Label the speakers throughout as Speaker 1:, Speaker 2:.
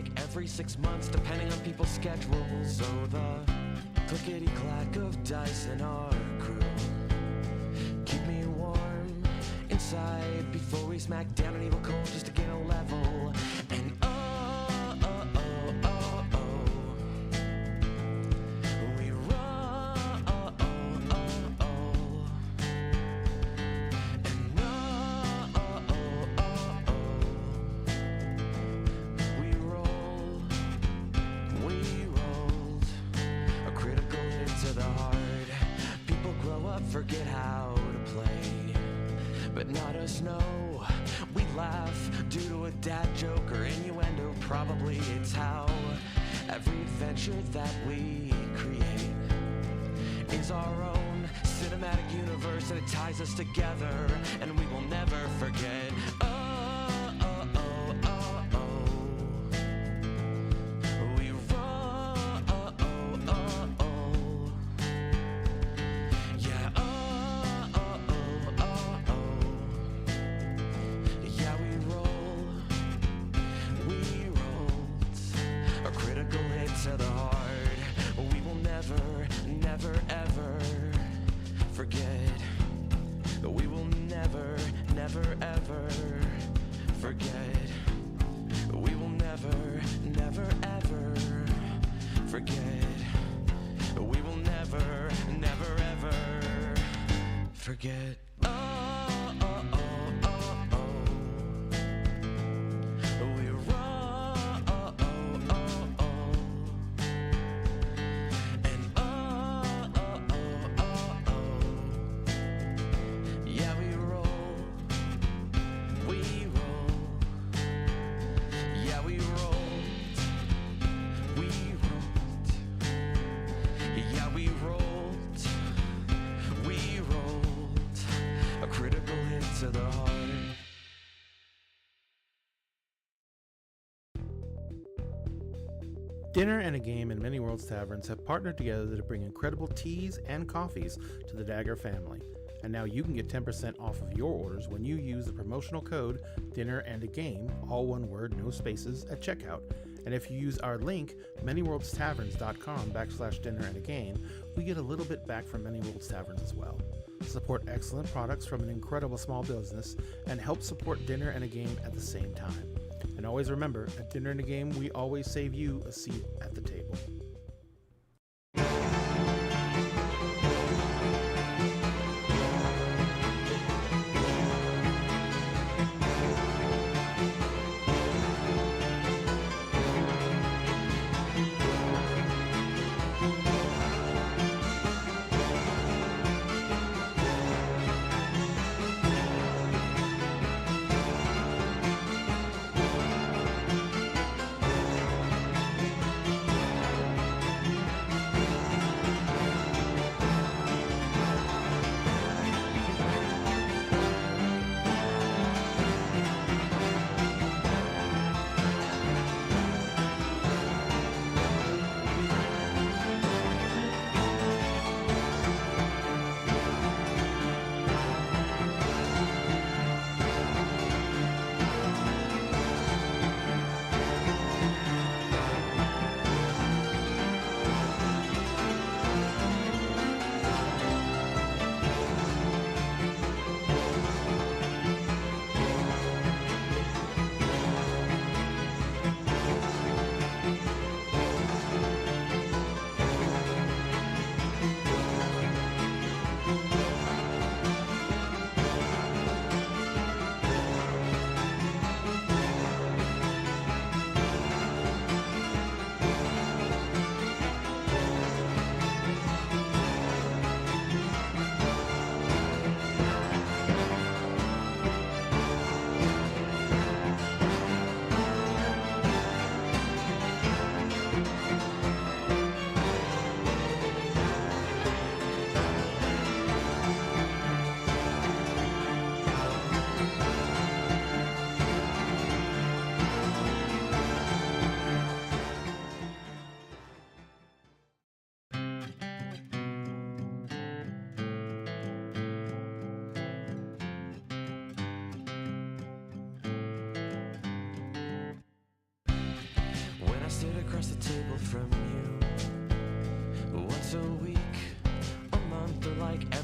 Speaker 1: like every 6 months, depending on people's schedules. So the clickety-clack of dice in our crew keep me warm inside before we smack down an evil cold just to gain a level. And we roll. And we rolled a critical hit to the heart. People grow up, forget how to play, but not us, no. We laugh due to a dad joke or innuendo. Probably it's how every adventure that we create is our own cinematic universe, and it ties us together, and we will never forget. We roll. Yeah. Yeah, we rolled a critical hit to the heart. We will never, never, ever forget. We will never, never, ever forget. We will never, never, ever forget. We will never, never, ever forget. We roll. And yeah, we rolled. Yeah, we rolled. Yeah, we rolled a critical hit to the heart.
Speaker 2: Dinner and a Game and Many Worlds Taverns have partnered together to bring incredible teas and coffees to the Dagger family. And now you can get 10% off of your orders when you use the promotional code Dinner and a Game, all one word, no spaces, at checkout. And if you use our link, manyworldstaverns.com/dinner and a game, we get a little bit back from Many Worlds Taverns as well. Support excellent products from an incredible small business and help support Dinner and a Game at the same time. And always remember, at Dinner and a Game, we always save you a seat at the table.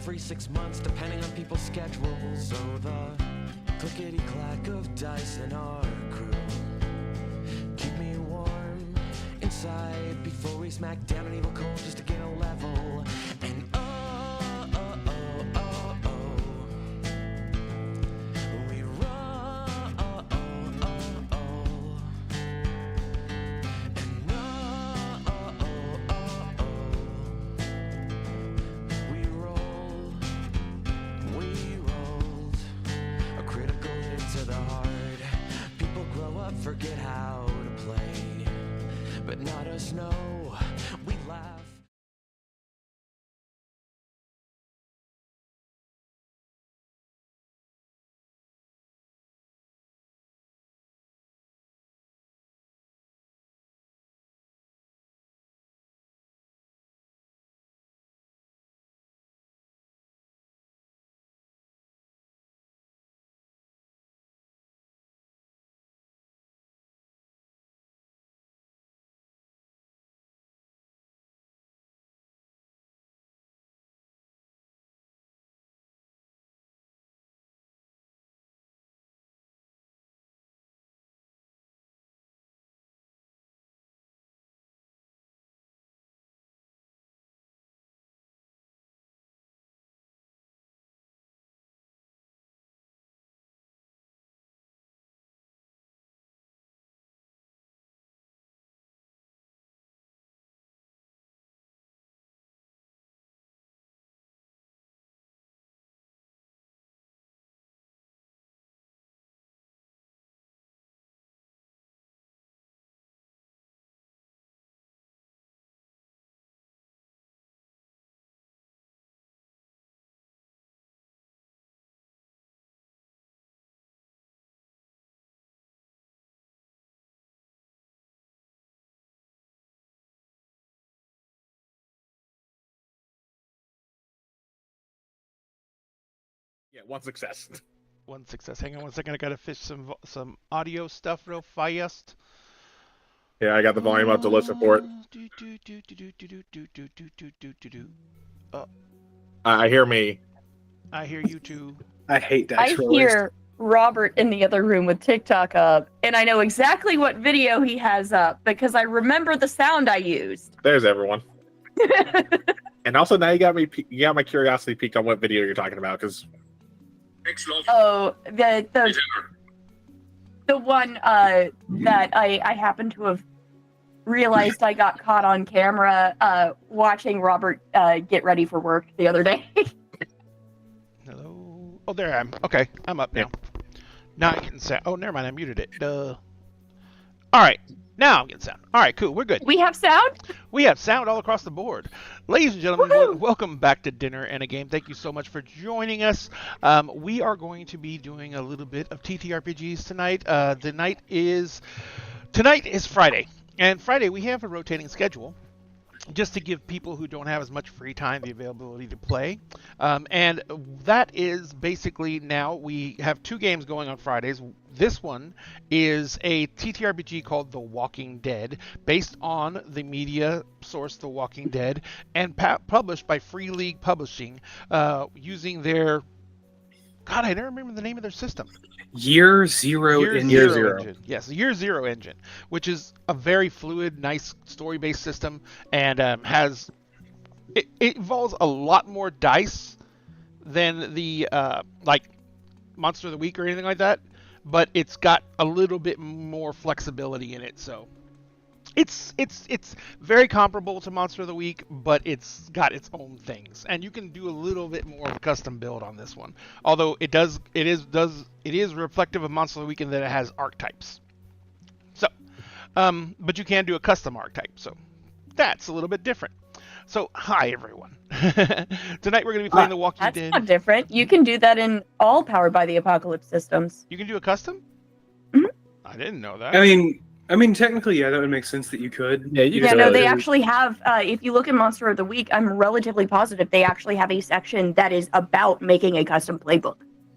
Speaker 1: free 6 months depending on people's schedules. So the clickety-clack of dice in our crew keep me warm inside before we smack down an evil cold just to gain a level. And we roll. And we rolled a critical hit to the heart. People grow up, forget how to play, but not us, no. We laugh.
Speaker 3: Yeah, one success.
Speaker 2: One success. Hang on one second. I gotta fish some audio stuff real fast.
Speaker 3: Yeah, I got the volume up to listen for it. I hear me.
Speaker 2: I hear you too.
Speaker 4: I hate
Speaker 5: I
Speaker 4: dice rollers.
Speaker 5: hear Robert in the other room with TikTok up, and I know exactly what video he has up because I remember the sound I used.
Speaker 3: There's everyone. And also now you got my curiosity piqued on what video you're talking about, because
Speaker 5: Oh, the one that I happen to have realized I got caught on camera watching Robert get ready for work the other day.
Speaker 2: Hello. Oh, there I am. Okay, I'm up now. Now I'm getting sound. Oh, never mind. I muted it. Duh. All right. Now I'm getting sound. All right, cool. We're good.
Speaker 5: We have sound?
Speaker 2: We have sound all across the board. Ladies and gentlemen, welcome back to Dinner and a Game. Thank you so much for joining us. We are going to be doing a little bit of TTRPGs tonight. Tonight is Friday. And Friday we have a rotating schedule, just to give people who don't have as much free time the availability to play. And that is basically, now we have 2 games going on Fridays. This one is a TTRPG called The Walking Dead, based on the media source The Walking Dead, and published by Free League Publishing, using their... God, I never remember the name of their system.
Speaker 4: Year Zero
Speaker 2: engine. Yes, the Year Zero engine, which is a very fluid, nice story-based system, and it involves a lot more dice than the like Monster of the Week or anything like that, but it's got a little bit more flexibility in it. So it's very comparable to Monster of the Week, but it's got its own things, and you can do a little bit more of a custom build on this one. Although it is reflective of Monster of the Week in that it has archetypes. So, but you can do a custom archetype, so that's a little bit different. So, hi everyone. Tonight we're going to be playing The Walking Dead.
Speaker 5: That's not different. You can do that in all Powered by the Apocalypse systems.
Speaker 2: You can do a custom?
Speaker 5: Mhm.
Speaker 2: I didn't know that.
Speaker 4: I mean, technically, yeah, that would make sense that you could.
Speaker 3: Yeah, you
Speaker 5: Yeah,
Speaker 3: could.
Speaker 5: no, they actually have, if you look at Monster of the Week, I'm relatively positive they actually have a section that is about making a custom playbook,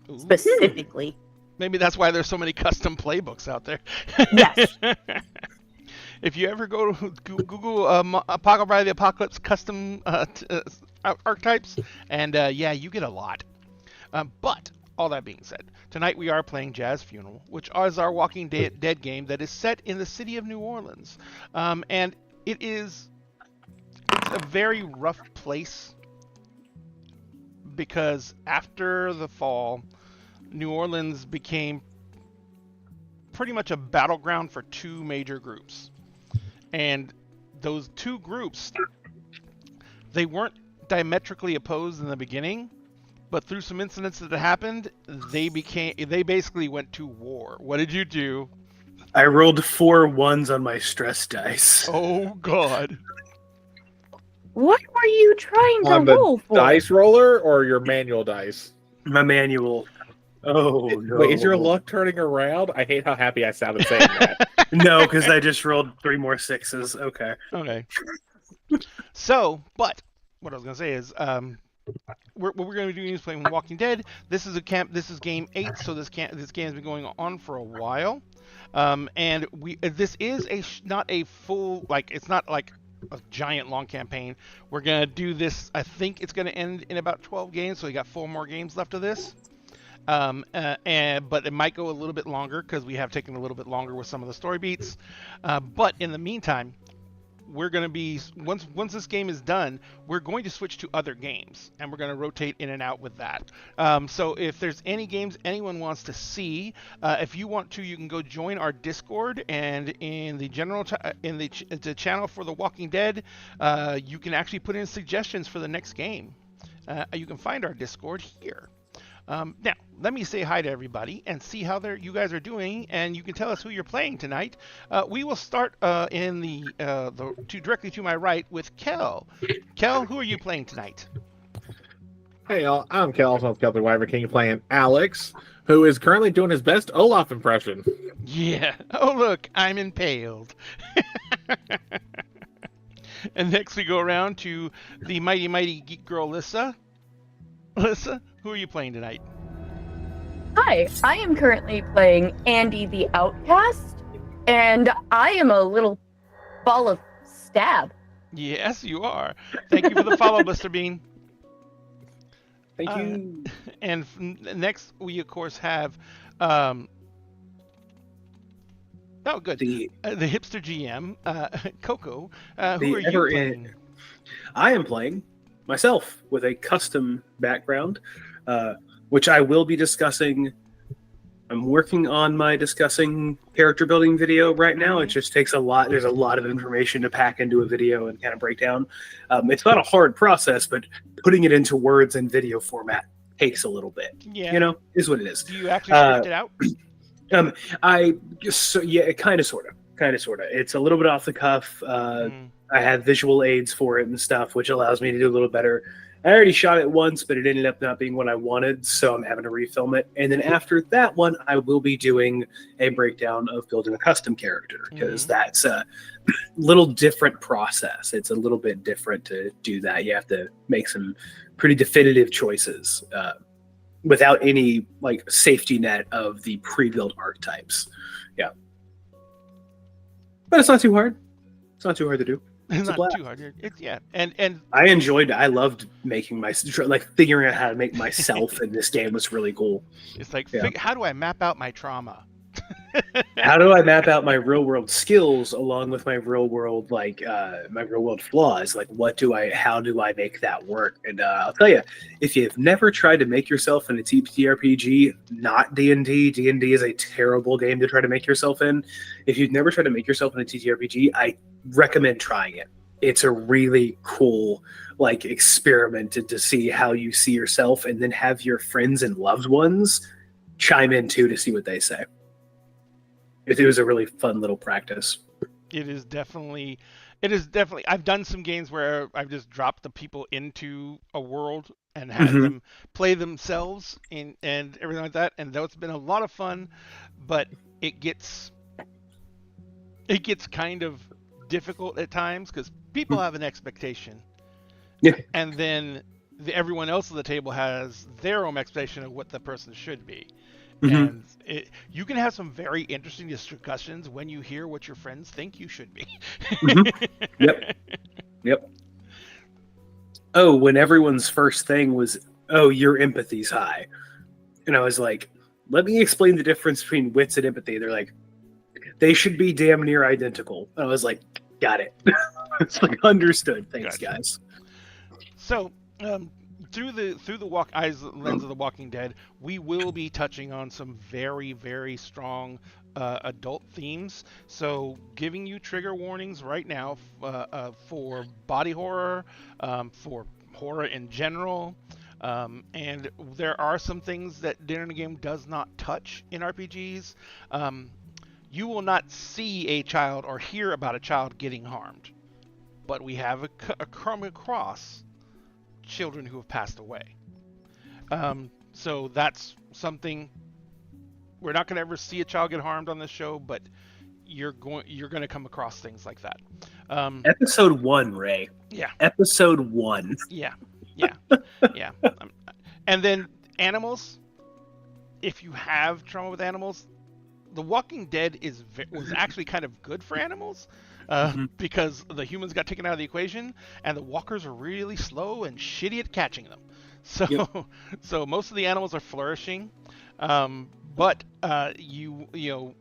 Speaker 2: Ooh.
Speaker 5: specifically.
Speaker 2: Maybe that's why there's so many custom playbooks out there.
Speaker 5: Yes.
Speaker 2: If you ever go to Google Powered by the Apocalypse custom archetypes, and yeah, you get a lot. But all that being said, tonight we are playing Jazz Funeral, which is our Walking Dead game that is set in the city of New Orleans, and it's a very rough place because after the fall, New Orleans became pretty much a battleground for two major groups. And those two groups, they weren't diametrically opposed in the beginning, but through some incidents that happened, they basically went to war. What did you do?
Speaker 4: I rolled 4 1s on my stress dice.
Speaker 2: Oh God.
Speaker 5: What were you trying to
Speaker 3: On the
Speaker 5: roll for?
Speaker 3: dice roller or your manual dice?
Speaker 4: My manual. Oh, no.
Speaker 3: Wait, is your luck turning around? I hate how happy I sounded saying that.
Speaker 4: No, because I just rolled 3 more 6s. Okay.
Speaker 2: Okay. So, but what I was gonna say is, what we're gonna be doing is playing Walking Dead. This is game 8, so this game's been going on for a while, and this is not a full, like, it's not like a giant long campaign. We're gonna do this. I think it's gonna end in about 12 games, so we got 4 more games left of this. But it might go a little bit longer because we have taken a little bit longer with some of the story beats. But in the meantime, we're going to be, once this game is done, we're going to switch to other games, and we're going to rotate in and out with that. So if there's any games anyone wants to see, if you want to, you can go join our Discord, and in the the channel for The Walking Dead, you can actually put in suggestions for the next game. You can find our Discord here. Now, let me say hi to everybody and see how you guys are doing, and you can tell us who you're playing tonight. We will start in directly to my right with Kel. Kel, who are you playing tonight?
Speaker 3: Hey, y'all. I'm Kel from Kelpie Wyvern King playing Alex, who is currently doing his best Olaf impression.
Speaker 2: Yeah. Oh, look, I'm impaled. And next we go around to the mighty geek girl, Lissa. Lissa, who are you playing tonight?
Speaker 5: Hi, I am currently playing Andy the Outcast, and I am a little ball of stab.
Speaker 2: Yes, you are. Thank you for the follow, Mr. Bean.
Speaker 4: Thank you.
Speaker 2: And next, we of course have, oh, good, the hipster GM, Coco. Who are you playing?
Speaker 4: I am playing myself with a custom background, which I will be discussing. I'm working on my discussing character building video right now. It just takes a lot. There's a lot of information to pack into a video and kind of break down. It's not a hard process, but putting it into words and video format takes a little bit.
Speaker 2: Yeah,
Speaker 4: is what it is.
Speaker 2: Do you actually script it out?
Speaker 4: Kind of, sort of. It's a little bit off the cuff. I have visual aids for it and stuff, which allows me to do a little better. I already shot it once, but it ended up not being what I wanted, so I'm having to refilm it. And then after that one, I will be doing a breakdown of building a custom character, because that's a little different process. It's a little bit different to do that. You have to make some pretty definitive choices without any safety net of the pre-built archetypes. Yeah. But it's not too hard. It's not too hard to do.
Speaker 2: It's not too hard. And
Speaker 4: I loved making figuring out how to make myself in this game was really cool.
Speaker 2: It's like, how do I map out my trauma?
Speaker 4: How do I map out my real world skills along with my real world flaws? How do I make that work? And I'll tell you, if you've never tried to make yourself in a TTRPG, not D&D, D&D is a terrible game to try to make yourself in. If you've never tried to make yourself in a TTRPG, I recommend trying it. It's a really cool experiment to see how you see yourself, and then have your friends and loved ones chime in too to see what they say. It was a really fun little practice.
Speaker 2: It is definitely. I've done some games where I've just dropped the people into a world and had them play themselves and everything like that, and that's been a lot of fun. But it gets kind of difficult at times because people have an expectation, and then everyone else at the table has their own expectation of what the person should be. And you can have some very interesting discussions when you hear what your friends think you should be.
Speaker 4: Yep. oh, when everyone's first thing was, oh, your empathy's high. And I was like, let me explain the difference between wits and empathy. They're like, they should be damn near identical. And I was like, got it. It's like, understood. Thanks,
Speaker 6: Gotcha.
Speaker 4: guys.
Speaker 6: So, through the lens of The Walking Dead, we will be touching on some very, very strong adult themes. So, giving you trigger warnings right now for body horror, for horror in general. And there are some things that Dinner and a Game does not touch in RPGs. You will not see a child or hear about a child getting harmed, but we have come across children who have passed away. So that's something we're not going to ever see a child get harmed on this show, but you're going to come across things like that.
Speaker 4: Episode 1, Ray.
Speaker 6: Yeah.
Speaker 4: Episode 1.
Speaker 6: Yeah. And then animals. If you have trauma with animals, The Walking Dead was actually kind of good for animals. Because the humans got taken out of the equation, and the walkers are really slow and shitty at catching them. So, so most of the animals are flourishing, but I don't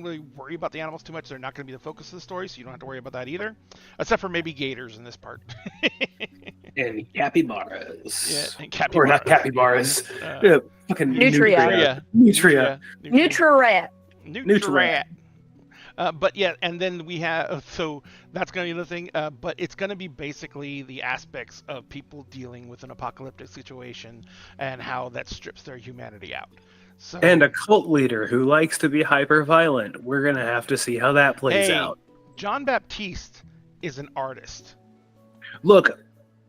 Speaker 6: really worry about the animals too much. They're not going to be the focus of the story, so you don't have to worry about that either, except for maybe gators in this part.
Speaker 4: And capybaras.
Speaker 6: Yeah, and capybaras.
Speaker 4: Or not capybaras. Fucking
Speaker 5: Nutria.
Speaker 4: Nutria.
Speaker 5: Nutrirat.
Speaker 6: Nutria. But yeah, and then we have, so that's going to be another thing, but it's going to be basically the aspects of people dealing with an apocalyptic situation and how that strips their humanity out. So,
Speaker 4: And a cult leader who likes to be hyper violent. We're going to have to see how that plays out.
Speaker 6: John Baptiste is an artist.
Speaker 4: Look,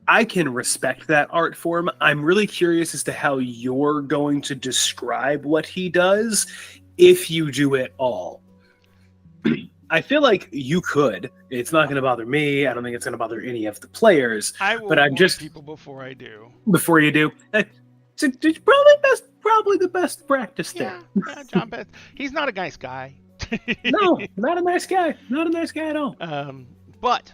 Speaker 4: I can respect that art form. I'm really curious as to how you're going to describe what he does, if you do it all. I feel like you could. It's not going to bother me. I don't think it's going to bother any of the players.
Speaker 6: I will
Speaker 4: but I'm
Speaker 6: warn
Speaker 4: just
Speaker 6: people before I do.
Speaker 4: Before you do, it's probably the best practice there.
Speaker 6: Yeah, John Baptiste. He's not a nice guy.
Speaker 4: No, not a nice guy. Not a nice guy at all.
Speaker 6: But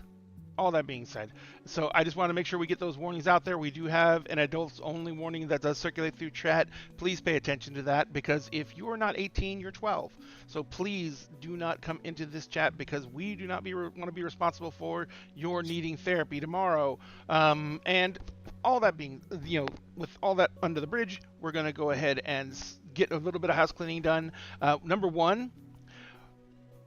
Speaker 6: all that being said, so I just want to make sure we get those warnings out there. We do have an adults only warning that does circulate through chat. Please pay attention to that, because if you are not 18, you're 12. So please do not come into this chat, because we do not want to be responsible for your needing therapy tomorrow. And all that being, with all that under the bridge, we're going to go ahead and get a little bit of house cleaning done. Number one,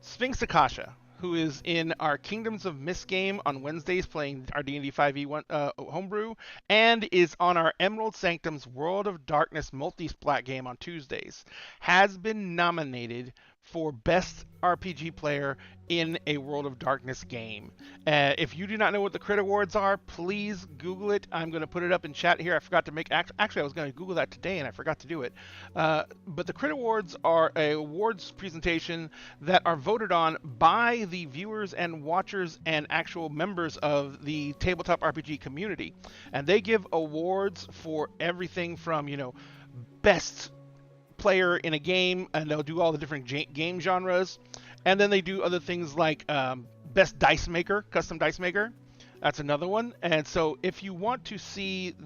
Speaker 6: Sphinx Akasha, who is in our Kingdoms of Mist game on Wednesdays playing our D&D 5e homebrew, and is on our Emerald Sanctum's World of Darkness multi-splat game on Tuesdays, has been nominated for Best RPG Player in a World of Darkness game. If you do not know what the Crit Awards are, please Google it. I'm going to put it up in chat here. I forgot to make... Actually, I was going to Google that today, and I forgot to do it. But the Crit Awards are a awards presentation that are voted on by the viewers and watchers and actual members of the tabletop RPG community. And they give awards for everything from, best player in a game, and they'll do all the different game genres, and then they do other things like best dice maker, custom dice maker. That's another one. And so if you want to see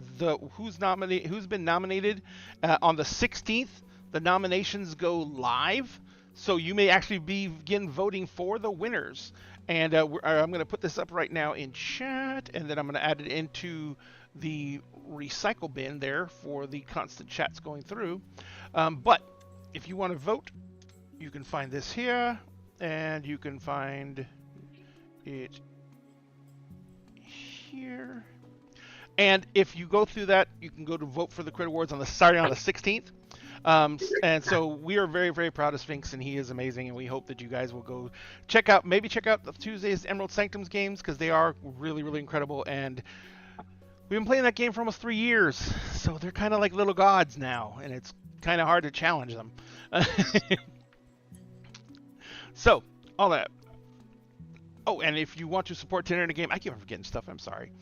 Speaker 6: who's been nominated on the 16th, the nominations go live, so you may actually begin voting for the winners. And I'm going to put this up right now in chat, and then I'm going to add it into the recycle bin there for the constant chats going through. But if you want to vote, you can find this here, and you can find it here. And if you go through that, you can go to vote for the Crit Awards starting on the 16th. And so we are very, very proud of Sphinx, and he is amazing, and we hope that you guys will go check out the Tuesday's Emerald Sanctums games, because they are really, really incredible. And we've been playing that game for almost 3 years, so they're kind of like little gods now, and it's kind of hard to challenge them. So, all that. Oh, and if you want to support Dinner in a Game, I keep forgetting stuff, I'm sorry.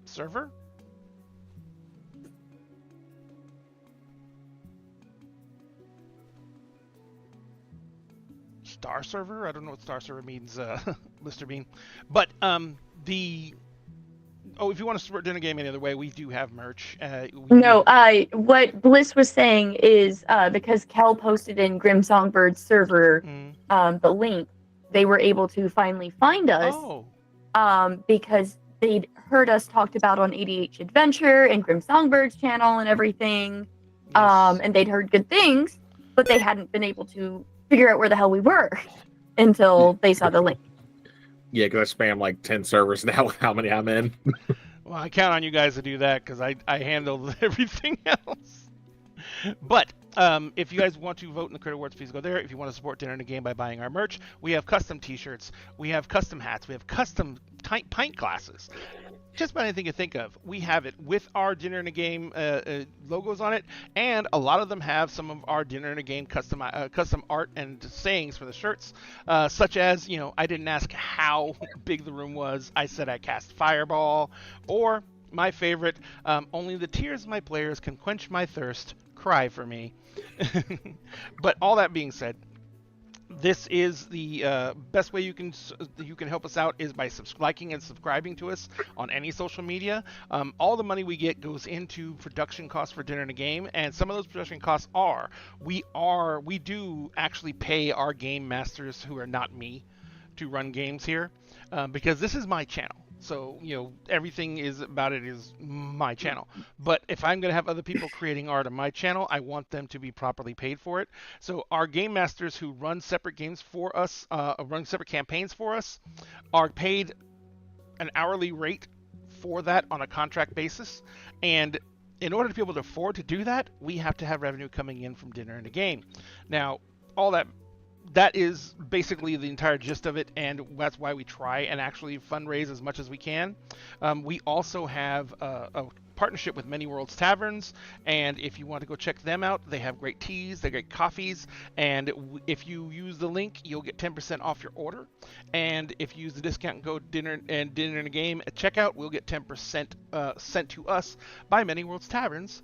Speaker 6: Server? Star server? I don't know what star server means, Mr. Bean. But the Oh, if you want to support Dinner Game any other way, we do have merch. We
Speaker 5: No, what Bliss was saying is because Kel posted in Grim Songbird's server the link, they were able to finally find us because they'd heard us talked about on ADH Adventure and Grim Songbird's channel and everything, and they'd heard good things, but they hadn't been able to figure out where the hell we were until they saw the link.
Speaker 3: Yeah, because I spam like 10 servers now with how many I'm in.
Speaker 6: Well, I count on you guys to do that because I handle everything else. But if you guys want to vote in the Crit Awards, please go there. If you want to support Dinner and a Game by buying our merch, we have custom T-shirts, we have custom hats, we have custom pint glasses. Just about anything you think of, we have it with our Dinner and a Game logos on it, and a lot of them have some of our Dinner and a Game custom art and sayings for the shirts, such as, I didn't ask how big the room was, I said I cast Fireball, or my favorite, only the tears of my players can quench my thirst, cry for me. But all that being said, this is the best way you can help us out is by liking and subscribing to us on any social media. All the money we get goes into production costs for Dinner and a Game, and some of those production costs we do actually pay our game masters, who are not me, to run games here, because this is my channel. So, everything is my channel. But if I'm going to have other people creating art on my channel, I want them to be properly paid for it. So our game masters who run separate games for us, run separate campaigns for us, are paid an hourly rate for that on a contract basis. And in order to be able to afford to do that, we have to have revenue coming in from Dinner and a Game. Now, all that is basically the entire gist of it, and that's why we try and actually fundraise as much as we can. We also have a partnership with Many Worlds Taverns, and if you want to go check them out, they have great teas, they have great coffees, and if you use the link, you'll get 10% off your order. And if you use the discount code Dinner and a Game at checkout, we'll get 10% sent to us by Many Worlds Taverns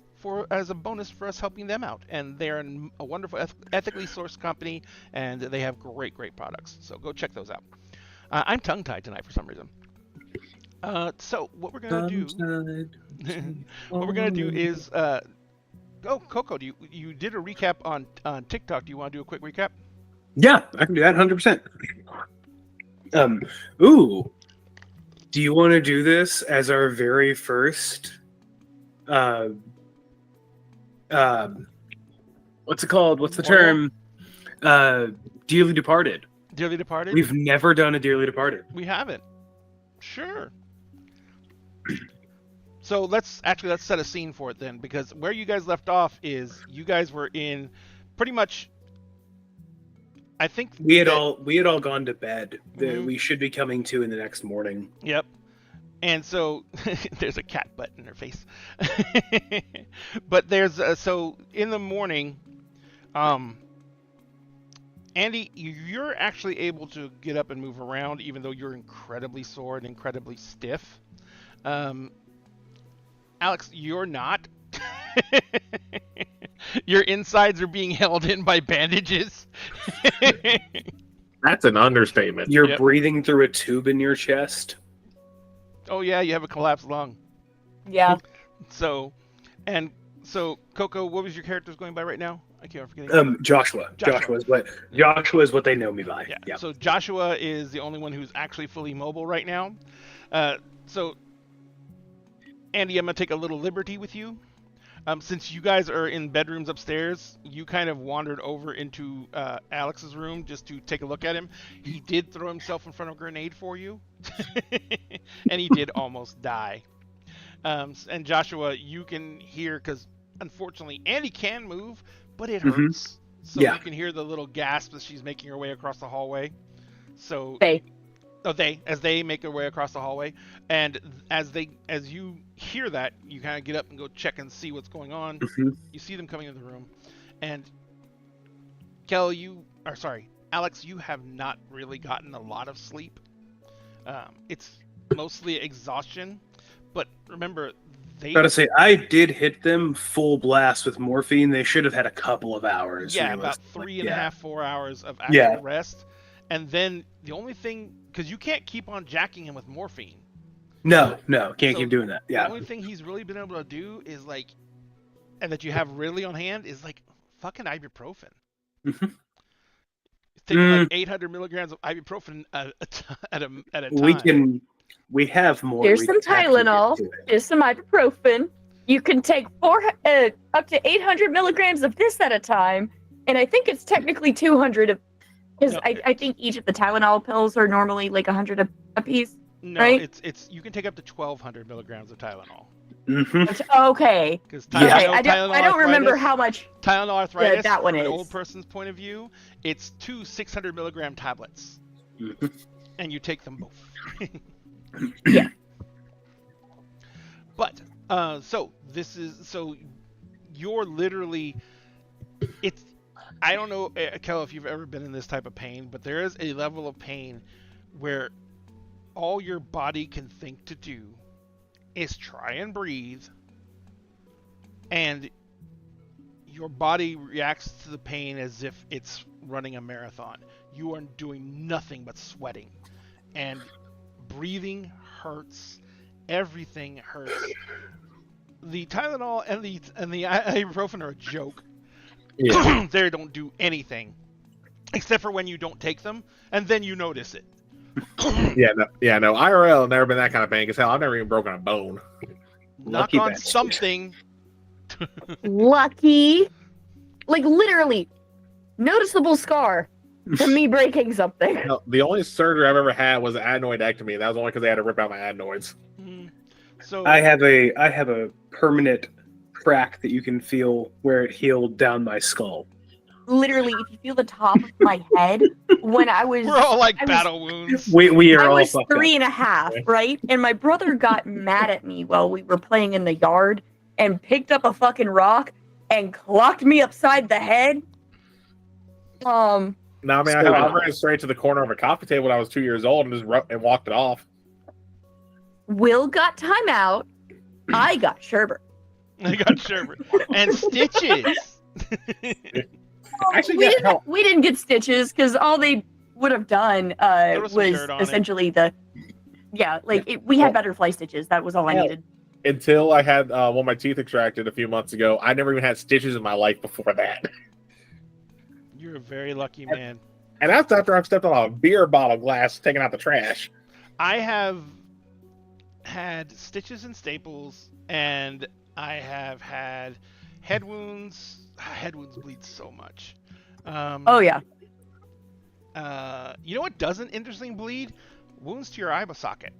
Speaker 6: as a bonus for us helping them out. And they're a wonderful ethically sourced company, and they have great products, so go check those out. I'm tongue tied tonight for some reason. So what we're gonna do is Coco, you did a recap on TikTok. Do you want to do a quick recap?
Speaker 4: Yeah, I can do that 100%. Ooh, do you want to do this as our very first what's it called? What's the term? Dearly Departed.
Speaker 6: Dearly Departed?
Speaker 4: We've never done a Dearly Departed.
Speaker 6: We haven't. Sure. So let's set a scene for it then, because where you guys left off is you guys were in pretty much, I think
Speaker 4: we had all gone to bed. We should be coming to in the next morning.
Speaker 6: Yep. And so there's a cat butt in her face. But there's so in the morning, Andy, you're actually able to get up and move around, even though you're incredibly sore and incredibly stiff. Alex, you're not. Your insides are being held in by bandages.
Speaker 3: That's an understatement.
Speaker 4: You're breathing through a tube in your chest.
Speaker 6: Oh yeah, you have a collapsed lung.
Speaker 5: Yeah.
Speaker 6: So Coco, what was your character's going by right now? I can't forget.
Speaker 4: Joshua. Joshua is what they know me by.
Speaker 6: Yeah. So Joshua is the only one who's actually fully mobile right now. So Andy, I'm gonna take a little liberty with you. Since you guys are in bedrooms upstairs, you kind of wandered over into Alex's room just to take a look at him. He did throw himself in front of a grenade for you, and he did almost die. And Joshua, you can hear, because unfortunately Andy can move, but it hurts. So you can hear the little gasp as she's making her way across the hallway. So as they make their way across the hallway, and as you hear that, you kind of get up and go check and see what's going on. You see them coming into the room, and Alex, you have not really gotten a lot of sleep. It's mostly exhaustion, but remember,
Speaker 4: I did hit them full blast with morphine. They should have had a couple of hours.
Speaker 6: Yeah, about 3.5, 4 hours of actual rest. And then the only thing, because you can't keep on jacking him with morphine.
Speaker 4: No, can't
Speaker 6: So
Speaker 4: keep doing that.
Speaker 6: The
Speaker 4: Yeah.
Speaker 6: only thing he's really been able to do is like, and that you have readily on hand is like fucking ibuprofen.
Speaker 4: Mhm.
Speaker 6: He's taking like 800 milligrams of ibuprofen at a time.
Speaker 4: We have more.
Speaker 5: Here's
Speaker 4: we
Speaker 5: some
Speaker 4: just have to get
Speaker 5: Tylenol.
Speaker 4: to it.
Speaker 5: Here's some ibuprofen. You can take up to 800 milligrams of this at a time, and I think it's technically 200 because
Speaker 6: No,
Speaker 5: I think each of the Tylenol pills are normally like 100 a piece.
Speaker 6: No,
Speaker 5: right?
Speaker 6: it's you can take up to 1,200 milligrams of Tylenol.
Speaker 5: Okay.
Speaker 6: Because
Speaker 5: Okay, I don't remember how much
Speaker 6: Tylenol arthritis.
Speaker 5: that one
Speaker 6: from
Speaker 5: is.
Speaker 6: an old person's point of view, it's 2 600 milligram tablets, and you take them both.
Speaker 5: Yeah.
Speaker 6: But so you're literally, it's, I don't know, Kel, if you've ever been in this type of pain, but there is a level of pain where all your body can think to do is try and breathe, and your body reacts to the pain as if it's running a marathon. You are doing nothing but sweating, and breathing hurts. Everything hurts. The Tylenol and the ibuprofen are a joke.
Speaker 3: Yeah.
Speaker 6: They don't do anything except for when you don't take them, and then you notice it.
Speaker 3: No. IRL never been that kind of pain. Cause hell, I've never even broken a bone.
Speaker 6: Knock
Speaker 4: Lucky
Speaker 6: on
Speaker 4: bastard.
Speaker 6: something.
Speaker 5: lucky, like literally noticeable scar from me breaking something.
Speaker 3: No, the only surgery I've ever had was an adenoidectomy. That was only because they had to rip out my adenoids.
Speaker 6: So
Speaker 4: I have a permanent crack that you can feel where it healed down my skull.
Speaker 5: Literally, if you feel the top of my head, when I was
Speaker 6: we're all like
Speaker 5: I was-
Speaker 6: battle wounds.
Speaker 4: We are
Speaker 5: I
Speaker 4: all
Speaker 5: was
Speaker 4: fucked
Speaker 5: 3.5, right? And my brother got mad at me while we were playing in the yard and picked up a fucking rock and clocked me upside the head.
Speaker 3: No, I mean,
Speaker 4: So-
Speaker 3: I ran straight to the corner of a coffee table when I was 2 years old and and walked it off.
Speaker 5: Will got timeout. I got sherbet.
Speaker 6: I got sherbet and stitches.
Speaker 3: Actually,
Speaker 5: we,
Speaker 3: yeah,
Speaker 5: didn't,
Speaker 3: hell,
Speaker 5: we didn't get stitches because all they would have done
Speaker 6: was some
Speaker 5: was
Speaker 6: dirt on it.
Speaker 5: essentially we had butterfly stitches. That was all I
Speaker 3: Yeah.
Speaker 5: needed.
Speaker 3: until I had one of my teeth extracted a few months ago, I never even had stitches in my life before that.
Speaker 6: You're a very lucky man.
Speaker 3: And that's after I've stepped on a beer bottle glass taking out the trash.
Speaker 6: I have had stitches and staples, and I have had head wounds. Head wounds bleed so much.
Speaker 5: Oh yeah.
Speaker 6: You know what doesn't interestingly bleed? Wounds to your eye socket.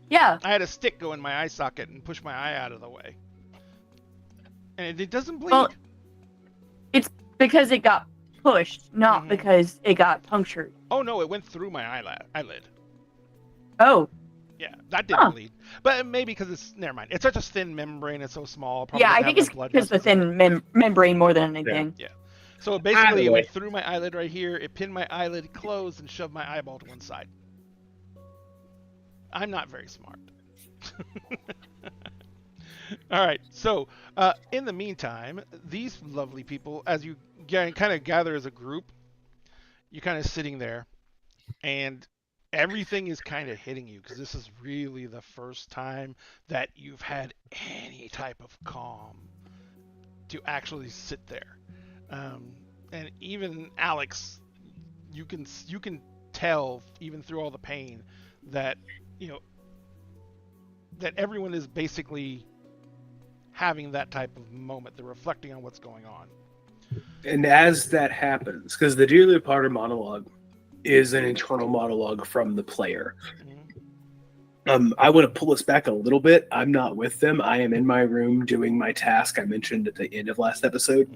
Speaker 5: Yeah.
Speaker 6: I had a stick go in my eye socket and push my eye out of the way. And it doesn't bleed.
Speaker 5: Well, it's because it got pushed, not
Speaker 6: Mhm.
Speaker 5: because it got punctured.
Speaker 6: Oh no, it went through my eyelid.
Speaker 5: Oh.
Speaker 6: Yeah, that didn't
Speaker 5: Huh.
Speaker 6: bleed. But maybe because it's, never mind. It's such a thin membrane, it's so small. Probably
Speaker 5: Yeah, I
Speaker 6: doesn't
Speaker 5: think
Speaker 6: have
Speaker 5: it's
Speaker 6: enough blood
Speaker 5: because the
Speaker 6: vessels.
Speaker 5: thin membrane more than anything.
Speaker 6: So basically, it
Speaker 3: Either way.
Speaker 6: went through my eyelid right here, it pinned my eyelid closed, and shoved my eyeball to one side. I'm not very smart. All right, so in the meantime, these lovely people, as you kind of gather as a group, you're kind of sitting there, and everything is kind of hitting you, because this is really the first time that you've had any type of calm to actually sit there. And even Alex, you can tell even through all the pain that that everyone is basically having that type of moment. They're reflecting on what's going on.
Speaker 4: And as that happens, because the dearly departed monologue is an internal monologue from the player. I want to pull us back a little bit. I'm not with them. I am in my room doing my task I mentioned at the end of last episode.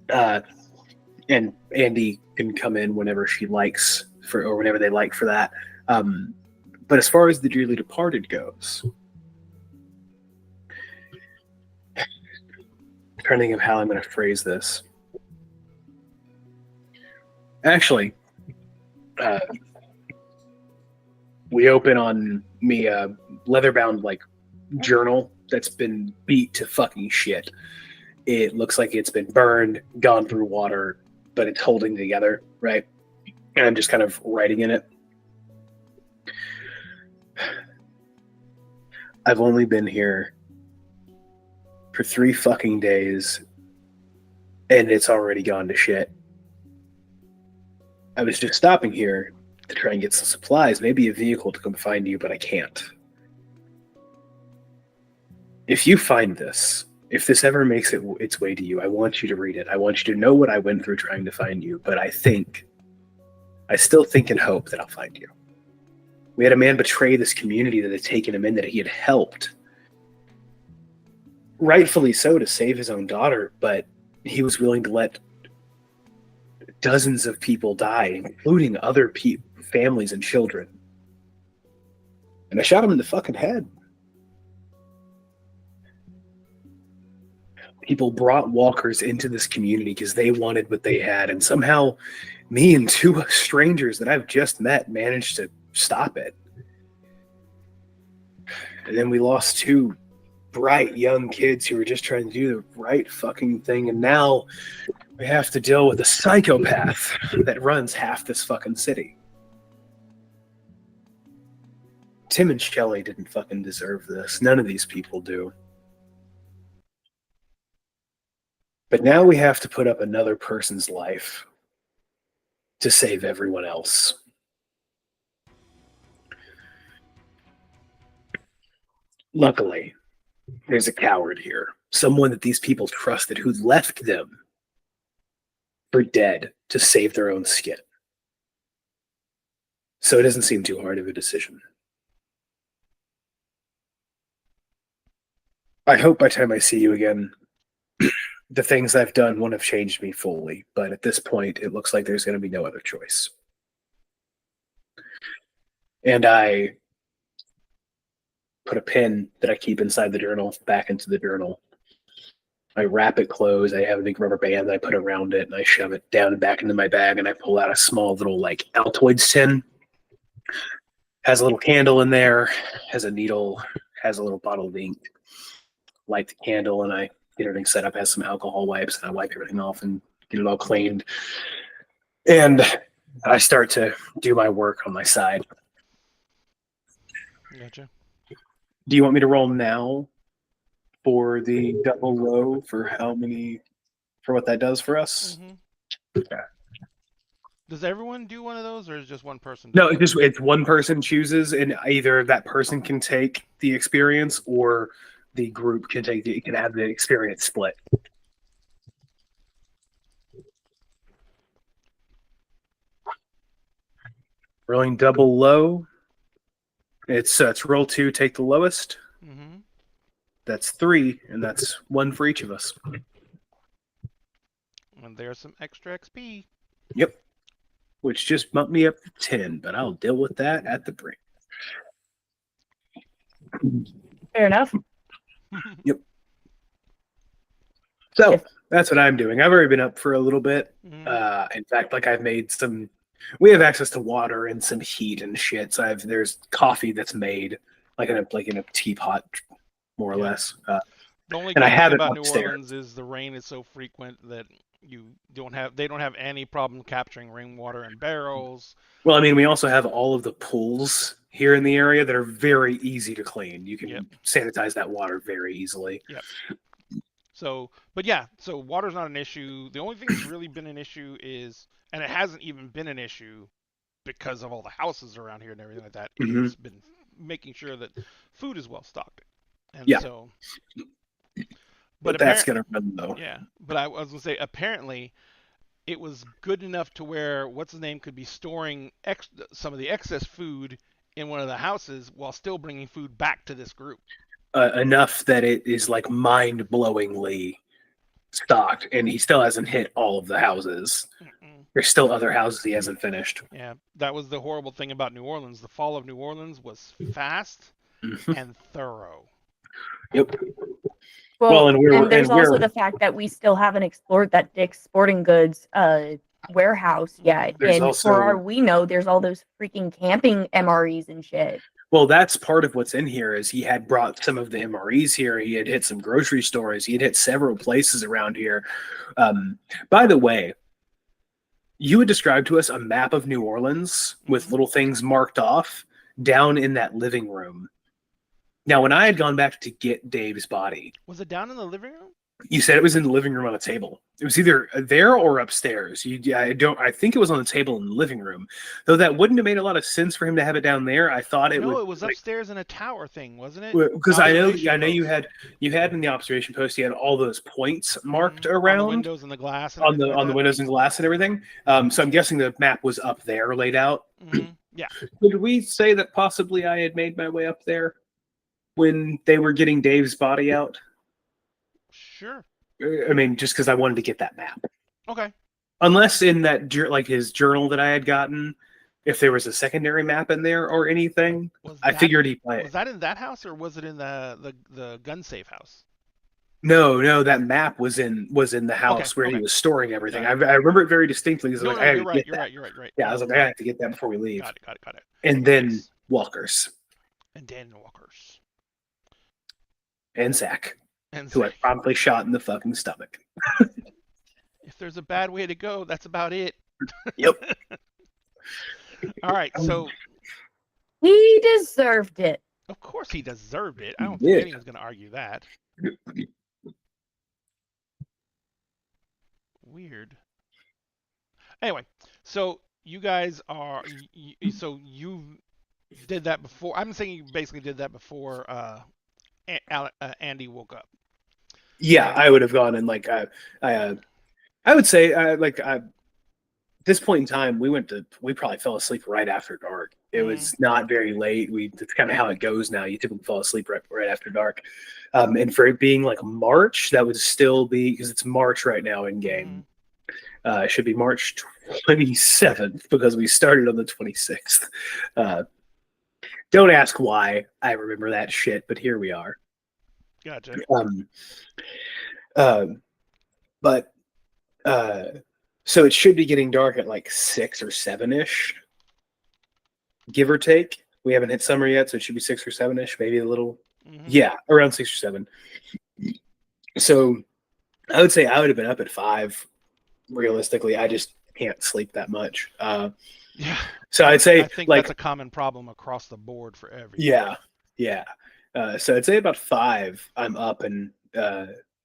Speaker 4: And Andy can come in whenever she likes or whenever they like for that. But as far as the dearly departed goes, I'm trying to think of how I'm going to phrase this. Actually, we open on me a leather-bound journal that's been beat to fucking shit. It looks like it's been burned, gone through water, but it's holding together, right? And I'm just kind of writing in it. I've only been here for 3 fucking days, and it's already gone to shit. I was just stopping here to try and get some supplies, maybe a vehicle to come find you, but I can't. If you find this, if this ever makes its way to you, I want you to read it. I want you to know what I went through trying to find you, but I still think and hope that I'll find you. We had a man betray this community that had taken him in, that he had helped. Rightfully so, to save his own daughter, but he was willing to let dozens of people die, including other families and children. And I shot him in the fucking head. People brought walkers into this community because they wanted what they had, and somehow me and 2 strangers that I've just met managed to stop it. And then we lost 2 bright young kids who were just trying to do the right fucking thing, and now we have to deal with a psychopath that runs half this fucking city. Tim and Shelley didn't fucking deserve this. None of these people do. But now we have to put up another person's life to save everyone else. Luckily, there's a coward here. Someone that these people trusted who left them for dead to save their own skin. So it doesn't seem too hard of a decision. I hope by the time I see you again, the things I've done won't have changed me fully, but at this point, it looks like there's going to be no other choice. And I put a pin that I keep inside the journal back into the journal. I wrap it closed. I have a big rubber band that I put around it, and I shove it down and back into my bag, and I pull out a small little Altoids tin. Has a little candle in there, has a needle, has a little bottle of ink. Light the candle, and I get everything set up, has some alcohol wipes, and I wipe everything off and get it all cleaned. And I start to do my work on my side.
Speaker 6: Gotcha.
Speaker 4: Do you want me to roll now for the double low for what that does for us?
Speaker 6: Mm-hmm. Okay. Does everyone do one of those, or is just one person?
Speaker 4: No, it's one person chooses, and either that person can take the experience, or the group can have the experience split. Rolling double low. It's roll 2, take the lowest.
Speaker 6: Mm-hmm.
Speaker 4: That's 3, and that's 1 for each of us.
Speaker 6: And there's some extra XP.
Speaker 4: Yep. Which just bumped me up to 10, but I'll deal with that at the break.
Speaker 5: Fair enough.
Speaker 4: Yep. So that's what I'm doing. I've already been up for a little bit. In fact, I've made some. We have access to water and some heat and shit. So there's coffee that's made in a teapot, more or less.
Speaker 6: The only
Speaker 4: and I have
Speaker 6: thing
Speaker 4: it
Speaker 6: about
Speaker 4: upstairs.
Speaker 6: New Orleans is the rain is so frequent that they don't have any problem capturing rainwater in barrels.
Speaker 4: Well, I mean, we also have all of the pools here in the area that are very easy to clean. You can sanitize that water very easily.
Speaker 6: Yep. So water's not an issue. The only thing that's really been an issue is, and it hasn't even been an issue because of all the houses around here and everything like that, it's been making sure that food is well stocked. And so,
Speaker 4: but that's going to run though.
Speaker 6: Yeah, but I was going to say, apparently, it was good enough to where what's-his-name could be storing some of the excess food in one of the houses while still bringing food back to this group.
Speaker 4: Enough that it is mind-blowingly stocked, and he still hasn't hit all of the houses. There's still other houses he hasn't finished.
Speaker 6: Yeah, that was the horrible thing about New Orleans. The fall of New Orleans was fast and thorough.
Speaker 4: Yep.
Speaker 5: Well, and there's also the fact that we still haven't explored that Dick's Sporting Goods warehouse yet. And
Speaker 4: also,
Speaker 5: for all we know, there's all those freaking camping MREs and shit.
Speaker 4: Well, that's part of what's in here is he had brought some of the MREs here. He had hit some grocery stores. He had hit several places around here. By the way, you had described to us a map of New Orleans with little things marked off down in that living room. Now, when I had gone back to get Dave's body,
Speaker 6: Was it down in the living room?
Speaker 4: you said it was in the living room on a table. It was either there or upstairs. I think it was on the table in the living room. Though that wouldn't have made a lot of sense for him to have it down there. I thought it would.
Speaker 6: No, it was upstairs in a tower thing, wasn't it?
Speaker 4: Because I know
Speaker 6: Observation
Speaker 4: you
Speaker 6: post.
Speaker 4: had in the observation post, you had all those points marked
Speaker 6: Mhm.
Speaker 4: around
Speaker 6: on the windows and the glass. And
Speaker 4: on the
Speaker 6: everything like that.
Speaker 4: windows and glass and everything. So I'm guessing the map was up there laid out.
Speaker 6: Mhm. Yeah.
Speaker 4: Could we say that possibly I had made my way up there when they were getting Dave's body out?
Speaker 6: Sure.
Speaker 4: I mean, just because I wanted to get that map.
Speaker 6: Okay.
Speaker 4: Unless in that like his journal that I had gotten, if there was a secondary map in there or anything, I figured he
Speaker 6: was that in that house or was it in the gun safe house?
Speaker 4: No, that map was in the house where he was storing everything. I remember it very distinctly. Because
Speaker 6: No, you're right. You're right.
Speaker 4: Yeah, I was like, I have to get that before we leave.
Speaker 6: Got it.
Speaker 4: And then Walkers
Speaker 6: And Daniel Walkers.
Speaker 4: and Zach,
Speaker 6: And
Speaker 4: who I promptly shot in the fucking stomach.
Speaker 6: if there's a bad way to go, that's about it.
Speaker 4: Yep.
Speaker 6: All right, so
Speaker 5: He deserved it.
Speaker 6: of course he deserved it. I don't
Speaker 4: Yeah.
Speaker 6: think anyone's going to argue that. Weird. Anyway, so you guys are so you did that before. I'm saying you basically did that before Andy woke up.
Speaker 4: Yeah, I would have gone and like I would say at this point in time we probably fell asleep right after dark. It was not very late. That's kind of how it goes now. You typically fall asleep right after dark. And for it being like March, that would still be because it's March right now in game. It should be March 27th because we started on the 26th. Don't ask why I remember that shit, but here we are.
Speaker 6: Gotcha.
Speaker 4: So it should be getting dark at like 6 or 7-ish, give or take. We haven't hit summer yet, so it should be 6 or 7-ish, maybe a little. Yeah, around 6 or 7. So I would say I would have been up at 5. Realistically, I just can't sleep that much.
Speaker 6: Yeah.
Speaker 4: So I'd say
Speaker 6: I think
Speaker 4: like
Speaker 6: that's a common problem across the board for everyone.
Speaker 4: Yeah. So I'd say about 5, I'm up and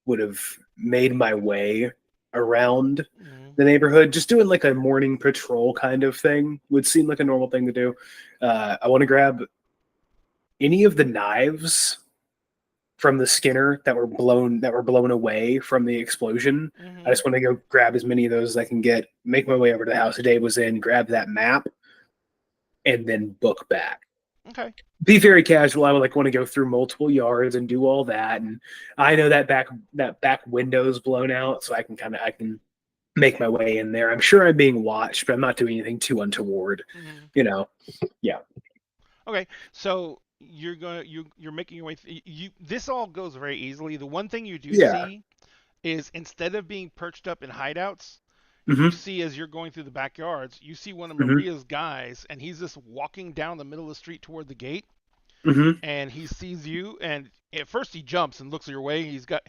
Speaker 4: would have made my way around the neighborhood, just doing like a morning patrol kind of thing. Would seem like a normal thing to do. I want to grab any of the knives from the Skinner that were blown away from the explosion. I just want to go grab as many of those as I can get, make my way over to the house Dave was in, grab that map, and then book back.
Speaker 6: Okay.
Speaker 4: Be very casual. I would want to go through multiple yards and do all that. And I know that back window's blown out, so I can make my way in there. I'm sure I'm being watched, but I'm not doing anything too untoward. Yeah.
Speaker 6: Okay. So you're making your way. This all goes very easily. The one thing you do see is instead of being perched up in hideouts, you see as you're going through the backyards, you see one of Maria's guys, and he's just walking down the middle of the street toward the gate, and he sees you, and at first he jumps and looks your way. He's got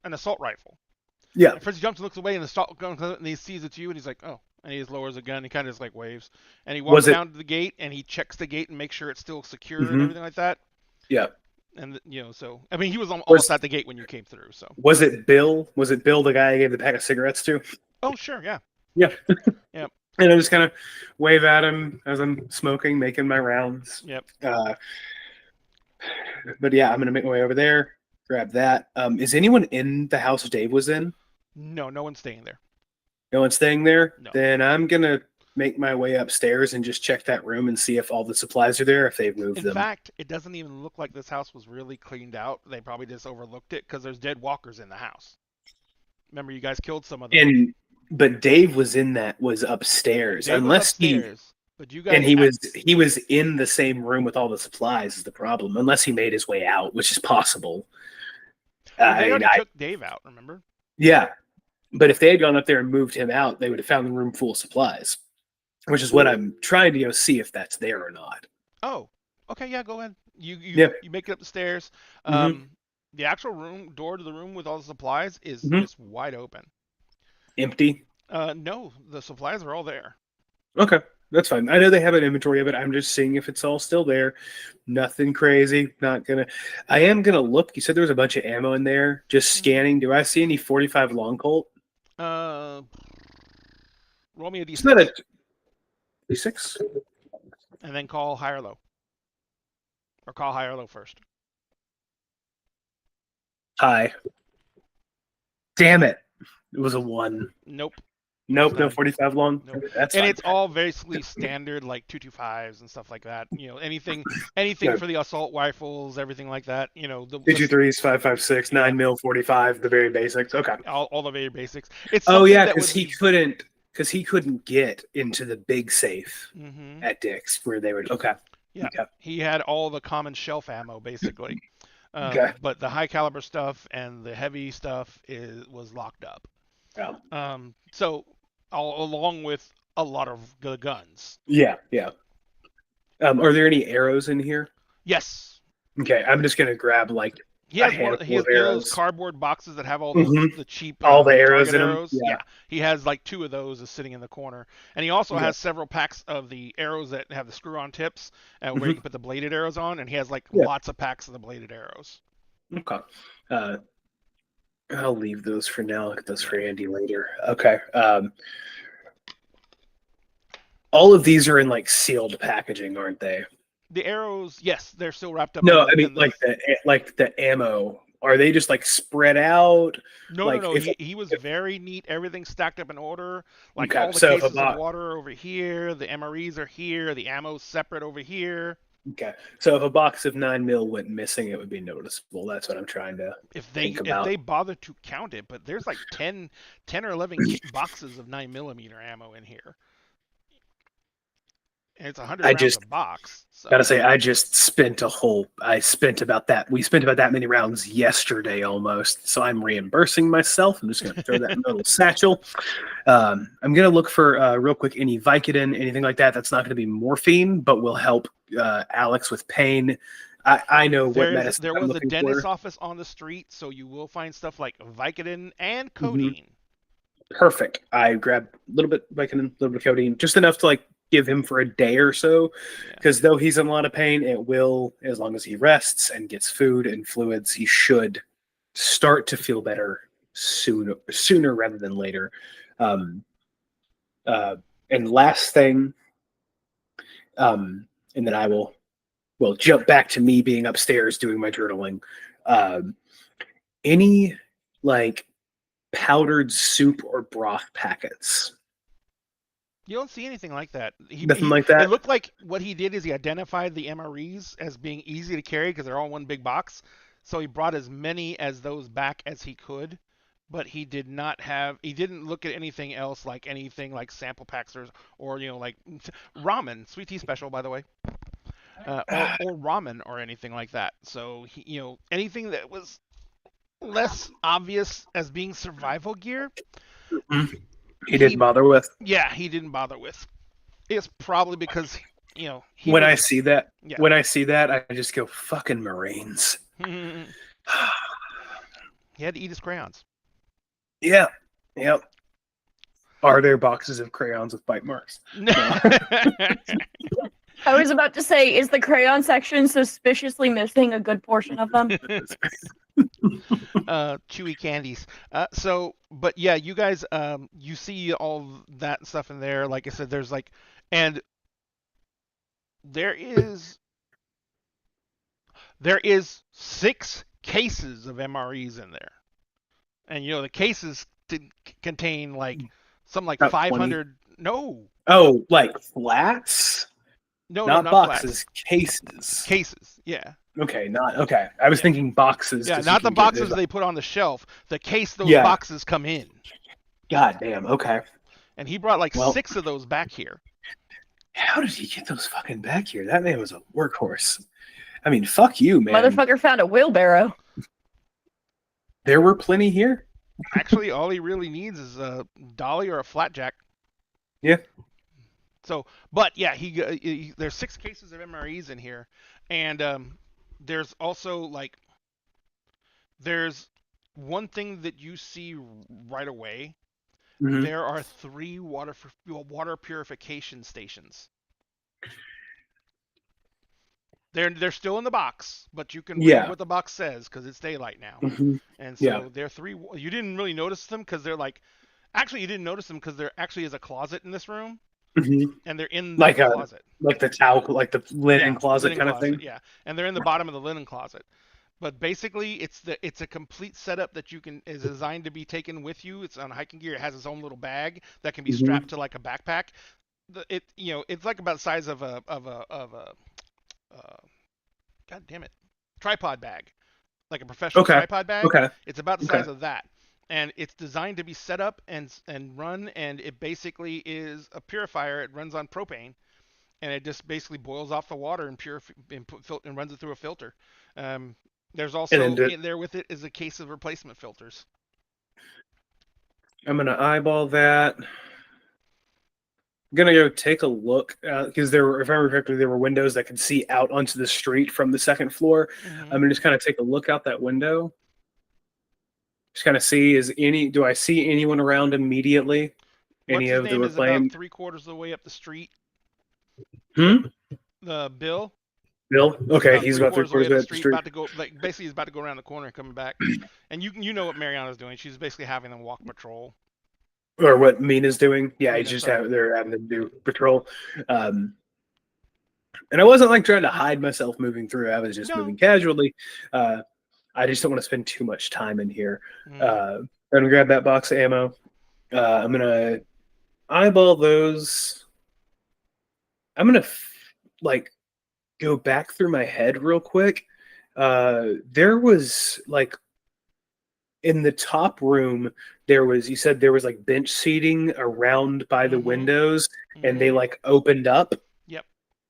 Speaker 6: an assault rifle.
Speaker 4: Yeah.
Speaker 6: At first he jumps and looks away, and the assault gun comes up, and he sees it's you, and he's like, oh. And he just lowers the gun. He kind of just like waves, and he walks down to the gate, and he checks the gate and makes sure it's still secure and everything like that.
Speaker 4: Yeah.
Speaker 6: And so I mean, he was almost at the gate when you came through. So
Speaker 4: was it Bill? Was it Bill, the guy I gave the pack of cigarettes to?
Speaker 6: Oh, sure, yeah.
Speaker 4: Yeah.
Speaker 6: Yep.
Speaker 4: And I just kind of wave at him as I'm smoking, making my rounds.
Speaker 6: Yep.
Speaker 4: But yeah, I'm gonna make my way over there, grab that. Is anyone in the house Dave was in?
Speaker 6: No one's staying there.
Speaker 4: No one's staying there?
Speaker 6: No.
Speaker 4: Then I'm gonna make my way upstairs and just check that room and see if all the supplies are there, if they've moved them.
Speaker 6: In fact, it doesn't even look like this house was really cleaned out. They probably just overlooked it because there's dead walkers in the house. Remember, you guys killed some of them.
Speaker 4: But Dave was upstairs.
Speaker 6: Dave was upstairs, but you guys
Speaker 4: and he was in the same room with all the supplies is the problem. Unless he made his way out, which is possible.
Speaker 6: They already took Dave out, remember?
Speaker 4: Yeah. But if they had gone up there and moved him out, they would have found the room full of supplies, which is what I'm trying to see if that's there or not.
Speaker 6: Oh, okay, yeah, go ahead. You make it up the stairs. The actual door to the room with all the supplies is just wide open.
Speaker 4: Empty?
Speaker 6: No, the supplies are all there.
Speaker 4: Okay. That's fine. I know they have an inventory of it. I'm just seeing if it's all still there. Nothing crazy. Not gonna. I am gonna look. You said there was a bunch of ammo in there. Just scanning. Do I see any 45 long Colt?
Speaker 6: Roll me a
Speaker 4: It's
Speaker 6: d6.
Speaker 4: not a D6.
Speaker 6: And then call high or low. Or call high or low first.
Speaker 4: High. Damn it! It was a 1.
Speaker 6: Nope.
Speaker 4: Nope, no
Speaker 6: None.
Speaker 4: 45 long.
Speaker 6: Nope.
Speaker 4: That's
Speaker 6: And
Speaker 4: fine.
Speaker 6: it's all basically standard, like 225s and stuff like that. You know, anything
Speaker 4: Yeah.
Speaker 6: for the assault rifles, everything like that. You know, the
Speaker 4: 223s, 5.56, 9 mil, 45, the very basics. Okay.
Speaker 6: all the very basics. It's
Speaker 4: Oh
Speaker 6: something
Speaker 4: yeah,
Speaker 6: that
Speaker 4: because
Speaker 6: would
Speaker 4: he couldn't get into the big safe
Speaker 6: Mhm.
Speaker 4: at Dick's where they would. Okay.
Speaker 6: Yeah.
Speaker 4: Okay.
Speaker 6: He had all the common shelf ammo basically.
Speaker 4: Okay.
Speaker 6: But the high caliber stuff and the heavy stuff was locked up.
Speaker 4: Yeah.
Speaker 6: So along with a lot of the guns.
Speaker 4: Yeah. Yeah. Are there any arrows in here?
Speaker 6: Yes.
Speaker 4: Okay, I'm just gonna grab like
Speaker 6: He has
Speaker 4: handful
Speaker 6: he has
Speaker 4: of arrows.
Speaker 6: those cardboard boxes that have all those,
Speaker 4: Mhm.
Speaker 6: the cheap
Speaker 4: All the arrows
Speaker 6: target
Speaker 4: in 'em?
Speaker 6: arrows.
Speaker 4: Yeah.
Speaker 6: He has like 2 of those sitting in the corner, and he also
Speaker 4: Yeah.
Speaker 6: has several packs of the arrows that have the screw-on tips, where
Speaker 4: Mhm.
Speaker 6: you can put the bladed arrows on, and he has like
Speaker 4: Yeah.
Speaker 6: lots of packs of the bladed arrows.
Speaker 4: Okay. I'll leave those for now. I'll get those for Andy later. Okay. All of these are in like sealed packaging, aren't they?
Speaker 6: The arrows, yes, they're still wrapped up.
Speaker 4: No,
Speaker 6: in the,
Speaker 4: I mean
Speaker 6: in the-
Speaker 4: like the ammo. Are they just like spread out?
Speaker 6: No,
Speaker 4: like,
Speaker 6: no.
Speaker 4: if-
Speaker 6: He was very neat. Everything stacked up in order. Like
Speaker 4: Okay,
Speaker 6: all the
Speaker 4: so if a
Speaker 6: cases of
Speaker 4: box-
Speaker 6: water are over here. The MREs are here. The ammo's separate over here.
Speaker 4: Okay. So if a box of 9 mil went missing, it would be noticeable. That's what I'm trying to
Speaker 6: If they
Speaker 4: think about.
Speaker 6: bother to count it, but there's like 10 or 11 boxes of 9mm ammo in here. And it's 100
Speaker 4: I
Speaker 6: rounds
Speaker 4: just-
Speaker 6: a box. So.
Speaker 4: Gotta say, I spent about that. We spent about that many rounds yesterday almost. So I'm reimbursing myself. I'm just gonna throw that in a little satchel. I'm gonna look for real quick any Vicodin, anything like that. That's not gonna be morphine, but will help Alex with pain. I know what medicine
Speaker 6: There
Speaker 4: I'm
Speaker 6: was a
Speaker 4: looking
Speaker 6: dentist's
Speaker 4: for.
Speaker 6: office on the street, so you will find stuff like Vicodin and
Speaker 4: Mm-hmm.
Speaker 6: codeine.
Speaker 4: Perfect. I grabbed a little bit Vicodin, a little bit of codeine, just enough to like give him for a day or so, because though he's in a lot of pain, it will, as long as he rests and gets food and fluids, he should start to feel better sooner rather than later. And last thing, and then I will jump back to me being upstairs doing my journaling. Any like powdered soup or broth packets?
Speaker 6: You don't see anything like that.
Speaker 4: Nothing like that?
Speaker 6: It looked like what he did is he identified the MREs as being easy to carry because they're all in one big box. So he brought as many as those back as he could, but he didn't look at anything else, like anything like sample packs or like ramen, sweet tea special, by the way, or ramen or anything like that. So anything that was less obvious as being survival gear,
Speaker 4: He didn't bother with.
Speaker 6: Yeah, he didn't bother with. It's probably because
Speaker 4: when I see that,
Speaker 6: Yeah.
Speaker 4: I just go fucking Marines.
Speaker 6: he had to eat his crayons.
Speaker 4: Yeah. Yep. Are there boxes of crayons with bite marks?
Speaker 5: I was about to say, is the crayon section suspiciously missing a good portion of them?
Speaker 6: Chewy candies. But yeah, you guys, you see all that stuff in there. Like I said, there's and there is 6 cases of MREs in there, and the cases contain something like
Speaker 4: About
Speaker 6: 500. No,
Speaker 4: Oh, like flats?
Speaker 6: no,
Speaker 4: not
Speaker 6: not
Speaker 4: boxes,
Speaker 6: flats.
Speaker 4: cases.
Speaker 6: Cases, yeah.
Speaker 4: Okay, not okay. I was thinking boxes.
Speaker 6: Yeah,
Speaker 4: 'cause you
Speaker 6: not the
Speaker 4: can get
Speaker 6: boxes
Speaker 4: those-
Speaker 6: they put on the shelf. The case those
Speaker 4: Yeah.
Speaker 6: boxes come in.
Speaker 4: God damn. Okay.
Speaker 6: And he brought
Speaker 4: Well-
Speaker 6: 6 of those back here.
Speaker 4: How did he get those fucking back here? That man was a workhorse. I mean, fuck you, man.
Speaker 5: Motherfucker found a wheelbarrow.
Speaker 4: There were plenty here.
Speaker 6: Actually, all he really needs is a dolly or a flatjack.
Speaker 4: Yeah.
Speaker 6: So, but yeah, there's 6 cases of MREs in here, and there's also there's one thing that you see right away there are 3 water purification stations. They're still in the box, but you can read what the box says because it's daylight now. And so they're 3. You didn't really notice them because they're like. Actually, you didn't notice them because there actually is a closet in this room, and they're in the closet,
Speaker 4: like the towel, like the linen closet kind of thing.
Speaker 6: Yeah, and they're in the bottom of the linen closet. But basically, it's a complete setup that is designed to be taken with you. It's on hiking gear. It has its own little bag that can be strapped to like a backpack. It's like about the size of a God damn it, tripod bag, like a professional tripod bag. It's about the size of that. And it's designed to be set up and run, and it basically is a purifier. It runs on propane, and it just basically boils off the water and runs it through a filter. There's also there with it is a case of replacement filters.
Speaker 4: I'm gonna eyeball that. I'm gonna go take a look because if I remember correctly, there were windows that could see out onto the street from the second floor. I'm gonna just kind of take a look out that window. Just kind of see do I see anyone around immediately? Any of the reclaimed?
Speaker 6: About 3/4 of the way up the street.
Speaker 4: The
Speaker 6: Bill.
Speaker 4: Okay, he's about 3/4 of the street.
Speaker 6: About to go, basically, he's about to go around the corner and coming back. And you know what Mariana's doing? She's basically having them walk patrol.
Speaker 4: Or what Mina's doing? Yeah, they're having them do patrol. And I wasn't like trying to hide myself moving through. I was just moving casually. I just don't want to spend too much time in here. I'm gonna grab that box of ammo. I'm gonna eyeball those. I'm gonna go back through my head real quick. There was like in the top room. You said there was like bench seating around by the windows, and they like opened up.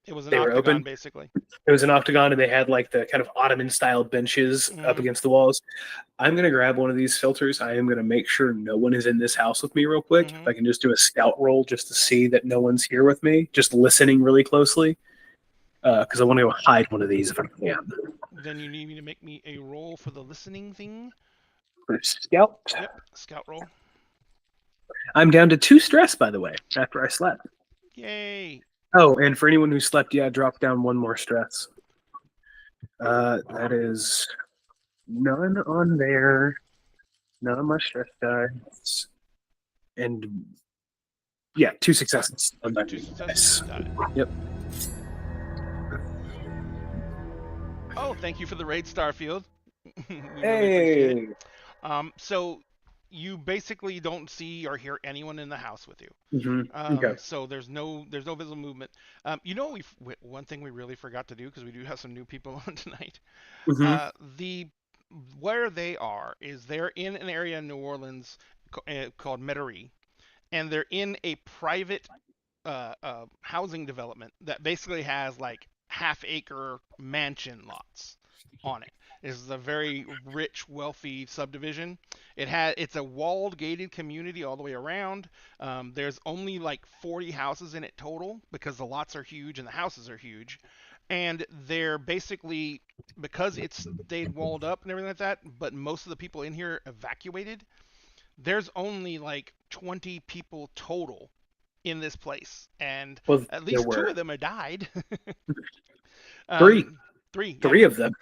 Speaker 6: It was an octagon, basically.
Speaker 4: It was an octagon, and they had like the kind of Ottoman-style benches up against the walls. I'm going to grab one of these filters. I am going to make sure no one is in this house with me real quick. If I can just do a scout roll just to see that no one's here with me, just listening really closely, because I want to go hide one of these if I can.
Speaker 6: Then you need me to make me a roll for the listening thing.
Speaker 4: For scout?
Speaker 6: Yep, scout roll.
Speaker 4: I'm down to 2 stress, by the way, after I slept.
Speaker 6: Yay!
Speaker 4: Oh, and for anyone who slept, drop down 1 more stress. That is none on there. None on my stress dice. And 2 successes on that.
Speaker 6: 2 successes.
Speaker 4: Yep.
Speaker 6: Oh, thank you for the raid, Starfield.
Speaker 4: Hey.
Speaker 6: Really so you basically don't see or hear anyone in the house with you. So there's no visible movement. One thing we really forgot to do, because we do have some new people on tonight. Where they are is they're in an area in New Orleans called Metairie, and they're in a private housing development that basically has like half-acre mansion lots on it. This is a very rich, wealthy subdivision. It's a walled, gated community all the way around. There's only like 40 houses in it total because the lots are huge and the houses are huge. And they're basically, because it's stayed walled up and everything like that, but most of the people in here evacuated, there's only like 20 people total in this place. And at least 2 of them have died.
Speaker 4: 3.
Speaker 6: 3
Speaker 4: of them.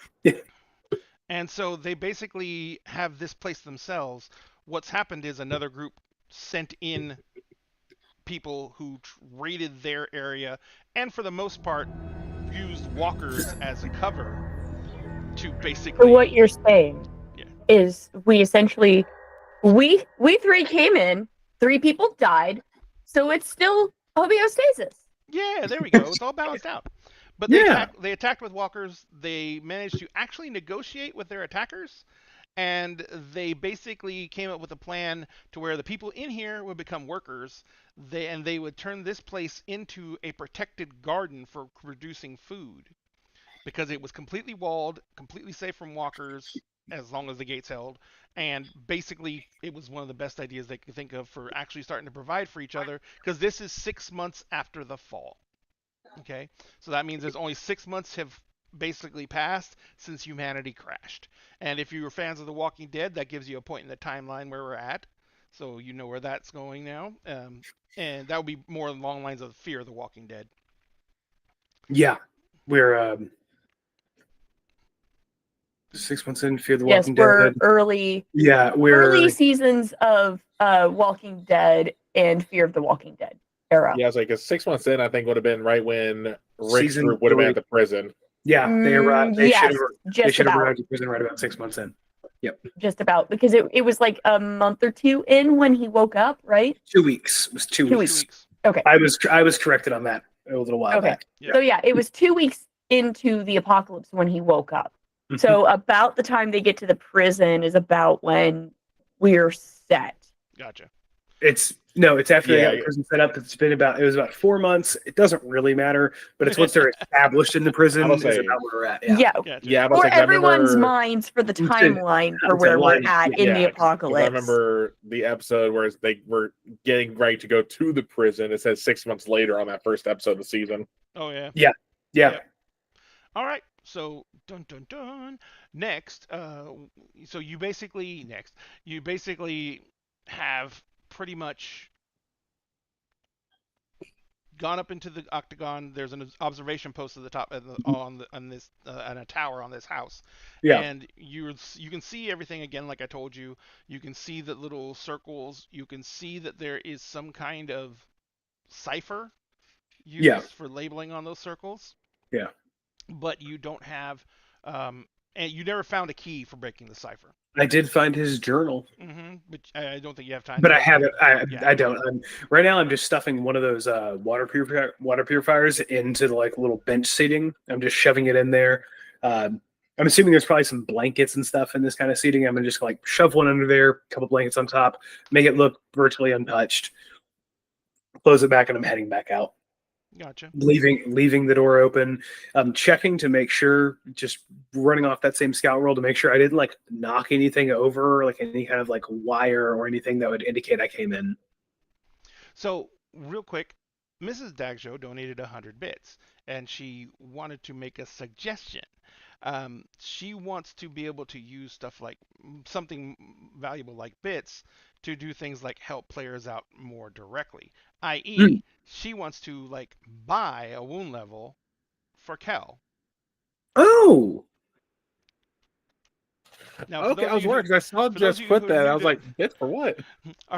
Speaker 6: And so they basically have this place themselves. What's happened is another group sent in people who raided their area, and for the most part used walkers as a cover to basically...
Speaker 5: So what you're saying is we 3 came in, 3 people died, so it's still homeostasis.
Speaker 6: Yeah, there we go. It's all balanced out. But they attacked with walkers. They managed to actually negotiate with their attackers, and they basically came up with a plan to where the people in here would become workers. They would turn this place into a protected garden for producing food, because it was completely walled, completely safe from walkers as long as the gates held, and basically it was one of the best ideas they could think of for actually starting to provide for each other, because this is 6 months after the fall. Okay, so that means there's only 6 months have basically passed since humanity crashed. And if you were fans of The Walking Dead, that gives you a point in the timeline where we're at. so you know where that's going now. And that would be more along the lines of Fear of the Walking Dead.
Speaker 4: Yeah, we're 6 months in Fear the
Speaker 5: Yes,
Speaker 4: Walking
Speaker 5: we're
Speaker 4: Dead.
Speaker 5: early.
Speaker 4: Yeah, we're
Speaker 5: early seasons of Walking Dead and Fear of the Walking Dead era.
Speaker 3: Yeah, it's like 6 months in, I think would have been right when Rick's
Speaker 4: Season
Speaker 3: group would have been
Speaker 4: 3.
Speaker 3: at the prison.
Speaker 4: Yeah, they arrived. They
Speaker 5: Yes,
Speaker 4: should have arrived at prison right about 6 months in. Yep,
Speaker 5: just about, because it was like a month or two in when he woke up, right?
Speaker 4: 2 weeks. It was 2
Speaker 5: 2
Speaker 4: weeks.
Speaker 5: weeks. Okay,
Speaker 4: I was corrected on that a little while
Speaker 5: okay.
Speaker 4: back.
Speaker 6: Yeah.
Speaker 5: So yeah, it was 2 weeks into the apocalypse when he woke up. So about the time they get to the prison is about when we're set.
Speaker 6: Gotcha.
Speaker 4: It's after they got the prison set up. It was about 4 months. It doesn't really matter, but it's once they're established in the prison is about where we're at.
Speaker 5: Yeah.
Speaker 6: Gotcha.
Speaker 3: Yeah,
Speaker 5: For everyone's minds for the timeline for where we're at in the
Speaker 3: 'cause
Speaker 5: apocalypse.
Speaker 3: I remember the episode where they were getting ready to go to the prison. It says 6 months later on that first episode of the season.
Speaker 6: Oh yeah.
Speaker 4: Yeah.
Speaker 6: All right. So dun dun dun. Next, so you basically have pretty much gone up into the octagon. There's an observation post at the top on a tower on this house.
Speaker 4: Yeah.
Speaker 6: And you can see everything again, like I told you. You can see the little circles. You can see that there is some kind of cipher used for labeling on those circles.
Speaker 4: Yeah.
Speaker 6: But you don't have, and you never found a key for breaking the cipher.
Speaker 4: I did find his journal.
Speaker 6: But I don't think you have time.
Speaker 4: But I haven't. I don't. Right now, I'm just stuffing one of those water purifiers into the little bench seating. I'm just shoving it in there. I'm assuming there's probably some blankets and stuff in this kind of seating. I'm gonna just shove one under there, a couple blankets on top, make it look virtually untouched. Close it back, and I'm heading back out.
Speaker 6: Gotcha.
Speaker 4: Leaving the door open, checking to make sure, just running off that same scout roll to make sure I didn't knock anything over, any kind of wire or anything that would indicate I came in.
Speaker 6: So real quick, Mrs. Dagjo donated 100 bits, and she wanted to make a suggestion. She wants to be able to use stuff like something valuable like bits to do things like help players out more directly, i.e. she wants to buy a wound level for Kel.
Speaker 4: Oh.
Speaker 6: Now,
Speaker 3: okay, I was worried because I saw just put that. I was like, bits for what?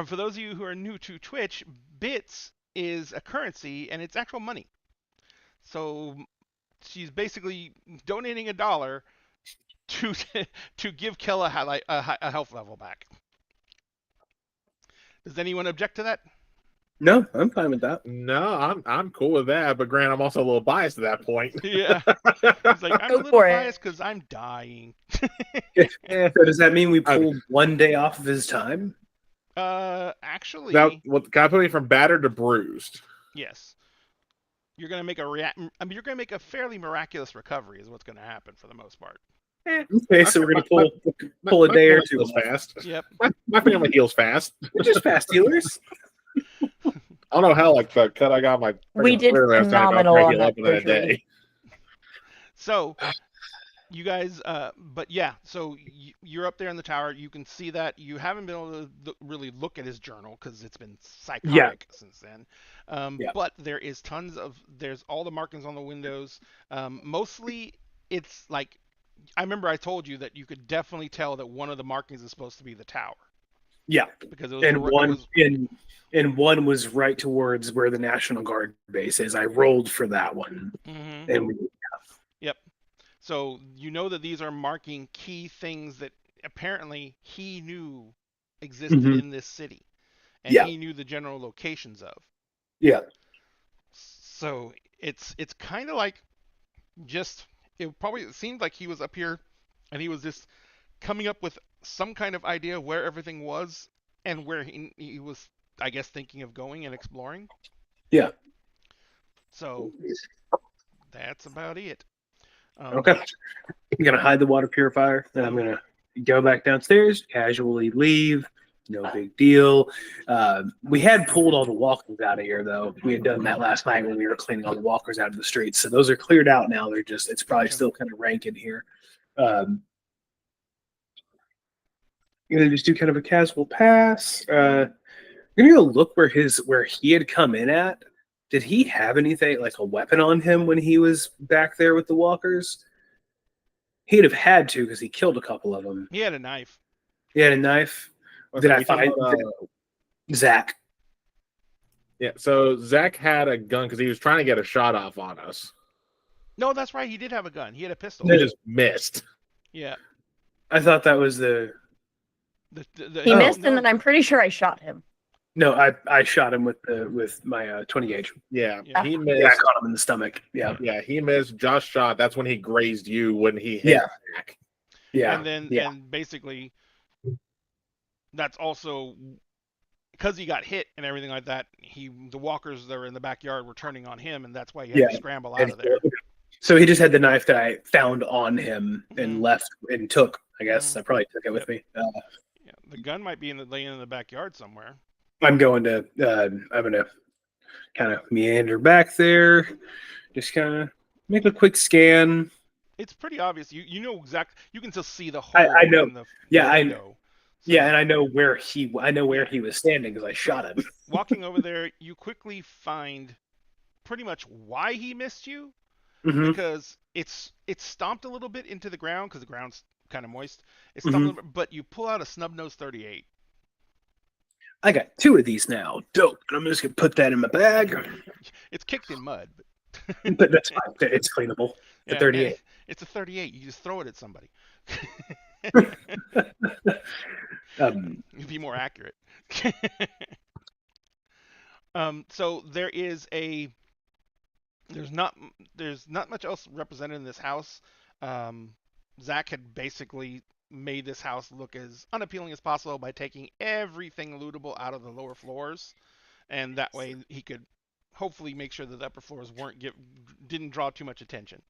Speaker 6: For those of you who are new to Twitch, bits is a currency and it's actual money. So she's basically donating $1 to give Kel a health level back. Does anyone object to that?
Speaker 4: No, I'm fine with that.
Speaker 3: No, I'm cool with that. But Grant, I'm also a little biased at that point.
Speaker 6: Yeah. It's I'm a little biased because I'm dying.
Speaker 4: So does that mean we pulled 1 day off of his time?
Speaker 6: Actually.
Speaker 3: Can I put me from battered to bruised?
Speaker 6: Yes. You're gonna make you're gonna make a fairly miraculous recovery, is what's gonna happen for the most part.
Speaker 4: Okay, so we're gonna pull a day or two
Speaker 3: fast.
Speaker 6: Yep.
Speaker 3: My family heals fast.
Speaker 4: We're just fast healers.
Speaker 3: I don't know how the cut I got my.
Speaker 5: We did phenomenal on that
Speaker 3: in a day.
Speaker 6: So, you guys, but yeah, so you're up there in the tower. You can see that. You haven't been able to really look at his journal because it's been psychotic since then. But there's all the markings on the windows. Mostly, it's I remember I told you that you could definitely tell that one of the markings is supposed to be the tower.
Speaker 4: Yeah,
Speaker 6: because
Speaker 4: one was right towards where the National Guard base is. I rolled for that one, and
Speaker 6: Yep. So you know that these are marking key things that apparently he knew existed in this city, and he knew the general locations of.
Speaker 4: Yeah.
Speaker 6: So it's kind of like it seemed like he was up here, and he was just coming up with some kind of idea where everything was and where he was, I guess, thinking of going and exploring.
Speaker 4: Yeah.
Speaker 6: So that's about it.
Speaker 4: Okay. I'm going to hide the water purifier. Then I'm going to go back downstairs, casually leave. No big deal. We had pulled all the walkers out of here, though. We had done that last night when we were cleaning all the walkers out of the streets. So those are cleared out now. It's probably still kind of rank in here. gonna just do kind of a casual pass. I'm gonna go look where he had come in at. Did he have anything like a weapon on him when he was back there with the walkers? He'd have had to because he killed a couple of them.
Speaker 6: He had a knife.
Speaker 4: He had a knife. Did I find Zach?
Speaker 3: Yeah, so Zach had a gun because he was trying to get a shot off on us.
Speaker 6: No, that's right. He did have a gun. He had a pistol.
Speaker 3: He just missed.
Speaker 6: Yeah.
Speaker 4: I thought that was the
Speaker 5: He missed, and then I'm pretty sure I shot him.
Speaker 4: No, I shot him with my 20 gauge.
Speaker 3: Yeah,
Speaker 6: Yeah.
Speaker 3: he missed.
Speaker 4: Yeah, I caught him in the stomach. Yeah,
Speaker 3: Yeah, he missed. Josh shot. That's when he grazed you when he hit Zach.
Speaker 4: yeah.
Speaker 6: And then
Speaker 4: yeah.
Speaker 6: and basically that's also because he got hit and everything like that, the walkers that were in the backyard were turning on him, and that's why he had to scramble out of there.
Speaker 4: So he just had the knife that I found on him and left and took. I guess I probably took it with me.
Speaker 6: Yeah, the gun might be laying in the backyard somewhere.
Speaker 4: I'm gonna kind of meander back there, just kind of make a quick scan.
Speaker 6: It's pretty obvious. You know exactly. You can still see the hole.
Speaker 4: I know.
Speaker 6: In the
Speaker 4: Yeah, I
Speaker 6: window. So,
Speaker 4: yeah, and I know where he was standing because I shot him.
Speaker 6: walking over there, you quickly find pretty much why he missed you,
Speaker 4: Mhm.
Speaker 6: because it's stomped a little bit into the ground because the ground's kind of moist. It's stomped a little bit, but you pull out a snub nose 38.
Speaker 4: I got 2 of these now. Dope. And I'm just gonna put that in my bag.
Speaker 6: It's kicked in mud,
Speaker 4: But that's fine. It's cleanable. The
Speaker 6: yeah,
Speaker 4: 38.
Speaker 6: It's a 38. You just throw it at somebody. You'd be more accurate. So there's not much else represented in this house. Zach had basically made this house look as unappealing as possible by taking everything lootable out of the lower floors, and that way he could hopefully make sure that the upper floors didn't draw too much attention.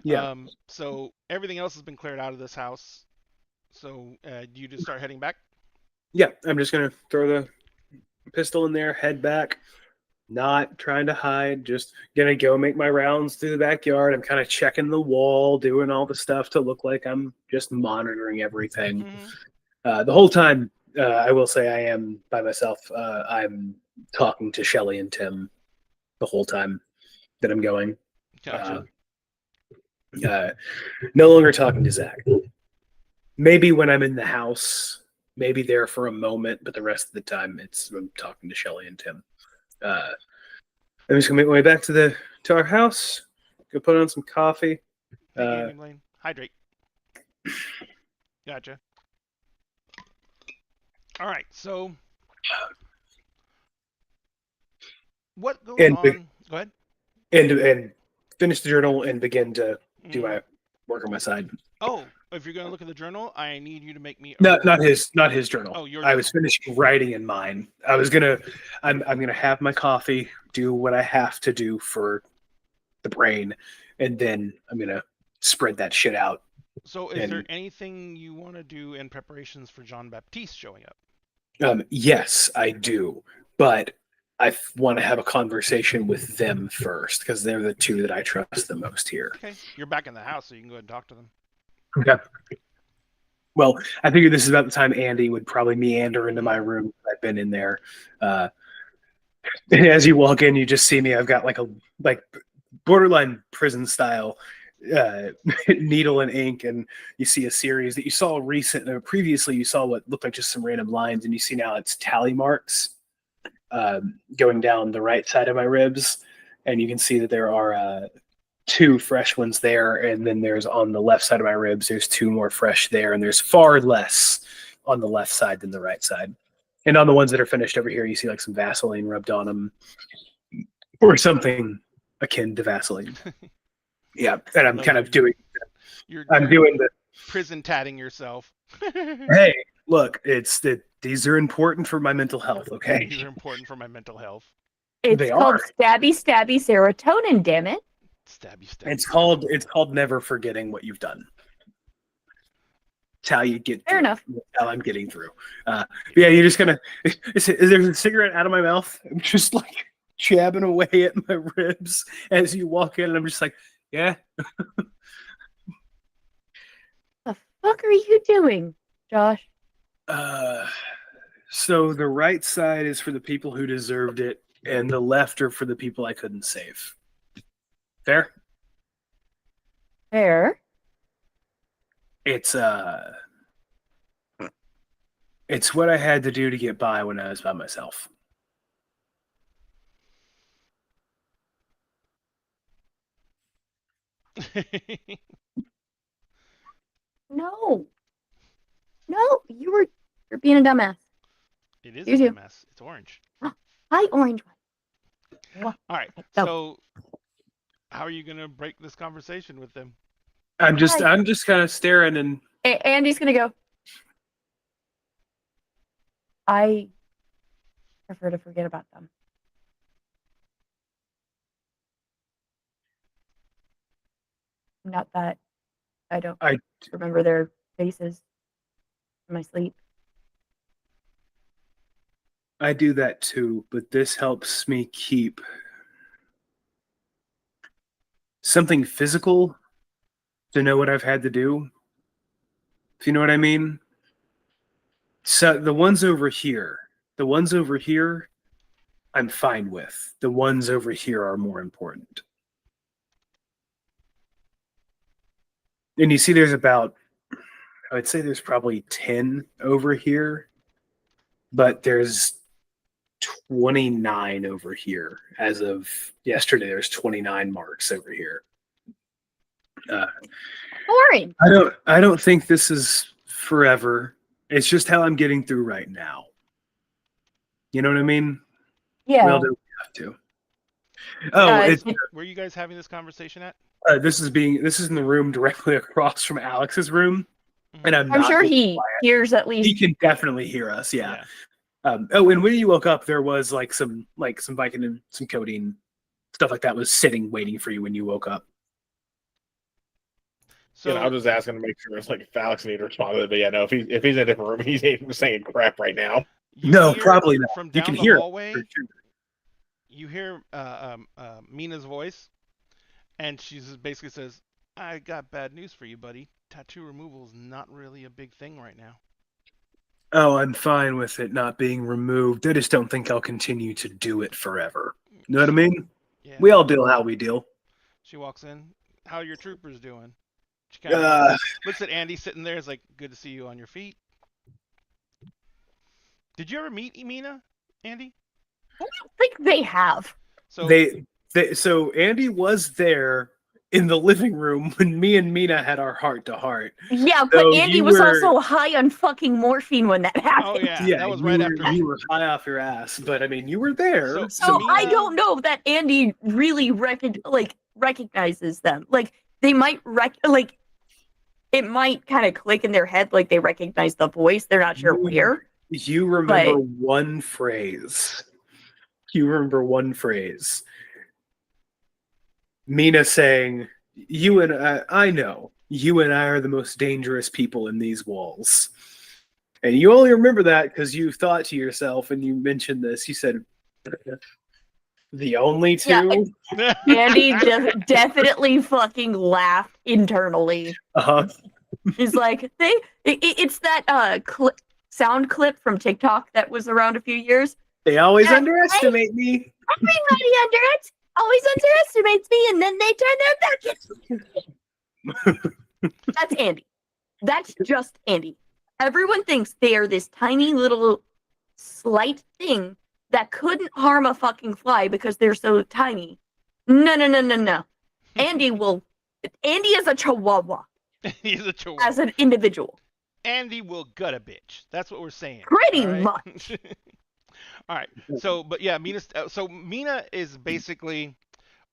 Speaker 4: Yeah.
Speaker 6: So everything else has been cleared out of this house. So do you just start heading back?
Speaker 4: Yeah. I'm just gonna throw the pistol in there, head back, not trying to hide, just gonna go make my rounds through the backyard. I'm kind of checking the wall, doing all the stuff to look like I'm just monitoring everything.
Speaker 6: Mm-hmm.
Speaker 4: The whole time, I will say I am by myself. I'm talking to Shelly and Tim the whole time that I'm going.
Speaker 6: Gotcha.
Speaker 4: No longer talking to Zach. Maybe when I'm in the house, maybe there for a moment, but the rest of the time I'm talking to Shelly and Tim. I'm just gonna make my way back to our house, go put on some coffee.
Speaker 6: Hydrate. Gotcha. All right, so what goes on? Go ahead.
Speaker 4: And finish the journal and begin to do my work on my side.
Speaker 6: Oh, if you're gonna look at the journal, I need you to make me.
Speaker 4: Not his journal.
Speaker 6: Oh, your.
Speaker 4: I was finishing writing in mine. I'm gonna have my coffee, do what I have to do for the brain, and then I'm gonna spread that shit out.
Speaker 6: So, is there anything you want to do in preparations for Jean Baptiste showing up?
Speaker 4: Yes, I do, but I want to have a conversation with them first because they're the 2 that I trust the most here.
Speaker 6: Okay, you're back in the house, so you can go ahead and talk to them.
Speaker 4: Okay. Well, I figured this is about the time Andy would probably meander into my room. I've been in there. As you walk in, you just see me. I've got like borderline prison style needle and ink, and you see a series that you saw previously. You saw what looked like just some random lines, and you see now it's tally marks going down the right side of my ribs, and you can see that there are 2 fresh ones there, and then there's on the left side of my ribs, there's 2 more fresh there, and there's far less on the left side than the right side. And on the ones that are finished over here, you see like some Vaseline rubbed on them, or something akin to Vaseline. Yeah, and I'm kind of doing.
Speaker 6: You're
Speaker 4: doing the
Speaker 6: prison tatting yourself.
Speaker 4: Hey, look, these are important for my mental health. Okay,
Speaker 6: These are important for my mental health.
Speaker 5: It's
Speaker 4: They
Speaker 5: called
Speaker 4: are.
Speaker 5: stabby stabby serotonin, damn it.
Speaker 6: Stabby.
Speaker 4: it's called never forgetting what you've done. It's how you get.
Speaker 5: Fair enough.
Speaker 4: How I'm getting through. Yeah, you're just gonna. Is there a cigarette out of my mouth? I'm just like jabbing away at my ribs as you walk in, and I'm just like, yeah.
Speaker 5: The fuck are you doing, Josh?
Speaker 4: So the right side is for the people who deserved it, and the left are for the people I couldn't save. Fair?
Speaker 5: Fair.
Speaker 4: It's what I had to do to get by when I was by myself.
Speaker 5: No. No, you're being a dumbass.
Speaker 6: It is
Speaker 5: You
Speaker 6: a
Speaker 5: too.
Speaker 6: mess. It's orange.
Speaker 5: Hi, orange one.
Speaker 6: All right.
Speaker 5: Go.
Speaker 6: So, how are you gonna break this conversation with them?
Speaker 4: I'm just kind of staring and
Speaker 5: Andy's gonna go. I prefer to forget about them. Not that I don't remember their faces in my sleep.
Speaker 4: I do that too, but this helps me keep something physical to know what I've had to do. If you know what I mean? So the ones over here, I'm fine with. The ones over here are more important. And you see there's about, I would say there's probably 10 over here, but there's 29 over here. As of yesterday, there's 29 marks over here.
Speaker 5: Boring.
Speaker 4: I don't think this is forever. It's just how I'm getting through right now. You know what I mean?
Speaker 5: Yeah.
Speaker 4: We'll do what we have to. Oh, it's
Speaker 6: where are you guys having this conversation at?
Speaker 4: this is in the room directly across from Alex's room, and I'm
Speaker 5: sure he hears at least.
Speaker 4: He can definitely hear us. Yeah. And when you woke up, there was like some Vicodin and some codeine stuff like that was sitting waiting for you when you woke up.
Speaker 3: So I was just asking to make sure it's like if Alex needed to respond, but yeah, no, if he's in a different room, he's even saying crap right now.
Speaker 4: No, probably not.
Speaker 6: From
Speaker 4: you
Speaker 6: down
Speaker 4: can
Speaker 6: the
Speaker 4: hear
Speaker 6: hallway,
Speaker 4: it.
Speaker 6: You hear Mina's voice, and she basically says, "I got bad news for you, buddy. Tattoo removal is not really a big thing right now."
Speaker 4: Oh, I'm fine with it not being removed. I just don't think I'll continue to do it forever. You know what I mean? Yeah. We all deal how we deal.
Speaker 6: She walks in. How are your troopers doing? She kind of looks at Andy sitting there. Is like, "Good to see you on your feet." Did you ever meet Mina, Andy?
Speaker 5: I don't think they have.
Speaker 4: So so Andy was there in the living room when me and Mina had our heart to heart.
Speaker 5: Yeah, but Andy was also high on fucking morphine when that happened.
Speaker 6: Oh yeah, that was right after
Speaker 4: you were high off your ass. But I mean, you were there.
Speaker 5: So Mina... I don't know that Andy really recognizes them. Like they might it might kind of click in their head, like they recognize the voice. They're not sure where.
Speaker 4: You remember one phrase. Mina saying, "You and I know you and I are the most dangerous people in these walls." And you only remember that because you thought to yourself, and you mentioned this. You said, "The only two."
Speaker 5: Yeah, Andy definitely fucking laughed internally. He's like, it's that sound clip from TikTok that was around a few years.
Speaker 4: They always underestimate me.
Speaker 5: Everybody always underestimates me, and then they turn their back. That's Andy. That's just Andy. Everyone thinks they are this tiny little slight thing that couldn't harm a fucking fly because they're so tiny. No. Andy is a chihuahua.
Speaker 6: He's a chihuahua.
Speaker 5: As an individual.
Speaker 6: Andy will gut a bitch. That's what we're saying.
Speaker 5: Pretty much.
Speaker 6: All right. So, but yeah, Mina is basically,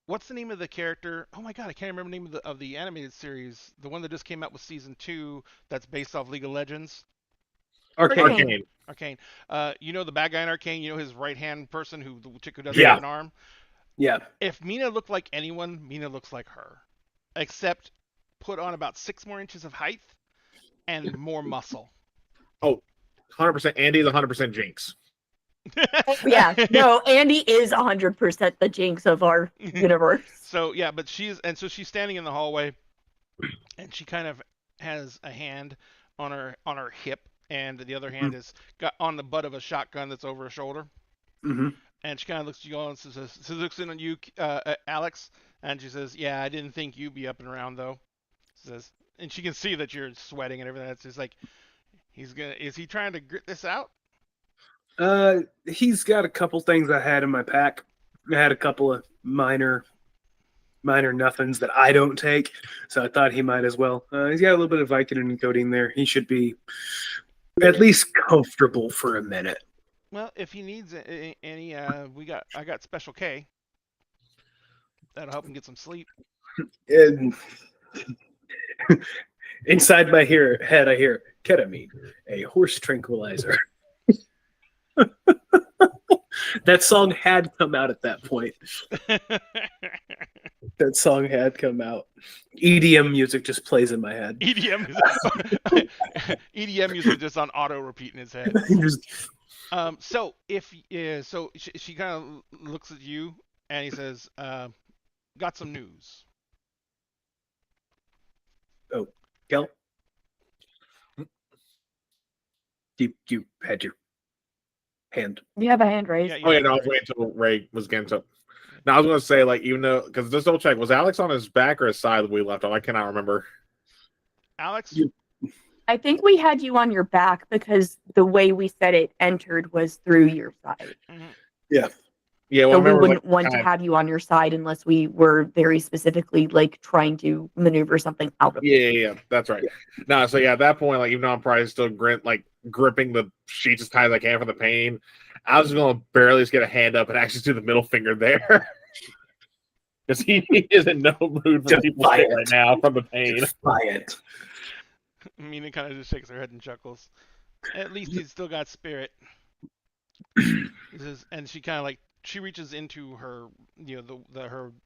Speaker 6: what's the name of the character? Oh my god, I can't remember the name of the animated series. The one that just came out with season 2 that's based off League of Legends.
Speaker 3: Arcane.
Speaker 6: You know the bad guy in Arcane? You know his right-hand person, the chick who doesn't have an arm?
Speaker 4: Yeah.
Speaker 6: If Mina looked like anyone, Mina looks like her. Except put on about 6 more inches of height and more muscle.
Speaker 3: Oh, 100%. Andy's 100% Jinx.
Speaker 5: Yeah, no, Andy is 100% the Jinx of our universe.
Speaker 6: So yeah, but she's standing in the hallway, and she kind of has a hand on her hip, and the other hand is got on the butt of a shotgun that's over her shoulder.
Speaker 4: Mm-hmm.
Speaker 6: And she kind of looks at you all and says, she looks in on you, Alex, and she says, "Yeah, I didn't think you'd be up and around though." She says, and she can see that you're sweating and everything. It's just like, is he trying to grit this out?
Speaker 4: He's got a couple things I had in my pack. I had a couple of minor nothings that I don't take, so I thought he might as well. He's got a little bit of Vicodin and codeine there. He should be at least comfortable for a minute.
Speaker 6: Well, if he needs any, I got Special K. That'll help him get some sleep.
Speaker 4: And inside my head, I hear ketamine, a horse tranquilizer. That song had come out at that point. That song had come out. EDM music just plays in my head.
Speaker 6: EDM music just on auto repeat in his head. So she kind of looks at you and he says, "Got some news."
Speaker 4: Oh, Kel? You had your hand.
Speaker 5: You have a hand raised.
Speaker 6: Yeah,
Speaker 3: Oh yeah, no, I was waiting until Ray was getting to. Now I was going to say, like, even though, because just double check, was Alex on his back or his side that we left on? I cannot remember.
Speaker 6: Alex?
Speaker 5: I think we had you on your back because the way we said it entered was through your side.
Speaker 6: Mm-hmm.
Speaker 4: Yeah.
Speaker 3: Yeah, well,
Speaker 5: So
Speaker 3: I
Speaker 5: we
Speaker 3: remember,
Speaker 5: wouldn't
Speaker 3: like,
Speaker 5: want to have you on your side unless we were very specifically like trying to maneuver something out of
Speaker 3: yeah, that's right. No, so yeah, at that point, like, even though I'm probably still gripping the sheets as tight as I can for the pain, I was going to barely just get a hand up and actually do the middle finger there. Because he is in no mood for people right now from the pain.
Speaker 4: Defiant.
Speaker 6: Mina kind of just shakes her head and chuckles. At least he's still got spirit. And she kind of like, she reaches into her,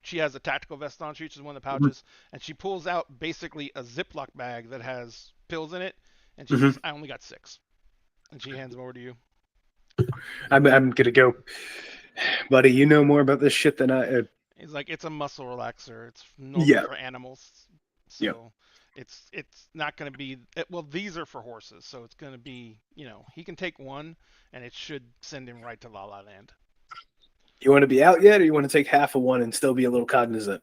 Speaker 6: she has a tactical vest on. She reaches one of the pouches and she pulls out basically a Ziploc bag that has pills in it. And she says, "I only got 6." And she hands them over to you.
Speaker 4: I'm gonna go, buddy. You know more about this shit than I.
Speaker 6: He's like, "It's a muscle relaxer. It's normal for animals. So it's not going to be. Well, these are for horses, so it's going to be. He can take one, and it should send him right to La La Land."
Speaker 4: You want to be out yet, or you want to take half of one and still be a little cognizant?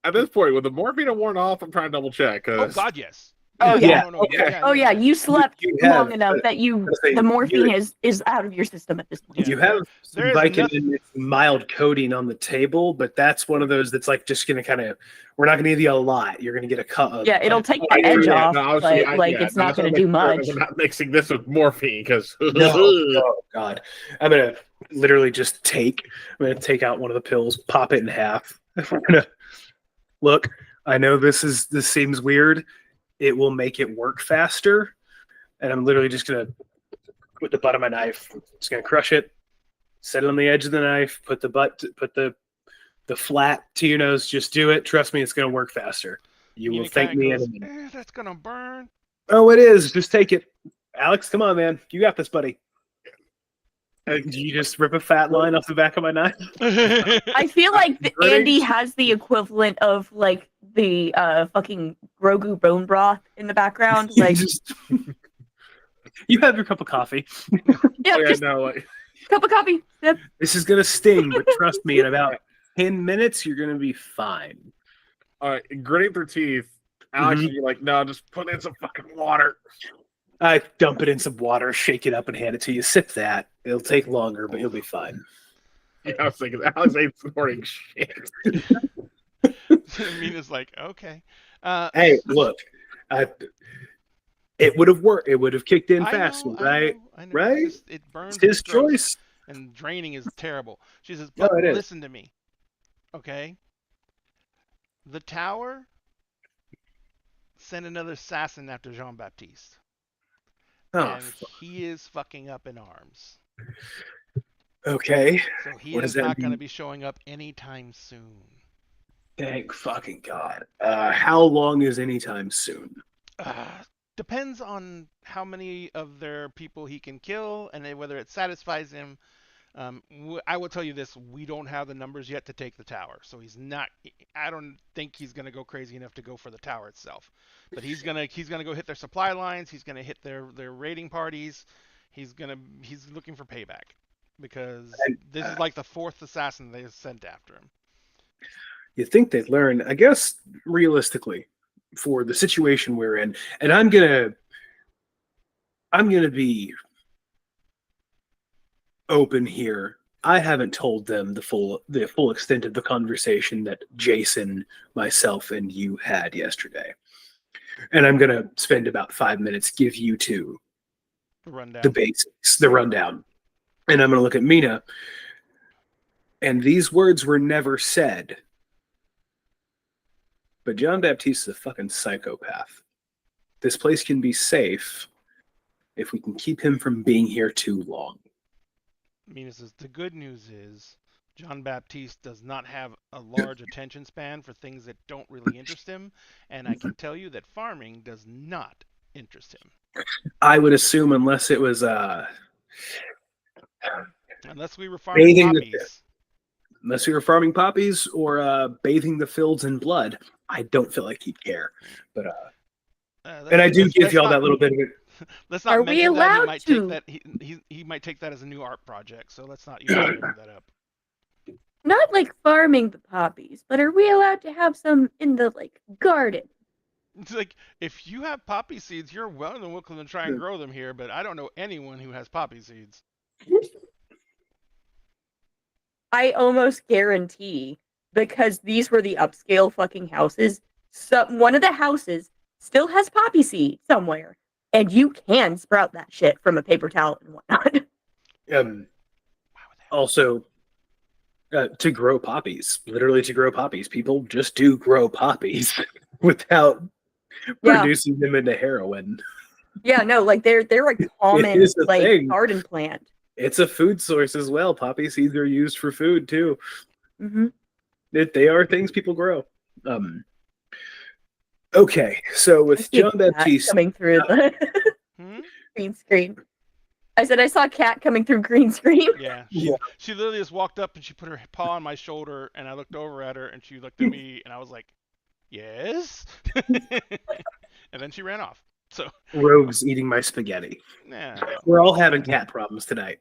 Speaker 3: At this point, with the morphine worn off, I'm trying to double check.
Speaker 6: Oh God, yes.
Speaker 5: Oh yeah.
Speaker 6: No.
Speaker 5: You slept long enough that the morphine is out of your system at this point.
Speaker 4: You have some Vicodin and mild codeine on the table, but that's one of those that's like just gonna kind of. We're not gonna give you a lot. You're gonna get a cut.
Speaker 5: Yeah, it'll take the edge off, but it's not gonna do much.
Speaker 3: I'm not mixing this with morphine because
Speaker 4: oh God, I'm gonna literally just take out one of the pills, pop it in half. I'm gonna look. I know this seems weird. It will make it work faster. And I'm literally just going to, with the butt of my knife, just going to crush it, set it on the edge of the knife, put the flat to your nose, just do it. Trust me, it's going to work faster. You will thank me in a minute.
Speaker 6: That's going to burn.
Speaker 4: Oh, it is. Just take it. Alex, come on, man. You got this, buddy. You just rip a fat line off the back of my knife?
Speaker 5: I feel like Andy has the equivalent of like the fucking Grogu bone broth in the background. Like,
Speaker 4: you have your cup of coffee.
Speaker 5: Cup of coffee. Yep.
Speaker 4: This is gonna sting, but trust me, in about 10 minutes, you're gonna be fine.
Speaker 3: All right, gritting through teeth. Alex, you're like, no, just put in some fucking water.
Speaker 4: I dump it in some water, shake it up, and hand it to you. Sip that. It'll take longer, but you'll be fine.
Speaker 3: Yeah, I was thinking Alex ain't snorting shit.
Speaker 6: Mina's like, okay.
Speaker 4: Hey, look, it would have worked. It would have kicked in faster, right?
Speaker 6: I know.
Speaker 4: Right?
Speaker 6: It burns.
Speaker 4: It's his choice.
Speaker 6: And draining is terrible. She says,
Speaker 4: No,
Speaker 6: but
Speaker 4: it is.
Speaker 6: listen to me, okay? The tower sent another assassin after Jean-Baptiste. And he is fucking up in arms.
Speaker 4: Okay.
Speaker 6: So he is not going to be showing up anytime soon.
Speaker 4: Thank fucking God. How long is anytime soon?
Speaker 6: Depends on how many of their people he can kill and whether it satisfies him. I will tell you this: we don't have the numbers yet to take the tower, so he's not. I don't think he's going to go crazy enough to go for the tower itself, but he's gonna go hit their supply lines. He's gonna hit their raiding parties. He's looking for payback because this is like the 4th assassin they sent after him.
Speaker 4: You think they'd learn? I guess realistically, for the situation we're in, and I'm gonna be open here. I haven't told them the full extent of the conversation that Jason, myself, and you had yesterday. And I'm going to spend about 5 minutes give you two the basics, the rundown. And I'm going to look at Mina. And these words were never said. But John Baptiste is a fucking psychopath. This place can be safe if we can keep him from being here too long.
Speaker 6: Mina says, the good news is John Baptiste does not have a large attention span for things that don't really interest him, and I can tell you that farming does not interest him.
Speaker 4: I would assume unless it was
Speaker 6: unless we were farming poppies.
Speaker 4: Unless we were farming poppies or bathing the fields in blood, I don't feel like he'd care. But and I do give y'all that little bit of it.
Speaker 6: Let's not.
Speaker 5: Are we allowed
Speaker 6: to? He might take that as a new art project, so let's not even bring that up.
Speaker 5: Not like farming the poppies, but are we allowed to have some in the garden?
Speaker 6: It's like, if you have poppy seeds, you're well and welcome to try and grow them here, but I don't know anyone who has poppy seeds.
Speaker 5: I almost guarantee, because these were the upscale fucking houses, one of the houses still has poppy seed somewhere. And you can sprout that shit from a paper towel and whatnot.
Speaker 4: Also, to grow poppies, literally to grow poppies. People just do grow poppies without producing them into heroin.
Speaker 5: Yeah, no, they're a common
Speaker 4: thing.
Speaker 5: Garden plant.
Speaker 4: It's a food source as well. Poppy seeds are used for food too.
Speaker 5: Mm-hmm.
Speaker 4: They are things people grow. Okay, so with John Baptiste
Speaker 5: coming through the green screen. I said I saw a cat coming through green screen.
Speaker 6: Yeah, she literally just walked up and she put her paw on my shoulder, and I looked over at her, and she looked at me, and I was like, "Yes," and then she ran off. So
Speaker 4: Rogue's eating my spaghetti.
Speaker 6: Yeah,
Speaker 4: we're all having cat problems tonight.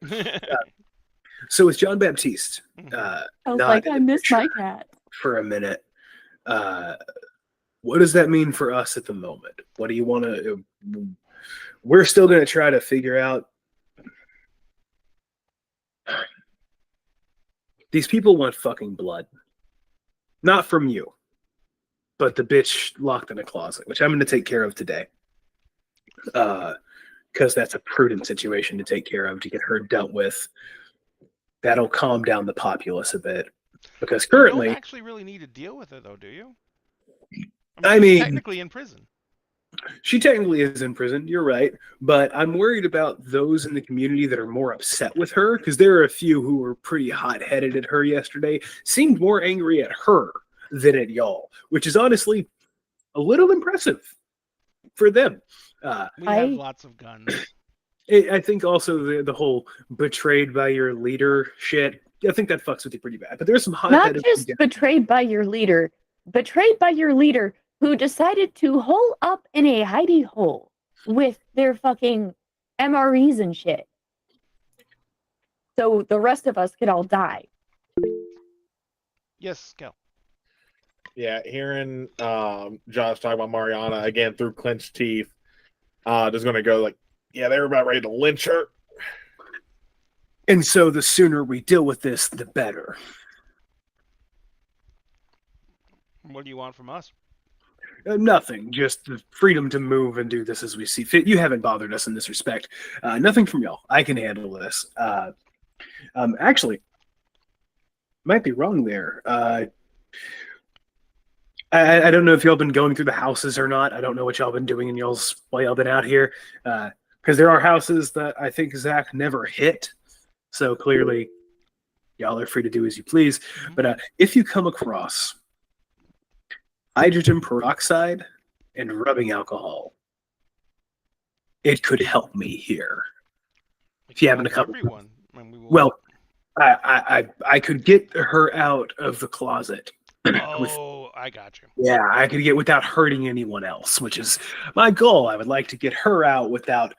Speaker 4: So with John Baptiste,
Speaker 5: I was like, I miss my cat
Speaker 4: for a minute. What does that mean for us at the moment? What do you want to? We're still going to try to figure out. These people want fucking blood. Not from you, but the bitch locked in a closet, which I'm going to take care of today. Because that's a prudent situation to take care of, to get her dealt with. That'll calm down the populace a bit. Because currently,
Speaker 6: you don't actually really need to deal with it, though, do you?
Speaker 4: I mean,
Speaker 6: she's technically in prison.
Speaker 4: She technically is in prison, you're right. But I'm worried about those in the community that are more upset with her, because there are a few who were pretty hot-headed at her yesterday, seemed more angry at her than at y'all, which is honestly a little impressive for them.
Speaker 6: We have lots of guns.
Speaker 4: I think also the whole betrayed by your leader shit, I think that fucks with you pretty bad. But there's some hot-headed...
Speaker 5: Not just betrayed by your leader who decided to hole up in a hidey hole with their fucking MREs and shit. So the rest of us could all die.
Speaker 6: Yes, go.
Speaker 3: Yeah, hearing Josh talk about Mariana again through clenched teeth, just going to go yeah, they were about ready to lynch her.
Speaker 4: And so the sooner we deal with this, the better.
Speaker 6: What do you want from us?
Speaker 4: Nothing, just the freedom to move and do this as we see fit. You haven't bothered us in this respect. Nothing from y'all. I can handle this. Actually, might be wrong there. I don't know if y'all been going through the houses or not. I don't know what y'all been doing while y'all been out here. Because there are houses that I think Zach never hit. So clearly, y'all are free to do as you please. But if you come across hydrogen peroxide and rubbing alcohol, it could help me here. If you happen to come,
Speaker 6: everyone.
Speaker 4: well, I could get her out of the closet.
Speaker 6: Oh, I got you.
Speaker 4: Yeah, I could get without hurting anyone else, which is my goal. I would like to get her out without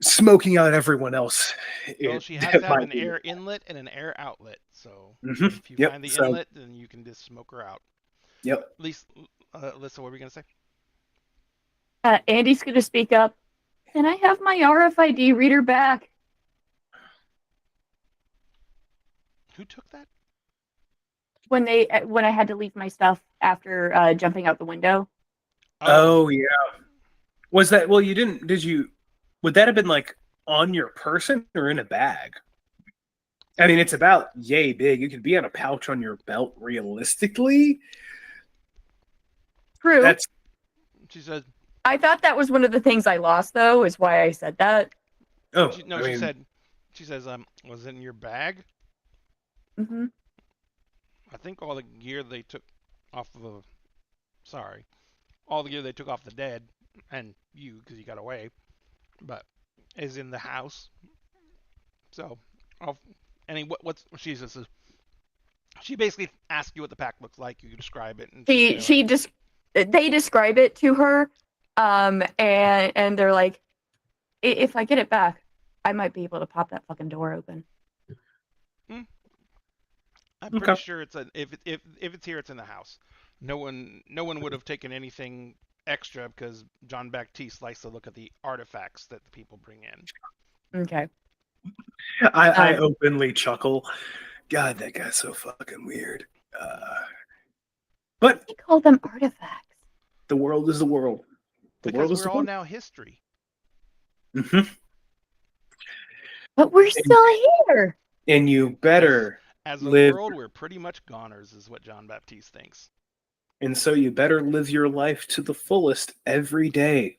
Speaker 4: smoking out everyone else.
Speaker 6: Well, she has to have an air inlet and an air outlet. So if you find the inlet, then you can just smoke her out.
Speaker 4: Yep.
Speaker 6: At least, Alyssa, what were we gonna say?
Speaker 5: Andy's gonna speak up. Can I have my RFID reader back?
Speaker 6: Who took that?
Speaker 5: When I had to leave my stuff after jumping out the window.
Speaker 4: Oh yeah. Was that? Well, you didn't. Did you? Would that have been like on your person or in a bag? I mean, it's about yay big. It could be on a pouch on your belt, realistically.
Speaker 5: True.
Speaker 6: She said.
Speaker 5: I thought that was one of the things I lost, though, is why I said that.
Speaker 4: Oh,
Speaker 6: She says, was it in your bag?
Speaker 5: Mm-hmm.
Speaker 6: I think all the gear they took off of all the gear they took off the dead, and you, because you got away, but is in the house. So, what's she says? She basically asks you what the pack looks like. You describe it. And
Speaker 5: they describe it to her, and they're like, if I get it back, I might be able to pop that fucking door open.
Speaker 6: I'm pretty sure if it's here, it's in the house. No one would have taken anything extra because John Baptiste likes to look at the artifacts that the people bring in.
Speaker 5: Okay.
Speaker 4: I openly chuckle. God, that guy's so fucking weird. But
Speaker 5: they call them artifacts.
Speaker 4: The world is the world.
Speaker 6: Because we're all now history.
Speaker 4: Mm-hmm.
Speaker 5: But we're still here.
Speaker 4: And you better
Speaker 6: as a world, we're pretty much goners, is what John Baptiste thinks.
Speaker 4: And so you better live your life to the fullest every day.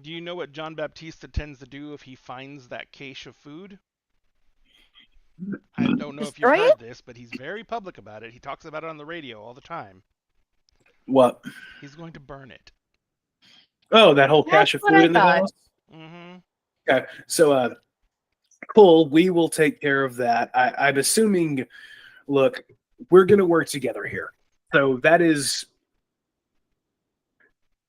Speaker 6: Do you know what John Baptiste tends to do if he finds that cache of food? I don't know if you've heard this, but he's very public about it. He talks about it on the radio all the time.
Speaker 4: What?
Speaker 6: He's going to burn it.
Speaker 4: Oh, that whole cache of food in the house?
Speaker 6: Mm-hmm.
Speaker 4: Okay, so cool, we will take care of that. I'm assuming, look, we're going to work together here. So that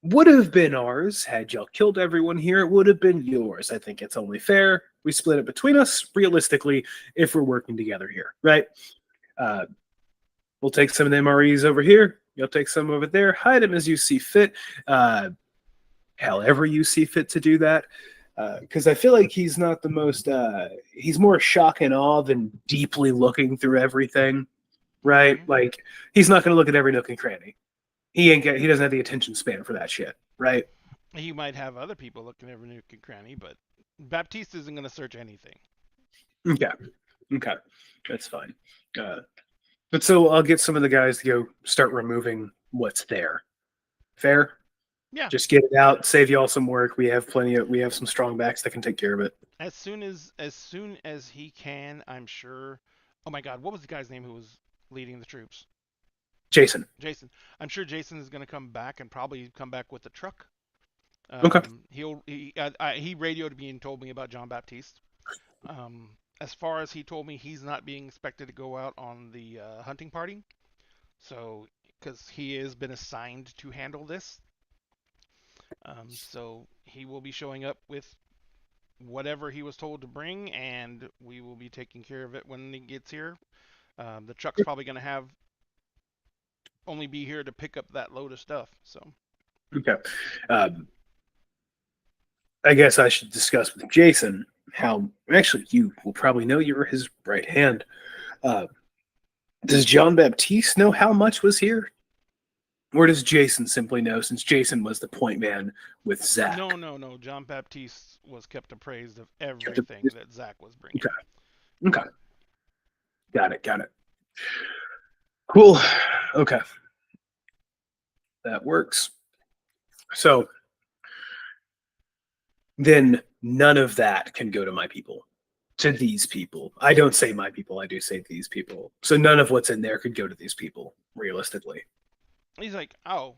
Speaker 4: would have been ours had y'all killed everyone here. It would have been yours. I think it's only fair. We split it between us, realistically, if we're working together here, right? We'll take some of the MREs over here. You'll take some over there. Hide them as you see fit. However you see fit to do that. Because I feel like he's not the most, he's more shock and awe than deeply looking through everything, right? Mm-hmm. Like, he's not going to look at every nook and cranny. He doesn't have the attention span for that shit, right?
Speaker 6: He might have other people looking at every nook and cranny, but Baptiste isn't going to search anything.
Speaker 4: Okay, that's fine. But so I'll get some of the guys to go start removing what's there. Fair?
Speaker 6: Yeah.
Speaker 4: Just get it out, save y'all some work. We have some strong backs that can take care of it.
Speaker 6: As soon as he can, I'm sure. Oh my God, what was the guy's name who was leading the troops?
Speaker 4: Jason.
Speaker 6: I'm sure Jason is going to come back and probably come back with the truck.
Speaker 4: Okay.
Speaker 6: He radioed me and told me about John Baptiste. As far as he told me, he's not being expected to go out on the hunting party. So, because he has been assigned to handle this. So he will be showing up with whatever he was told to bring, and we will be taking care of it when he gets here. The truck's probably going to only be here to pick up that load of stuff. So.
Speaker 4: Okay. I guess I should discuss with Jason how, actually, you will probably know you're his right hand. Does John Baptiste know how much was here? Or does Jason simply know, since Jason was the point man with Zach?
Speaker 6: No. John Baptiste was kept appraised of everything that Zach was bringing.
Speaker 4: Okay. Got it. Cool. Okay. That works. So then none of that can go to my people. To these people. I don't say my people, I do say these people. So none of what's in there could go to these people, realistically.
Speaker 6: He's like, oh.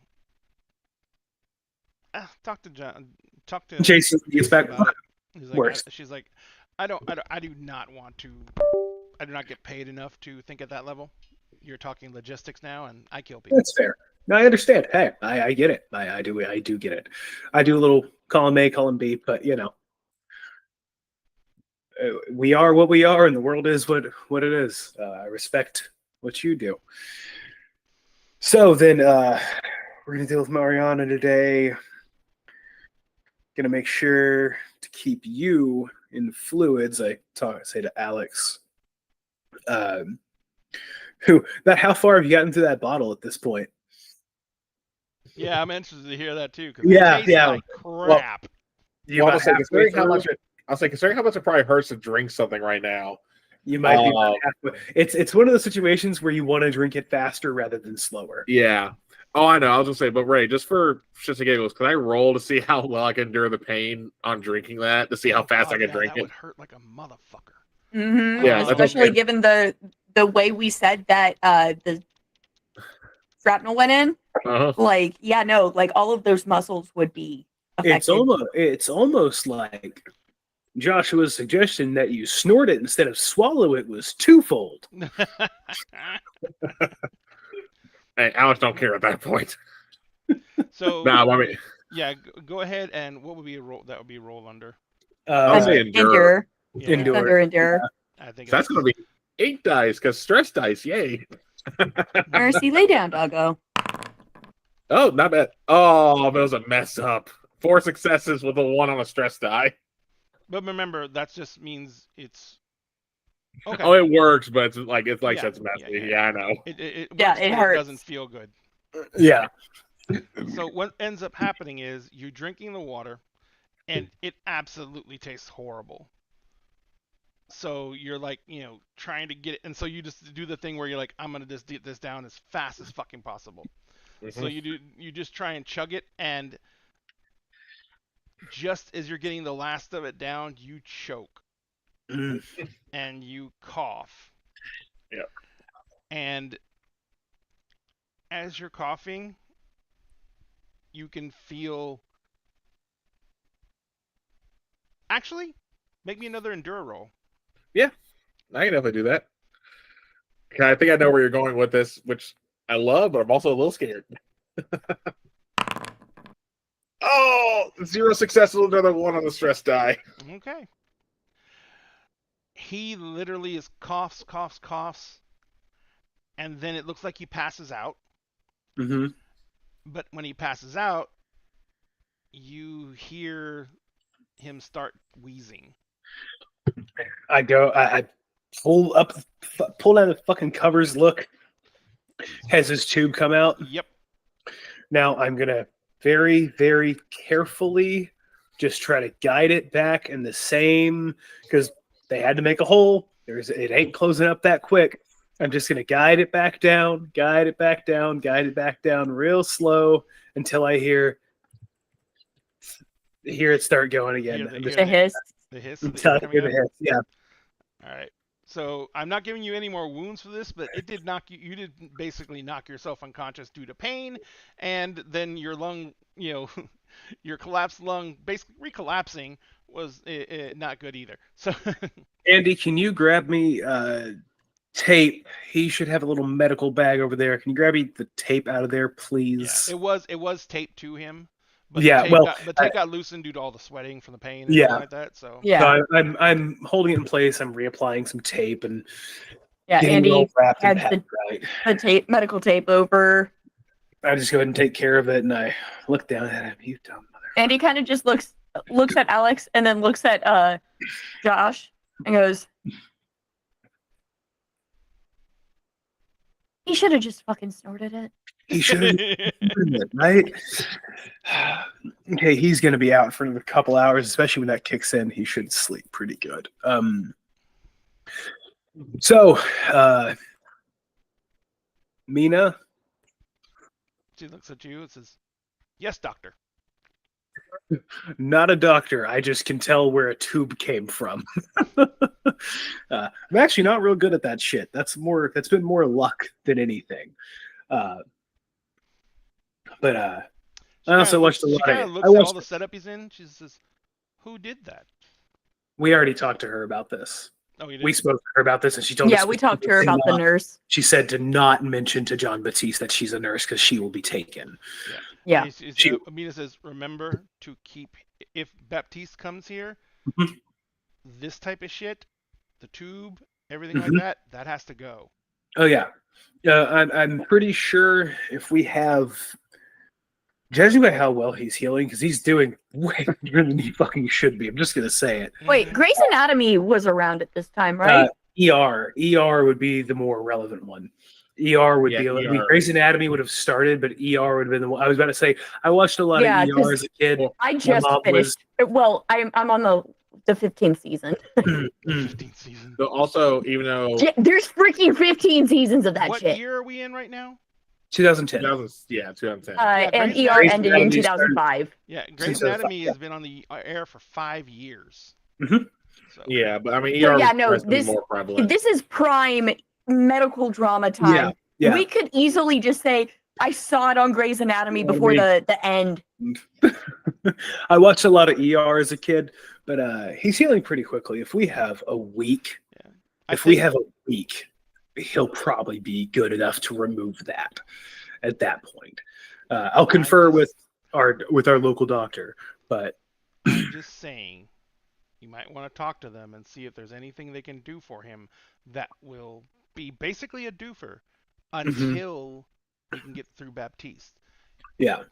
Speaker 6: Talk to John. Talk to
Speaker 4: Jason gets back.
Speaker 6: He's like, she's like, I do not want to. I do not get paid enough to think at that level. You're talking logistics now, and I kill people.
Speaker 4: That's fair. No, I understand. Hey, I get it. I do get it. I do a little column A, column B, but we are what we are, and the world is what it is. I respect what you do. So then, we're gonna deal with Mariana today. Gonna make sure to keep you in fluids. I say to Alex, how far have you gotten through that bottle at this point?
Speaker 6: Yeah, I'm interested to hear that too.
Speaker 4: Yeah,
Speaker 6: it tastes like crap.
Speaker 4: You
Speaker 3: Well,
Speaker 4: might
Speaker 3: considering how much it probably hurts to drink something right now.
Speaker 4: You might be about halfway. It's one of those situations where you want to drink it faster rather than slower.
Speaker 3: Yeah. Oh, I know. I was gonna say, but Ray, just for shits and giggles, can I roll to see how well I can endure the pain on drinking that? To see how fast I can drink
Speaker 6: that
Speaker 3: it?
Speaker 6: Would hurt like a motherfucker.
Speaker 5: Mm-hmm.
Speaker 3: Yeah,
Speaker 5: Especially given the way we said that the shrapnel went in.
Speaker 3: Uh-huh.
Speaker 5: Like, yeah, no, like all of those muscles would be affected.
Speaker 4: It's almost like Joshua's suggestion that you snort it instead of swallow it was twofold.
Speaker 3: Hey, Alex don't care at that point.
Speaker 6: So
Speaker 3: Nah, I mean,
Speaker 6: yeah, go ahead. And what would be a roll? That would be a roll under.
Speaker 3: I'll say endure.
Speaker 6: Yeah,
Speaker 5: Endure.
Speaker 6: I think
Speaker 3: So that's gonna be 8 dice because stress dice. Yay!
Speaker 5: Mercy, lay down, doggo.
Speaker 3: Oh, not bad. Oh, that was a mess up. 4 successes with a 1 on a stress die.
Speaker 6: But remember, that just means it's okay.
Speaker 3: Oh, it works, but it's like
Speaker 6: Yeah,
Speaker 3: that's messy. Yeah, I know.
Speaker 6: It
Speaker 5: Yeah,
Speaker 6: works,
Speaker 5: it
Speaker 6: but
Speaker 5: hurts.
Speaker 6: It doesn't feel good.
Speaker 4: Yeah.
Speaker 6: So what ends up happening is you're drinking the water, and it absolutely tastes horrible. So you're like, trying to get it, and so you just do the thing where you're like, I'm gonna just get this down as fast as fucking possible. So you just try and chug it, and just as you're getting the last of it down, you choke and you cough.
Speaker 3: Yeah.
Speaker 6: And as you're coughing, you can feel. Actually, make me another endure roll.
Speaker 3: I can definitely do that. Okay, I think I know where you're going with this, which I love, but I'm also a little scared. Oh, 0 successes, another 1 on the stress die.
Speaker 6: Okay. He literally is coughs, and then it looks like he passes out.
Speaker 4: Mm-hmm.
Speaker 6: But when he passes out, you hear him start wheezing.
Speaker 4: I pull out the fucking covers. Look, has his tube come out?
Speaker 6: Yep.
Speaker 4: Now I'm gonna very, very carefully just try to guide it back in the same, because they had to make a hole. It ain't closing up that quick. I'm just gonna guide it back down real slow until I hear it start going again.
Speaker 5: The hiss.
Speaker 6: The hiss.
Speaker 4: Until I hear the hiss. Yeah.
Speaker 6: All right. So I'm not giving you any more wounds for this, but it did knock you. You did basically knock yourself unconscious due to pain, and then your lung, your collapsed lung, basically recollapsing, was not good either. So,
Speaker 4: Andy, can you grab me tape? He should have a little medical bag over there. Can you grab me the tape out of there, please?
Speaker 6: Yeah, it was taped to him. But
Speaker 4: yeah,
Speaker 6: the tape got loosened due to all the sweating from the pain and stuff like that. So
Speaker 5: yeah,
Speaker 4: so I'm holding it in place. I'm reapplying some tape and
Speaker 5: Andy had
Speaker 4: right.
Speaker 5: the tape, medical tape over.
Speaker 4: I just go ahead and take care of it, and I look down at him. You dumb mother.
Speaker 5: Andy kind of just looks at Alex and then looks at Josh and goes, "He should have just fucking snorted it."
Speaker 4: He should have, right? Okay, he's going to be out for a couple hours, especially when that kicks in. He should sleep pretty good. So, Mina?
Speaker 6: She looks at you and says, "Yes, doctor."
Speaker 4: Not a doctor. I just can tell where a tube came from. I'm actually not real good at that shit. That's been more luck than anything. But I also watched a lot
Speaker 6: of. She looks at all the setup he's in. She says, "Who did that?"
Speaker 4: We already talked to her about this.
Speaker 6: Oh, you did?
Speaker 4: We spoke to her about this, and she told us.
Speaker 5: Yeah, we talked to her about the nurse.
Speaker 4: She said to not mention to John Batiste that she's a nurse because she will be taken.
Speaker 5: Yeah.
Speaker 6: Amina says, remember to keep, if Baptiste comes here, this type of shit, the tube, everything like that has to go.
Speaker 4: Oh yeah, I'm pretty sure if we have, judging by how well he's healing, because he's doing way better than he fucking should be. I'm just gonna say it.
Speaker 5: Wait, Grey's Anatomy was around at this time, right?
Speaker 4: ER would be the more relevant one. ER would be. I mean, Grey's Anatomy would have started, but ER would have been the one. I was about to say I watched a lot of ER as a kid.
Speaker 5: I just finished. Well, I'm on the 15th season.
Speaker 6: 15th season.
Speaker 3: So also, even though
Speaker 5: there's freaking 15 seasons of that
Speaker 6: what
Speaker 5: shit.
Speaker 6: What year are we in right now?
Speaker 4: 2010.
Speaker 3: 2010.
Speaker 5: And ER ended in 2005.
Speaker 6: Yeah, Grey's Anatomy has been on the air for 5 years.
Speaker 3: So. Yeah, but I mean, ER is more prevalent.
Speaker 5: This is prime medical drama time.
Speaker 4: Yeah.
Speaker 5: We could easily just say, I saw it on Grey's Anatomy before the end.
Speaker 4: I watched a lot of ER as a kid, but he's healing pretty quickly. If we have a week, he'll probably be good enough to remove that at that point. I'll confer with our local doctor, but
Speaker 6: I'm just saying you might want to talk to them and see if there's anything they can do for him that will be basically a doofer until we can get through Baptiste.
Speaker 4: Yeah.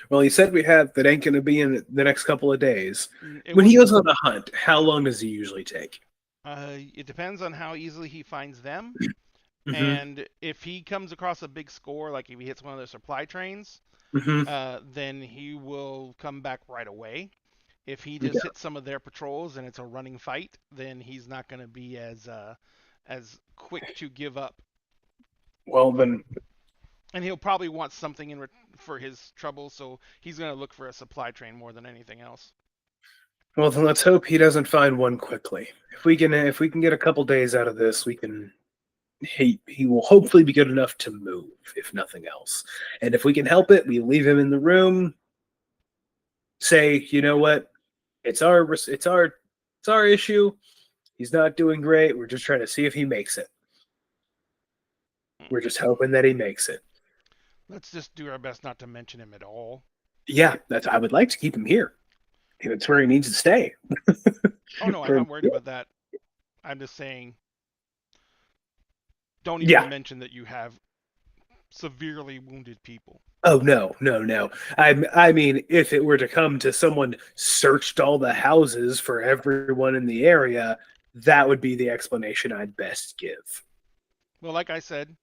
Speaker 4: Well, he said that ain't going to be in the next couple of days. When he goes on a hunt, how long does he usually take?
Speaker 6: It depends on how easily he finds them. And if he comes across a big score, like if he hits one of the supply trains, then he will come back right away. If he just hits some of their patrols and it's a running fight, then he's not going to be as quick to give up.
Speaker 4: Well, then...
Speaker 6: And he'll probably want something for his trouble, so he's going to look for a supply train more than anything else.
Speaker 4: Well, then let's hope he doesn't find one quickly. If we can get a couple days out of this, he will hopefully be good enough to move, if nothing else. And if we can help it, we leave him in the room. Say, you know what? It's our issue. He's not doing great. We're just trying to see if he makes it. We're just hoping that he makes it.
Speaker 6: Let's just do our best not to mention him at all.
Speaker 4: Yeah, I would like to keep him here. That's where he needs to stay.
Speaker 6: Oh no, I'm not worried about that. I'm just saying, don't even mention that you have severely wounded people.
Speaker 4: Oh no. I mean, if it were to come to someone searched all the houses for everyone in the area, that would be the explanation I'd best give.
Speaker 6: Well, like I said,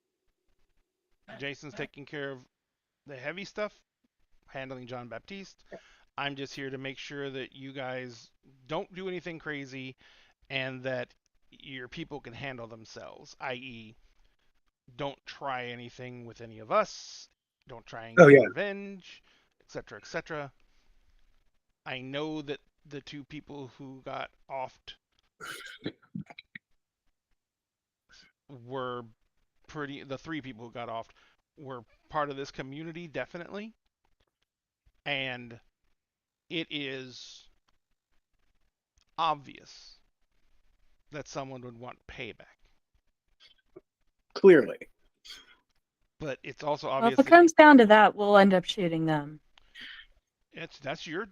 Speaker 6: Jason's taking care of the heavy stuff, handling John Baptiste. I'm just here to make sure that you guys don't do anything crazy and that your people can handle themselves, i.e., don't try anything with any of us, don't try and get revenge, etc., etc. I know that the two people who got offed were the 3 people who got offed were part of this community, definitely. And it is obvious that someone would want payback.
Speaker 4: Clearly.
Speaker 6: But it's also obvious.
Speaker 5: Well, if it comes down to that, we'll end up shooting them.
Speaker 6: That's your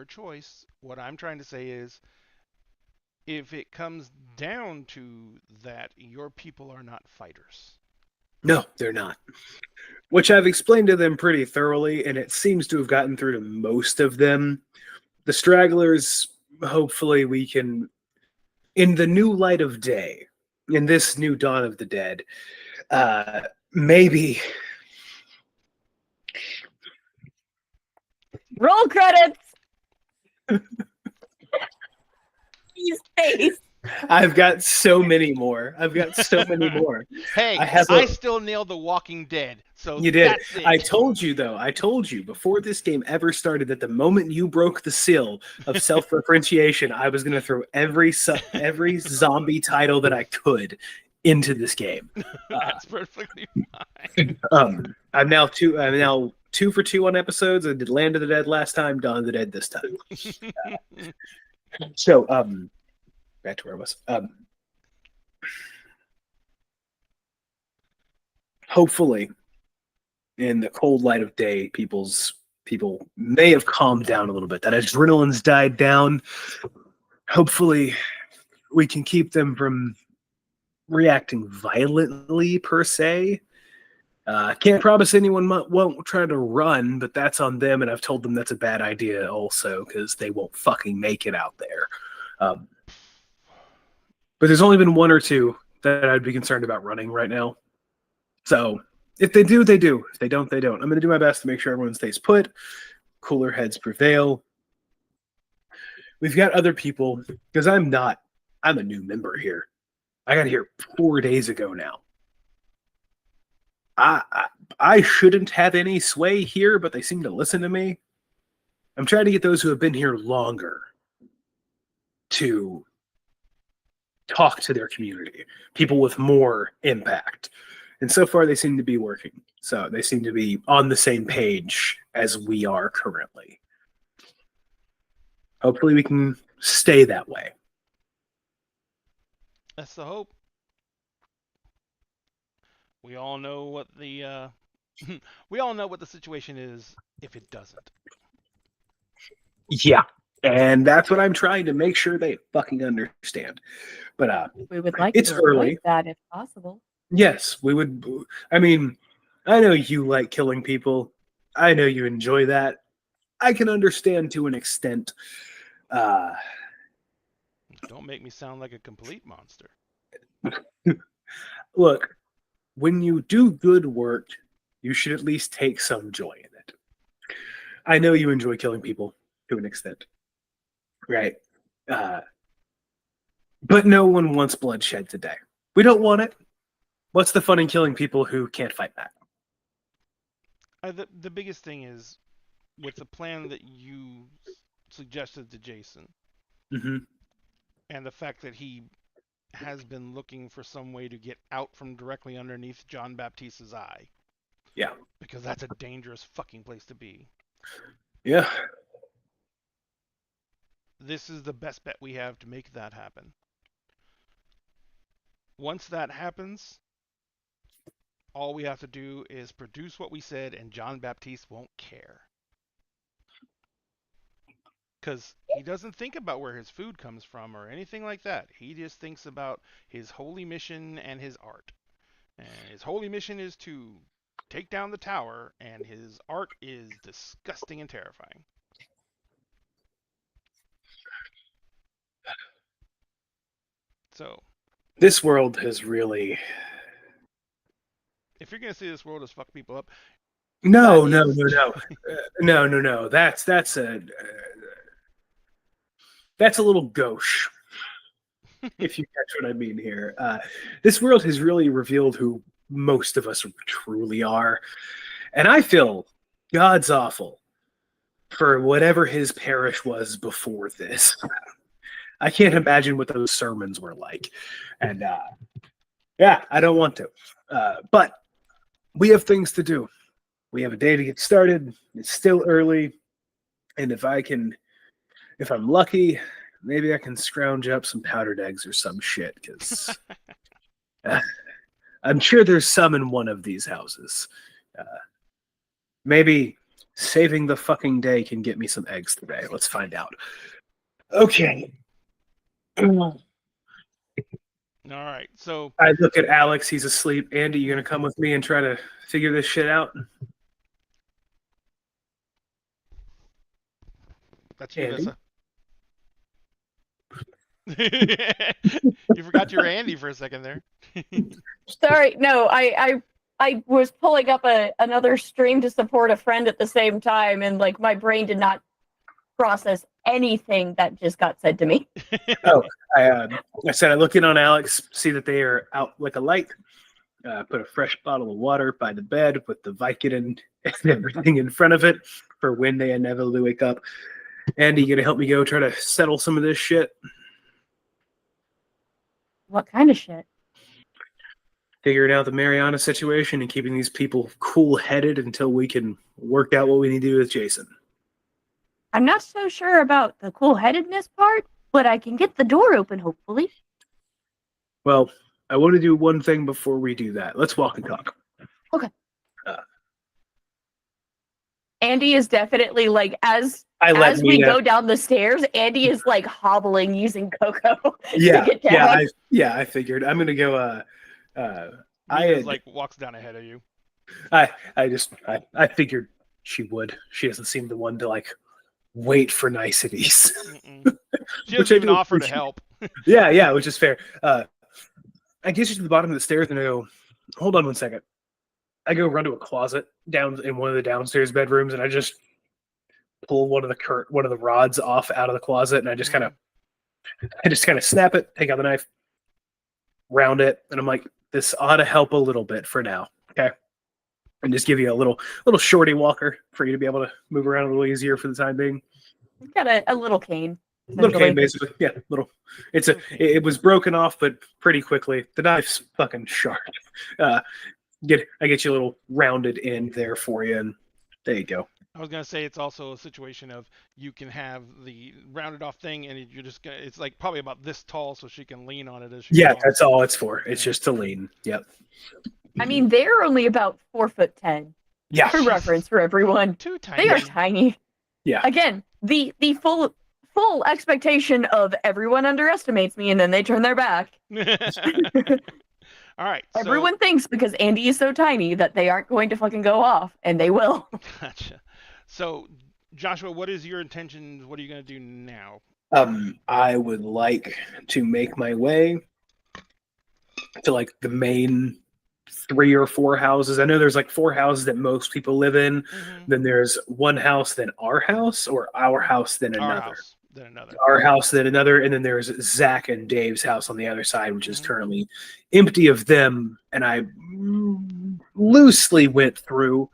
Speaker 6: choice. What I'm trying to say is, if it comes down to that, your people are not fighters.
Speaker 4: No, they're not. Which I've explained to them pretty thoroughly, and it seems to have gotten through to most of them. The stragglers, hopefully we can, in the new light of day, in this new dawn of the dead, maybe...
Speaker 5: Roll credits! His face.
Speaker 4: I've got so many more.
Speaker 6: Hey, I still nailed The Walking Dead. So
Speaker 4: you did.
Speaker 6: That's it.
Speaker 4: I told you before this game ever started that the moment you broke the seal of self-referentiation, I was going to throw every zombie title that I could into this game.
Speaker 6: That's perfectly fine.
Speaker 4: I'm now 2 for 2 on episodes. I did Land of the Dead last time, Dawn of the Dead this time. back to where I was. Hopefully, in the cold light of day, people may have calmed down a little bit. That adrenaline's died down. Hopefully, we can keep them from reacting violently per se. Can't promise anyone won't try to run, but that's on them, and I've told them that's a bad idea also because they won't fucking make it out there. But there's only been one or two that I'd be concerned about running right now. So if they do, they do. If they don't, they don't. I'm going to do my best to make sure everyone stays put. Cooler heads prevail. We've got other people, because I'm a new member here. I got here 4 days ago now. I shouldn't have any sway here, but they seem to listen to me. I'm trying to get those who have been here longer to talk to their community, people with more impact. And so far, they seem to be working. So they seem to be on the same page as we are currently. Hopefully, we can stay that way.
Speaker 6: That's the hope. We all know what the situation is if it doesn't.
Speaker 4: Yeah. And that's what I'm trying to make sure they fucking understand. But
Speaker 5: we would like
Speaker 4: it's
Speaker 5: to
Speaker 4: early.
Speaker 5: avoid that if possible.
Speaker 4: Yes, we would. I mean, I know you like killing people. I know you enjoy that. I can understand to an extent.
Speaker 6: Don't make me sound like a complete monster.
Speaker 4: Look, when you do good work, you should at least take some joy in it. I know you enjoy killing people to an extent. Right? But no one wants bloodshed today. We don't want it. What's the fun in killing people who can't fight back?
Speaker 6: The biggest thing is, with the plan that you suggested to Jason, and the fact that he has been looking for some way to get out from directly underneath John Baptiste's eye.
Speaker 4: Yeah.
Speaker 6: Because that's a dangerous fucking place to be.
Speaker 4: Yeah.
Speaker 6: This is the best bet we have to make that happen. Once that happens, all we have to do is produce what we said, and John Baptiste won't care. Because he doesn't think about where his food comes from or anything like that. He just thinks about his holy mission and his art. And his holy mission is to take down the tower, and his art is disgusting and terrifying. So,
Speaker 4: this world has really...
Speaker 6: If you're going to say this world has fucked people up...
Speaker 4: No. That's a little gauche, if you catch what I mean here. This world has really revealed who most of us truly are. And I feel God's awful for whatever his parish was before this. I can't imagine what those sermons were like. And yeah, I don't want to. But we have things to do. We have a day to get started. It's still early. And if I'm lucky, maybe I can scrounge up some powdered eggs or some shit, because I'm sure there's some in one of these houses. Maybe saving the fucking day can get me some eggs today. Let's find out. Okay.
Speaker 6: All right, so...
Speaker 4: I look at Alex. He's asleep. Andy, you going to come with me and try to figure this shit out?
Speaker 6: That's you, Vanessa. You forgot you were Andy for a second there.
Speaker 5: Sorry, no, I was pulling up another stream to support a friend at the same time, and like my brain did not process anything that just got said to me.
Speaker 4: Oh, I said I look in on Alex, see that they are out like a light. Put a fresh bottle of water by the bed with the Vicodin and everything in front of it for when they inevitably wake up. Andy, you gonna help me go try to settle some of this shit?
Speaker 5: What kind of shit?
Speaker 4: Figuring out the Mariana situation and keeping these people cool-headed until we can work out what we need to do with Jason.
Speaker 5: I'm not so sure about the cool-headedness part. but I can get the door open, hopefully.
Speaker 4: Well, I want to do one thing before we do that. Let's walk and talk.
Speaker 5: Andy is definitely like as we go down the stairs, Andy is like hobbling using Coco.
Speaker 4: Yeah,
Speaker 5: to get down.
Speaker 4: I figured. I'm gonna go.
Speaker 6: Mina's like walks down ahead of you.
Speaker 4: I figured she would. She doesn't seem the one to like wait for niceties.
Speaker 6: She doesn't even offer to help.
Speaker 4: yeah, which is fair. I get you to the bottom of the stairs and I go, hold on one second. I go run to a closet down in one of the downstairs bedrooms and I just pull one of the rods off out of the closet and I just kind of snap it, take out the knife, round it, and I'm like, this ought to help a little bit for now. Okay. And just give you a little shorty walker for you to be able to move around a little easier for the time being.
Speaker 5: Got a little cane.
Speaker 4: Little cane, basically. Yeah, little. It was broken off, but pretty quickly. The knife's fucking sharp. I get you a little rounded end there for you, and there you go.
Speaker 6: I was gonna say it's also a situation of you can have the rounded off thing, and you're just gonna. It's like probably about this tall, so she can lean on it as she.
Speaker 4: Yeah,
Speaker 6: goes.
Speaker 4: that's all it's for. It's just to lean. Yep.
Speaker 5: I mean, they're only about 4'10".
Speaker 4: Yeah.
Speaker 5: For reference for everyone,
Speaker 6: Too tiny.
Speaker 5: they are tiny.
Speaker 4: Yeah.
Speaker 5: Again, the full expectation of everyone underestimates me and then they turn their back.
Speaker 6: All right.
Speaker 5: Everyone thinks because Andy is so tiny that they aren't going to fucking go off, and they will.
Speaker 6: Gotcha. So, Joshua, what is your intentions? What are you going to do now?
Speaker 4: I would like to make my way to like the main 3 or 4 houses. I know there's like 4 houses that most people live in.
Speaker 6: Mm-hmm.
Speaker 4: Then there's one house, then our house, or our house, then another.
Speaker 6: Our
Speaker 4: house, then another, and then there's Zach and Dave's house on the other side, which is currently empty of them. And I loosely went through,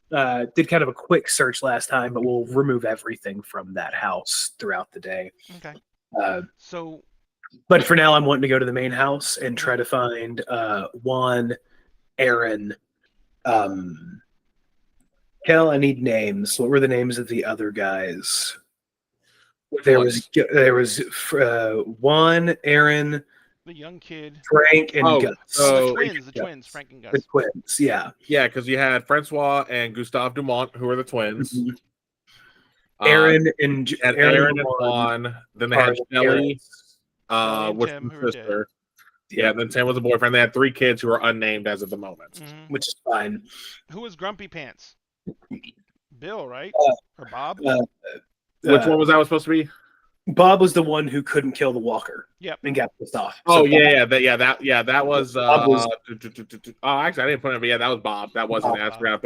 Speaker 4: did kind of a quick search last time, but we'll remove everything from that house throughout the day.
Speaker 6: Okay.
Speaker 4: But for now, I'm wanting to go to the main house and try to find Juan, Aaron. Hell, I need names. What were the names of the other guys? There was Juan, Aaron,
Speaker 6: the young kid,
Speaker 4: Frank, and Gus.
Speaker 6: The twins, Frank and Gus.
Speaker 4: The twins, yeah.
Speaker 3: Yeah, because you had Francois and Gustave Dumont, who are the twins.
Speaker 4: Mm-hmm. Aaron and
Speaker 3: Juan. Then they had Shelly, with
Speaker 6: Tim,
Speaker 3: his sister. Yeah, then Tim was a boyfriend. They had 3 kids who are unnamed as of the moment.
Speaker 4: Which is fine.
Speaker 6: Who was Grumpy Pants? Bill, right? Or Bob?
Speaker 3: Which one was that supposed to be?
Speaker 4: Bob was the one who couldn't kill the walker.
Speaker 6: Yep.
Speaker 4: And got pissed off.
Speaker 3: Oh, that was. Actually, I didn't put it. But yeah, that was Bob. That wasn't Asper.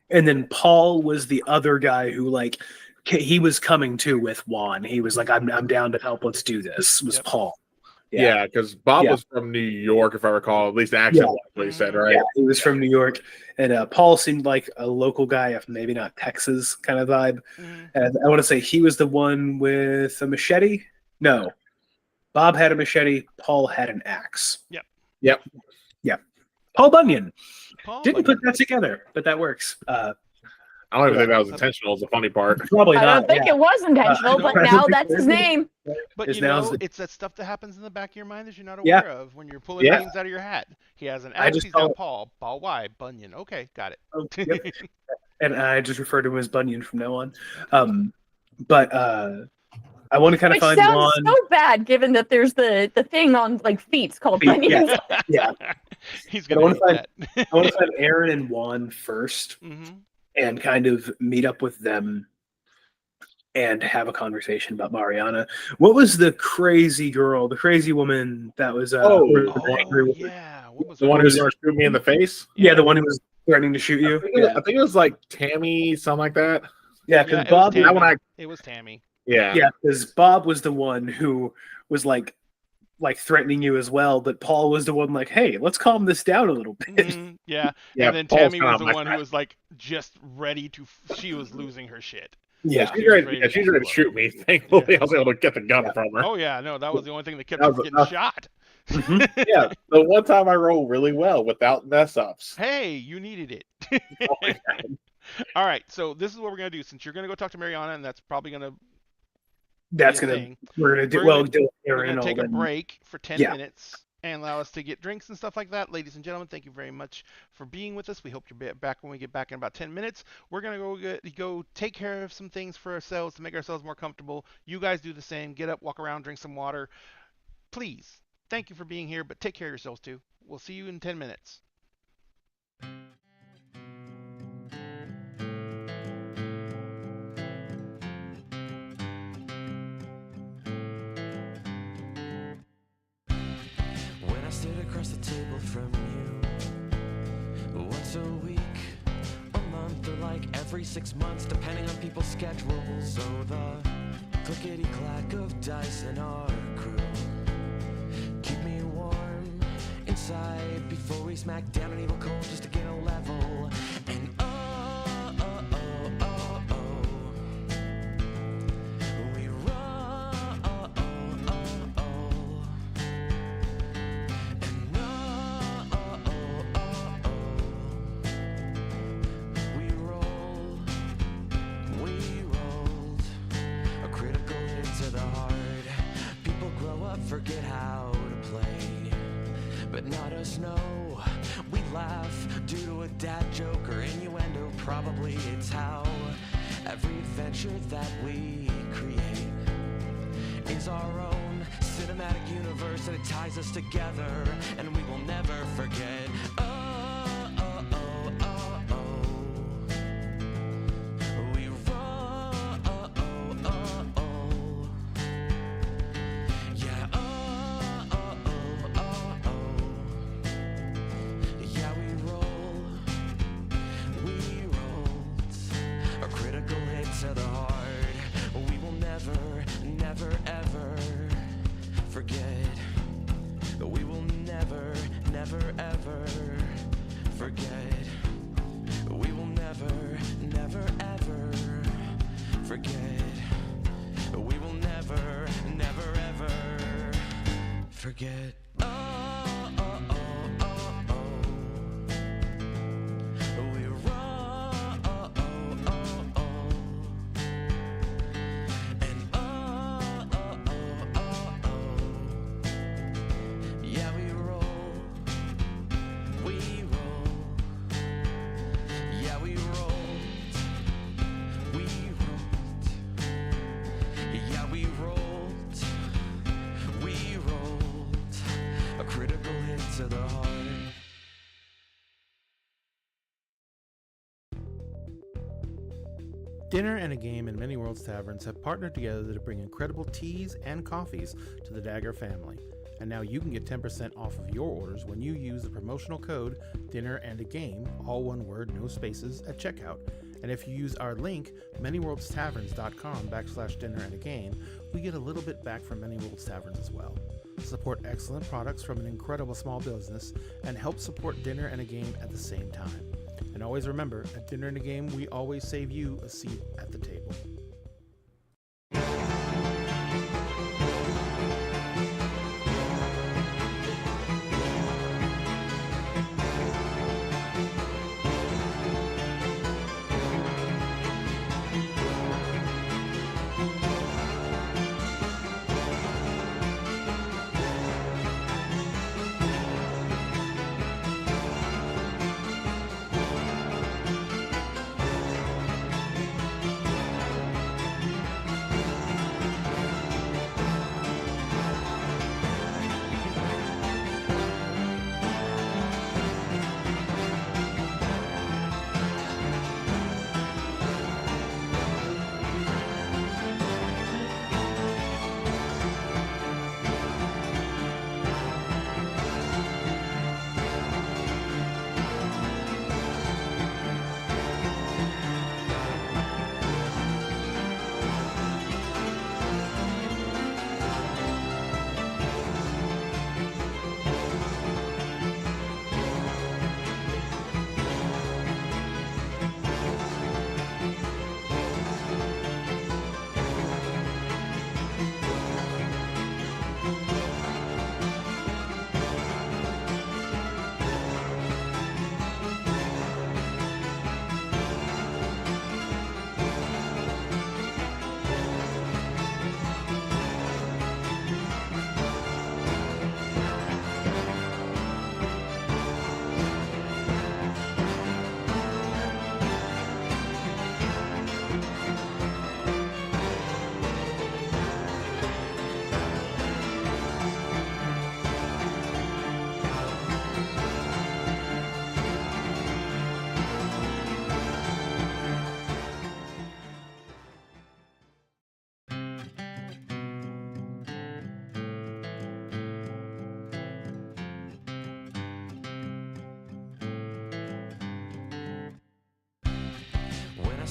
Speaker 4: And then Paul was the other guy who like he was coming too with Juan. He was like, I'm down to help. Let's do this. Was Paul?
Speaker 3: Yeah, because Bob was from New York, if I recall. At least the accent was what he said, right?
Speaker 4: Yeah, he was from New York. And Paul seemed like a local guy, if maybe not Texas kind of vibe. And I want to say he was the one with a machete. No. Bob had a machete. Paul had an axe.
Speaker 3: Yep.
Speaker 4: Paul Bunyan. Didn't put that together, but that works.
Speaker 3: I don't even think that was intentional. Is the funny part.
Speaker 4: Probably not.
Speaker 5: I don't think it was intentional, but now that's his name.
Speaker 6: But it's that stuff that happens in the back of your mind that you're not aware of when you're pulling names out of your hat. He has an axe. He's got Paul. Paul Y. Bunyan. Okay, got it.
Speaker 4: And I just refer to him as Bunyan from now on. But I want to kind of find
Speaker 5: sounds
Speaker 4: one.
Speaker 5: So bad, given that there's the thing on like feet called Bunions.
Speaker 4: Yeah.
Speaker 6: He's gonna.
Speaker 4: I want to find Aaron and Juan first. And kind of meet up with them and have a conversation about Mariana. What was the crazy girl, the crazy woman that was
Speaker 6: yeah. What was
Speaker 3: the one who was going to shoot me in the face?
Speaker 4: Yeah, the one who was threatening to shoot you.
Speaker 3: I think it was like Tammy, something like that.
Speaker 4: Yeah, because Bob.
Speaker 6: It was Tammy.
Speaker 3: Yeah.
Speaker 4: Yeah, because Bob was the one who was like threatening you as well, but Paul was the one like, hey, let's calm this down a little bit.
Speaker 6: Yeah. And then Tammy was the one who was like just ready to. She was losing her shit.
Speaker 3: Yeah, she's ready to shoot me. Thankfully, I was able to get the gun from her.
Speaker 6: Oh yeah, no, that was the only thing that kept her from getting shot.
Speaker 3: Yeah, the one time I rolled really well without mess ups.
Speaker 6: Hey, you needed it.
Speaker 3: Oh my God.
Speaker 6: All right, so this is what we're gonna do. Since you're gonna go talk to Mariana, and that's probably gonna
Speaker 4: That's
Speaker 6: be a
Speaker 4: gonna
Speaker 6: thing.
Speaker 4: we're gonna do
Speaker 6: We're
Speaker 4: well.
Speaker 6: gonna-
Speaker 4: Do
Speaker 6: We're going to take a
Speaker 4: then.
Speaker 6: break for 10
Speaker 4: Yeah.
Speaker 6: minutes and allow us to get drinks and stuff like that. Ladies and gentlemen, thank you very much for being with us. We hope you're back when we get back in about 10 minutes. We're going to go take care of some things for ourselves to make ourselves more comfortable. You guys do the same. Get up, walk around, drink some water. Please, thank you for being here, but take care of yourselves too. We'll see you in 10 minutes.
Speaker 1: When I sit across the table from you, once a week, a month, or like every 6 months, depending on people's schedules. So the clickety-clack of dice in our crew keep me warm inside before we smack down an evil cold just to get a level. And we roll. Forget how to play, but not us, no. We laugh due to a dad joke or innuendo. Probably it's how every adventure that we create is our own cinematic universe, and it ties us together, and we will never forget. We roll. Yeah. Yeah, we roll. We rolled a critical hit to the heart. We will never, never, ever forget. We will never, never, ever forget. We will never, never, ever forget. We will never, never, ever forget. We roll. And yeah, we roll. We roll. Yeah, we rolled. We rolled. Yeah, we rolled. We rolled a critical hit to the heart.
Speaker 2: Dinner and a Game and Many Worlds Taverns have partnered together to bring incredible teas and coffees to the Dagger family. And now you can get 10% off of your orders when you use the promotional code Dinner and a Game, all one word, no spaces, at checkout. And if you use our link, manyworldstaverns.com/dinner and a game, we get a little bit back from Many Worlds Taverns as well. Support excellent products from an incredible small business and help support Dinner and a Game at the same time. And always remember, at Dinner and a Game, we always save you a seat at the table.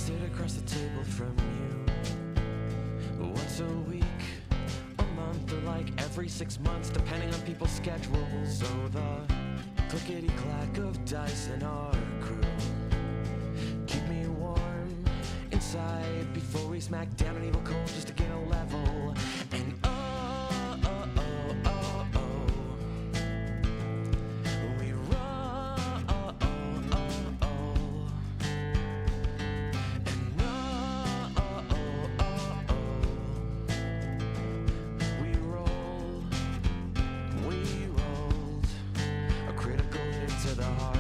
Speaker 1: sit across the table from you. Once a week, a month, or like every 6 months, depending on people's schedules. So the clickety-clack of dice in our crew keep me warm inside before we smack down an evil cold just to gain a level. And we roll. And we rolled a critical hit to the heart.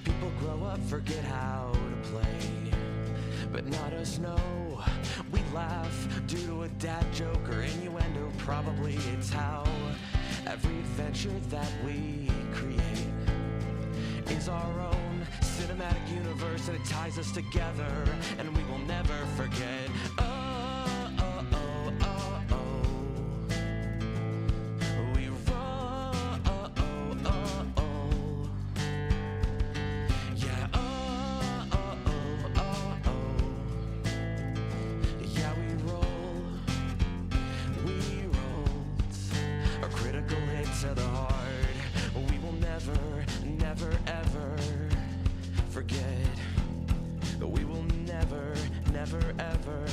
Speaker 1: People grow up, forget how to play, but not us, no. We laugh due to a dad joke or innuendo. Probably it's how every adventure that we create is our own cinematic universe, and it ties us together, and we will never forget. We roll. Yeah. Yeah, we roll. We rolled a critical hit to the heart. We will never, never, ever forget. We will never, never, ever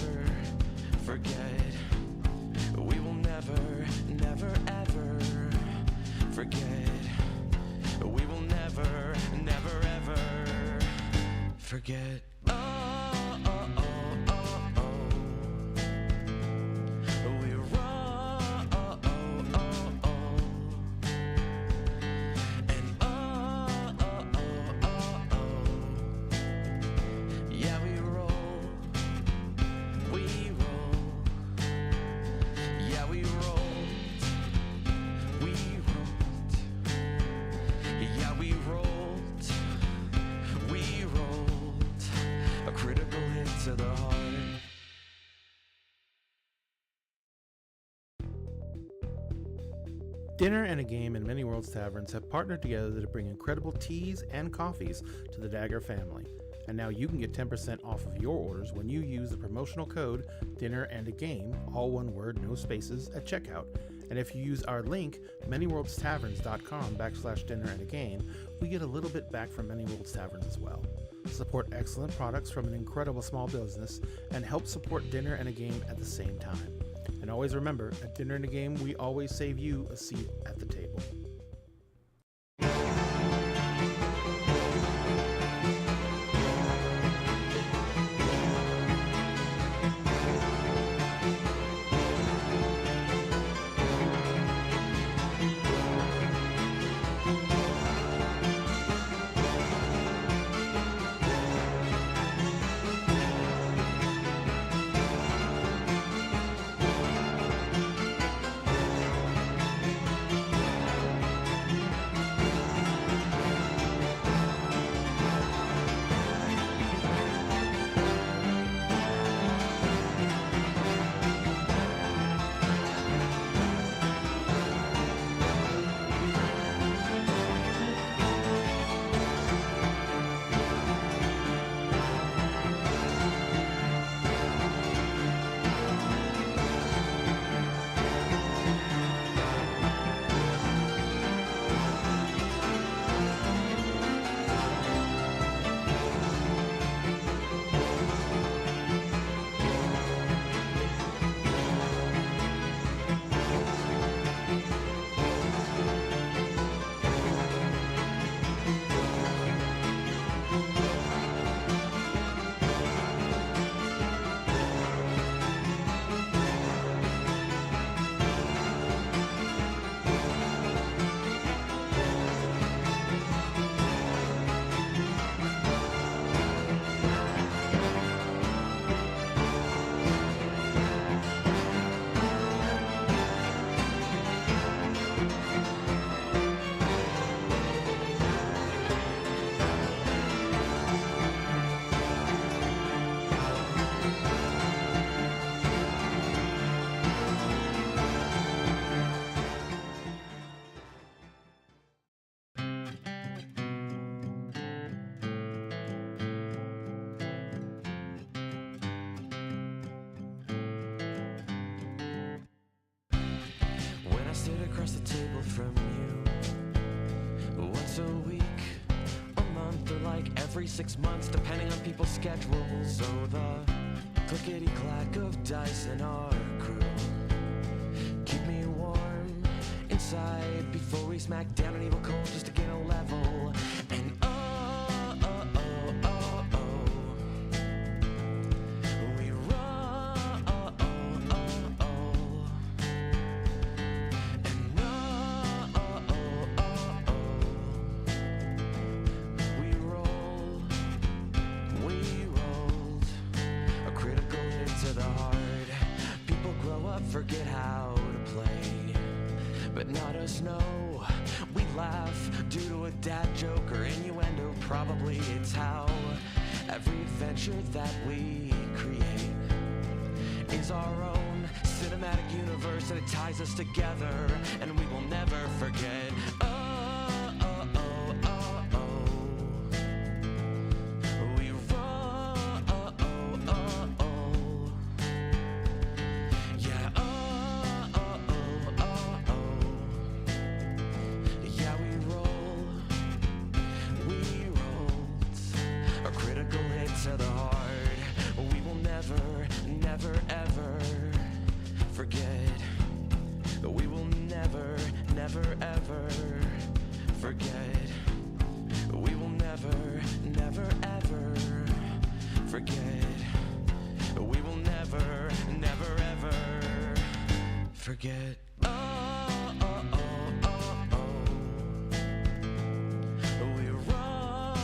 Speaker 1: forget. We will never, never, ever forget. We will never, never, ever forget. We roll. And yeah, we roll. We roll. Yeah, we rolled. We rolled. Yeah, we rolled. We rolled a critical hit to the heart.
Speaker 2: Dinner and a Game and Many Worlds Taverns have partnered together to bring incredible teas and coffees to the Dagger family. And now you can get 10% off of your orders when you use the promotional code Dinner and a Game, all one word, no spaces, at checkout. And if you use our link, manyworldstaverns.com/dinner and a game, we get a little bit back from Many Worlds Taverns as well. Support excellent products from an incredible small business and help support Dinner and a Game at the same time. And always remember, at Dinner and a Game, we always save you a seat at the table.
Speaker 1: free 6 months depending on people's schedules. Oh, the clickety-clack of dice in our crew keep me warm inside before we smack down an evil cold just to gain a level. And we roll. And we rolled a critical hit to the heart. People grow up, forget how to play, but not us, no. We laugh due to a dad joke or innuendo. Probably it's how every adventure that we create is our own cinematic universe, and it ties us together, and we will never forget. We roll. Yeah. Yeah, we roll. We rolled a critical hit to the heart. We will never, never, ever forget. We will never, never, ever forget. We will never, never, ever forget. We will never, never, ever forget. We roll.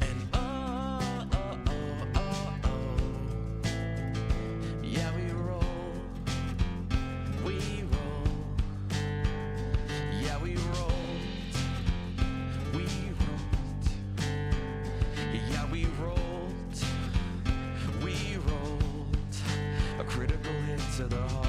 Speaker 1: And yeah, we roll. We roll. Yeah, we rolled. We rolled. Yeah, we rolled. We rolled a critical hit to the heart.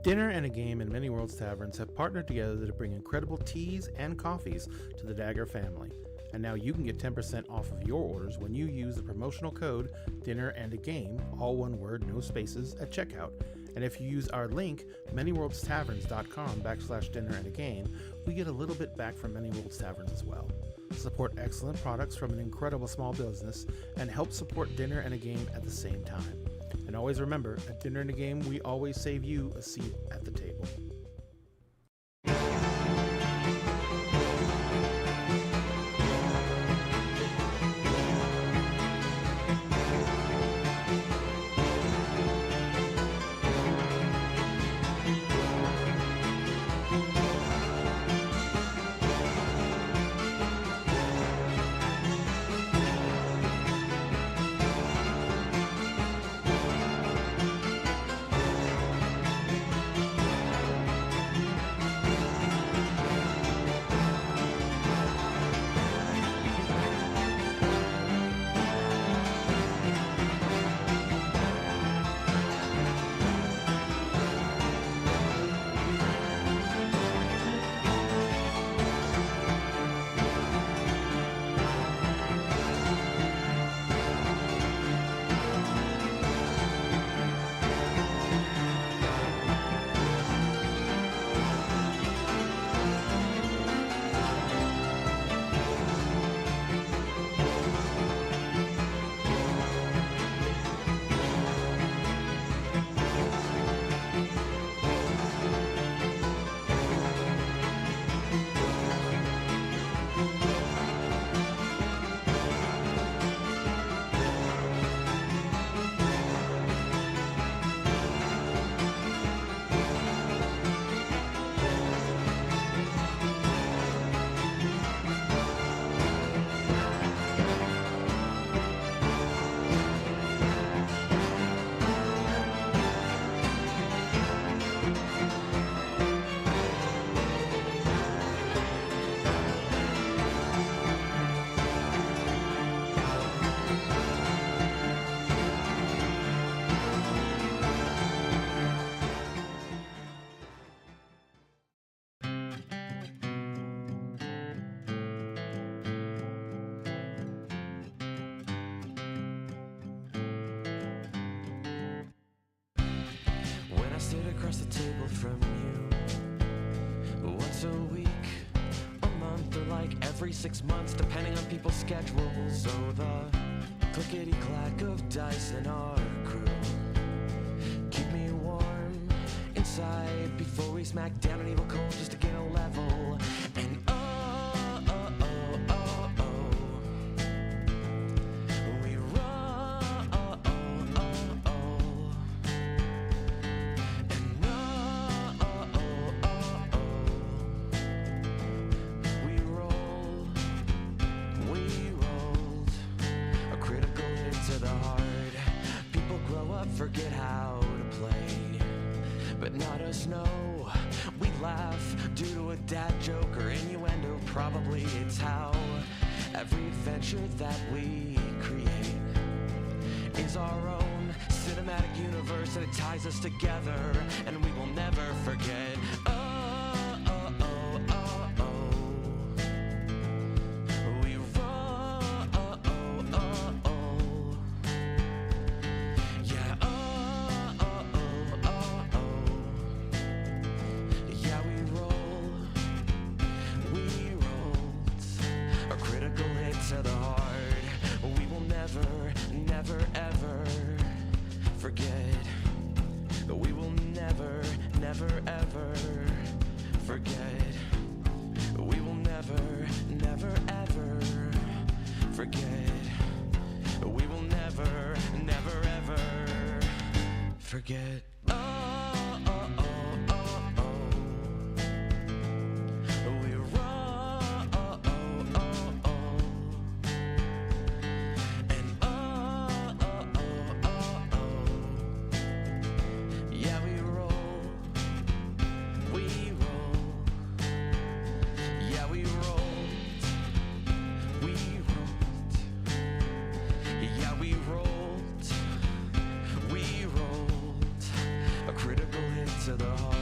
Speaker 2: Dinner and a Game and Many Worlds Taverns have partnered together to bring incredible teas and coffees to the Dagger family. And now you can get 10% off of your orders when you use the promotional code Dinner and a Game, all one word, no spaces, at checkout. And if you use our link, manyworldstaverns.com/dinner and a game, we get a little bit back from Many Worlds Taverns as well. Support excellent products from an incredible small business and help support Dinner and a Game at the same time. And always remember, at Dinner and a Game, we always save you a seat at the table.
Speaker 1: across the table from you. Once a week, a month, or like every 6 months, depending on people's schedules. So the clickety-clack of dice in our crew keep me warm inside before we smack down an evil cold just to get a level. And we roll. And we rolled a critical hit to the heart. People grow up, forget how to play, but not us, no. We laugh due to a dad joke or innuendo. Probably it's how every adventure that we create is our own cinematic universe, and it ties us together, and we will never forget. We roll. Yeah. Yeah, we rolled a critical hit to the heart. We will never, ever forget. We will never, ever forget. We will never, ever forget. We will never, ever forget. We roll. And yeah, we roll. Yeah, we rolled. Yeah, we rolled. A critical hit to the heart.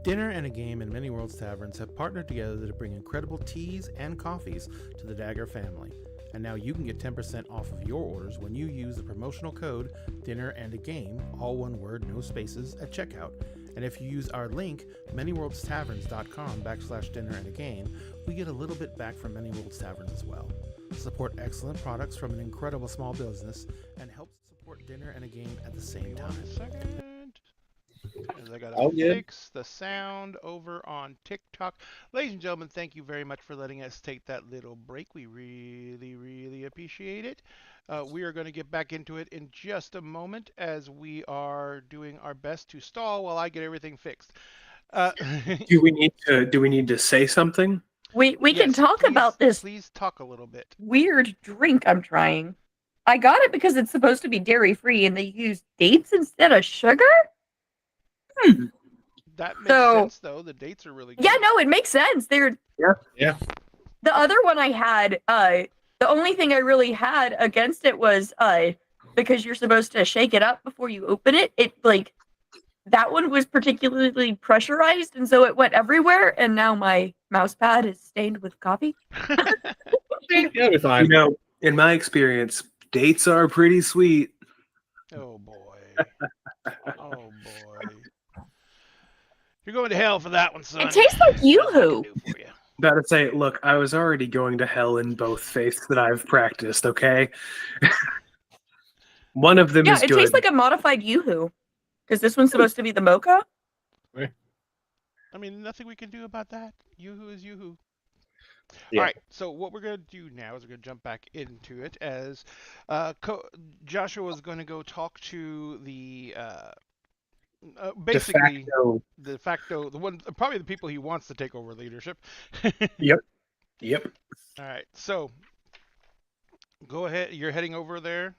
Speaker 2: Dinner and a Game and Many Worlds Taverns have partnered together to bring incredible teas and coffees to the Dagger family. And now you can get 10% off of your orders when you use the promotional code Dinner and a Game, all one word, no spaces, at checkout. And if you use our link, manyworldstaverns.com/dinner and a game, we get a little bit back from Many Worlds Taverns as well. Support excellent products from an incredible small business and help support Dinner and a Game at the same time.
Speaker 6: 1 second. As I gotta
Speaker 3: All good.
Speaker 6: fix the sound over on TikTok. Ladies and gentlemen, thank you very much for letting us take that little break. We really appreciate it. We are going to get back into it in just a moment as we are doing our best to stall while I get everything fixed.
Speaker 4: Do we need to say something?
Speaker 5: We can
Speaker 6: Yes,
Speaker 5: talk about this
Speaker 6: Please talk a little bit.
Speaker 5: weird drink I'm trying. I got it because it's supposed to be dairy free and they use dates instead of sugar.
Speaker 6: That makes
Speaker 5: So-
Speaker 6: sense, though. The dates are really good.
Speaker 5: Yeah, no, it makes sense. They're
Speaker 3: Yeah.
Speaker 5: the other one I had. The only thing I really had against it was because you're supposed to shake it up before you open it. It like that one was particularly pressurized, and so it went everywhere. And now my mouse pad is stained with coffee.
Speaker 3: Yeah, it'll be fine.
Speaker 4: You know, in my experience, dates are pretty sweet.
Speaker 6: Oh boy. Oh boy. You're going to hell for that one, son.
Speaker 5: It tastes like
Speaker 6: Nothing I can
Speaker 5: Yoo-hoo.
Speaker 6: do for you.
Speaker 4: About to say, look, I was already going to hell in both faiths that I've practiced, okay? One of them
Speaker 5: Yeah,
Speaker 4: is
Speaker 5: it
Speaker 4: good.
Speaker 5: tastes like a modified Yoo-hoo. Because this one's supposed to be the mocha.
Speaker 6: I mean, nothing we can do about that. Yoo-hoo is Yoo-hoo.
Speaker 3: Yeah.
Speaker 6: All right, so what we're going to do now is we're going to jump back into it as Joshua is going to go talk to the basically
Speaker 4: De facto.
Speaker 6: de facto, the one, probably the people he wants to take over leadership.
Speaker 4: Yep.
Speaker 6: All right, so go ahead. You're heading over there.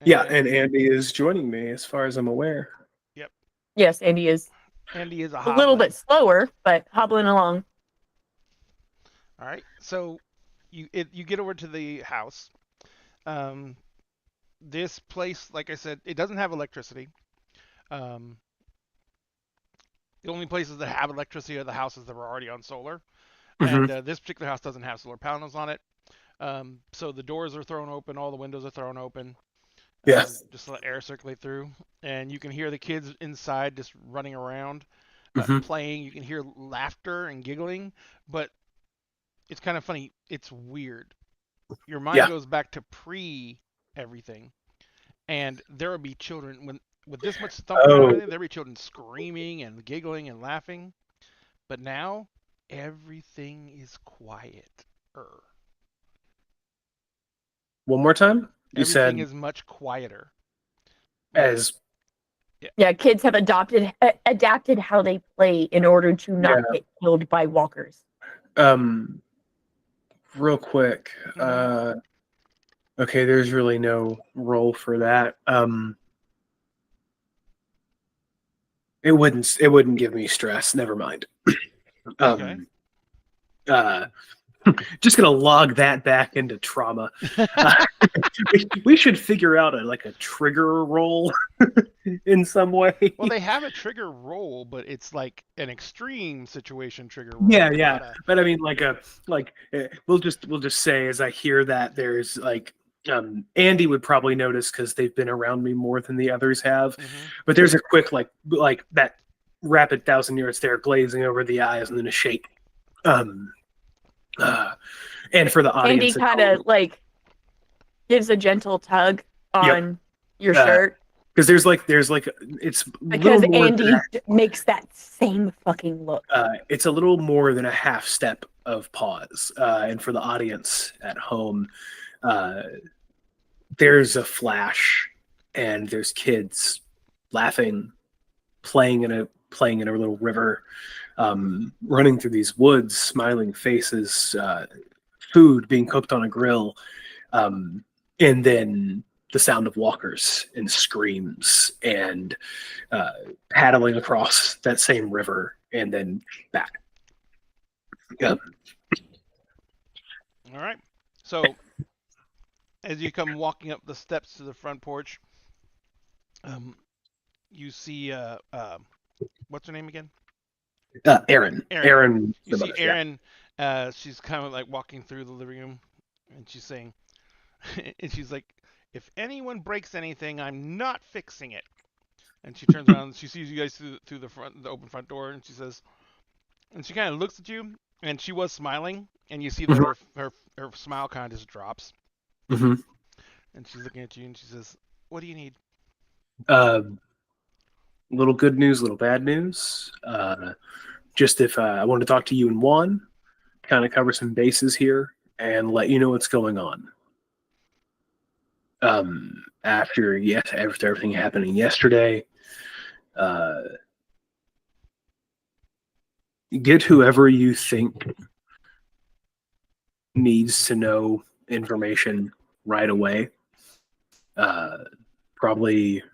Speaker 4: Yeah, and Andy is joining me as far as I'm aware.
Speaker 5: Yes, Andy is
Speaker 6: Andy is a
Speaker 5: a little
Speaker 6: hobbling.
Speaker 5: bit slower, but hobbling along.
Speaker 6: All right, so you get over to the house. This place, like I said, it doesn't have electricity. The only places that have electricity are the houses that were already on solar.
Speaker 4: Mhm.
Speaker 6: And this particular house doesn't have solar panels on it. So the doors are thrown open, all the windows are thrown open.
Speaker 4: Yeah.
Speaker 6: Just to let air circulate through, and you can hear the kids inside just running around, playing. You can hear laughter and giggling, but it's kind of funny. It's weird. Your mind goes back to pre everything, and there will be children with this much stuff and everything. There will be children screaming and giggling and laughing, but now everything is quieter.
Speaker 4: One more time. You
Speaker 6: Everything
Speaker 4: said
Speaker 6: is much quieter.
Speaker 4: as
Speaker 5: Yeah, kids have adapted how they play in order to not get killed by walkers.
Speaker 4: Real quick. Okay, there's really no role for that. It wouldn't give me stress. Never mind.
Speaker 6: Okay.
Speaker 4: Just gonna log that back into trauma. We should figure out a trigger roll in some way.
Speaker 6: Well, they have a trigger roll, but it's like an extreme situation trigger roll.
Speaker 4: Yeah. But I mean, we'll just say, as I hear that, there's Andy would probably notice because they've been around me more than the others have. But there's a quick like that rapid 1,000-yard stare glazing over the eyes and then a shake. And for the audience,
Speaker 5: Andy kind of gives a gentle tug on your shirt
Speaker 4: because there's it's
Speaker 5: because Andy makes that same fucking look.
Speaker 4: It's a little more than a half step of pause, and for the audience at home, there's a flash, and there's kids laughing, playing in a little river. Running through these woods, smiling faces, food being cooked on a grill, and then the sound of walkers and screams and paddling across that same river and then back.
Speaker 6: All right. So as you come walking up the steps to the front porch, you see what's her name again?
Speaker 4: Erin.
Speaker 6: You see Erin. She's kind of walking through the living room, and she's saying, and she's like, "If anyone breaks anything, I'm not fixing it." And she turns around, and she sees you guys through the open front door, and she says, and she kind of looks at you, and she was smiling, and you see that her smile kind of just drops. And she's looking at you, and she says, "What do you need?"
Speaker 4: Little good news, little bad news. Just if I wanted to talk to you and Juan, kind of cover some bases here and let you know what's going on. After everything happening yesterday, get whoever you think needs to know information right away. Probably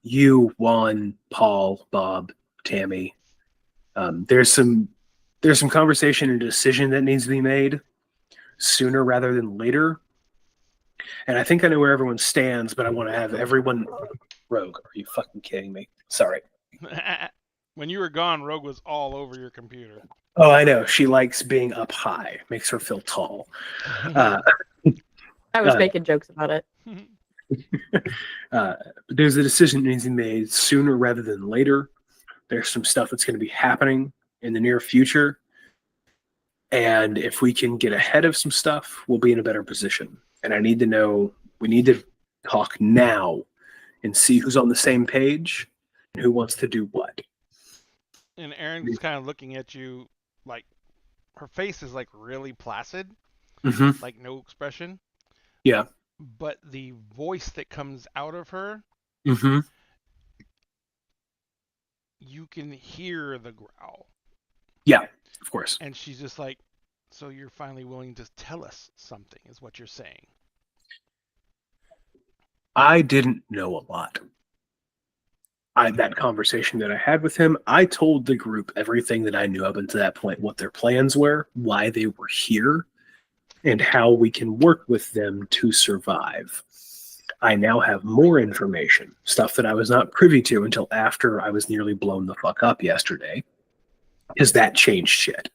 Speaker 4: you, Juan, Paul, Bob, Tammy. There's some conversation and decision that needs to be made sooner rather than later. And I think I know where everyone stands, but I want to have everyone. Rogue, are you fucking kidding me? Sorry.
Speaker 6: When you were gone, Rogue was all over your computer.
Speaker 4: Oh, I know. She likes being up high. Makes her feel tall.
Speaker 5: I was making jokes about it.
Speaker 4: There's a decision that needs to be made sooner rather than later. There's some stuff that's going to be happening in the near future. And if we can get ahead of some stuff, we'll be in a better position. And I need to know, we need to talk now and see who's on the same page and who wants to do what.
Speaker 6: And Erin's kind of looking at you like her face is really placid, like no expression.
Speaker 4: Yeah.
Speaker 6: But the voice that comes out of her, you can hear the growl.
Speaker 4: Yeah, of course.
Speaker 6: And she's just like, so you're finally willing to tell us something, is what you're saying.
Speaker 4: I didn't know a lot. That conversation that I had with him, I told the group everything that I knew up until that point, what their plans were, why they were here, and how we can work with them to survive. I now have more information, stuff that I was not privy to until after I was nearly blown the fuck up yesterday, because that changed shit.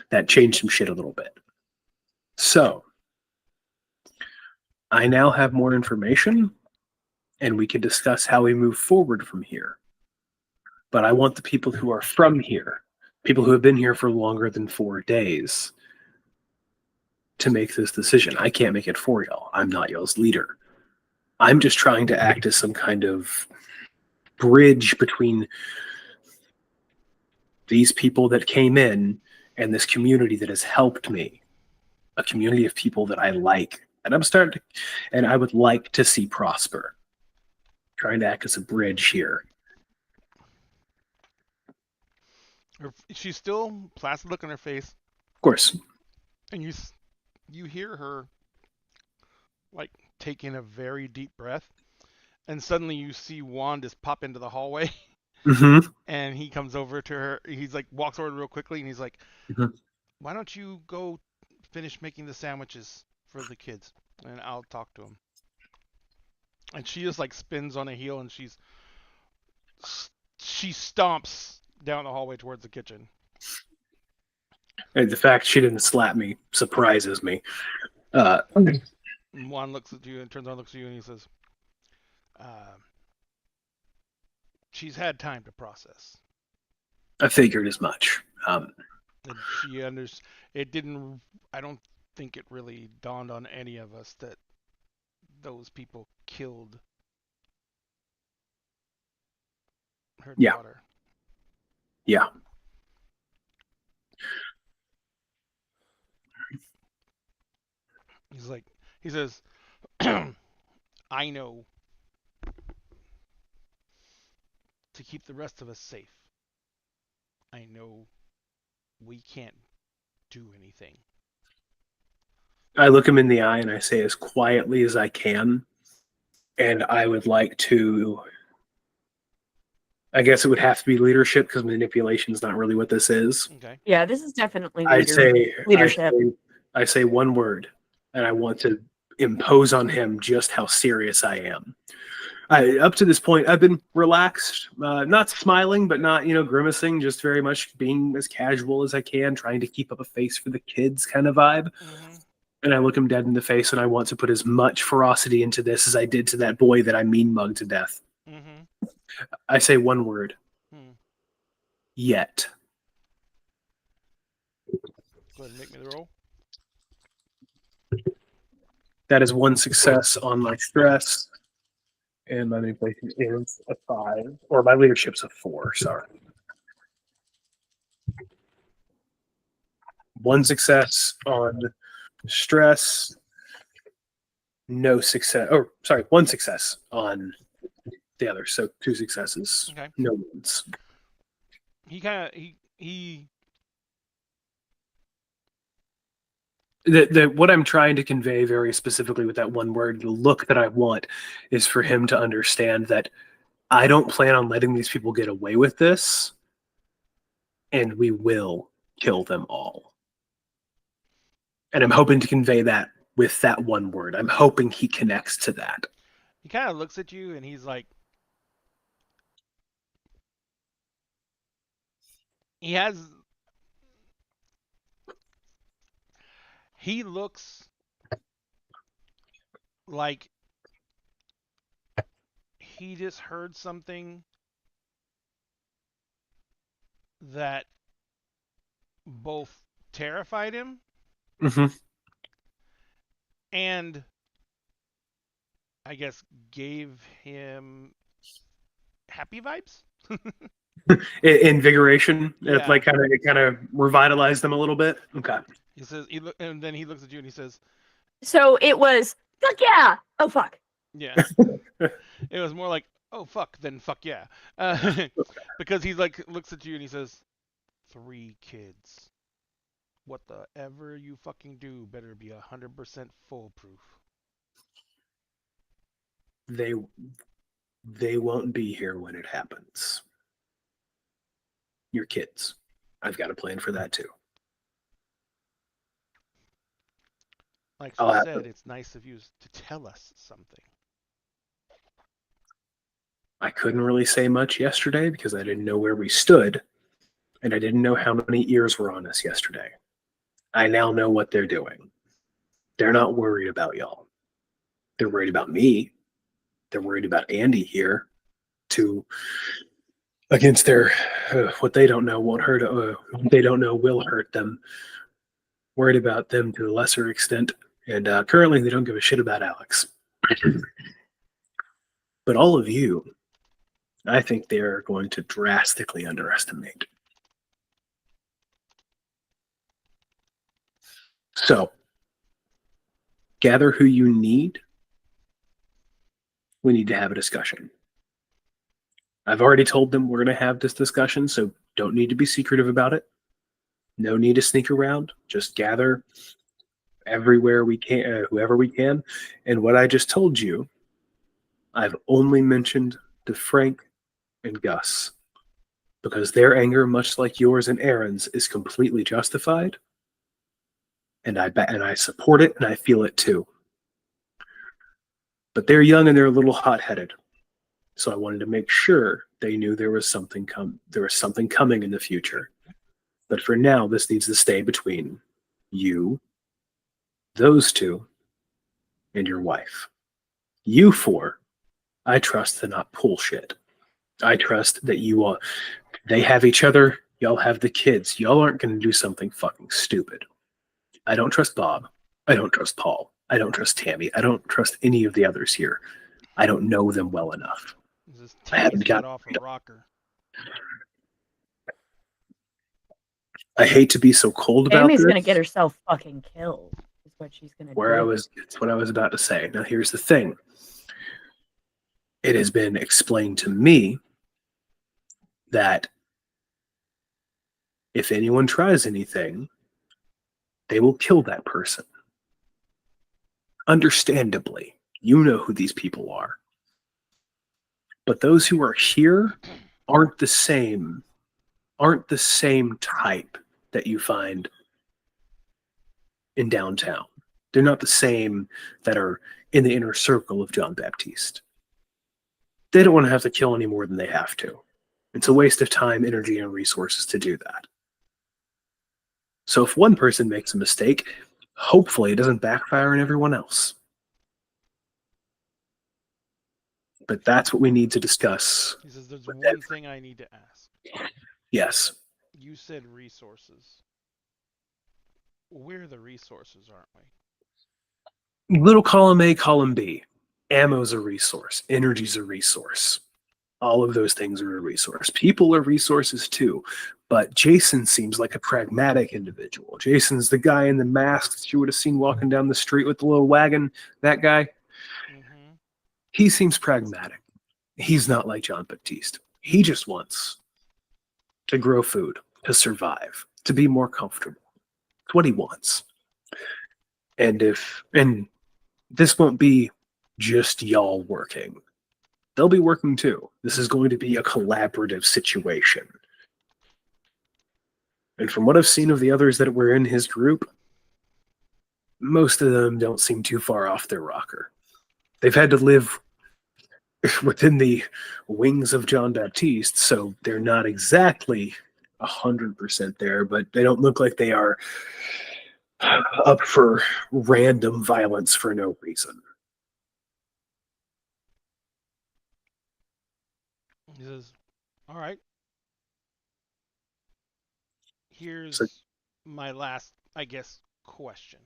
Speaker 4: That changed some shit a little bit. So, I now have more information, and we can discuss how we move forward from here. But I want the people who are from here, people who have been here for longer than 4 days, to make this decision. I can't make it for y'all. I'm not y'all's leader. I'm just trying to act as some kind of bridge between these people that came in and this community that has helped me, a community of people that I like. And and I would like to see prosper. Trying to act as a bridge here.
Speaker 6: She's still placid look on her face.
Speaker 4: Of course.
Speaker 6: And you hear her like take in a very deep breath, and suddenly you see Juan just pop into the hallway.
Speaker 4: Mm-hmm.
Speaker 6: And he comes over to her. He's like walks over real quickly, and he's like, "Why don't you go finish making the sandwiches for the kids, and I'll talk to them." And she just like spins on a heel, and she stomps down the hallway towards the kitchen.
Speaker 4: And the fact she didn't slap me surprises me.
Speaker 6: Juan looks at you and turns on, looks at you, and he says, "She's had time to process."
Speaker 4: I figured as much.
Speaker 6: And she it didn't. I don't think it really dawned on any of us that those people killed her daughter.
Speaker 4: Yeah.
Speaker 6: He says, "I know to keep the rest of us safe. I know we can't do anything."
Speaker 4: I look him in the eye and I say as quietly as I can, and I would like to, I guess it would have to be leadership because manipulation is not really what this is.
Speaker 6: Okay.
Speaker 5: Yeah, this is definitely
Speaker 4: leadership.
Speaker 5: leadership.
Speaker 4: I say one word, and I want to impose on him just how serious I am. Up to this point, I've been relaxed, not smiling, but not, grimacing, just very much being as casual as I can, trying to keep up a face for the kids kind of vibe.
Speaker 6: Mm-hmm.
Speaker 4: And I look him dead in the face, and I want to put as much ferocity into this as I did to that boy that I mean mugged to death.
Speaker 6: Mm-hmm.
Speaker 4: I say one word. Yet.
Speaker 6: Go ahead and make me the roll.
Speaker 4: That is one success on my stress. And my manipulation is a 5. Or my leadership's a 4, sorry. One success on stress. No success. Oh, sorry, one success on the other. So 2 successes.
Speaker 6: Okay.
Speaker 4: No ones. What I'm trying to convey very specifically with that one word, the look that I want, is for him to understand that I don't plan on letting these people get away with this, and we will kill them all. And I'm hoping to convey that with that one word. I'm hoping he connects to that.
Speaker 6: He kind of looks at you and he's like, he looks like he just heard something that both terrified him and I guess gave him happy vibes.
Speaker 4: Invigoration.
Speaker 6: Yeah.
Speaker 4: It kind of revitalized them a little bit. Okay.
Speaker 6: He says, and then he looks at you and he says,
Speaker 5: So it was, fuck yeah. Oh, fuck.
Speaker 6: yeah. It was more like, oh, fuck, than fuck yeah. Because he looks at you and he says, 3 kids. Whatever you fucking do better be 100% foolproof.
Speaker 4: They won't be here when it happens. Your kids. I've got a plan for that too.
Speaker 6: Like she said, it's nice of you to tell us something.
Speaker 4: I couldn't really say much yesterday because I didn't know where we stood, and I didn't know how many ears were on us yesterday. I now know what they're doing. They're not worried about y'all. They're worried about me. They're worried about Andy here to against their what they don't know won't hurt. What they don't know will hurt them. Worried about them to a lesser extent, and currently they don't give a shit about Alex. But all of you, I think they are going to drastically underestimate. So, gather who you need. We need to have a discussion. I've already told them we're going to have this discussion, so don't need to be secretive about it. No need to sneak around. Just gather everywhere we can, whoever we can. And what I just told you, I've only mentioned to Frank and Gus because their anger, much like yours and Aaron's, is completely justified. And I support it, and I feel it too. But they're young and they're a little hot-headed. So I wanted to make sure they knew there was something coming in the future. But for now, this needs to stay between you, those two, and your wife. You four, I trust to not pull shit. I trust that you all, they have each other, y'all have the kids. Y'all aren't going to do something fucking stupid. I don't trust Bob. I don't trust Paul. I don't trust Tammy. I don't trust any of the others here. I don't know them well enough. I haven't got
Speaker 6: off a rocker.
Speaker 4: I hate to be so cold about
Speaker 5: Tammy's
Speaker 4: this.
Speaker 5: gonna get herself fucking killed. Is what she's gonna do.
Speaker 4: It's what I was about to say. Now here's the thing. It has been explained to me that if anyone tries anything, they will kill that person. Understandably, you know who these people are. But those who are here aren't the same type that you find in downtown. They're not the same that are in the inner circle of John Baptiste. They don't want to have to kill any more than they have to. It's a waste of time, energy, and resources to do that. So if one person makes a mistake, hopefully it doesn't backfire on everyone else. But that's what we need to discuss.
Speaker 6: He says there's one thing I need to ask.
Speaker 4: Yes.
Speaker 6: You said resources. We're the resources, aren't we?
Speaker 4: Little column A, column B. Ammo's a resource. Energy's a resource. All of those things are a resource. People are resources too. But Jason seems like a pragmatic individual. Jason's the guy in the mask that you would have seen walking down the street with the little wagon. That guy. Mm-hmm. He seems pragmatic. He's not like John Baptiste. He just wants to grow food, to survive, to be more comfortable. It's what he wants. And this won't be just y'all working. They'll be working too. This is going to be a collaborative situation. And from what I've seen of the others that were in his group, most of them don't seem too far off their rocker. They've had to live within the wings of John Baptiste, so they're not exactly 100% there, but they don't look like they are up for random violence for no reason.
Speaker 6: He says, all right. Here's my last, I guess, question.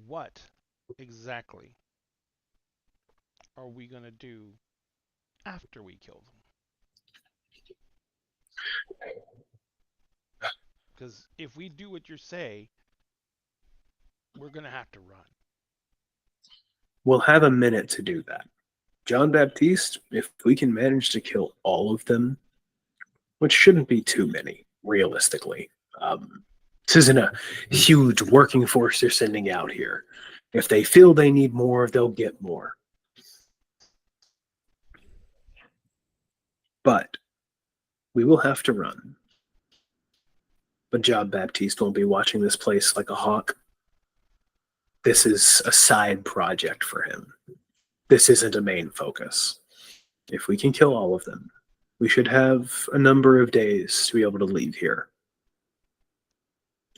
Speaker 6: What exactly are we going to do after we kill them? Because if we do what you say, we're going to have to run.
Speaker 4: We'll have a minute to do that. John Baptiste, if we can manage to kill all of them, which shouldn't be too many, realistically. This isn't a huge working force they're sending out here. If they feel they need more, they'll get more. But we will have to run. But John Baptiste won't be watching this place like a hawk. This is a side project for him. This isn't a main focus. If we can kill all of them, we should have a number of days to be able to leave here.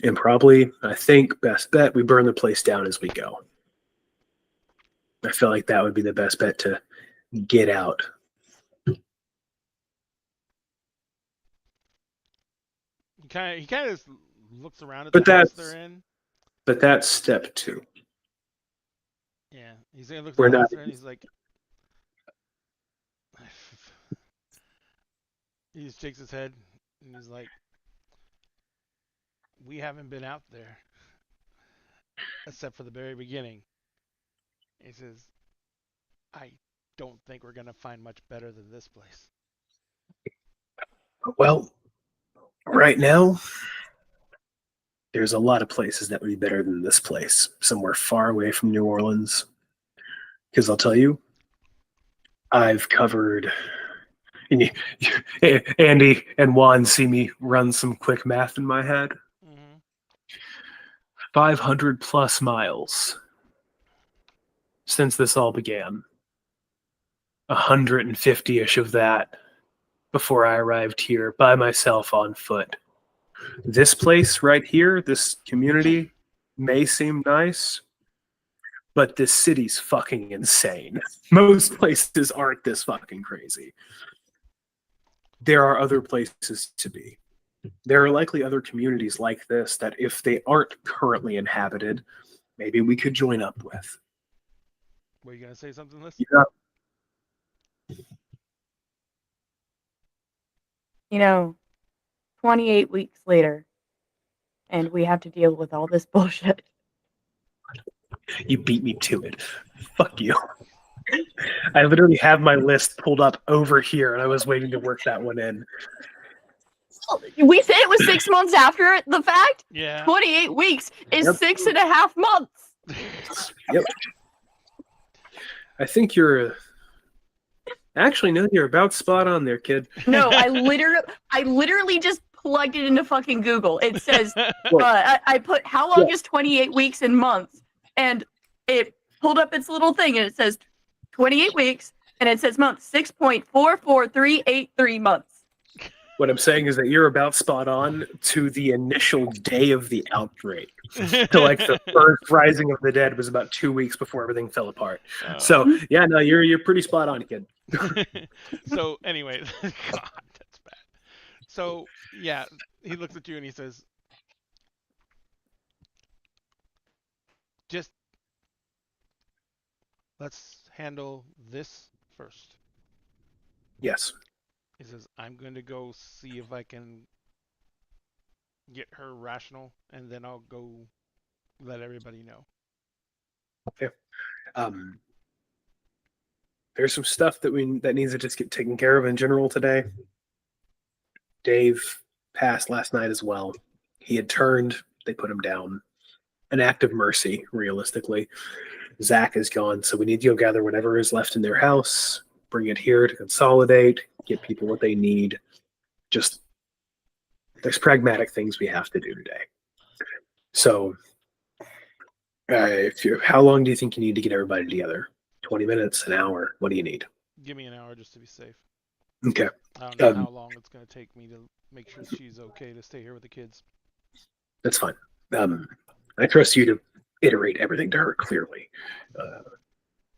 Speaker 4: And probably, I think, best bet, we burn the place down as we go. I feel like that would be the best bet to get out.
Speaker 6: He kind of just looks around at
Speaker 4: But
Speaker 6: the house
Speaker 4: that's
Speaker 6: they're in.
Speaker 4: but that's step 2.
Speaker 6: Yeah, he's gonna look
Speaker 4: We're
Speaker 6: at the house
Speaker 4: not.
Speaker 6: they're in. He's like, he just shakes his head and he's like, we haven't been out there except for the very beginning. He says, I don't think we're gonna find much better than this place.
Speaker 4: Well, right now, there's a lot of places that would be better than this place, somewhere far away from New Orleans. Because I'll tell you, I've covered. And Andy and Juan see me run some quick math in my head. 500 plus miles since this all began. 150-ish of that before I arrived here by myself on foot. This place right here, this community, may seem nice, but this city's fucking insane. Most places aren't this fucking crazy. There are other places to be. There are likely other communities like this that if they aren't currently inhabited, maybe we could join up with.
Speaker 6: Were you gonna say something, Liz?
Speaker 4: Yeah.
Speaker 5: You know, 28 weeks later, and we have to deal with all this bullshit.
Speaker 4: You beat me to it. Fuck you. I literally have my list pulled up over here, and I was waiting to work that one in.
Speaker 5: We said it was 6 months after the fact.
Speaker 6: Yeah.
Speaker 5: 28 weeks is
Speaker 4: Yep.
Speaker 5: 6.5 months.
Speaker 4: Yep. I think you're. Actually, no, you're about spot on there, kid.
Speaker 5: No, I literally just plugged it into fucking Google. It says, I put how long is 28 weeks in months, and it pulled up its little thing, and it says 28 weeks, and it says months 6.44383 months.
Speaker 4: What I'm saying is that you're about spot on to the initial day of the outbreak. To like the first rising of the dead was about 2 weeks before everything fell apart. So yeah, no, you're pretty spot on, kid.
Speaker 6: So anyway, God, that's bad. So yeah, he looks at you and he says, just let's handle this first.
Speaker 4: Yes.
Speaker 6: He says, I'm going to go see if I can get her rational, and then I'll go let everybody know.
Speaker 4: Okay. There's some stuff that needs to just get taken care of in general today. Dave passed last night as well. He had turned, they put him down. An act of mercy, realistically. Zach is gone, so we need to go gather whatever is left in their house, bring it here to consolidate, get people what they need. Just, there's pragmatic things we have to do today. So, how long do you think you need to get everybody together? 20 minutes, an hour? What do you need?
Speaker 6: Give me an hour just to be safe.
Speaker 4: Okay.
Speaker 6: I don't know how long it's going to take me to make sure she's okay to stay here with the kids.
Speaker 4: That's fine. I trust you to iterate everything to her clearly.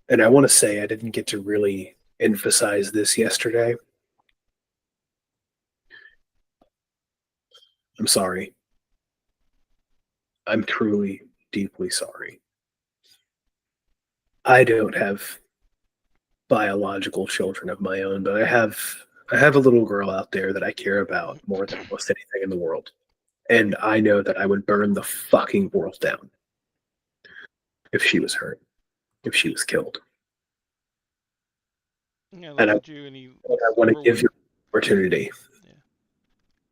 Speaker 4: And I want to say I didn't get to really emphasize this yesterday. I'm sorry. I'm truly, deeply sorry. I don't have biological children of my own, but I have a little girl out there that I care about more than most anything in the world. And I know that I would burn the fucking world down if she was hurt, if she was killed.
Speaker 6: Yeah,
Speaker 4: And I want to give you an opportunity.
Speaker 6: Yeah.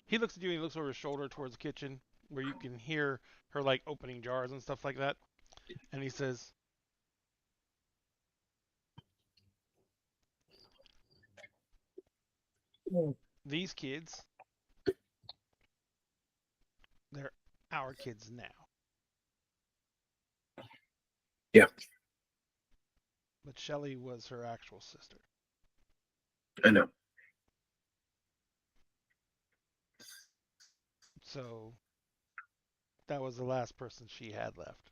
Speaker 6: He looks at you and he looks over his shoulder towards the kitchen where you can hear her like opening jars and stuff like that. And he says, these kids, they're our kids now.
Speaker 4: Yeah.
Speaker 6: But Shelly was her actual sister.
Speaker 4: I know.
Speaker 6: So That was the last person she had left.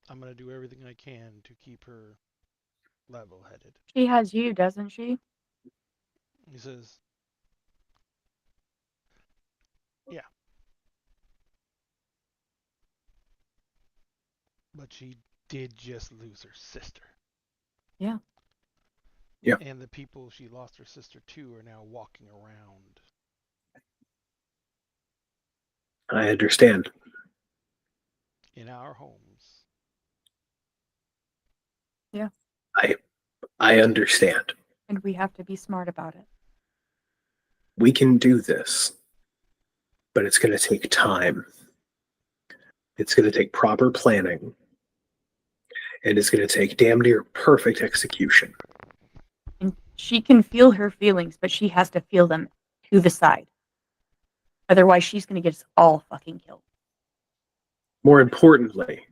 Speaker 6: I'm going to do everything I can to keep her level-headed.
Speaker 5: She has you, doesn't she?
Speaker 6: He says, yeah. But she did just lose her sister.
Speaker 5: Yeah.
Speaker 4: Yeah.
Speaker 6: And the people she lost her sister to are now walking around.
Speaker 4: I understand.
Speaker 6: In our homes.
Speaker 5: Yeah.
Speaker 4: I understand.
Speaker 5: And we have to be smart about it.
Speaker 4: We can do this, but it's going to take time. It's going to take proper planning. And it's going to take damn near perfect execution.
Speaker 5: And she can feel her feelings, but she has to feel them to the side. Otherwise, she's going to get us all fucking killed.
Speaker 4: More importantly,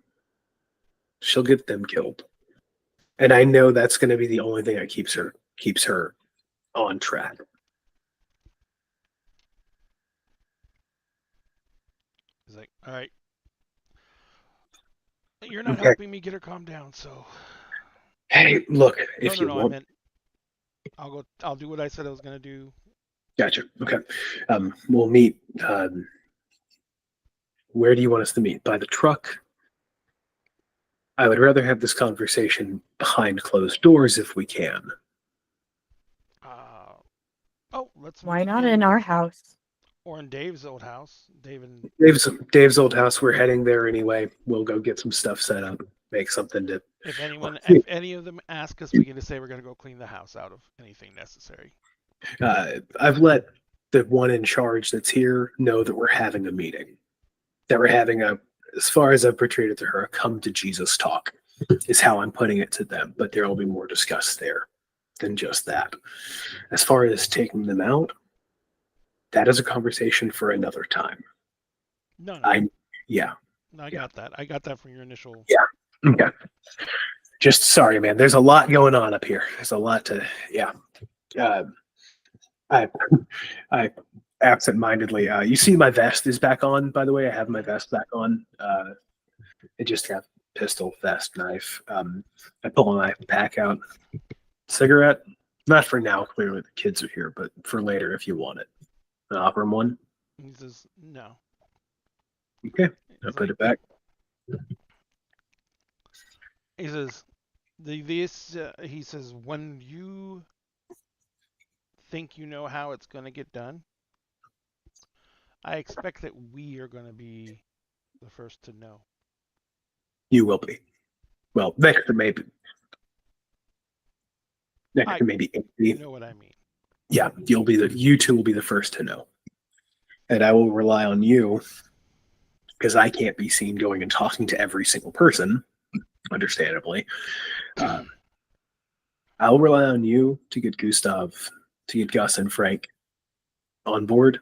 Speaker 4: she'll get them killed. And I know that's going to be the only thing that keeps her on track.
Speaker 6: He's like, all right. You're not
Speaker 4: Okay.
Speaker 6: helping me get her calmed down, so.
Speaker 4: Hey, look, if you
Speaker 6: I
Speaker 4: want.
Speaker 6: meant I'll do what I said I was gonna do.
Speaker 4: Gotcha. Okay. We'll meet. Where do you want us to meet? By the truck? I would rather have this conversation behind closed doors if we can.
Speaker 6: Let's
Speaker 5: Why
Speaker 6: meet
Speaker 5: not in our house?
Speaker 6: Or in Dave's old house. Dave's
Speaker 4: old house. We're heading there anyway. We'll go get some stuff set up. Make something to.
Speaker 6: If any of them ask us, we can just say we're gonna go clean the house out of anything necessary.
Speaker 4: I've let the one in charge that's here know that we're having a meeting. That we're having as far as I've portrayed it to her, a come to Jesus talk is how I'm putting it to them. But there will be more discussed there than just that. As far as taking them out, that is a conversation for another time.
Speaker 6: No.
Speaker 4: Yeah.
Speaker 6: No, I got that. I got that from your initial.
Speaker 4: Yeah. Okay. Just sorry, man. There's a lot going on up here. There's a lot to. Yeah. I absent-mindedly. You see, my vest is back on. By the way, I have my vest back on. I just have pistol, vest, knife. I pull my pack out. Cigarette. Not for now. Clearly, the kids are here, but for later, if you want it. I'll offer him one.
Speaker 6: He says no.
Speaker 4: Okay. I'll put it back.
Speaker 6: He says, he says, when you think you know how it's going to get done, I expect that we are going to be the first to know.
Speaker 4: You will be. Well, Vector maybe. Vector maybe.
Speaker 6: You know what I mean.
Speaker 4: Yeah, you two will be the first to know. And I will rely on you, because I can't be seen going and talking to every single person, understandably. I'll rely on you to get Gus and Frank on board,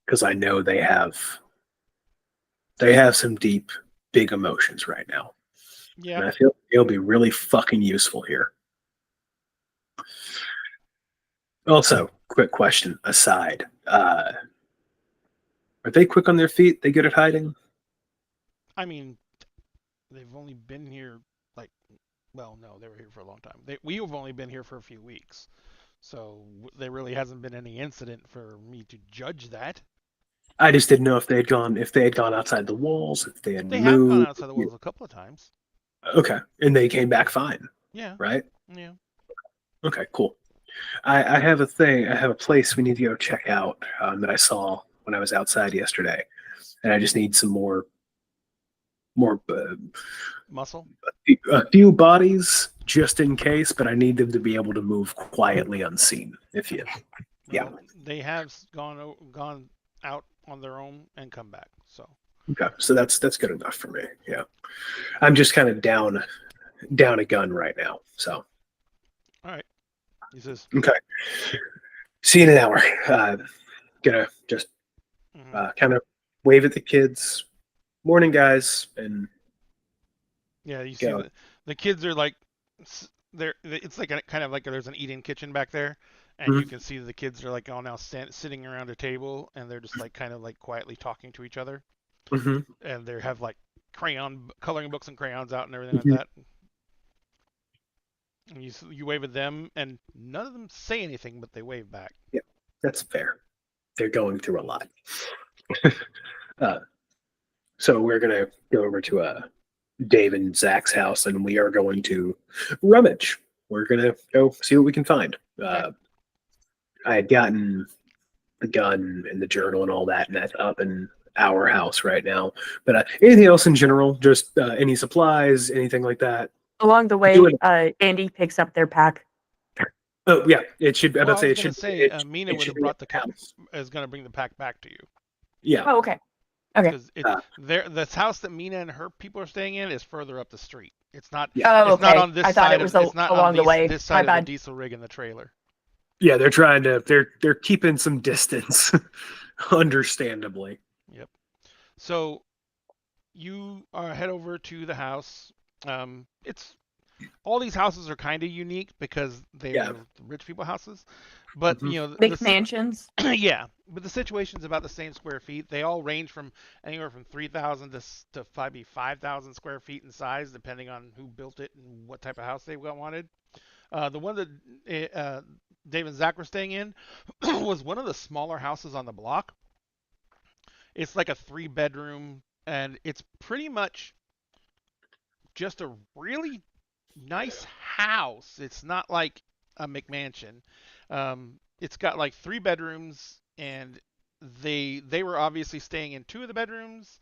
Speaker 4: because I know they have some deep, big emotions right now.
Speaker 6: Yeah.
Speaker 4: And I feel it'll be really fucking useful here. Also, quick question aside. Are they quick on their feet? They good at hiding?
Speaker 6: I mean, they've only been here no, they were here for a long time. We've only been here for a few weeks. So there really hasn't been any incident for me to judge that.
Speaker 4: I just didn't know if they had gone outside the walls, if they had moved.
Speaker 6: They have gone outside the walls a couple of times.
Speaker 4: Okay. And they came back fine.
Speaker 6: Yeah.
Speaker 4: Right?
Speaker 6: Yeah.
Speaker 4: Okay, cool. I have a place we need to go check out that I saw when I was outside yesterday. And I just need some more
Speaker 6: muscle?
Speaker 4: A few bodies just in case, but I need them to be able to move quietly unseen. Yeah.
Speaker 6: They have gone out on their own and come back. So.
Speaker 4: Okay, so that's good enough for me. Yeah. I'm just kind of down a gun right now. So.
Speaker 6: All right. He says.
Speaker 4: Okay. See you in an hour. Gonna just kind of wave at the kids. Morning, guys, and
Speaker 6: yeah, you see the kids are like it's like kind of like there's an eat-in kitchen back there, and you can see the kids are like all now sitting around a table, and they're just like kind of like quietly talking to each other, and they have like coloring books and crayons out and everything like that. And you wave at them, and none of them say anything, but they wave back.
Speaker 4: Yeah, that's fair. They're going through a lot. So we're gonna go over to Dave and Zach's house, and we are going to rummage. We're gonna go see what we can find. I had gotten the gun and the journal and all that, and that's up in our house right now. But anything else in general? Just any supplies, anything like that?
Speaker 5: Along the way, Andy picks up their pack.
Speaker 4: Oh yeah, it should.
Speaker 6: Well,
Speaker 4: I'm about to say
Speaker 6: I
Speaker 4: it
Speaker 6: was
Speaker 4: should.
Speaker 6: say
Speaker 4: It,
Speaker 6: Mina
Speaker 4: it
Speaker 6: would
Speaker 4: should
Speaker 6: have
Speaker 4: be
Speaker 6: brought
Speaker 4: at
Speaker 6: the pack.
Speaker 4: house.
Speaker 6: Is going to bring the pack back to you.
Speaker 4: Yeah.
Speaker 5: Oh, okay. Okay.
Speaker 6: Because this house that Mina and her people are staying in is further up the street. It's not.
Speaker 5: Oh,
Speaker 6: It's not
Speaker 5: okay.
Speaker 6: on this
Speaker 5: I thought
Speaker 6: side
Speaker 5: it was
Speaker 6: of. It's not
Speaker 5: along
Speaker 6: on
Speaker 5: the way.
Speaker 6: this
Speaker 5: My
Speaker 6: side of
Speaker 5: bad.
Speaker 6: the diesel rig and the trailer.
Speaker 4: Yeah, they're trying to. They're keeping some distance, understandably.
Speaker 6: Yep. So you head over to the house. It's all these houses are kind of unique because they are rich people houses, but you know,
Speaker 5: Big mansions.
Speaker 6: yeah, but the situation's about the same square feet. They all range from anywhere from 3,000 to maybe 5,000 square feet in size, depending on who built it and what type of house they wanted. The one that Dave and Zach were staying in was one of the smaller houses on the block. It's like a 3-bedroom, and it's pretty much just a really nice house. It's not like a McMansion. It's got like 3 bedrooms, and they were obviously staying in 2 of the bedrooms.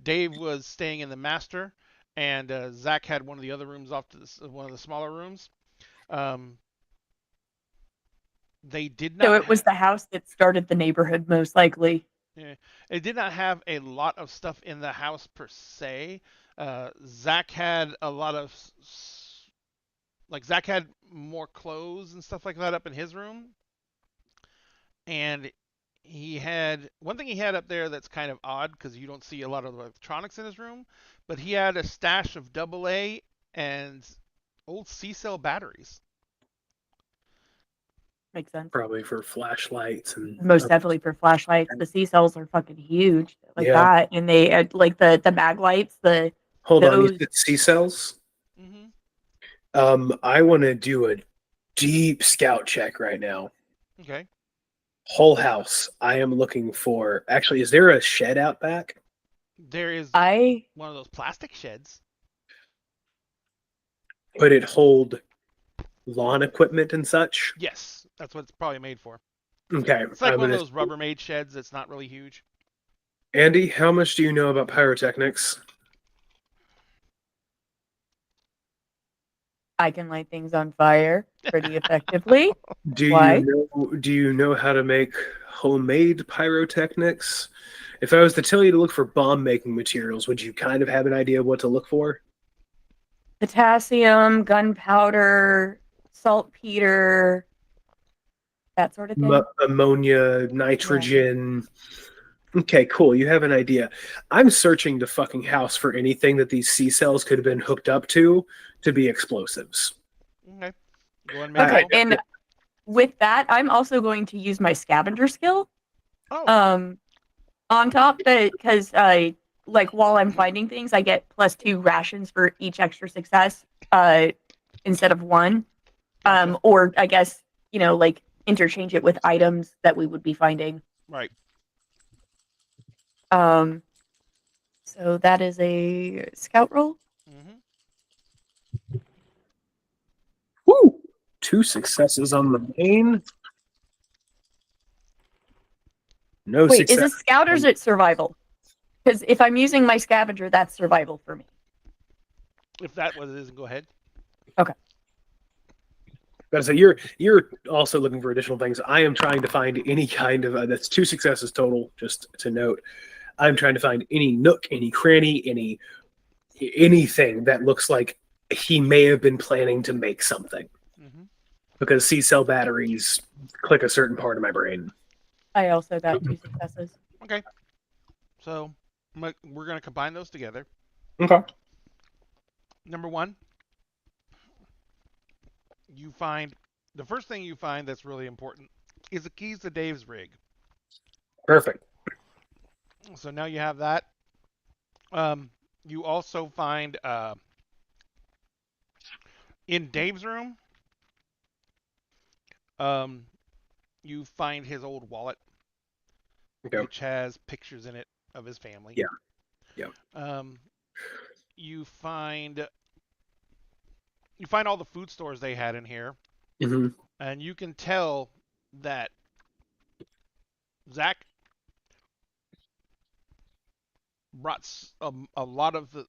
Speaker 6: Dave was staying in the master, and Zach had one of the other rooms off to one of the smaller rooms. They did not.
Speaker 5: So it was the house that started the neighborhood, most likely.
Speaker 6: Yeah, it did not have a lot of stuff in the house per se. Zach had a lot of, Zach had more clothes and stuff like that up in his room. And he had, one thing he had up there that's kind of odd because you don't see a lot of electronics in his room, but he had a stash of AA and old C-cell batteries.
Speaker 5: Makes sense.
Speaker 4: Probably for flashlights and
Speaker 5: Most definitely for flashlights. The C cells are fucking huge, like that, and they had like the mag lights.
Speaker 4: Hold on, you said C cells.
Speaker 6: Mm-hmm.
Speaker 4: I want to do a deep scout check right now.
Speaker 6: Okay.
Speaker 4: Whole house. I am looking for. Actually, is there a shed out back?
Speaker 6: There is one of those plastic sheds.
Speaker 4: Would it hold lawn equipment and such?
Speaker 6: Yes, that's what it's probably made for.
Speaker 4: Okay.
Speaker 6: It's like one of those Rubbermaid sheds that's not really huge.
Speaker 4: Andy, how much do you know about pyrotechnics?
Speaker 5: I can light things on fire pretty effectively.
Speaker 4: Do you know how to make homemade pyrotechnics? If I was to tell you to look for bomb making materials, would you kind of have an idea of what to look for?
Speaker 5: Potassium, gunpowder, saltpeter, that sort of thing.
Speaker 4: Ammonia, nitrogen. Yeah. Okay, cool. You have an idea. I'm searching the fucking house for anything that these C cells could have been hooked up to be explosives.
Speaker 6: Okay.
Speaker 5: Okay, and with that, I'm also going to use my scavenger skill.
Speaker 6: Oh.
Speaker 5: On top, because like while I'm finding things, I get +2 rations for each extra success, instead of 1. Or I guess, like interchange it with items that we would be finding.
Speaker 6: Right.
Speaker 5: So that is a scout roll.
Speaker 6: Mm-hmm.
Speaker 4: Woo! 2 successes on the main. No
Speaker 5: Wait,
Speaker 4: success.
Speaker 5: is it scout or is it survival? Because if I'm using my scavenger, that's survival for me.
Speaker 6: If that what it is, go ahead.
Speaker 5: Okay.
Speaker 4: So you're also looking for additional things. I am trying to find any kind of that's 2 successes total. Just to note, I'm trying to find any nook, any cranny, anything that looks like he may have been planning to make something.
Speaker 6: Mm-hmm.
Speaker 4: Because C-cell batteries click a certain part of my brain.
Speaker 5: I also got 2 successes.
Speaker 6: Okay. So we're going to combine those together.
Speaker 4: Okay.
Speaker 6: Number 1, you find the first thing you find that's really important is the keys to Dave's rig.
Speaker 4: Perfect.
Speaker 6: So now you have that. You also find in Dave's room, you find his old wallet,
Speaker 4: Okay.
Speaker 6: which has pictures in it of his family.
Speaker 4: Yeah. Yeah.
Speaker 6: You find all the food stores they had in here,
Speaker 4: Mm-hmm.
Speaker 6: and you can tell that Zach brought a lot of the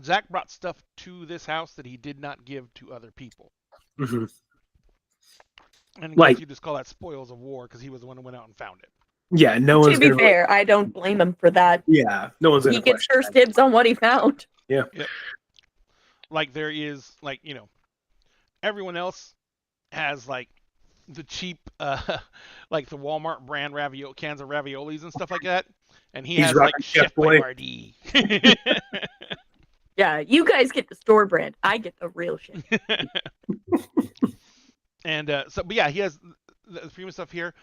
Speaker 6: Zach brought stuff to this house that he did not give to other people.
Speaker 4: Mm-hmm.
Speaker 6: And I
Speaker 4: Like-
Speaker 6: guess you just call that spoils of war because he was the one who went out and found it.
Speaker 4: Yeah, no one's
Speaker 5: To be
Speaker 4: gonna.
Speaker 5: fair, I don't blame him for that.
Speaker 4: Yeah, no one's gonna.
Speaker 5: He gets
Speaker 4: question
Speaker 5: first
Speaker 4: that.
Speaker 5: dibs on what he found.
Speaker 6: Like there is like everyone else has like the cheap like the Walmart brand cans of raviolis and stuff like that, and he
Speaker 4: He's
Speaker 6: has like
Speaker 4: rocking
Speaker 6: Chef
Speaker 4: Chef Boy.
Speaker 6: Boyardee.
Speaker 5: Yeah, you guys get the store brand. I get the real shit.
Speaker 6: And but yeah, he has the premium stuff here.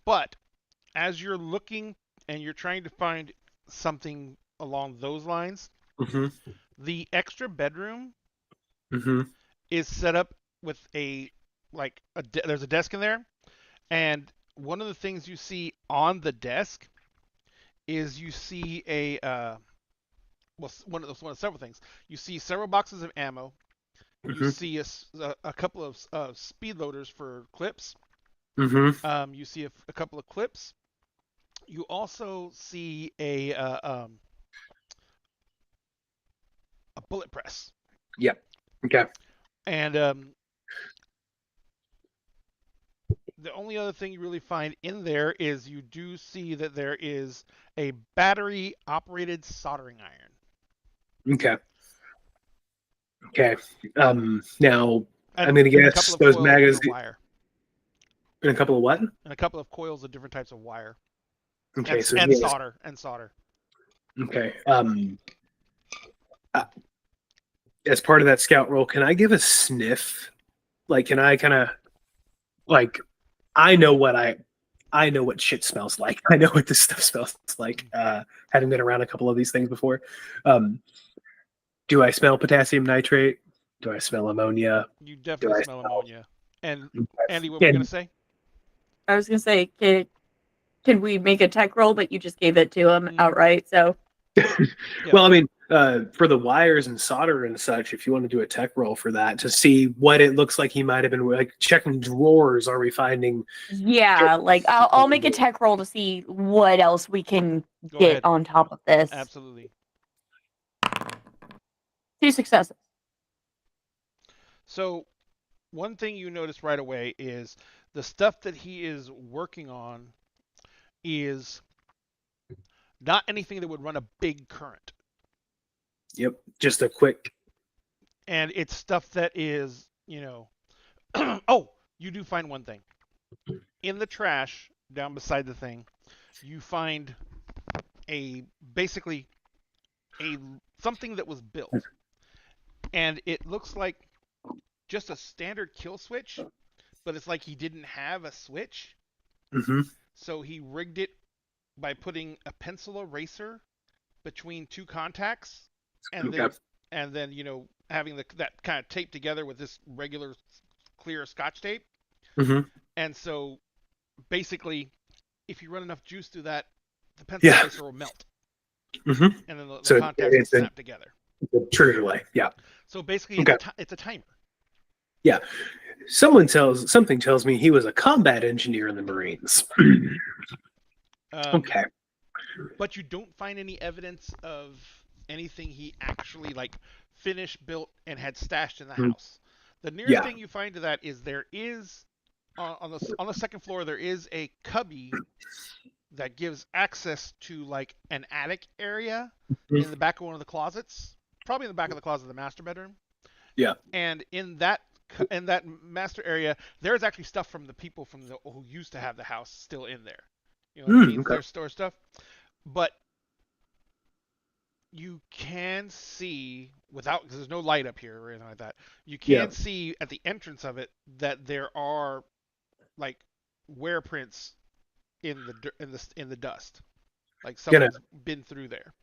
Speaker 6: But as you're looking and you're trying to find something along those lines,
Speaker 4: Mm-hmm.
Speaker 6: the extra bedroom
Speaker 4: Mm-hmm.
Speaker 6: is set up with there's a desk in there, and one of the things you see on the desk is you see one of several things. You see several boxes of ammo.
Speaker 4: Mm-hmm.
Speaker 6: You see a couple of speed loaders for clips.
Speaker 4: Mm-hmm.
Speaker 6: You see a couple of clips. You also see a bullet press.
Speaker 4: Okay.
Speaker 6: And the only other thing you really find in there is you do see that there is a battery-operated soldering iron.
Speaker 4: Okay. Okay. Now
Speaker 6: And
Speaker 4: I'm gonna
Speaker 6: a
Speaker 4: guess
Speaker 6: couple of
Speaker 4: those
Speaker 6: coils of
Speaker 4: magazines
Speaker 6: wire.
Speaker 4: and a couple of what?
Speaker 6: And a couple of coils of different types of wire.
Speaker 4: Okay.
Speaker 6: And,
Speaker 4: So
Speaker 6: and
Speaker 4: he has-
Speaker 6: solder. And solder.
Speaker 4: Okay. As part of that scout roll, can I give a sniff? Like, can I kind of like? I know what shit smells like. I know what this stuff smells like. Having been around a couple of these things before. Do I smell potassium nitrate? Do I smell ammonia?
Speaker 6: You definitely
Speaker 4: I
Speaker 6: smell
Speaker 4: smell-
Speaker 6: ammonia. And Andy, what were you
Speaker 4: Can-
Speaker 6: going to say?
Speaker 5: I was gonna say, can we make a tech roll? But you just gave it to him outright. So
Speaker 4: Well, I mean, for the wires and solder and such, if you want to do a tech roll for that to see what it looks like, he might have been like checking drawers. Are we finding?
Speaker 5: yeah, like I'll make a tech roll to see what else we can
Speaker 6: Go
Speaker 5: get
Speaker 6: ahead.
Speaker 5: on top of this.
Speaker 6: Absolutely.
Speaker 5: 2 successes.
Speaker 6: So, one thing you notice right away is the stuff that he is working on is not anything that would run a big current.
Speaker 4: Yep, just a quick.
Speaker 6: And it's stuff that is, oh, you do find one thing. In the trash down beside the thing, you find basically something that was built. And it looks like just a standard kill switch, but it's like he didn't have a switch.
Speaker 4: Mm-hmm.
Speaker 6: So he rigged it by putting a pencil eraser between two contacts, and then having that kind of taped together with this regular clear Scotch tape.
Speaker 4: Mm-hmm.
Speaker 6: And so basically, if you run enough juice through that, the pencil eraser will melt,
Speaker 4: Mm-hmm.
Speaker 6: and then the
Speaker 4: So
Speaker 6: contacts will
Speaker 4: it's a-
Speaker 6: snap together.
Speaker 4: The trigger delay. Yeah.
Speaker 6: So basically,
Speaker 4: Okay.
Speaker 6: it's a timer.
Speaker 4: Something tells me he was a combat engineer in the Marines. Okay.
Speaker 6: But you don't find any evidence of anything he actually finished, built, and had stashed in the house. The nearest
Speaker 4: Yeah.
Speaker 6: thing you find to that is there is on the second floor there is a cubby that gives access to an attic area in the back of one of the closets, probably in the back of the closet of the master bedroom.
Speaker 4: Yeah.
Speaker 6: And in that master area, there's actually stuff from the people who used to have the house still in there. You know what I mean?
Speaker 4: Okay.
Speaker 6: Their store stuff. But you can see without, because there's no light up here or anything like that. You
Speaker 4: Yeah.
Speaker 6: can see at the entrance of it that there are like wear prints in the dust, like someone's been through there.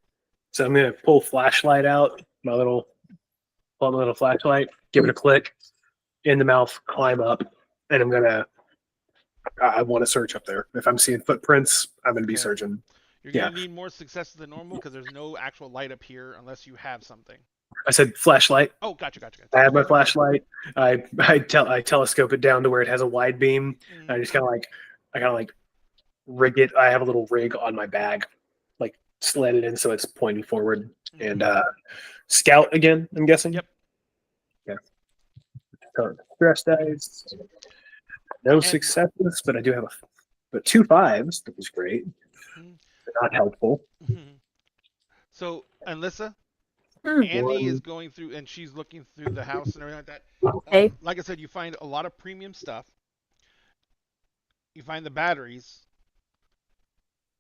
Speaker 4: So I'm gonna pull flashlight out, pull out my little flashlight, give it a click, in the mouth, climb up, and I want to search up there. If I'm seeing footprints, I'm gonna be
Speaker 6: Okay.
Speaker 4: searching.
Speaker 6: You're gonna need more successes than normal because there's no actual light up here unless you have something.
Speaker 4: I said flashlight.
Speaker 6: Oh, gotcha.
Speaker 4: I have my flashlight. I telescope it down to where it has a wide beam. I just kind of like rig it. I have a little rig on my bag, like sled it in so it's pointing forward. And scout again, I'm guessing.
Speaker 6: Yep.
Speaker 4: Yeah. So, stress dice. No successes, but I do have but 2 5s, which is great. They're not helpful.
Speaker 6: So, Alyssa, Andy is going through and she's looking through the house and everything like that.
Speaker 5: Okay.
Speaker 6: Like I said, you find a lot of premium stuff. You find the batteries.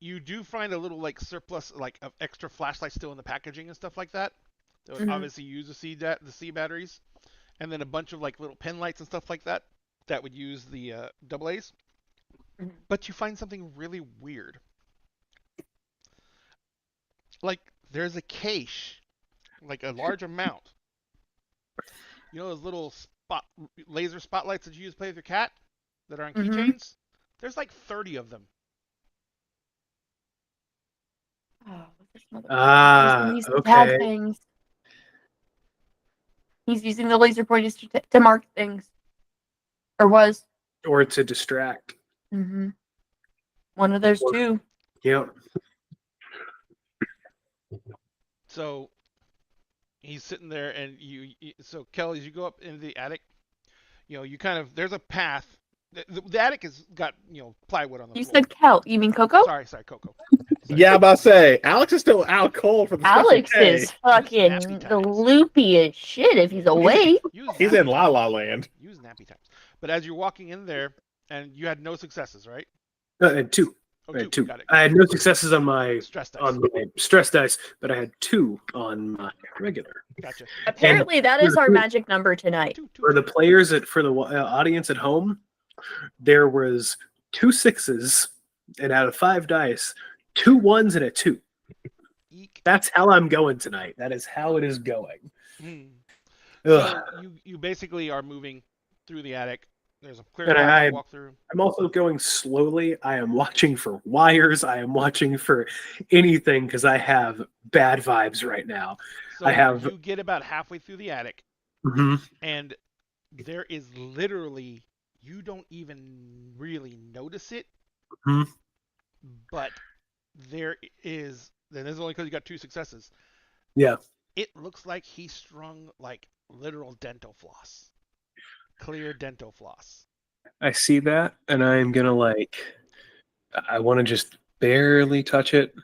Speaker 6: You do find a little like surplus, like of extra flashlights still in the packaging and stuff like that. That would obviously use the C batteries, and then a bunch of like little pen lights and stuff like that that would use the AA's. But you find something really weird. Like there's a cache, like a large amount. You know those little laser spotlights that you use to play with your cat that are on keychains? There's like 30 of them.
Speaker 4: Okay.
Speaker 5: Things. He's using the laser pointers to mark things. Or was.
Speaker 4: Or to distract.
Speaker 5: One of those two.
Speaker 4: Yep.
Speaker 6: So he's sitting there, and so Kelly, as you go up into the attic, you kind of, there's a path. The attic has got, plywood on the floor.
Speaker 5: You said Kel. You mean Coco?
Speaker 6: Sorry, Coco.
Speaker 3: Yeah, I'm about to say, Alex is still out cold for the
Speaker 5: Alex
Speaker 3: Special K.
Speaker 5: is fucking the loopy as shit if he's awake.
Speaker 3: He's in La La Land.
Speaker 6: Use nappy times. But as you're walking in there, and you had no successes, right?
Speaker 4: I had 2.
Speaker 6: Oh,
Speaker 4: I had
Speaker 6: 2.
Speaker 4: 2.
Speaker 6: Got it.
Speaker 4: I had no successes on my
Speaker 6: stress
Speaker 4: dice, but I had 2 on my regular.
Speaker 6: Gotcha.
Speaker 5: Apparently, that is our magic number tonight.
Speaker 4: For the players for the audience at home, there was 2 6s, and out of 5 dice, 2 1s and a 2.
Speaker 6: Eek.
Speaker 4: That's how I'm going tonight. That is how it is going.
Speaker 6: So you basically are moving through the attic. There's a clear
Speaker 4: And
Speaker 6: path to walk through.
Speaker 4: I'm also going slowly. I am watching for wires. I am watching for anything because I have bad vibes right now.
Speaker 6: So you get about halfway through the attic, and there is literally, you don't even really notice it, but there is, then this is only because you got 2 successes.
Speaker 4: Yeah.
Speaker 6: It looks like he strung like literal dental floss. Clear dental floss.
Speaker 4: I see that, and I'm gonna I want to just barely touch it.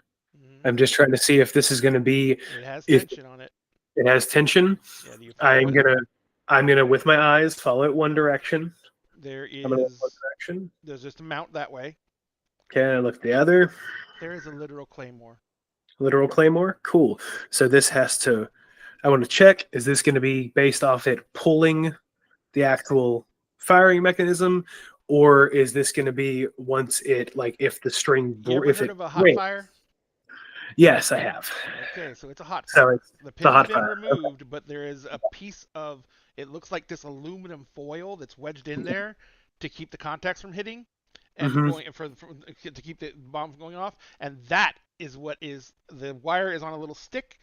Speaker 4: I'm just trying to see if this is gonna be.
Speaker 6: It has tension on it.
Speaker 4: It has tension.
Speaker 6: Yeah,
Speaker 4: I'm gonna with my eyes follow it one direction.
Speaker 6: There is.
Speaker 4: I'm gonna look one direction.
Speaker 6: There's just a mount that way.
Speaker 4: Okay, I look the other.
Speaker 6: There is a literal claymore.
Speaker 4: Literal claymore? Cool. So this has to. I want to check. Is this going to be based off it pulling the actual firing mechanism, or is this going to be once it if the string
Speaker 6: You ever heard of a hot fire?
Speaker 4: Yes, I have.
Speaker 6: Okay, so it's a hot
Speaker 4: So
Speaker 6: fire.
Speaker 4: the pin has been
Speaker 6: removed, but there is a piece of, it looks like this aluminum foil that's wedged in there to keep the contacts from hitting and to keep the bomb from going off. And that is what is, the wire is on a little stick,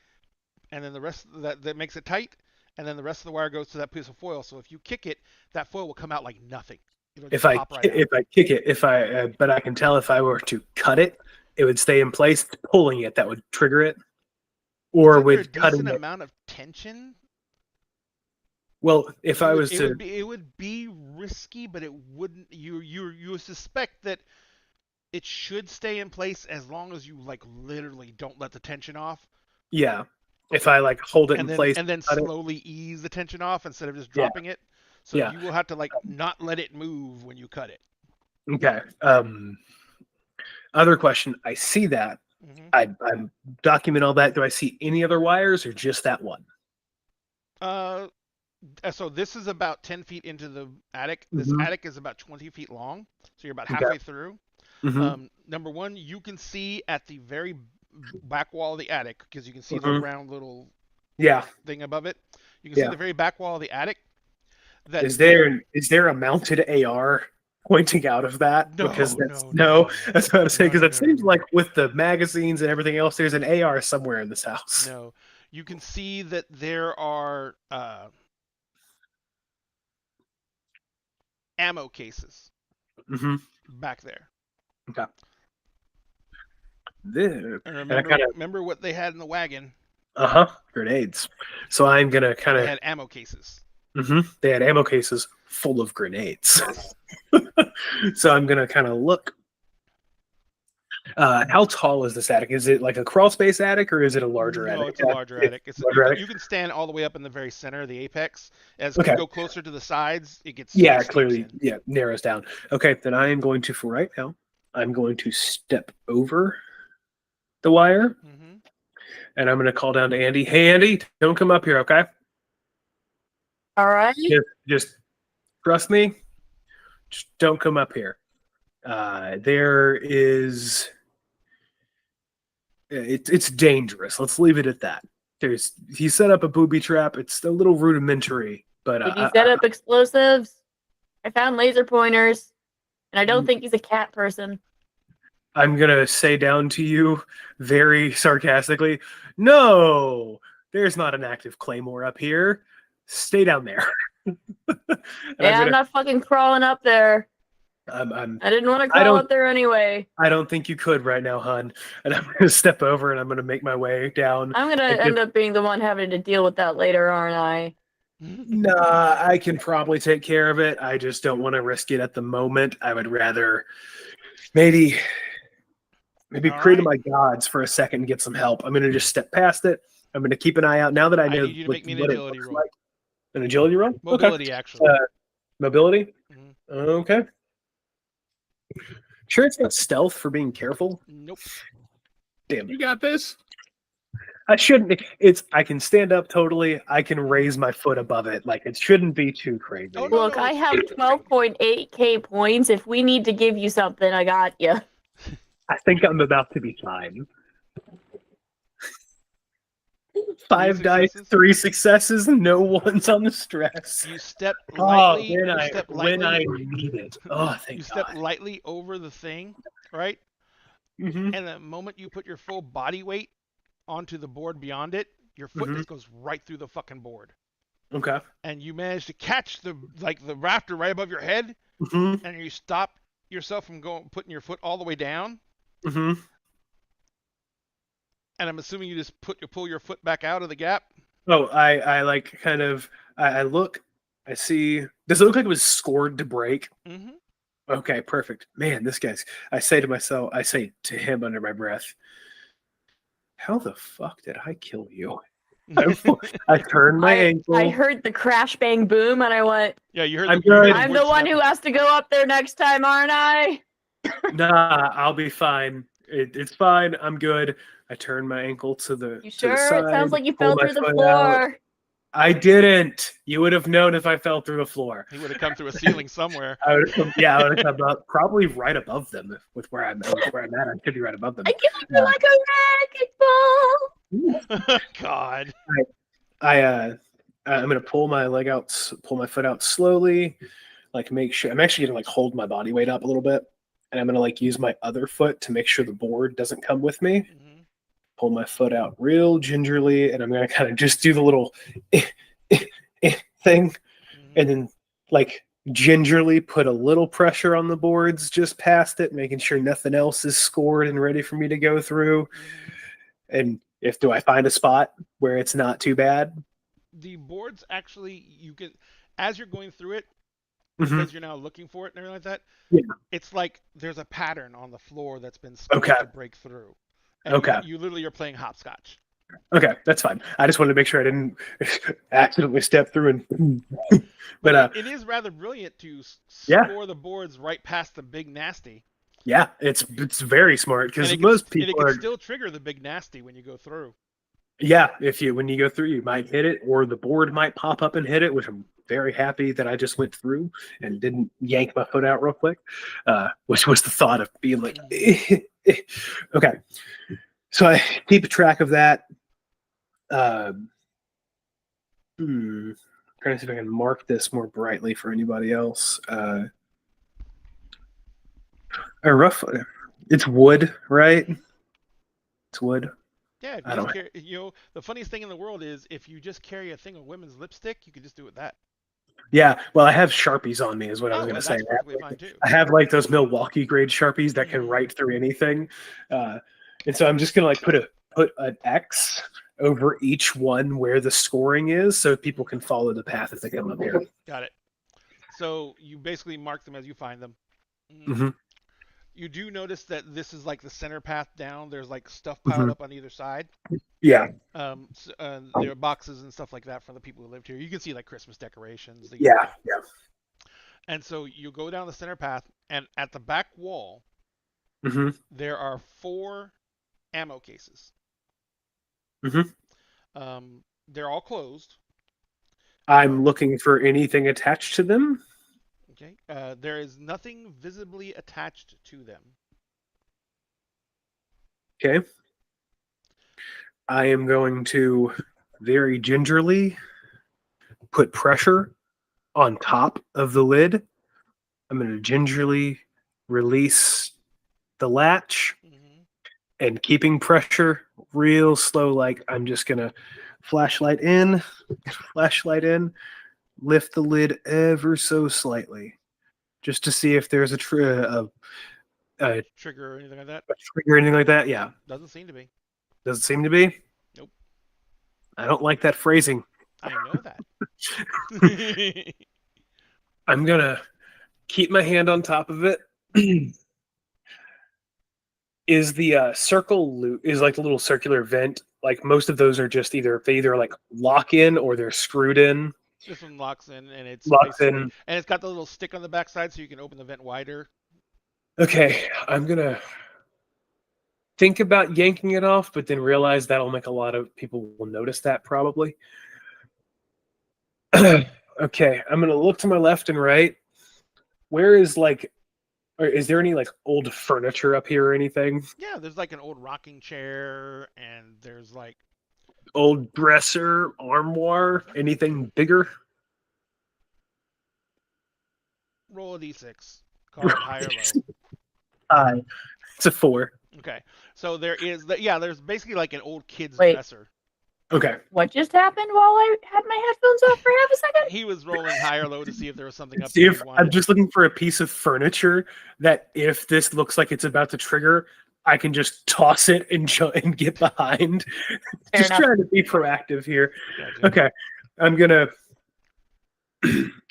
Speaker 6: and then the rest of that makes it tight, and then the rest of the wire goes to that piece of foil. So if you kick it, that foil will come out like nothing.
Speaker 4: If I kick it, but I can tell if I were to cut it, it would stay in place. Pulling it, that would trigger it. Or with cutting
Speaker 6: a decent amount of tension.
Speaker 4: Well, if I was to,
Speaker 6: it would be risky, but it wouldn't. You suspect that it should stay in place as long as you literally don't let the tension off.
Speaker 4: Yeah. If I hold it in place
Speaker 6: and then slowly ease the tension off instead of just dropping it. So you will have to not let it move when you cut it.
Speaker 4: Okay. Other question. I see that,
Speaker 6: Mm-hmm.
Speaker 4: I document all that. Do I see any other wires or just that one?
Speaker 6: So this is about 10 feet into the attic. This
Speaker 4: Mhm.
Speaker 6: attic is about 20 feet long, so you're about
Speaker 4: Okay.
Speaker 6: halfway through.
Speaker 4: Mm-hmm.
Speaker 6: Number one, you can see at the very back wall of the attic, because you can see the
Speaker 4: Mhm.
Speaker 6: round little
Speaker 4: Yeah.
Speaker 6: thing above it. You can
Speaker 4: Yeah.
Speaker 6: see the very back wall of the attic. That
Speaker 4: Is there a mounted AR pointing out of that?
Speaker 6: No,
Speaker 4: Because that's
Speaker 6: no.
Speaker 4: that's what I'm saying. Because
Speaker 6: No,
Speaker 4: it seems like with the magazines and everything else, there's an AR somewhere in this house.
Speaker 6: No. You can see that there are ammo cases
Speaker 4: Mm-hmm.
Speaker 6: back there.
Speaker 4: Okay.
Speaker 6: And
Speaker 4: And I kind of
Speaker 6: remember what they had in the wagon?
Speaker 4: grenades. So I'm gonna kind
Speaker 6: They
Speaker 4: of
Speaker 6: had ammo cases.
Speaker 4: they had ammo cases full of grenades. So I'm gonna kind of look. How tall is this attic? Is it like a crawl space attic or is it a larger attic?
Speaker 6: No, it's a larger attic.
Speaker 4: Larger attic?
Speaker 6: You can stand all the way up in the very center of the apex. As
Speaker 4: Okay.
Speaker 6: you go closer to the sides, it gets
Speaker 4: Yeah,
Speaker 6: steeps
Speaker 4: clearly,
Speaker 6: in.
Speaker 4: yeah, narrows down. Okay, then I am going to, for right now, I'm going to step over the wire
Speaker 6: Mm-hmm.
Speaker 4: and I'm going to call down to Andy. Hey, Andy, don't come up here, okay?
Speaker 5: All right.
Speaker 4: Just trust me. Just don't come up here. There is. It's dangerous. Let's leave it at that. He set up a booby trap. It's a little rudimentary, but
Speaker 5: Did he set up explosives? I found laser pointers, and I
Speaker 4: Mm.
Speaker 5: don't think he's a cat person.
Speaker 4: I'm gonna say down to you very sarcastically, no, there's not an active claymore up here. Stay down there.
Speaker 5: I'm not fucking crawling up there.
Speaker 4: I
Speaker 5: didn't want to crawl up there anyway.
Speaker 4: I don't think you could right now, hun. And I'm gonna step over and I'm gonna make my way down.
Speaker 5: I'm gonna end up being the one having to deal with that later, aren't I?
Speaker 4: Nah, I can probably take care of it. I just don't want to risk it at the moment. I would rather maybe pray to my gods for a second and get some help. I'm going to just step past it. I'm going to keep an eye out now that I know.
Speaker 6: I need you to make me an agility roll.
Speaker 4: Like. An agility roll?
Speaker 6: Mobility,
Speaker 4: okay.
Speaker 6: actually.
Speaker 4: Mobility?
Speaker 6: Mhm.
Speaker 4: Okay. Sure it's not stealth for being careful?
Speaker 6: Nope.
Speaker 4: Damn.
Speaker 3: You got this.
Speaker 4: I shouldn't. I can stand up totally. I can raise my foot above it. Like, it shouldn't be too crazy.
Speaker 6: Oh, no,
Speaker 5: Look, I have 12.8k points. If we need to give you something, I got you.
Speaker 4: I think I'm about to be fine. 5 dice, 3 successes, no ones on the stress.
Speaker 6: You step lightly.
Speaker 4: When I need it. Oh, thank
Speaker 6: You
Speaker 4: God.
Speaker 6: step lightly over the thing, right?
Speaker 4: Mm-hmm.
Speaker 6: And the moment you put your full body weight onto the board beyond it, your foot just goes right through the fucking board.
Speaker 4: Okay.
Speaker 6: And you manage to catch the rafter right above your head, and you stop yourself from putting your foot all the way down.
Speaker 4: Mm-hmm.
Speaker 6: And I'm assuming you just pull your foot back out of the gap.
Speaker 4: Oh, I like kind of. I look. I see. Does it look like it was scored to break?
Speaker 6: Mm-hmm.
Speaker 4: Okay, perfect. Man, this guy's. I say to him under my breath, how the fuck did I kill you? I turned my ankle.
Speaker 5: I heard the crash, bang, boom, and I went.
Speaker 6: Yeah, you heard.
Speaker 5: I'm the one who has to go up there next time, aren't I?
Speaker 4: Nah, I'll be fine. It's fine. I'm good. I turned my ankle to the.
Speaker 5: You sure?
Speaker 4: To the side,
Speaker 5: it sounds like you fell through the
Speaker 4: foot
Speaker 5: floor.
Speaker 4: out. I didn't. You would have known if I fell through the floor.
Speaker 6: He would have come through a ceiling somewhere.
Speaker 4: I would have come up, probably right above them with where I'm at. I could be right above them.
Speaker 5: I give you like a wrecking ball.
Speaker 6: God.
Speaker 4: I'm gonna pull my foot out slowly, like make sure I'm actually gonna like hold my body weight up a little bit, and I'm gonna like use my other foot to make sure the board doesn't come with me.
Speaker 6: Mm-hmm.
Speaker 4: Pull my foot out real gingerly, and I'm gonna kind of just do the little thing, and then like gingerly put a little pressure on the boards just past it, making sure nothing else is scored and ready for me to go through. And do I find a spot where it's not too bad?
Speaker 6: The boards actually, you can, as you're going through it, because you're now looking for it and everything like that.
Speaker 4: Yeah.
Speaker 6: It's like there's a pattern on the floor that's been supposed to break through. And you literally are playing hopscotch.
Speaker 4: Okay, that's fine. I just wanted to make sure I didn't accidentally step through and. But
Speaker 6: it is rather brilliant to score the boards right past the big nasty.
Speaker 4: Yeah, it's very smart because most people
Speaker 6: can
Speaker 4: are.
Speaker 6: still trigger the big nasty when you go through.
Speaker 4: Yeah, when you go through, you might hit it, or the board might pop up and hit it, which I'm very happy that I just went through and didn't yank my foot out real quick, which was the thought of being like, okay. So I keep track of that. Trying to see if I can mark this more brightly for anybody else. A rough. It's wood, right? It's wood.
Speaker 6: Yeah, if you just carry, the funniest thing in the world is if you just carry a thing of women's lipstick, you can just do it that.
Speaker 4: Yeah, well, I have Sharpies on me, is what I was going to say. I have like those Milwaukee grade Sharpies that can write through anything, and so I'm just going to put an X over each one where the scoring is, so people can follow the path if they come up here.
Speaker 6: Got it. So you basically mark them as you find them.
Speaker 4: Mm-hmm.
Speaker 6: You do notice that this is like the center path down. There's like stuff piled up on either side.
Speaker 4: Yeah.
Speaker 6: There are boxes and stuff like that for the people who lived here. You can see like Christmas decorations.
Speaker 4: Yeah.
Speaker 6: And so you go down the center path, and at the back wall, there are 4 ammo cases. They're all closed.
Speaker 4: I'm looking for anything attached to them.
Speaker 6: Okay. There is nothing visibly attached to them.
Speaker 4: Okay. I am going to very gingerly put pressure on top of the lid. I'm going to gingerly release the latch and keeping pressure real slow. Like I'm just going to flashlight in, lift the lid ever so slightly just to see if there's a trigger
Speaker 6: or anything like that.
Speaker 4: A trigger or anything like that. Yeah.
Speaker 6: Doesn't seem to be.
Speaker 4: Does it seem to be?
Speaker 6: Nope.
Speaker 4: I don't like that phrasing.
Speaker 6: I know that.
Speaker 4: I'm going to keep my hand on top of it. Is the circle loop is like the little circular vent? Like most of those are just they either like lock in or they're screwed in.
Speaker 6: This one locks in, and it's
Speaker 4: locks in,
Speaker 6: and it's got the little stick on the backside, so you can open the vent wider.
Speaker 4: Okay, I'm gonna think about yanking it off, but then realize that'll make a lot of people will notice that probably. Okay, I'm gonna look to my left and right. Where is is there any like old furniture up here or anything?
Speaker 6: Yeah, there's like an old rocking chair, and there's like
Speaker 4: old dresser, armoire, anything bigger?
Speaker 6: Roll a d6. Call it high or low.
Speaker 4: It's a 4.
Speaker 6: Okay, so there's basically like an old kid's dresser.
Speaker 4: Okay.
Speaker 5: What just happened while I had my headphones off for half a second?
Speaker 6: He was rolling high or low to see if there was something up
Speaker 4: there. I'm just looking for a piece of furniture that if this looks like it's about to trigger, I can just toss it and get behind. Just trying to be proactive here. Gotcha. Okay. I'm going to...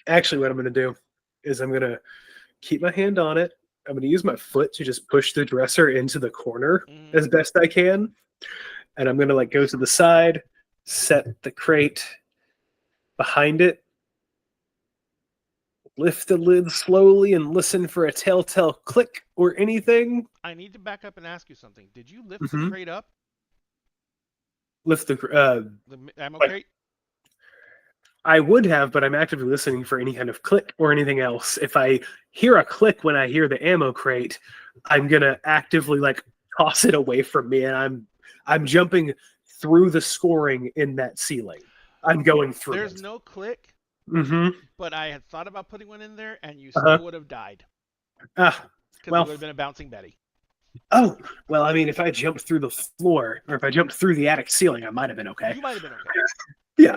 Speaker 4: Actually, what I'm going to do is I'm going to keep my hand on it. I'm going to use my foot to just push the dresser into the corner as best I can. And I'm going to go to the side, set the crate behind it, lift the lid slowly, and listen for a telltale click or anything.
Speaker 6: I need to back up and ask you something. Did you lift the crate up?
Speaker 4: Lift
Speaker 6: the ammo crate?
Speaker 4: I would have, but I'm actively listening for any kind of click or anything else. If I hear a click when I hear the ammo crate, I'm going to actively toss it away from me, and I'm jumping through the scoring in that ceiling. I'm going through.
Speaker 6: There's no click. But I had thought about putting one in there, and you still would have died. Because it would have been a bouncing Betty.
Speaker 4: Oh, well, I mean, if I jumped through the floor, or if I jumped through the attic ceiling, I might have been okay.
Speaker 6: You might have been okay.
Speaker 4: Yeah.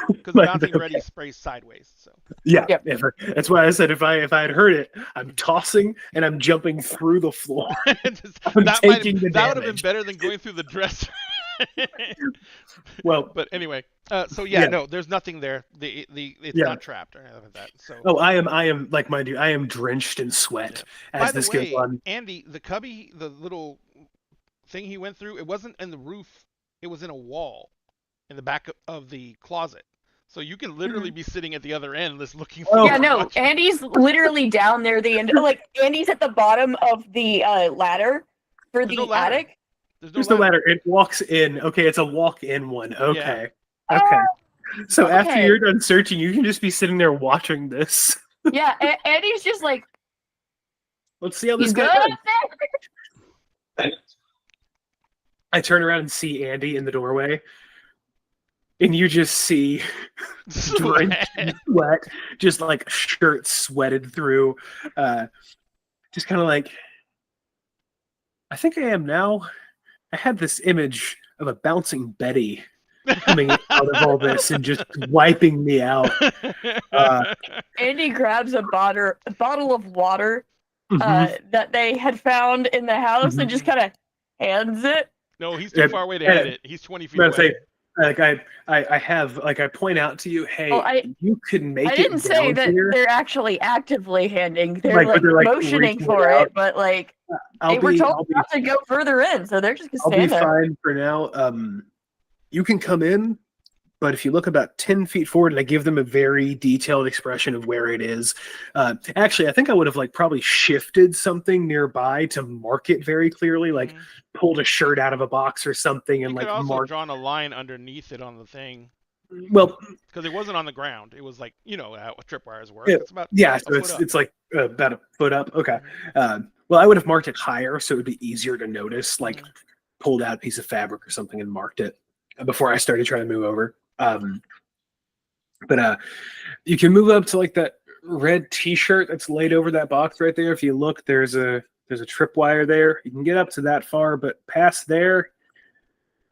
Speaker 6: Because the bouncing Betty sprays sideways. So.
Speaker 4: Yeah. That's why I said if I had heard it, I'm tossing and I'm jumping through the floor.
Speaker 6: that would have been better than going through the dresser.
Speaker 4: Well,
Speaker 6: but anyway, no, there's nothing there. It's not trapped or anything like that. So.
Speaker 4: I am like mind you, I am drenched in sweat as this goes on.
Speaker 6: Andy, the little thing he went through, it wasn't in the roof. It was in a wall in the back of the closet. So you can literally be sitting at the other end, just looking
Speaker 4: Oh.
Speaker 6: for.
Speaker 5: Yeah, no, Andy's literally down there. Like Andy's at the bottom of the ladder for
Speaker 6: There's
Speaker 5: the
Speaker 6: no ladder.
Speaker 5: attic.
Speaker 6: There's
Speaker 4: the ladder. It walks in. Okay, it's a walk-in one. Okay.
Speaker 5: Yeah.
Speaker 4: Okay. So
Speaker 5: Okay.
Speaker 4: after you're done searching, you can just be sitting there watching this.
Speaker 5: Yeah, Andy's just like,
Speaker 4: Let's see how
Speaker 5: you
Speaker 4: this
Speaker 5: good
Speaker 4: goes.
Speaker 5: up there?
Speaker 4: I turn around and see Andy in the doorway, and you just see drenched in sweat, just like shirt sweated through, just kind of like, I think I am now. I had this image of a bouncing Betty coming out of all this and just wiping me out.
Speaker 5: Andy grabs a bottle of water
Speaker 4: Mhm.
Speaker 5: that they had found in the house and just kind of hands it.
Speaker 6: No, he's too
Speaker 4: Yeah,
Speaker 6: far away to
Speaker 4: yeah.
Speaker 6: hit it. He's 20 feet
Speaker 4: I'm
Speaker 6: away.
Speaker 4: gonna say, like I have, like I point out to you, hey,
Speaker 5: Oh,
Speaker 4: you can make
Speaker 5: I
Speaker 4: it
Speaker 5: didn't say
Speaker 4: down
Speaker 5: that
Speaker 4: here.
Speaker 5: they're actually actively handing. They're
Speaker 4: Right, but
Speaker 5: like
Speaker 4: they're, like,
Speaker 5: motioning
Speaker 4: reaching
Speaker 5: for
Speaker 4: out.
Speaker 5: it, but like
Speaker 4: I'll
Speaker 5: they were
Speaker 4: be,
Speaker 5: told
Speaker 4: I'll be,
Speaker 5: not to go further in, so they're just gonna
Speaker 4: I'll be
Speaker 5: stand there.
Speaker 4: fine for now. You can come in, but if you look about 10 feet forward, and I give them a very detailed expression of where it is. Actually, I think I would have like probably shifted something nearby to mark it very clearly, like pulled a shirt out of a box or something and
Speaker 6: You
Speaker 4: like
Speaker 6: could also
Speaker 4: marked.
Speaker 6: drawn a line underneath it on the thing
Speaker 4: Well,
Speaker 6: because it wasn't on the ground. It was like how tripwires work.
Speaker 4: Yeah,
Speaker 6: It's about
Speaker 4: yeah,
Speaker 6: a
Speaker 4: so
Speaker 6: foot up.
Speaker 4: it's like about a foot up. Okay. Well, I would have marked it higher so it would be easier to notice, like pulled out a piece of fabric or something and marked it before I started trying to move over. But you can move up to like that red T-shirt that's laid over that box right there. If you look, there's a tripwire there. You can get up to that far, but past there,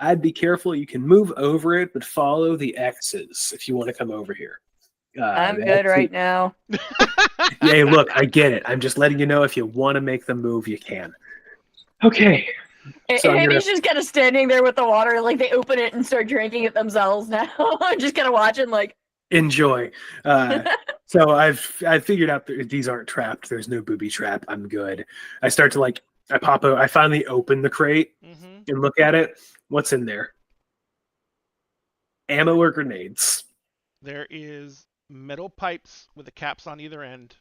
Speaker 4: I'd be careful. You can move over it, but follow the X's if you want to come over here.
Speaker 5: I'm
Speaker 4: the
Speaker 5: good
Speaker 4: X's.
Speaker 5: right now.
Speaker 4: Yeah, look, I get it. I'm just letting you know if you want to make the move, you can. Okay. So I'm
Speaker 5: Andy's just kind of standing there with the water, like they open it and start drinking it themselves now. I'm just kind of watching, like,
Speaker 4: Enjoy. So I figured out that these aren't trapped. There's no booby trap. I'm good. I start to I finally open the crate and look at it. What's in there? Ammo or grenades?
Speaker 6: There is metal pipes with the caps on either end,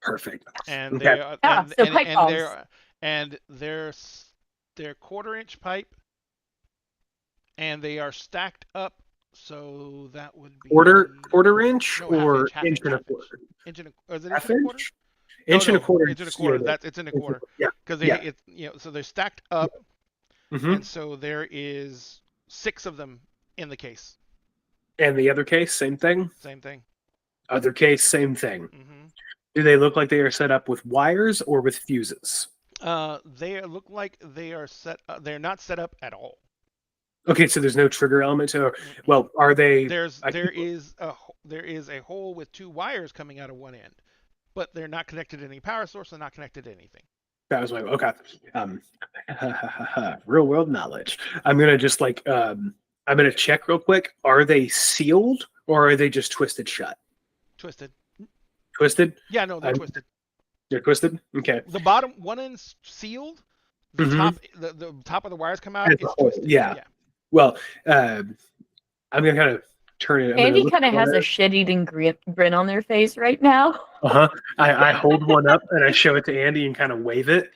Speaker 4: Perfect.
Speaker 6: and
Speaker 4: Okay.
Speaker 6: they are,
Speaker 5: Yeah,
Speaker 6: and,
Speaker 5: so
Speaker 6: and,
Speaker 5: pipe
Speaker 6: and
Speaker 5: bombs.
Speaker 6: they're 1/4-inch pipe, and they are stacked up. So that would be
Speaker 4: Quarter inch
Speaker 6: No, half
Speaker 4: or
Speaker 6: inch, half
Speaker 4: inch and a
Speaker 6: half
Speaker 4: quarter?
Speaker 6: Inch and a, is it
Speaker 4: Half
Speaker 6: inch and a quarter?
Speaker 4: inch? Inch and a quarter.
Speaker 6: Inch and a quarter.
Speaker 4: Yeah,
Speaker 6: It's in a quarter.
Speaker 4: yeah.
Speaker 6: Because
Speaker 4: Yeah.
Speaker 6: so they're stacked up,
Speaker 4: Mhm.
Speaker 6: and so there is 6 of them in the case.
Speaker 4: And the other case, same thing.
Speaker 6: Same thing.
Speaker 4: Other case, same thing.
Speaker 6: hmm
Speaker 4: Do they look like they are set up with wires or with fuses?
Speaker 6: They look like they are set. They're not set up at all.
Speaker 4: Okay, so there's no trigger element to. Well, are they?
Speaker 6: There is a hole with 2 wires coming out of one end, but they're not connected to any power source. They're not connected to anything.
Speaker 4: That was my okay. Real world knowledge. I'm gonna just I'm gonna check real quick. Are they sealed or are they just twisted shut?
Speaker 6: Twisted.
Speaker 4: Twisted?
Speaker 6: Yeah, no, they're twisted.
Speaker 4: They're twisted. Okay.
Speaker 6: The bottom one end's sealed. The
Speaker 4: Mhm.
Speaker 6: top of the wires come out.
Speaker 4: As a
Speaker 6: It's
Speaker 4: whole,
Speaker 6: twisted.
Speaker 4: yeah. Well, I'm gonna kind of turn it.
Speaker 5: Andy kind of has a shit-eating grin on their face right now.
Speaker 4: I hold one up and I show it to Andy and kind of wave it.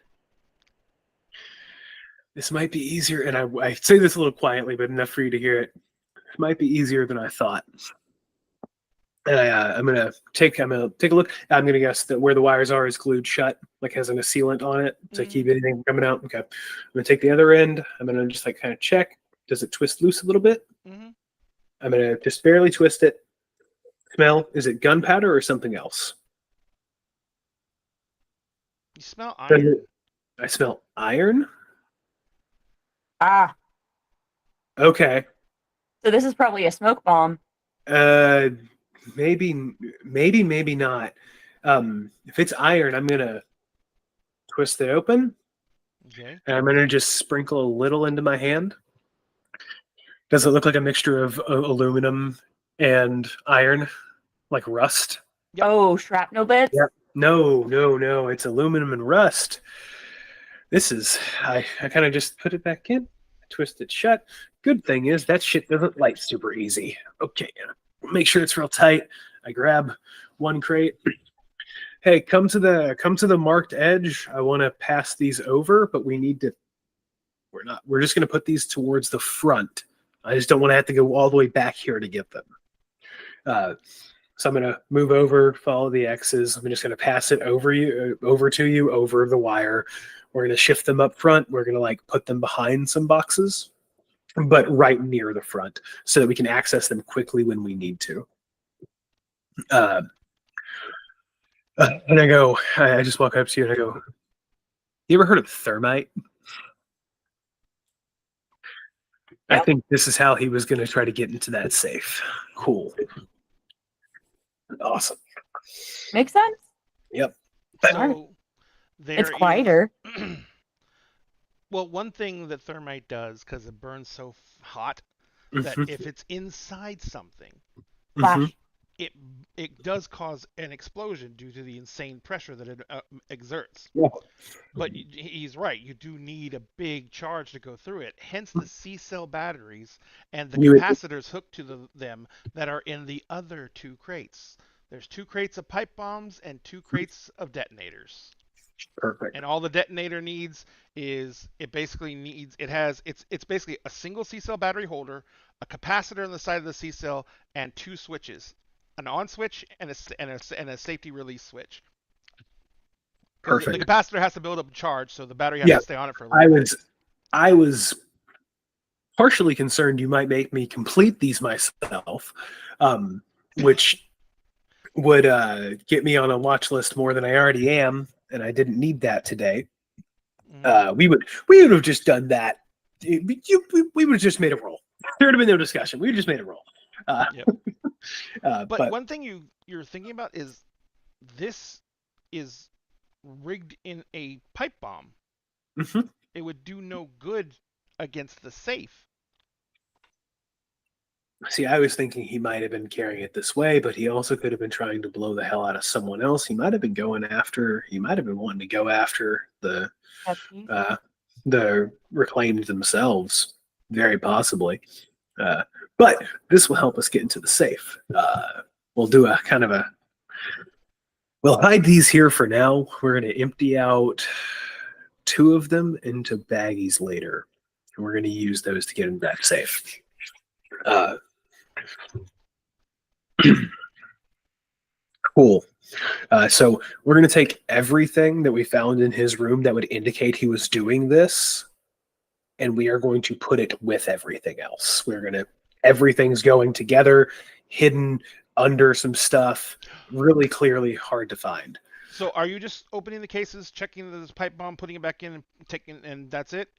Speaker 4: This might be easier, and I say this a little quietly, but enough for you to hear it. It might be easier than I thought. And I'm gonna take a look. I'm gonna guess that where the wires are is glued shut, like has a sealant on it to keep anything from coming out. Okay, I'm gonna take the other end. I'm gonna just kind of check. Does it twist loose a little bit?
Speaker 6: Mm-hmm.
Speaker 4: I'm gonna just barely twist it. Smell? Is it gunpowder or something else?
Speaker 6: You smell iron.
Speaker 4: I smell iron.
Speaker 5: Ah,
Speaker 4: Okay.
Speaker 5: so this is probably a smoke bomb.
Speaker 4: Maybe not. If it's iron, I'm gonna twist it open,
Speaker 6: Okay.
Speaker 4: and I'm gonna just sprinkle a little into my hand. Does it look like a mixture of aluminum and iron, like rust?
Speaker 6: Yep.
Speaker 5: Oh, shrapnel bits.
Speaker 4: Yep. No. It's aluminum and rust. This is. I kind of just put it back in, twist it shut. Good thing is that shit doesn't light super easy. Okay, make sure it's real tight. I grab one crate. Hey, come to the marked edge. I want to pass these over, but we need to. We're just going to put these towards the front. I just don't want to have to go all the way back here to get them. So I'm going to move over, follow the X's. I'm just going to pass it over to you over the wire. We're going to shift them up front. We're going to like put them behind some boxes, but right near the front so that we can access them quickly when we need to. And I just walk up to you and I go, you ever heard of thermite? Yep. I think this is how he was going to try to get into that safe. Cool. Awesome.
Speaker 5: Makes sense.
Speaker 4: Yep.
Speaker 6: So
Speaker 5: it's quieter.
Speaker 6: Well, one thing that thermite does, because it burns so hot, that if it's inside something, it does cause an explosion due to the insane pressure that it exerts.
Speaker 4: Yeah.
Speaker 6: But he's right. You do need a big charge to go through it. Hence the C-cell batteries and the capacitors hooked to them that are in the other 2 crates. There's 2 crates of pipe bombs and 2 crates of detonators.
Speaker 4: Perfect.
Speaker 6: And all the detonator needs is it's basically a single C-cell battery holder, a capacitor on the side of the C-cell, and 2 switches. An on switch and a safety release switch.
Speaker 4: Perfect.
Speaker 6: The capacitor has to build up charge, so the battery has to stay on it for a little bit.
Speaker 4: I was partially concerned you might make me complete these myself, which would get me on a watch list more than I already am, and I didn't need that today. We would have just done that. We would have just made a roll. There would have been no discussion. We would have just made a roll.
Speaker 6: Yep. But one thing you're thinking about is this is rigged in a pipe bomb.
Speaker 4: Mm-hmm.
Speaker 6: It would do no good against the safe.
Speaker 4: See, I was thinking he might have been carrying it this way, but he also could have been trying to blow the hell out of someone else. He might have been wanting to go after the reclaimed themselves, very possibly. But this will help us get into the safe. We'll do we'll hide these here for now. We're going to empty out 2 of them into baggies later. And we're going to use those to get into that safe. Cool. So we're going to take everything that we found in his room that would indicate he was doing this, and we are going to put it with everything else. Everything's going together, hidden under some stuff, really clearly hard to find.
Speaker 6: So are you just opening the cases, checking this pipe bomb, putting it back in, and that's it?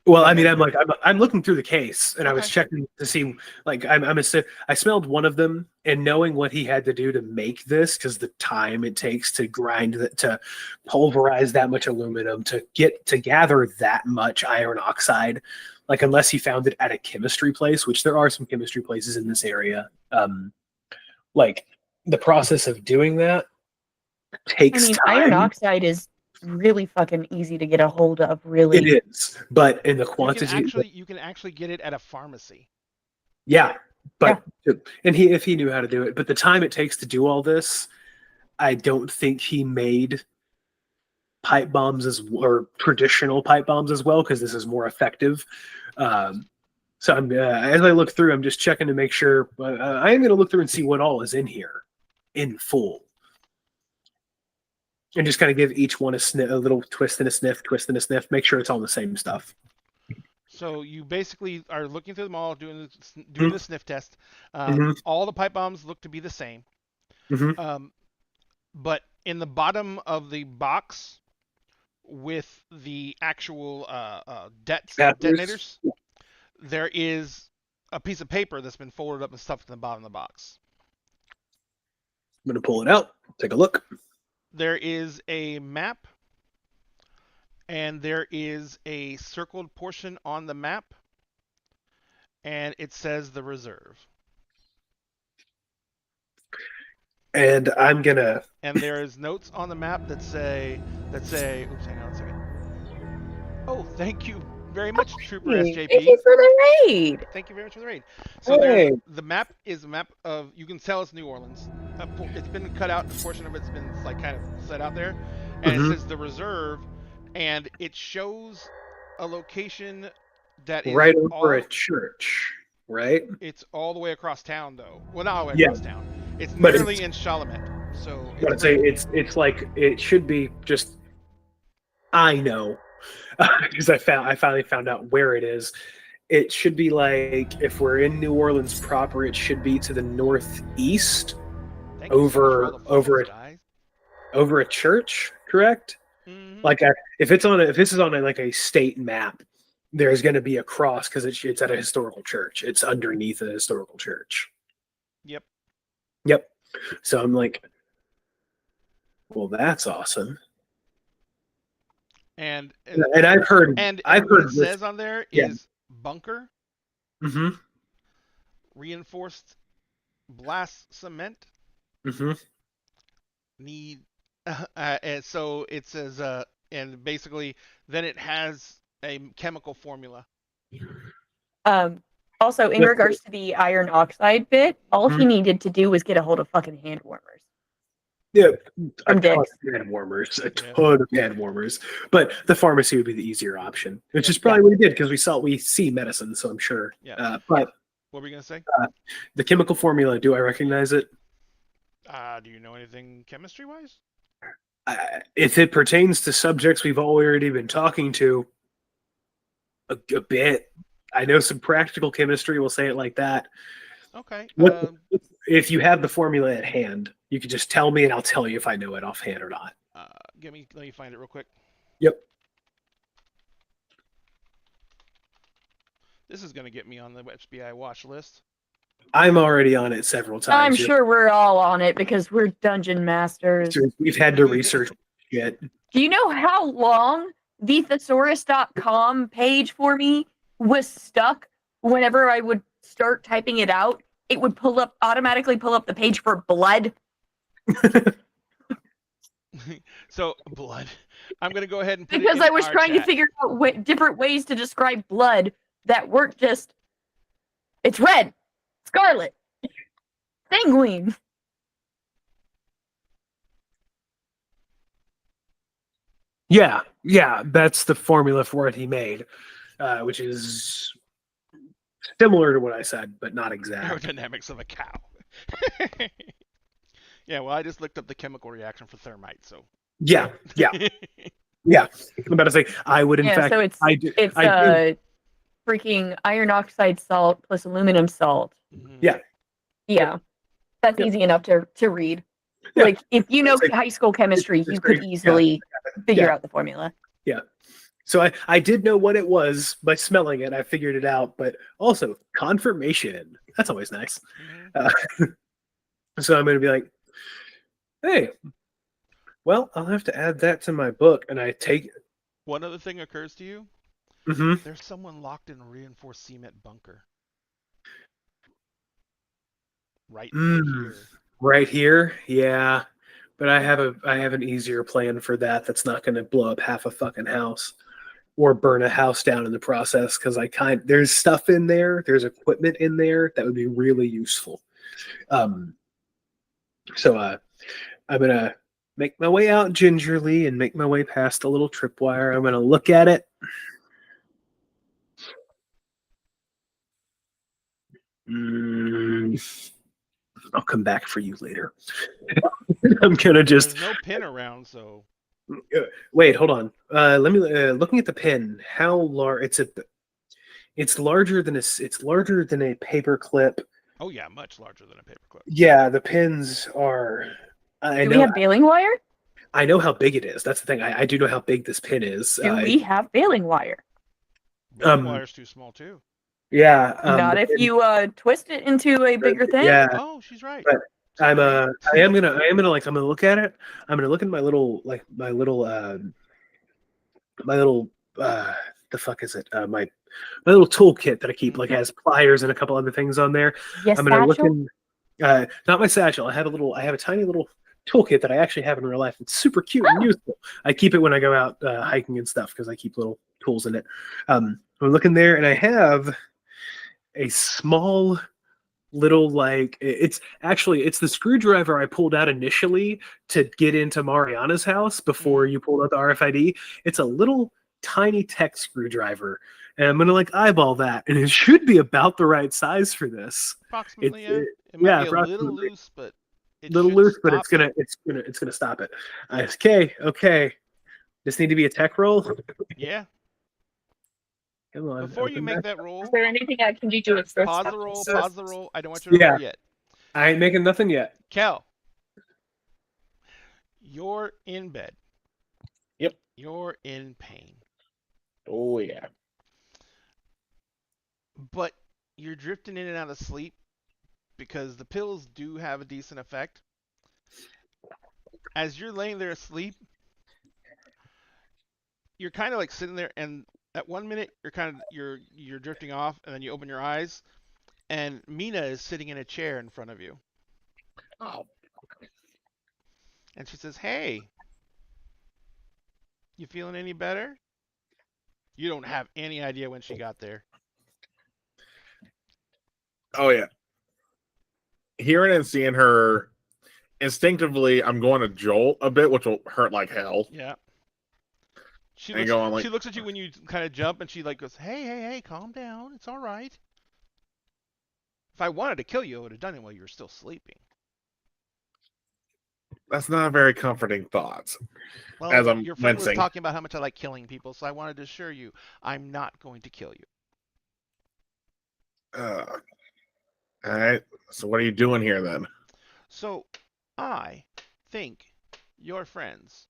Speaker 4: Well, I mean, I'm looking through the case, and I was checking to see, like, I smelled one of them, and knowing what he had to do to make this, because the time it takes to to pulverize that much aluminum, to gather that much iron oxide, like, unless he found it at a chemistry place, which there are some chemistry places in this area, like, the process of doing that takes time.
Speaker 5: Iron oxide is really fucking easy to get a hold of, really.
Speaker 4: It is, but in the quantity
Speaker 6: you can actually get it at a pharmacy.
Speaker 4: Yeah, but and if he knew how to do it, but the time it takes to do all this, I don't think he made pipe bombs or traditional pipe bombs as well, because this is more effective. So I'm as I look through, I'm just checking to make sure. I am going to look through and see what all is in here in full. And just kind of give each one a little twist and a sniff, make sure it's all the same stuff.
Speaker 6: So you basically are looking through them all, doing the sniff test. All the pipe bombs look to be the same. But in the bottom of the box with the actual detonators, there is a piece of paper that's been folded up and stuffed in the bottom of the box.
Speaker 4: I'm going to pull it out, take a look.
Speaker 6: There is a map, and there is a circled portion on the map, and it says the reserve.
Speaker 4: And I'm gonna.
Speaker 6: And there is notes on the map that say. Oops, hang on a second. Oh, thank you, very much, Trooper
Speaker 5: Thank you
Speaker 6: SJP.
Speaker 5: for the raid.
Speaker 6: Thank you very much for the raid. So
Speaker 4: Hey.
Speaker 6: the map is a map of, you can tell it's New Orleans. It's been cut out. A portion of it's been like kind of set out there, and it says the reserve, and it shows a location that is
Speaker 4: right over a church, right?
Speaker 6: It's all the way across town, though. Well, not all the way
Speaker 4: Yeah.
Speaker 6: across town. It's
Speaker 4: But
Speaker 6: nearly in Chalmette. So
Speaker 4: But I'd say it's like it should be just. I know, because I finally found out where it is. It should be like if we're in New Orleans proper, it should be to the northeast,
Speaker 6: thank you so much for all the
Speaker 4: over
Speaker 6: follows, guys.
Speaker 4: over a church. Correct?
Speaker 6: Mhm.
Speaker 4: Like if this is on like a state map, there's going to be a cross because it's at a historical church. It's underneath a historical church.
Speaker 6: Yep.
Speaker 4: Yep. So I'm like, well, that's awesome.
Speaker 6: And
Speaker 4: I've heard
Speaker 6: what it
Speaker 4: this.
Speaker 6: says on there is bunker,
Speaker 4: Mm-hmm.
Speaker 6: reinforced blast cement,
Speaker 4: Mm-hmm.
Speaker 6: need and so it says and basically then it has a chemical formula.
Speaker 5: Also, in
Speaker 4: Yep.
Speaker 5: regards to the iron oxide bit, all he
Speaker 4: Mhm.
Speaker 5: needed to do was get a hold of fucking hand warmers.
Speaker 4: Yeah, a
Speaker 5: From
Speaker 4: ton
Speaker 5: Dick's.
Speaker 4: of hand warmers, a
Speaker 6: Yeah.
Speaker 4: ton of hand warmers. But the pharmacy would be the easier option, which
Speaker 6: Yeah.
Speaker 4: is probably what he did because we see medicine, so I'm sure.
Speaker 6: Yeah.
Speaker 4: But
Speaker 6: What were you gonna say?
Speaker 4: the chemical formula, do I recognize it?
Speaker 6: Do you know anything chemistry wise?
Speaker 4: If it pertains to subjects we've already been talking to, a bit. I know some practical chemistry. We'll say it like that.
Speaker 6: Okay.
Speaker 4: What- If you have the formula at hand, you can just tell me, and I'll tell you if I know it offhand or not.
Speaker 6: Let me find it real quick.
Speaker 4: Yep.
Speaker 6: This is gonna get me on the FBI watch list.
Speaker 4: I'm already on it several
Speaker 5: I'm
Speaker 4: times.
Speaker 5: sure we're all on it because we're dungeon masters.
Speaker 4: We've had to research shit.
Speaker 5: Do you know how long the thesaurus.com page for me was stuck whenever I would start typing it out? It would automatically pull up the page for blood.
Speaker 6: So blood. I'm gonna go ahead and put
Speaker 5: Because
Speaker 6: it in
Speaker 5: I was
Speaker 6: our
Speaker 5: trying to
Speaker 6: chat.
Speaker 5: figure out different ways to describe blood that weren't just it's red, scarlet, sanguine.
Speaker 4: Yeah, that's the formula for what he made, which is similar to what I said, but not exact.
Speaker 6: Aerodynamics of a cow. Yeah, well, I just looked up the chemical reaction for thermite, so.
Speaker 4: Yeah. I'm about to say I would in fact.
Speaker 5: So it's
Speaker 4: I do.
Speaker 5: freaking iron oxide salt plus aluminum salt.
Speaker 6: Mhm.
Speaker 4: Yeah.
Speaker 5: Yeah. That's
Speaker 4: Yep.
Speaker 5: easy enough to read.
Speaker 4: Yeah.
Speaker 5: Like if you know
Speaker 4: It's like-
Speaker 5: high school chemistry,
Speaker 4: it's
Speaker 5: you
Speaker 4: great.
Speaker 5: could easily figure
Speaker 4: Yeah.
Speaker 5: out the formula.
Speaker 4: So I did know what it was by smelling it. I figured it out, but also confirmation. That's always nice.
Speaker 6: Mhm.
Speaker 4: So I'm going to be like, hey, well, I'll have to add that to my book, and I take.
Speaker 6: One other thing occurs to you.
Speaker 4: Mhm.
Speaker 6: There's someone locked in a reinforced cement bunker. Right here.
Speaker 4: Right here, yeah, but I have an easier plan for that. That's not going to blow up half a fucking house or burn a house down in the process. Because there's stuff in there, there's equipment in there that would be really useful. So I'm gonna make my way out gingerly and make my way past the little tripwire. I'm gonna look at it. I'll come back for you later. I'm gonna just
Speaker 6: There's no pin around, so.
Speaker 4: wait. Hold on. Let me looking at the pin. How large? It's larger than a paper clip.
Speaker 6: Oh yeah, much larger than a paperclip.
Speaker 4: Yeah, the pins are.
Speaker 5: Do we have baling wire?
Speaker 4: I know how big it is. That's the thing. I do know how big this pin is.
Speaker 5: Do we have baling wire?
Speaker 6: Baling wire's too small too.
Speaker 4: Yeah.
Speaker 5: Not
Speaker 4: the
Speaker 5: if
Speaker 4: pin-
Speaker 5: you twist it into a bigger thing.
Speaker 4: Yeah.
Speaker 6: Oh, she's right.
Speaker 4: But I'm gonna look at it. I'm gonna look at my little the fuck is it? My little toolkit that I keep like has pliers and a couple other things on there.
Speaker 5: Yes,
Speaker 4: I'm gonna look
Speaker 5: satchel?
Speaker 4: in not my satchel. I have a tiny little toolkit that I actually have in real life. It's super cute and useful. I keep it when I go out hiking and stuff because I keep little pulls in it. We're looking there, and I have a small little it's the screwdriver I pulled out initially to get into Mariana's house before you pulled out the RFID. It's a little tiny tech screwdriver, and I'm gonna eyeball that, and it should be about the right size for this.
Speaker 6: Approximately, yeah. It might be a little loose, but
Speaker 4: it's gonna stop it. Okay. Just need to be a tech roll.
Speaker 6: Yeah.
Speaker 4: Come on.
Speaker 6: Before you make that roll,
Speaker 5: Is there anything I can do to express?
Speaker 6: pause the roll. I don't want you to roll yet.
Speaker 4: I ain't making nothing yet.
Speaker 6: Kel, you're in bed.
Speaker 3: Yep.
Speaker 6: You're in pain.
Speaker 3: Oh yeah.
Speaker 6: But you're drifting in and out of sleep because the pills do have a decent effect. As you're laying there asleep, you're kind of sitting there, and at 1 minute you're drifting off, and then you open your eyes, and Mina is sitting in a chair in front of you.
Speaker 3: Oh.
Speaker 6: And she says, "Hey, you feeling any better?" You don't have any idea when she got there.
Speaker 3: Oh yeah. Hearing and seeing her, instinctively, I'm going to jolt a bit, which will hurt like hell.
Speaker 6: Yeah. She looks at you when you kind of jump, and she goes, hey, calm down. It's all right. If I wanted to kill you, I would have done it while you were still sleeping.
Speaker 3: That's not a very comforting thought.
Speaker 6: Well,
Speaker 3: as I'm
Speaker 6: your friend
Speaker 3: wincing.
Speaker 6: was talking about how much I like killing people, so I wanted to assure you I'm not going to kill you.
Speaker 3: All right. So what are you doing here then?
Speaker 6: So I think your friends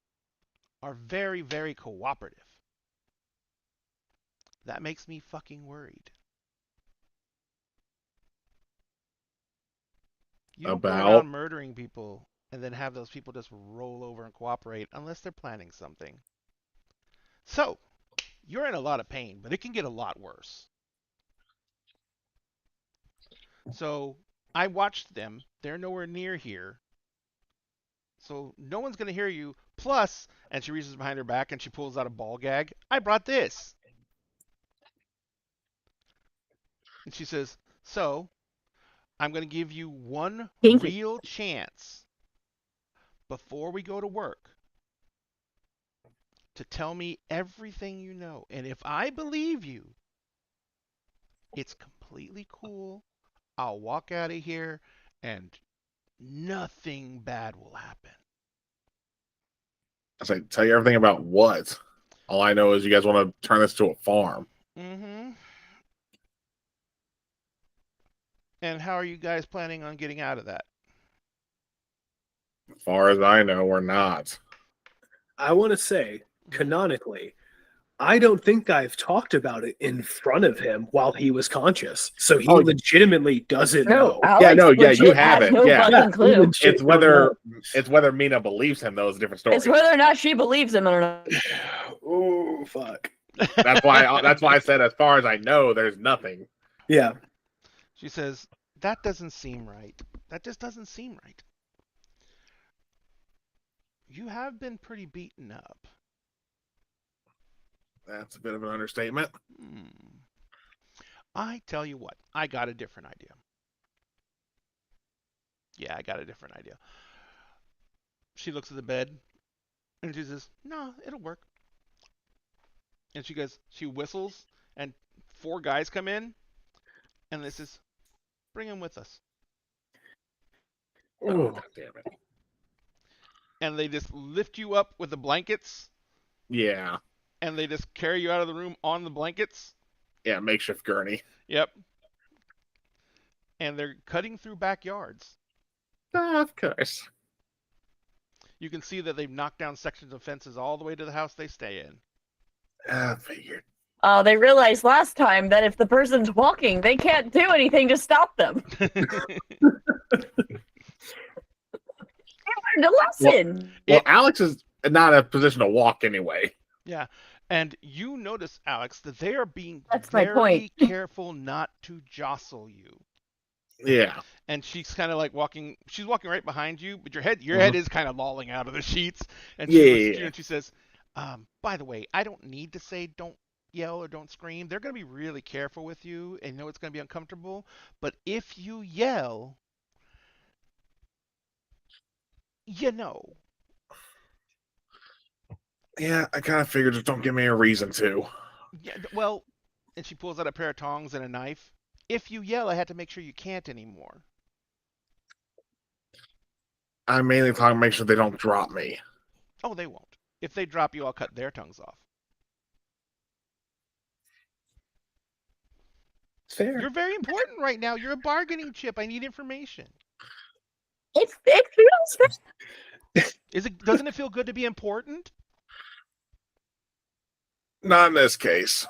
Speaker 6: are very, very cooperative. That makes me fucking worried. You don't go around murdering people and then have those people just roll over and cooperate unless they're planning something. So, you're in a lot of pain, but it can get a lot worse. So, I watched them. They're nowhere near here. So, no one's going to hear you. Plus, and she reaches behind her back and she pulls out a ball gag. I brought this. And she says, so, I'm going to give you one real chance before we go to work to tell me everything you know. And if I believe you, it's completely cool. I'll walk out of here and nothing bad will happen.
Speaker 3: I say, tell you everything about what? All I know is you guys want to turn this to a farm.
Speaker 6: Mm-hmm. And how are you guys planning on getting out of that?
Speaker 3: As far as I know, we're not.
Speaker 4: I want to say, canonically, I don't think I've talked about it in front of him while he was conscious. So he legitimately doesn't know.
Speaker 3: Alex you have it.
Speaker 5: No fucking clue.
Speaker 3: It's whether Mina believes him, though, is a different story.
Speaker 5: It's whether or not she believes him or not.
Speaker 4: Oh, fuck.
Speaker 3: That's why I said, as far as I know, there's nothing.
Speaker 4: Yeah.
Speaker 6: She says, that doesn't seem right. That just doesn't seem right. You have been pretty beaten up.
Speaker 3: That's a bit of an understatement.
Speaker 6: I tell you what, I got a different idea. Yeah, I got a different idea. She looks at the bed and she says, no, it'll work. And she whistles and 4 guys come in and this is, bring them with us.
Speaker 3: Oh, God damn it.
Speaker 6: And they just lift you up with the blankets.
Speaker 3: Yeah.
Speaker 6: And they just carry you out of the room on the blankets.
Speaker 3: Yeah, makeshift gurney.
Speaker 6: Yep. And they're cutting through backyards.
Speaker 3: Of course.
Speaker 6: You can see that they've knocked down sections of fences all the way to the house they stay in.
Speaker 3: I figured.
Speaker 5: They realized last time that if the person's walking, they can't do anything to stop them. They learned a lesson.
Speaker 3: Well, Alex is not in a position to walk anyway.
Speaker 6: Yeah. And you notice, Alex, that they are being
Speaker 5: very
Speaker 6: careful not to jostle you.
Speaker 3: Yeah.
Speaker 6: And she's kind of walking right behind you, but your head is kind of lolling out of the sheets. And she looks at you and she says, by the way, I don't need to say don't yell or don't scream, they're going to be really careful with you and know it's going to be uncomfortable. But if you yell, you know.
Speaker 3: Yeah, I kind of figured just don't give me a reason to.
Speaker 6: Yeah, well, and she pulls out a pair of tongs and a knife. If you yell, I had to make sure you can't anymore.
Speaker 3: I'm mainly talking to make sure they don't drop me.
Speaker 6: Oh, they won't. If they drop you, I'll cut their tongues off.
Speaker 4: Fair.
Speaker 6: You're very important right now. You're a bargaining chip. I need information.
Speaker 5: It feels
Speaker 6: Doesn't it feel good to be important?
Speaker 3: Not in this case.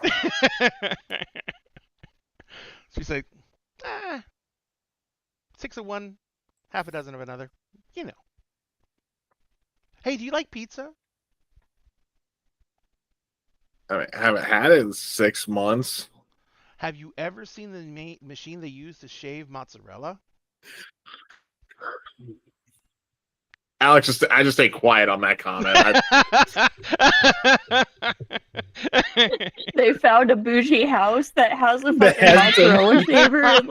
Speaker 6: She's like, 6 of one, half a dozen of another. You know. Hey, do you like pizza?
Speaker 3: I haven't had it in 6 months.
Speaker 6: Have you ever seen the machine they use to shave mozzarella?
Speaker 3: Alex, I just stay quiet on that comment.
Speaker 5: They found a bougie house that has a fucking mozzarella shaver and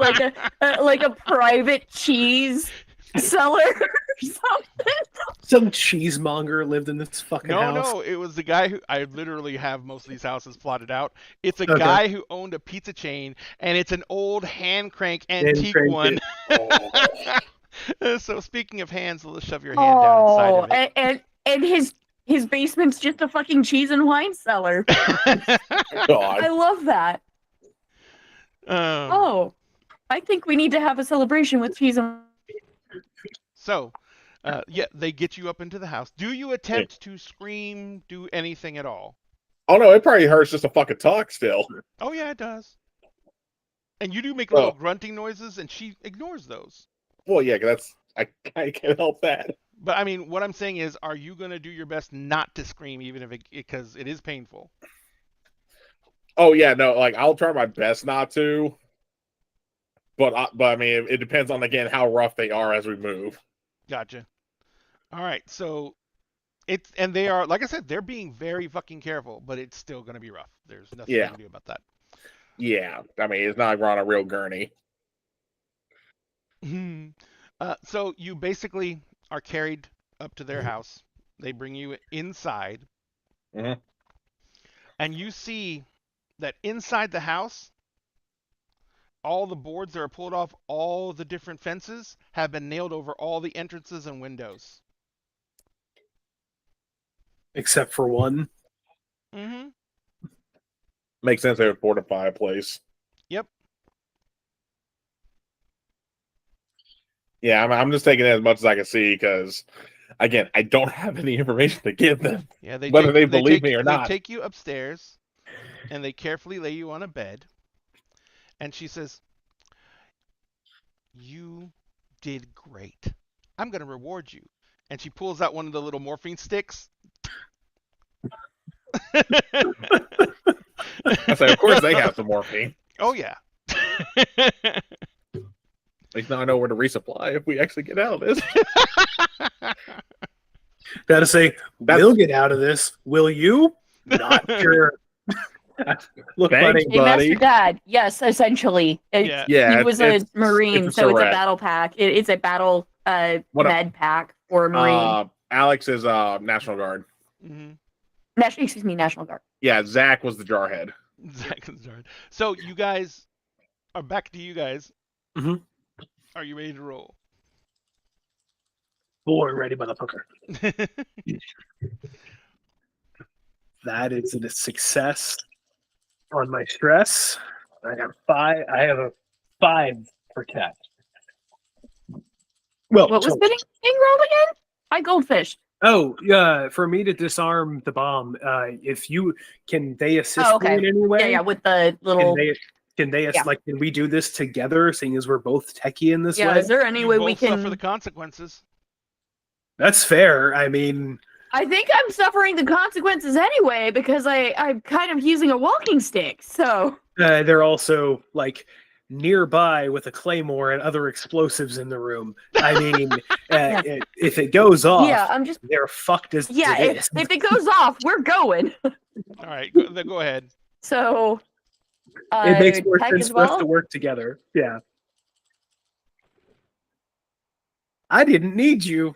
Speaker 5: like a private cheese seller or something.
Speaker 4: Some cheesemonger lived in this fucking house.
Speaker 6: No, it was the guy who I literally have most of these houses plotted out. It's a guy who owned a pizza chain, and it's an old hand crank antique one. So speaking of hands, let's shove your hand down inside of it.
Speaker 5: And his basement's just a fucking cheese and wine cellar. I love that. I think we need to have a celebration with cheese and.
Speaker 6: So, they get you up into the house. Do you attempt to scream, do anything at all?
Speaker 3: Oh no, it probably hurts just to fucking talk still.
Speaker 6: Oh yeah, it does. And you do make little grunting noises, and she ignores those.
Speaker 3: Well, yeah, I can't help that.
Speaker 6: But I mean, what I'm saying is, are you going to do your best not to scream, even if because it is painful?
Speaker 3: Oh yeah, no, like I'll try my best not to. But I mean, it depends on again how rough they are as we move.
Speaker 6: Gotcha. All right, so and they are, like I said, they're being very fucking careful, but it's still going to be rough. There's nothing you can do about that.
Speaker 3: Yeah, I mean, it's not like we're on a real gurney.
Speaker 6: So you basically are carried up to their house. They bring you inside.
Speaker 3: Mm-hmm.
Speaker 6: And you see that inside the house, all the boards that are pulled off all the different fences have been nailed over all the entrances and windows.
Speaker 4: Except for one.
Speaker 6: Mm-hmm.
Speaker 3: Makes sense they would fortify a place.
Speaker 6: Yep.
Speaker 3: Yeah, I'm just taking it as much as I can see because, again, I don't have any information to give them.
Speaker 6: Yeah,
Speaker 3: whether they believe me or not.
Speaker 6: They take you upstairs, and they carefully lay you on a bed. And she says, "You did great. I'm going to reward you." And she pulls out one of the little morphine sticks.
Speaker 3: I say, of course they have some morphine.
Speaker 6: Oh, yeah.
Speaker 3: At least now I know where to resupply if we actually get out of this.
Speaker 4: Gotta say, we'll get out of this. Will you? Not sure. Look,
Speaker 3: Thanks,
Speaker 5: Hey,
Speaker 3: buddy.
Speaker 5: Master Dad. Yes, essentially.
Speaker 3: Yeah,
Speaker 5: he was a Marine,
Speaker 3: it's a
Speaker 5: so it's a
Speaker 3: threat.
Speaker 5: battle pack. It's a battle med pack for Marine.
Speaker 3: Alex is National Guard.
Speaker 6: Mm-hmm.
Speaker 5: National Guard.
Speaker 3: Yeah, Zach was the jarhead.
Speaker 6: Zach is jarred. So you guys are back to you guys.
Speaker 4: Mm-hmm.
Speaker 6: Are you ready to roll?
Speaker 4: Born ready, motherfucker. That is a success on my stress. I have a 5 protect. Well,
Speaker 5: What was being rolled again? I goldfish.
Speaker 4: Oh, yeah. For me to disarm the bomb, if you can, they assist me in any way.
Speaker 5: Yeah, with the little.
Speaker 4: Can we do this together? Seeing as we're both techie in this way.
Speaker 5: Is there any way we
Speaker 6: both
Speaker 5: can?
Speaker 6: suffer the consequences.
Speaker 4: That's fair. I mean,
Speaker 5: I think I'm suffering the consequences anyway because I'm kind of using a walking stick. So
Speaker 4: they're also like nearby with a claymore and other explosives in the room. I mean, if it goes off, they're fucked as
Speaker 5: if it goes off, we're going.
Speaker 6: All right, go ahead.
Speaker 5: So
Speaker 4: It makes more
Speaker 5: tech
Speaker 4: sense
Speaker 5: as
Speaker 4: for us
Speaker 5: well.
Speaker 4: to work together. Yeah. I didn't need you.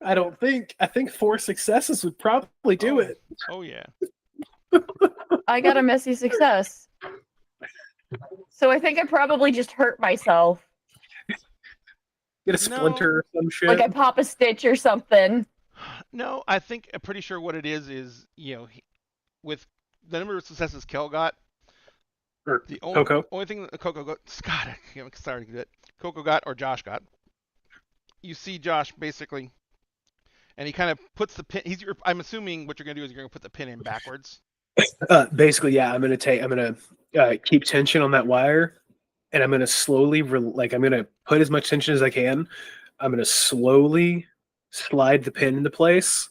Speaker 4: I don't think. I think 4 successes would probably do it.
Speaker 6: Oh yeah.
Speaker 5: I got a messy success. So I think I probably just hurt myself.
Speaker 4: Get a splinter or some shit.
Speaker 5: Like I pop a stitch or something.
Speaker 6: No, I'm pretty sure what it is with the number of successes Kel got.
Speaker 4: Or
Speaker 6: The
Speaker 4: Coco.
Speaker 6: only thing that Coco got, Scott, I'm sorry to do it. Coco got or Josh got. You see Josh basically, and he kind of puts the pin. I'm assuming what you're gonna do is you're gonna put the pin in backwards.
Speaker 4: Basically, yeah. I'm gonna keep tension on that wire, and I'm gonna slowly I'm gonna put as much tension as I can. I'm gonna slowly slide the pin into place,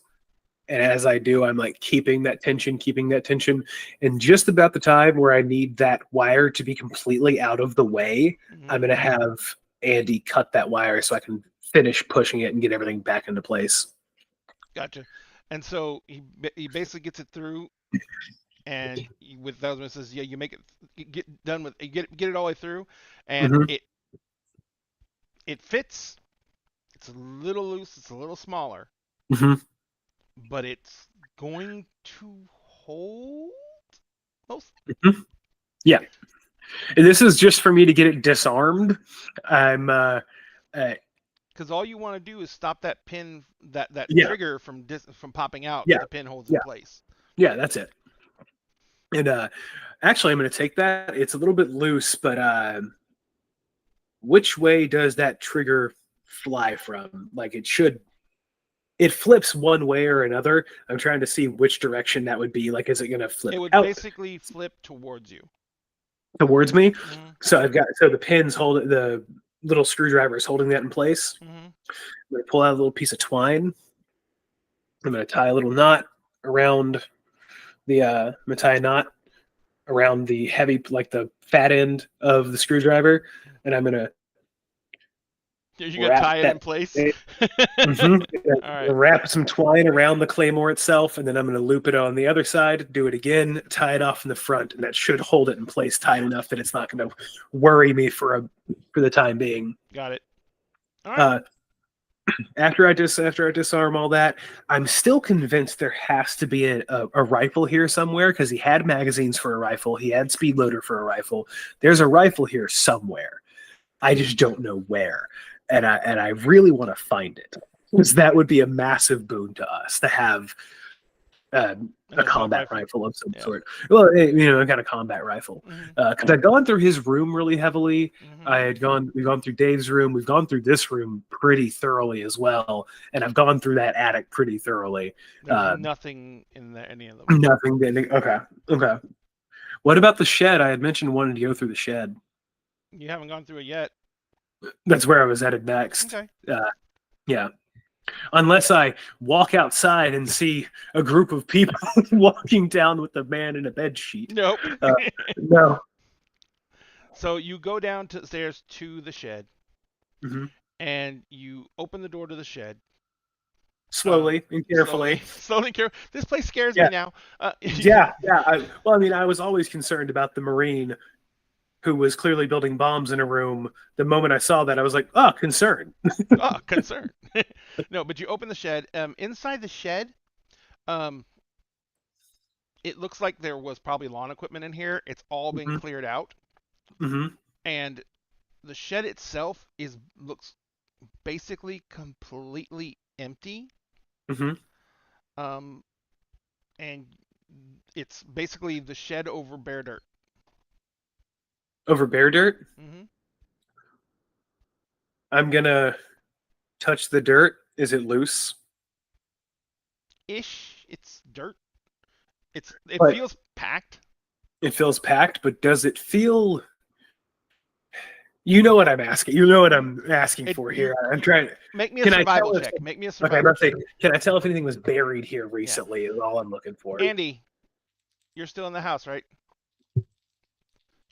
Speaker 4: and as I do, I'm like keeping that tension, and just about the time where I need that wire to be completely out of the way, I'm gonna have Andy cut that wire so I can finish pushing it and get everything back into place.
Speaker 6: Gotcha. And so he basically gets it through, and with those says, yeah, you make it, you get done with, you get it all the way through, and it fits. It's a little loose. It's a little smaller, but it's going to hold most.
Speaker 4: Yeah. And this is just for me to get it disarmed. I'm
Speaker 6: because all you want to do is stop that pin, that trigger from popping out.
Speaker 4: Yeah.
Speaker 6: The pin holds in place.
Speaker 4: Yeah, that's it. And actually, I'm going to take that. It's a little bit loose, but which way does that trigger fly from? Like it flips one way or another. I'm trying to see which direction that would be. Like, is it going to flip?
Speaker 6: It would
Speaker 4: out
Speaker 6: basically flip towards you.
Speaker 4: Towards me. So the pins hold the little screwdriver is holding that in place. I'm going to pull out a little piece of twine. I'm going to tie a little knot around the around the heavy, like the fat end of the screwdriver, and I'm going to
Speaker 6: you're gonna tie it in place.
Speaker 4: All right. Wrap some twine around the claymore itself, and then I'm going to loop it on the other side, do it again, tie it off in the front, and that should hold it in place tight enough that it's not going to worry me for the time being.
Speaker 6: Got it. All right.
Speaker 4: After I disarm all that, I'm still convinced there has to be a rifle here somewhere, because he had magazines for a rifle, he had speed loader for a rifle. There's a rifle here somewhere. I just don't know where. And I really want to find it, because that would be a massive boon to us to have a combat rifle of some sort. Well, I got a combat rifle because I've gone through his room really heavily. We've gone through Dave's room. We've gone through this room pretty thoroughly as well, and I've gone through that attic pretty thoroughly.
Speaker 6: There's nothing in there, any of them.
Speaker 4: Nothing. Okay. What about the shed? I had mentioned wanting to go through the shed.
Speaker 6: You haven't gone through it yet.
Speaker 4: That's where I was headed next.
Speaker 6: Okay.
Speaker 4: Yeah. Unless I walk outside and see a group of people walking down with a man in a bed sheet.
Speaker 6: Nope.
Speaker 4: No.
Speaker 6: So you go downstairs to the shed, and you open the door to the shed.
Speaker 4: Slowly and carefully.
Speaker 6: Slowly and carefully. This place scares me now.
Speaker 4: Yeah. I was always concerned about the Marine who was clearly building bombs in a room. The moment I saw that, I was like, concern.
Speaker 6: Concern. No, but you open the shed. Inside the shed, it looks like there was probably lawn equipment in here. It's all been cleared out. And the shed itself looks basically completely empty. And it's basically the shed over bare dirt.
Speaker 4: Over bare dirt? I'm gonna touch the dirt. Is it loose?
Speaker 6: Ish. It's dirt. It feels packed.
Speaker 4: It feels packed, but does it feel... You know what I'm asking. You know what I'm asking for here. I'm trying to...
Speaker 6: Make me a survival check. Make me a survival check.
Speaker 4: Can I tell if anything was buried here recently is all I'm looking for.
Speaker 6: Andy, you're still in the house, right?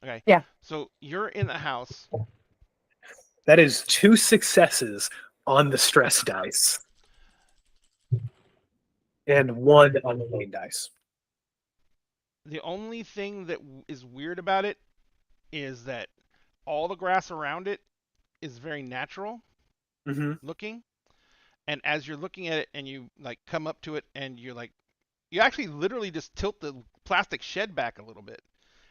Speaker 6: Okay.
Speaker 5: Yeah.
Speaker 6: So you're in the house.
Speaker 4: That is 2 successes on the stress dice. And 1 on the main dice.
Speaker 6: The only thing that is weird about it is that all the grass around it is very natural looking. And as you're looking at it and you like come up to it and you're like, you actually literally just tilt the plastic shed back a little bit.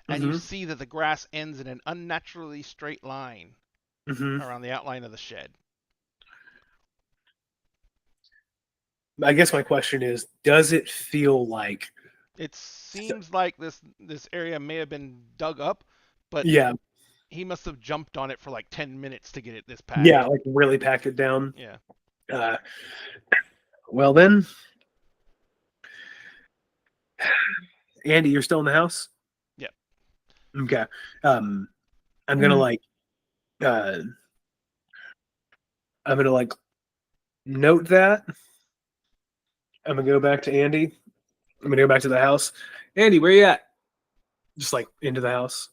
Speaker 6: And you see that the grass ends in an unnaturally straight line around the outline of the shed.
Speaker 4: I guess my question is, does it feel like...
Speaker 6: It seems like this area may have been dug up, but
Speaker 4: yeah,
Speaker 6: he must have jumped on it for like 10 minutes to get it this packed.
Speaker 4: Yeah, like really packed it down.
Speaker 6: Yeah.
Speaker 4: Well then, Andy, you're still in the house?
Speaker 6: Yep.
Speaker 4: Okay. I'm gonna note that. I'm gonna go back to Andy. I'm gonna go back to the house. Andy, where you at? Just like into the house.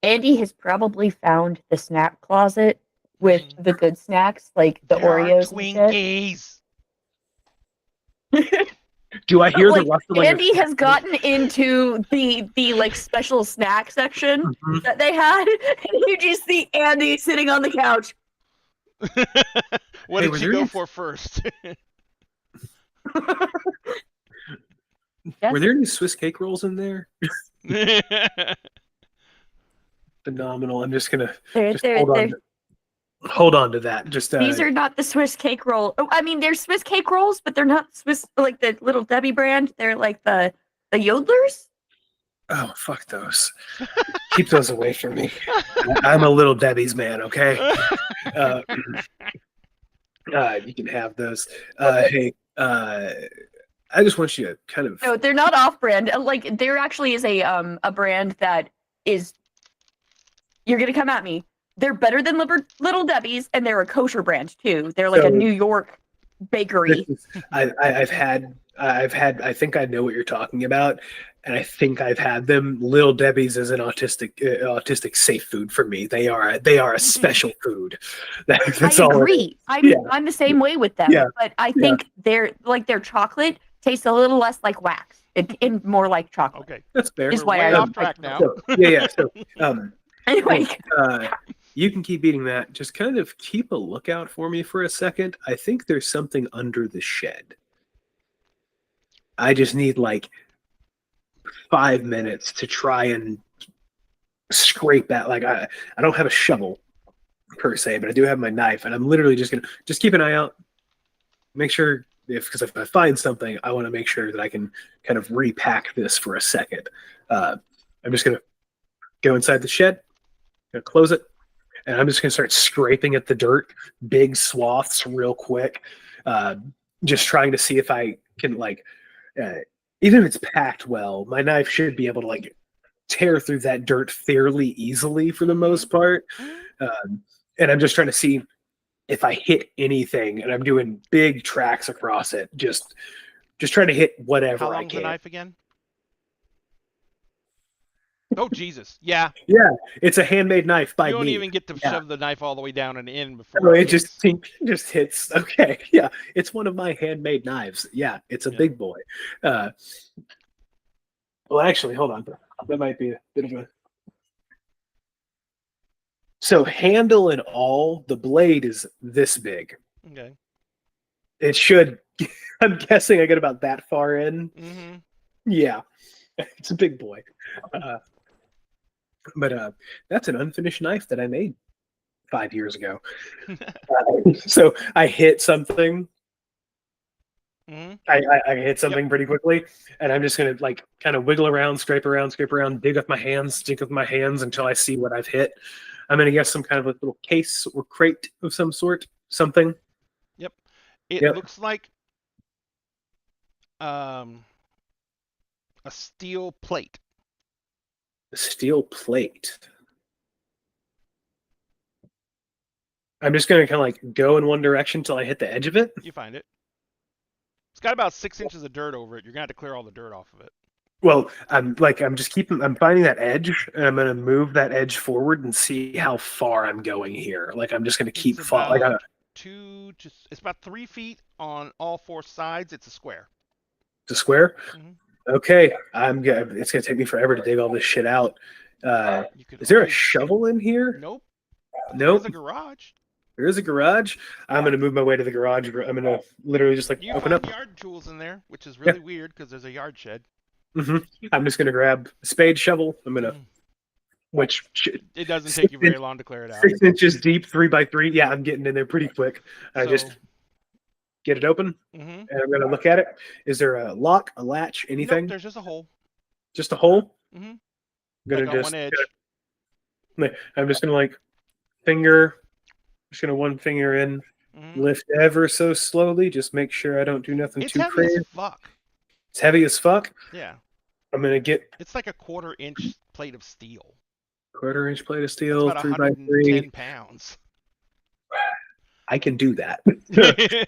Speaker 5: Andy has probably found the snack closet with the good snacks, like the
Speaker 6: There
Speaker 5: Oreos
Speaker 6: are
Speaker 5: and shit.
Speaker 4: Do I hear the
Speaker 5: Like,
Speaker 4: rustling?
Speaker 5: Andy has gotten into the like special snack section that they had, and you just see Andy sitting on the couch.
Speaker 6: What
Speaker 4: Hey,
Speaker 6: did you go for first?
Speaker 5: Yes.
Speaker 4: Were there any Swiss cake rolls in there? Phenomenal. I'm just gonna hold on to that. Just
Speaker 5: these are not the Swiss cake roll. Oh, I mean, they're Swiss cake rolls, but they're not Swiss like the Little Debbie brand. They're like the Yodelers.
Speaker 4: Oh, fuck those. Keep those away from me. I'm a Little Debbie's man, okay? You can have those. Hey, I just want you to kind of...
Speaker 5: No, they're not off-brand. Like, there actually is a brand that is... You're going to come at me. They're better than Little Debbie's, and they're a kosher brand, too. They're like a New York bakery.
Speaker 4: I think I know what you're talking about, and I think I've had them. Little Debbie's is an autistic safe food for me. They are a special food. That's
Speaker 5: I
Speaker 4: all.
Speaker 5: agree. I'm the same way with them.
Speaker 4: Yeah.
Speaker 5: But I think their chocolate tastes a little less like wax and more like chocolate.
Speaker 6: Okay,
Speaker 4: That's fair.
Speaker 5: Is
Speaker 6: we're
Speaker 5: why
Speaker 6: way
Speaker 5: I
Speaker 6: off track now.
Speaker 4: So, yeah. So,
Speaker 5: Anyway,
Speaker 4: you can keep eating that. Just kind of keep a lookout for me for a second. I think there's something under the shed. I just need like 5 minutes to try and scrape that. Like I don't have a shovel per se, but I do have my knife, and I'm literally just gonna keep an eye out. Make sure because if I find something, I want to make sure that I can kind of repack this for a second. I'm just gonna go inside the shed, gonna close it, and I'm just gonna start scraping at the dirt, big swaths, real quick. Just trying to see if I can even if it's packed well, my knife should be able to like tear through that dirt fairly easily for the most part. And I'm just trying to see if I hit anything, and I'm doing big tracks across it, just trying to hit whatever
Speaker 6: How
Speaker 4: I
Speaker 6: long's the
Speaker 4: can.
Speaker 6: knife again? Oh Jesus! Yeah.
Speaker 4: Yeah, it's a handmade knife by
Speaker 6: You don't
Speaker 4: me.
Speaker 6: even get to shove the knife all the way down and in before.
Speaker 4: No, it
Speaker 6: hits.
Speaker 4: just hits. Okay, yeah, it's one of my handmade knives. Yeah, it's a big boy. Well, actually, hold on. That might be a bit of a... So handle and all, the blade is this big.
Speaker 6: Okay.
Speaker 4: It should... I'm guessing I get about that far in.
Speaker 6: Mm-hmm.
Speaker 4: Yeah, it's a big boy. But that's an unfinished knife that I made 5 years ago. So I hit something.
Speaker 6: Mm-hmm.
Speaker 4: I hit something pretty quickly, and I'm just gonna like kind of wiggle around, scrape around, dig with my hands, until I see what I've hit. I'm gonna guess some kind of a little case or crate of some sort, something.
Speaker 6: Yep. It looks like a steel plate.
Speaker 4: A steel plate. I'm just gonna kind of like go in one direction till I hit the edge of it.
Speaker 6: You find it. It's got about 6 inches of dirt over it. You're gonna have to clear all the dirt off of it.
Speaker 4: Well, I'm finding that edge, and I'm gonna move that edge forward and see how far I'm going here. Like I'm just gonna keep
Speaker 6: It's
Speaker 4: falling.
Speaker 6: about it's about 3 feet on all 4 sides. It's a square.
Speaker 4: It's a square.
Speaker 6: Mhm.
Speaker 4: Okay, I'm good. It's gonna take me forever to dig all this shit out.
Speaker 6: You could
Speaker 4: Is there a
Speaker 6: always-
Speaker 4: shovel in here?
Speaker 6: Nope.
Speaker 4: Nope.
Speaker 6: There's a garage.
Speaker 4: There is a garage. I'm gonna move my way to the garage. I'm gonna literally just like
Speaker 6: You
Speaker 4: open
Speaker 6: find
Speaker 4: up.
Speaker 6: yard tools in there, which is really weird because there's a yard shed.
Speaker 4: I'm just gonna grab a spade, shovel. I'm gonna,
Speaker 6: Mm.
Speaker 4: which
Speaker 6: It doesn't take you very long to clear it out.
Speaker 4: 6 inches deep, 3x3. Yeah, I'm getting in there pretty quick. I
Speaker 6: So-
Speaker 4: just get it open,
Speaker 6: Mhm.
Speaker 4: and I'm gonna look at it. Is there a lock, a latch,
Speaker 6: Nope,
Speaker 4: anything?
Speaker 6: there's just a hole.
Speaker 4: Just a hole.
Speaker 6: Mhm.
Speaker 4: I'm gonna
Speaker 6: Like on
Speaker 4: just.
Speaker 6: one edge.
Speaker 4: I'm just gonna like finger. Just gonna one finger in,
Speaker 6: Mhm.
Speaker 4: lift ever so slowly. Just make sure I don't do nothing
Speaker 6: It's
Speaker 4: too
Speaker 6: heavy
Speaker 4: crazy.
Speaker 6: as fuck.
Speaker 4: It's heavy as fuck.
Speaker 6: Yeah.
Speaker 4: I'm gonna get
Speaker 6: It's like a 1/4 inch plate of steel.
Speaker 4: 1/4 inch plate of
Speaker 6: It's
Speaker 4: steel,
Speaker 6: about
Speaker 4: 3x3.
Speaker 6: 110 pounds.
Speaker 4: I can do that.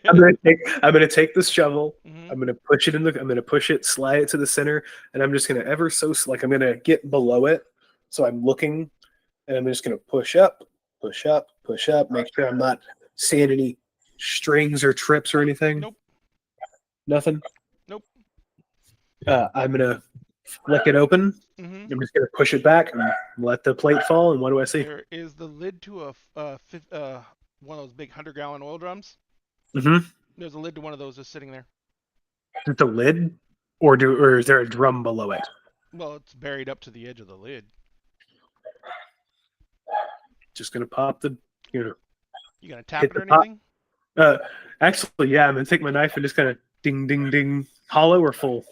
Speaker 4: I'm gonna take this shovel.
Speaker 6: Mhm.
Speaker 4: I'm gonna push it I'm gonna push it, slide it to the center, and I'm just gonna ever so like I'm gonna get below it. So I'm looking, and I'm just gonna push up, push up, push up, make sure I'm not seeing any strings or trips or anything.
Speaker 6: Nope.
Speaker 4: Nothing.
Speaker 6: Nope.
Speaker 4: I'm gonna flick it open.
Speaker 6: Mhm.
Speaker 4: I'm just gonna push it back and let the plate fall. And what do I see?
Speaker 6: There is the lid to one of those big 100-gallon oil drums.
Speaker 4: Mm-hmm.
Speaker 6: There's a lid to one of those just sitting there.
Speaker 4: Is it the lid, or is there a drum below it?
Speaker 6: Well, it's buried up to the edge of the lid.
Speaker 4: Just gonna pop the,
Speaker 6: You gonna tap
Speaker 4: Hit
Speaker 6: it or
Speaker 4: the top.
Speaker 6: anything?
Speaker 4: Actually, yeah, I'm gonna take my knife and just kind of ding, ding, ding. Hollow or full?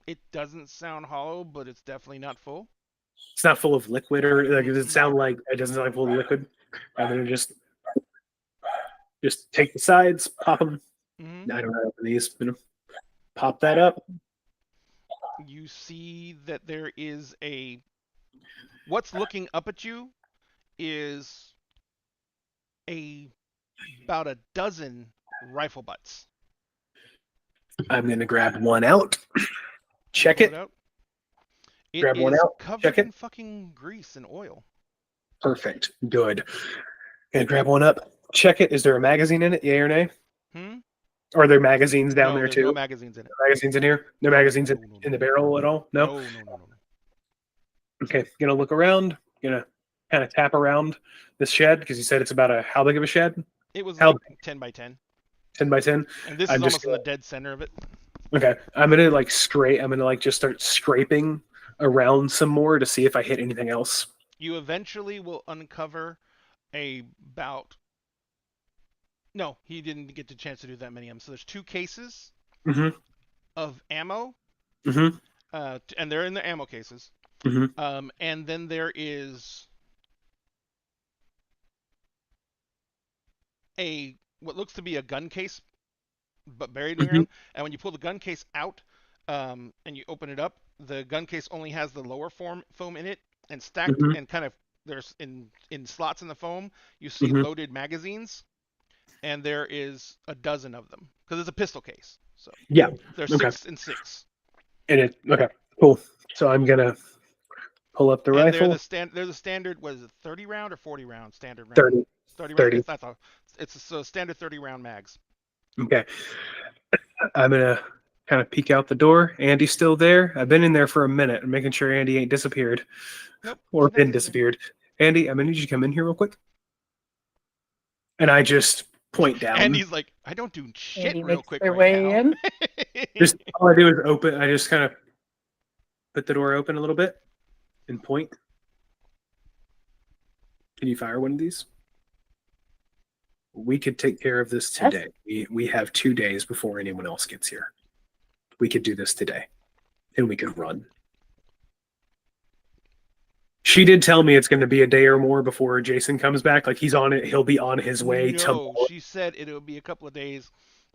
Speaker 6: It doesn't sound hollow, but it's definitely not full.
Speaker 4: It's not full of liquid, or like does it sound like it doesn't sound like full of liquid? I'm gonna just take the sides, pop them.
Speaker 6: Mhm.
Speaker 4: I don't know open these. I'm gonna pop that up.
Speaker 6: You see that there is what's looking up at you is about a dozen rifle butts.
Speaker 4: I'm gonna grab one out. Check
Speaker 6: Pull
Speaker 4: it.
Speaker 6: out.
Speaker 4: Grab one
Speaker 6: is
Speaker 4: out,
Speaker 6: covered
Speaker 4: check it.
Speaker 6: in fucking grease and oil.
Speaker 4: Perfect. Good. Gonna grab one up. Check it. Is there a magazine in it? Yay or nay?
Speaker 6: Hmm?
Speaker 4: Are there magazines down
Speaker 6: No,
Speaker 4: there
Speaker 6: there's
Speaker 4: too?
Speaker 6: no magazines in it.
Speaker 4: Magazines in here? No magazines
Speaker 6: No,
Speaker 4: in the barrel at all? No?
Speaker 6: No.
Speaker 4: Okay. Gonna look around. Gonna kind of tap around this shed because you said it's about how big of a shed?
Speaker 6: It was
Speaker 4: How-
Speaker 6: like 10 by 10.
Speaker 4: 10 by 10?
Speaker 6: And this
Speaker 4: I'm
Speaker 6: is
Speaker 4: just
Speaker 6: almost in the dead center of it.
Speaker 4: Okay. I'm gonna just start scraping around some more to see if I hit anything else.
Speaker 6: You eventually will uncover No, he didn't get the chance to do that many of them. So there's 2 cases
Speaker 4: Mm-hmm.
Speaker 6: of ammo,
Speaker 4: Mm-hmm.
Speaker 6: and they're in the ammo cases.
Speaker 4: Mhm.
Speaker 6: And then there is what looks to be a gun case, but buried in the ground. And when you pull the gun case out, and you open it up, the gun case only has the lower foam in it, and stacked
Speaker 4: Mhm.
Speaker 6: and kind of there's in slots in the foam. You see
Speaker 4: Mhm.
Speaker 6: loaded magazines, and there is a dozen of them because it's a pistol case. So
Speaker 4: Yeah.
Speaker 6: there's
Speaker 4: Okay.
Speaker 6: 6 and 6.
Speaker 4: Okay. Cool. So I'm gonna pull up the
Speaker 6: And
Speaker 4: rifle.
Speaker 6: they're the standard. Was it 30 round or 40 round standard round?
Speaker 4: 30.
Speaker 6: 30 round.
Speaker 4: 30.
Speaker 6: That's all. It's a standard 30 round mags.
Speaker 4: Okay. I'm gonna kind of peek out the door. Andy's still there. I've been in there for a minute. I'm making sure Andy ain't disappeared
Speaker 6: Nope.
Speaker 4: or
Speaker 6: he's
Speaker 4: been
Speaker 6: not
Speaker 4: disappeared. Andy, I'm gonna need you to come in here real quick. And I just point down.
Speaker 6: And he's like, I don't do shit
Speaker 5: Andy
Speaker 6: real
Speaker 5: makes
Speaker 6: quick
Speaker 5: their
Speaker 6: right
Speaker 5: way
Speaker 6: now.
Speaker 5: in.
Speaker 4: Just all I do is open. I just kind of put the door open a little bit and point. Can you fire one of these? We could take care of this
Speaker 5: Yes.
Speaker 4: today. We have 2 days before anyone else gets here. We could do this today, and we could run. She did tell me it's going to be a day or more before Jason comes back. Like he's on it. He'll be on his way
Speaker 6: No,
Speaker 4: tomorrow.
Speaker 6: she said it'll be a couple of days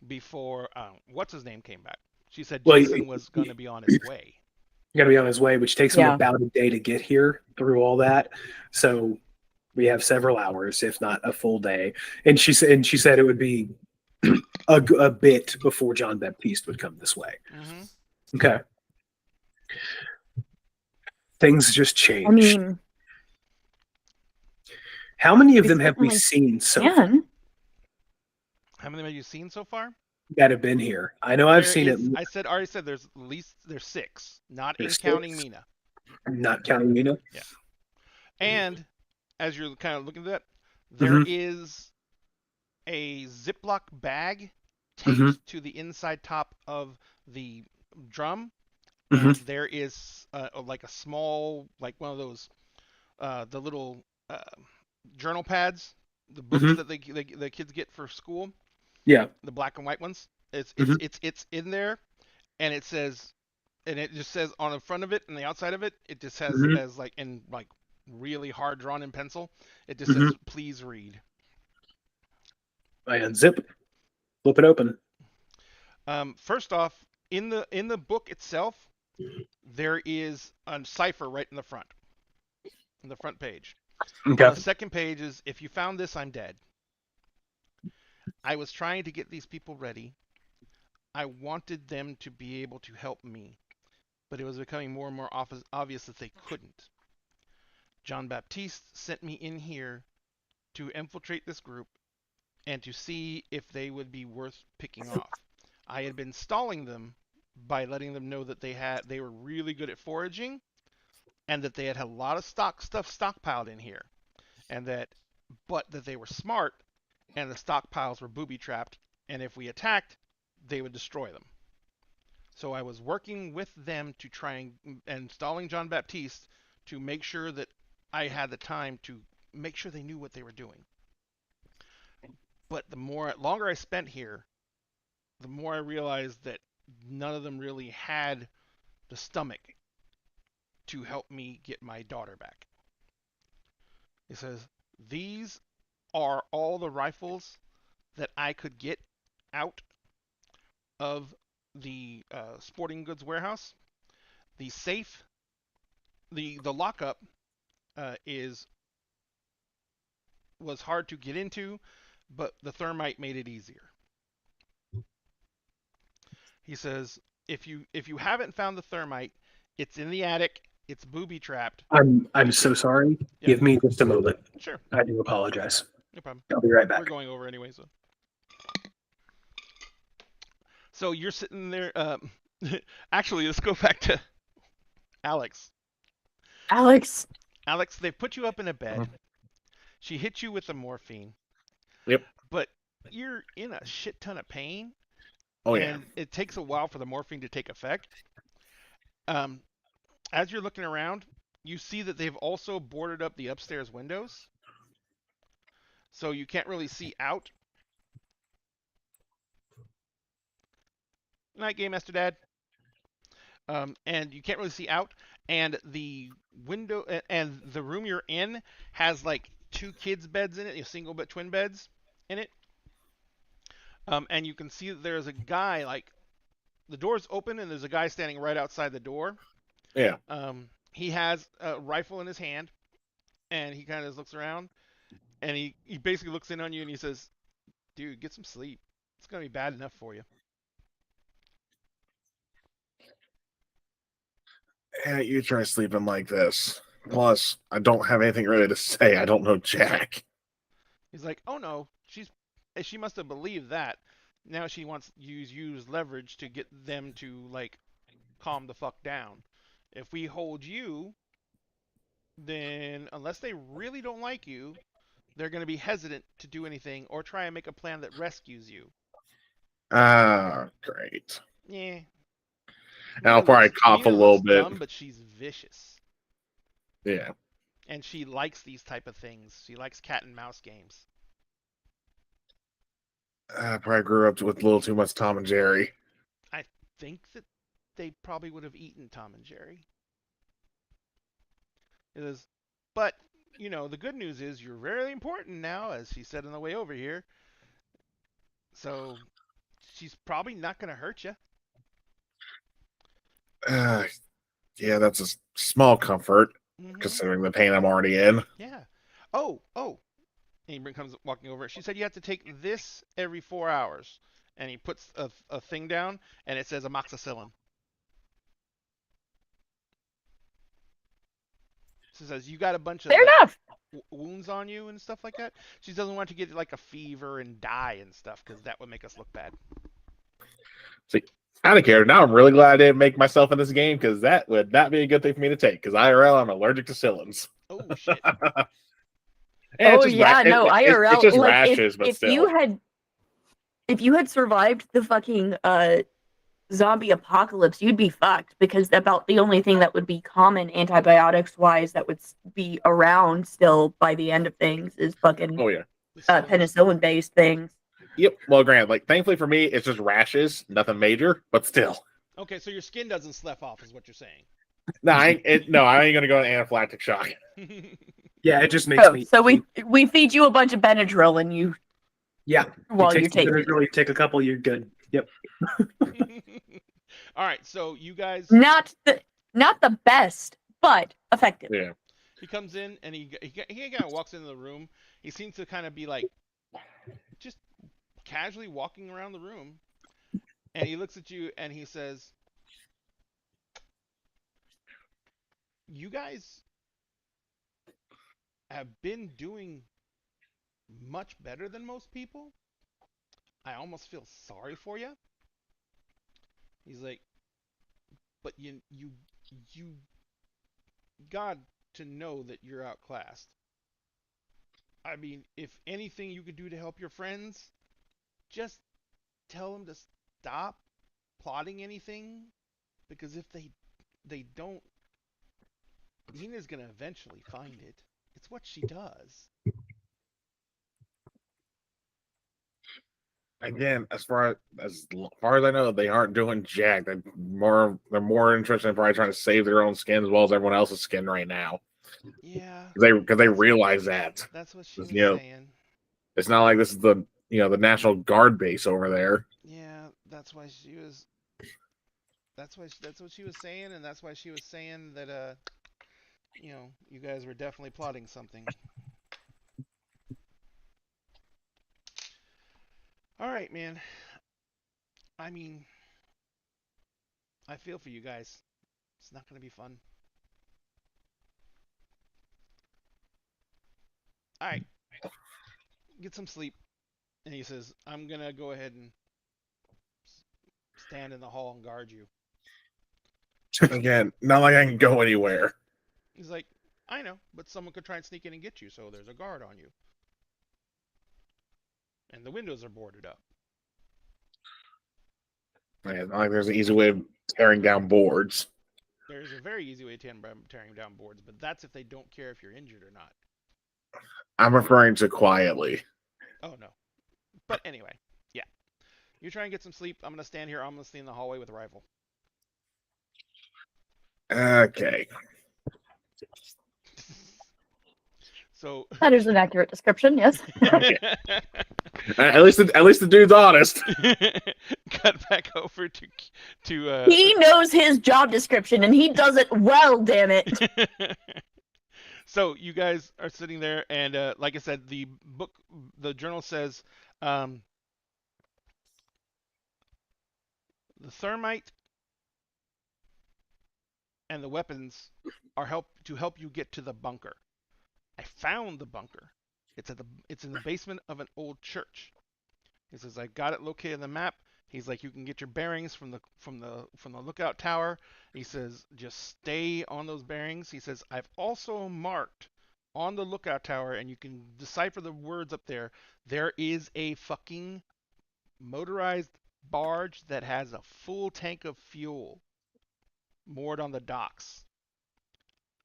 Speaker 6: before what's his name came back. She said
Speaker 4: Well,
Speaker 6: Jason was going to be on his way.
Speaker 4: Going to be on his way, which takes him
Speaker 5: Yeah.
Speaker 4: about a day to get here through all that. So we have several hours, if not a full day. And she said it would be a bit before John Baptiste would come this way.
Speaker 6: Hmm.
Speaker 4: Okay. Things just changed.
Speaker 5: I mean,
Speaker 4: how many of
Speaker 5: we
Speaker 4: them have we
Speaker 5: certainly
Speaker 4: seen so far?
Speaker 5: can.
Speaker 6: How many have you seen so far?
Speaker 4: that have been here. I know I've seen it.
Speaker 6: I already said there's at least 6, not
Speaker 4: There's
Speaker 6: counting
Speaker 4: 6?
Speaker 6: Mina.
Speaker 4: Not counting Mina.
Speaker 6: Yeah. And as you're kind of looking at that, there is a Ziploc bag taped to the inside top of the drum, and there is like a small, like one of those, the little journal pads, the books that the kids get for school.
Speaker 4: Yeah.
Speaker 6: The black and white ones. It's in there, and it says, and it just says on the front of it and the outside of it, it just has as like in like really hard drawn in pencil. It just says, "Please read."
Speaker 4: I unzip, flip it open.
Speaker 6: First off, in the book itself, there is a cipher right in the front page.
Speaker 4: Okay.
Speaker 6: On the second page is, "If you found this, I'm dead. I was trying to get these people ready. I wanted them to be able to help me, but it was becoming more and more obvious that they couldn't. John Baptiste sent me in here to infiltrate this group and to see if they would be worth picking off. I had been stalling them by letting them know that they were really good at foraging, and that they had a lot of stuff stockpiled in here, but that they were smart, and the stockpiles were booby-trapped, and if we attacked, they would destroy them. So I was working with them to try and stalling John Baptiste to make sure that I had the time to make sure they knew what they were doing. But the longer I spent here, the more I realized that none of them really had the stomach to help me get my daughter back." He says, "These are all the rifles that I could get out of the sporting goods warehouse. The safe, the lockup was hard to get into, but the thermite made it easier." He says, if you haven't found the thermite, it's in the attic. It's booby trapped.
Speaker 4: I'm so sorry.
Speaker 6: Yeah.
Speaker 4: Give me just a moment.
Speaker 6: Sure.
Speaker 4: I do apologize.
Speaker 6: No problem.
Speaker 4: I'll be right back.
Speaker 6: We're going over anyway, so you're sitting there. Actually, let's go back to Alex.
Speaker 5: Alex,
Speaker 6: they put you up in a bed. She hit you with the morphine.
Speaker 3: Yep.
Speaker 6: But you're in a shit ton of pain.
Speaker 3: Oh yeah.
Speaker 6: And it takes a while for the morphine to take effect. As you're looking around, you see that they've also boarded up the upstairs windows, so you can't really see out. Night, Game Master Dad. And you can't really see out, and the window and the room you're in has like 2 kids' beds in it, single but twin beds in it. And you can see that there's a guy, like, the door's open and there's a guy standing right outside the door.
Speaker 3: Yeah.
Speaker 6: He has a rifle in his hand, and he kind of looks around, and he basically looks in on you and he says, "Dude, get some sleep. It's going to be bad enough for you."
Speaker 3: Yeah, you try sleeping like this. Plus, I don't have anything really to say. I don't know Jack.
Speaker 6: He's like, "Oh no, she must have believed that. Now she wants to use leverage to get them to, like, calm the fuck down. If we hold you, then unless they really don't like you, they're going to be hesitant to do anything or try and make a plan that rescues you."
Speaker 3: Great.
Speaker 6: Yeah.
Speaker 3: And I'll probably cough a little bit.
Speaker 6: Dumb, but she's vicious.
Speaker 3: Yeah.
Speaker 6: And she likes these type of things. She likes cat and mouse games.
Speaker 3: I probably grew up with a little too much Tom and Jerry.
Speaker 6: I think that they probably would have eaten Tom and Jerry. But, the good news is you're very important now, as she said on the way over here. So she's probably not going to hurt you.
Speaker 3: Yeah, that's a small comfort, considering the pain I'm already in.
Speaker 6: Yeah. Oh. And he comes walking over. She said you have to take this every 4 hours. And he puts a thing down, and it says amoxicillin. She says, "You got a bunch of wounds on you and stuff like that." She doesn't want you to get like a fever and die and stuff, because that would make us look bad.
Speaker 3: See, I don't care. Now I'm really glad I didn't make myself in this game because that would not be a good thing for me to take. Because IRL, I'm allergic to Cillins.
Speaker 6: Oh shit.
Speaker 3: And
Speaker 5: Oh
Speaker 3: it's just
Speaker 5: yeah, no,
Speaker 3: it's
Speaker 5: IRL.
Speaker 3: just
Speaker 5: Like
Speaker 3: rashes, but
Speaker 5: if
Speaker 3: still.
Speaker 5: you had survived the fucking zombie apocalypse, you'd be fucked because about the only thing that would be common antibiotics wise that would be around still by the end of things is fucking
Speaker 3: Oh yeah.
Speaker 5: penicillin based things.
Speaker 3: Yep. Well, granted, like thankfully for me, it's just rashes, nothing major, but still.
Speaker 6: Okay, so your skin doesn't slough off, is what you're saying.
Speaker 3: No, I ain't gonna go on anaphylactic shock.
Speaker 4: Yeah, it just makes me.
Speaker 5: So we feed you a bunch of Benadryl and you while you're taking it.
Speaker 4: Really take a couple, you're good. Yep.
Speaker 6: All right, so you guys.
Speaker 5: Not the best, but effective.
Speaker 3: Yeah.
Speaker 6: He comes in and he kind of walks into the room. He seems to kind of be like just casually walking around the room, and he looks at you and he says, "You guys have been doing much better than most people. I almost feel sorry for you." He's like, "But you got to know that you're outclassed. I mean, if anything you could do to help your friends, just tell them to stop plotting anything, because if they don't, Nina's gonna eventually find it. It's what she does."
Speaker 3: Again, as far as I know, they aren't doing jack. They're more interested in probably trying to save their own skin as well as everyone else's skin right now.
Speaker 6: Yeah.
Speaker 3: Because they realize that.
Speaker 6: That's what she was saying.
Speaker 3: It's not like this is the the National Guard base over there.
Speaker 6: Yeah, that's why she was. That's what she was saying, and that's why she was saying that you guys were definitely plotting something. All right, man. I mean, I feel for you guys. It's not gonna be fun. All right, get some sleep. And he says, "I'm gonna go ahead and stand in the hall and guard you."
Speaker 3: Again, not like I can go anywhere.
Speaker 6: He's like, "I know, but someone could try and sneak in and get you, so there's a guard on you. And the windows are boarded up."
Speaker 3: Man, not like there's an easy way of tearing down boards.
Speaker 6: There's a very easy way of tearing down boards, but that's if they don't care if you're injured or not.
Speaker 3: I'm referring to quietly.
Speaker 6: Oh, no. But anyway, yeah. You try and get some sleep. I'm going to stand here. I'm going to stay in the hallway with a rifle.
Speaker 3: Okay.
Speaker 6: So
Speaker 5: that is an accurate description, yes.
Speaker 3: At least the dude's honest.
Speaker 6: Cut back over to
Speaker 5: he knows his job description and he does it well, damn it.
Speaker 6: So you guys are sitting there, and like I said, the journal says the thermite and the weapons are to help you get to the bunker. I found the bunker. It's in the basement of an old church. He says, "I got it located on the map." He's like, "You can get your bearings from the lookout tower." He says, "Just stay on those bearings." He says, "I've also marked on the lookout tower, and you can decipher the words up there. There is a fucking motorized barge that has a full tank of fuel moored on the docks.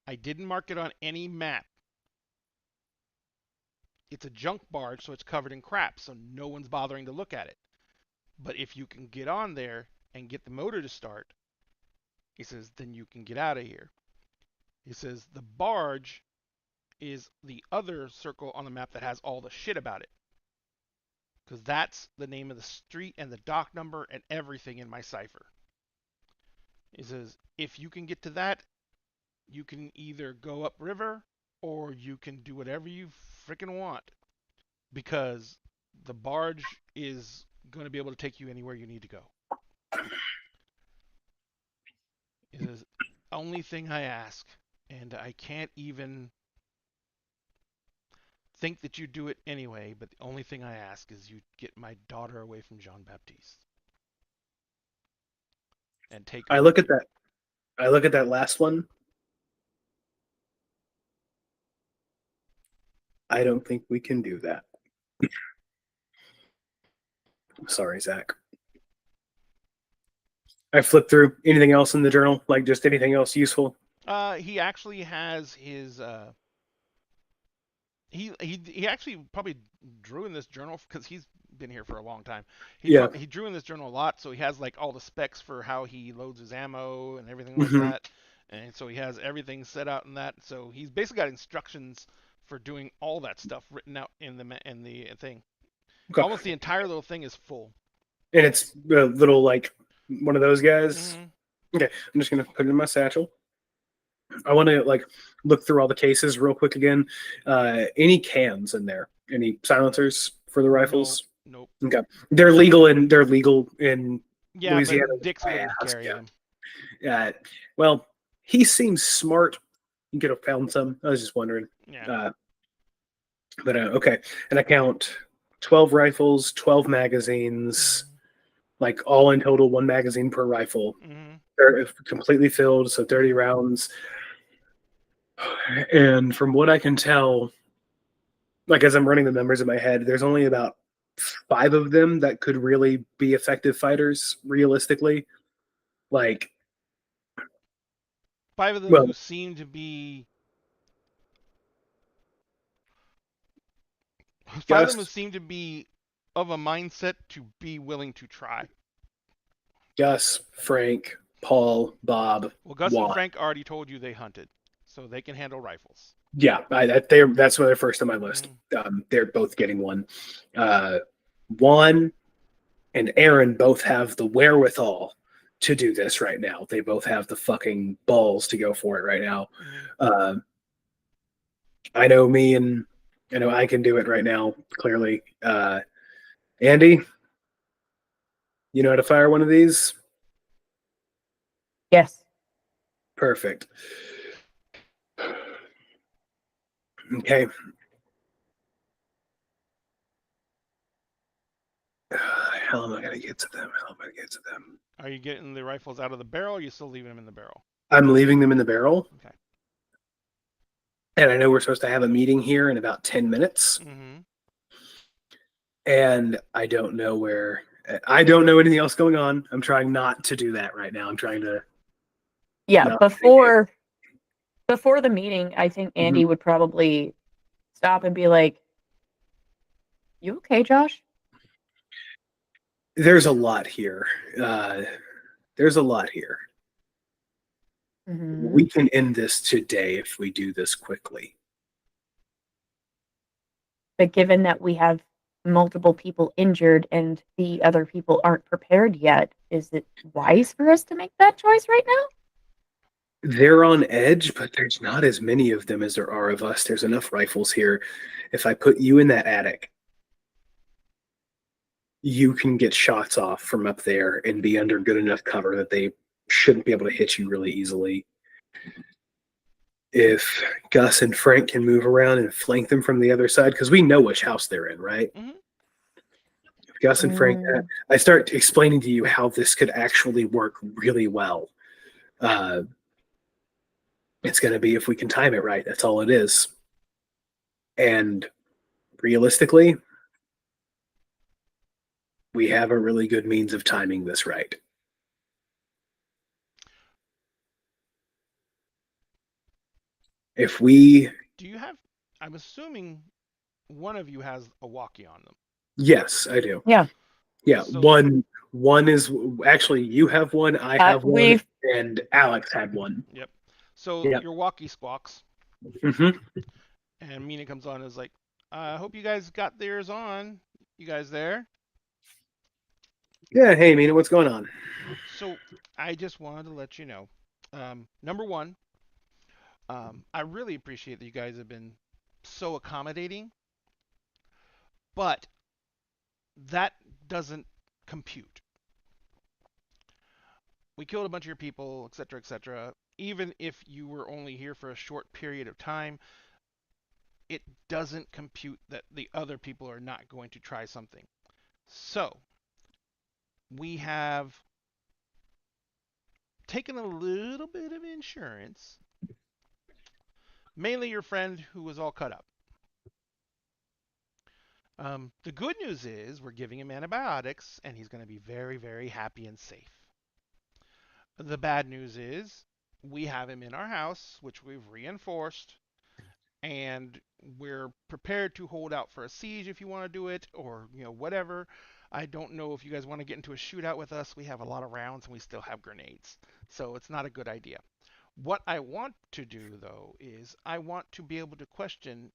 Speaker 6: I didn't mark it on any map. It's a junk barge, so it's covered in crap, so no one's bothering to look at it. But if you can get on there and get the motor to start," he says, "then you can get out of here." He says, "The barge is the other circle on the map that has all the shit about it. Because that's the name of the street and the dock number and everything in my cipher." He says, "If you can get to that, you can either go upriver or you can do whatever you freaking want. Because the barge is going to be able to take you anywhere you need to go." He says, "Only thing I ask, and I can't even think that you do it anyway, but the only thing I ask is you get my daughter away from Jean Baptiste." and take.
Speaker 4: I look at that. I look at that last one. I don't think we can do that. Sorry, Zach. I flipped through. Anything else in the journal? Like just anything else useful?
Speaker 6: He actually has his he actually probably drew in this journal because he's been here for a long time. He drew in this journal a lot, so he has like all the specs for how he loads his ammo and everything like that. And so he has everything set out in that. So he's basically got instructions for doing all that stuff written out in the thing. Okay. Almost the entire little thing is full.
Speaker 4: And it's a little like one of those guys. Okay, I'm just gonna put it in my satchel. I want to like look through all the cases real quick again. Any cans in there? Any silencers for the rifles?
Speaker 6: Nope.
Speaker 4: Okay, they're legal in Louisiana.
Speaker 6: But Dick's willing to carry them.
Speaker 4: Well, he seems smart. You could have found some. I was just wondering.
Speaker 6: Yeah.
Speaker 4: Okay, and I count 12 rifles, 12 magazines, like all in total, 1 magazine per rifle. They're completely filled, so 30 rounds. And from what I can tell, like as I'm running the numbers in my head, there's only about 5 of them that could really be effective fighters, realistically. Like
Speaker 6: 5 of them who seem to be. 5 of them who seem to be of a mindset to be willing to try.
Speaker 4: Gus, Frank, Paul, Bob.
Speaker 6: Well, Gus and Frank already told you they hunted, so they can handle rifles.
Speaker 4: Yeah, that's why they're first on my list. They're both getting one. Juan and Aaron both have the wherewithal to do this right now. They both have the fucking balls to go for it right now. I know me and I know I can do it right now, clearly. Andy, you know how to fire one of these?
Speaker 5: Yes.
Speaker 4: Perfect. Okay. How am I going to get to them?
Speaker 6: Are you getting the rifles out of the barrel, or are you still leaving them in the barrel?
Speaker 4: I'm leaving them in the barrel.
Speaker 6: Okay.
Speaker 4: And I know we're supposed to have a meeting here in about 10 minutes. And I don't know anything else going on. I'm trying not to do that right now. I'm trying to.
Speaker 5: Yeah, before the meeting, I think Andy would probably stop and be like, "You okay, Josh?"
Speaker 4: There's a lot here. We can end this today if we do this quickly.
Speaker 5: But given that we have multiple people injured and the other people aren't prepared yet, is it wise for us to make that choice right now?
Speaker 4: They're on edge, but there's not as many of them as there are of us. There's enough rifles here. If I put you in that attic, you can get shots off from up there and be under good enough cover that they shouldn't be able to hit you really easily. If Gus and Frank can move around and flank them from the other side, because we know which house they're in, right? If Gus and Frank, I start explaining to you how this could actually work really well. It's going to be if we can time it right. That's all it is. And realistically, we have a really good means of timing this right. If we...
Speaker 6: Do you have... I'm assuming one of you has a walkie on them.
Speaker 4: Yes, I do.
Speaker 5: Yeah.
Speaker 4: Yeah, so, one is... Actually, you have one, I have one, and Alex had one.
Speaker 6: Yep. So your walkie squawks. And Mina comes on and is like, I hope you guys got theirs on. You guys there?
Speaker 4: Yeah, hey Mina, what's going on?
Speaker 6: So I just wanted to let you know. Number one, I really appreciate that you guys have been so accommodating. But that doesn't compute. We killed a bunch of your people, etc., etc. Even if you were only here for a short period of time, it doesn't compute that the other people are not going to try something. So, we have taken a little bit of insurance, mainly your friend who was all cut up. The good news is we're giving him antibiotics, and he's going to be very, very happy and safe. The bad news is we have him in our house, which we've reinforced, and we're prepared to hold out for a siege if you want to do it, or whatever. I don't know if you guys want to get into a shootout with us. We have a lot of rounds and we still have grenades, so it's not a good idea. What I want to do, though, is I want to be able to question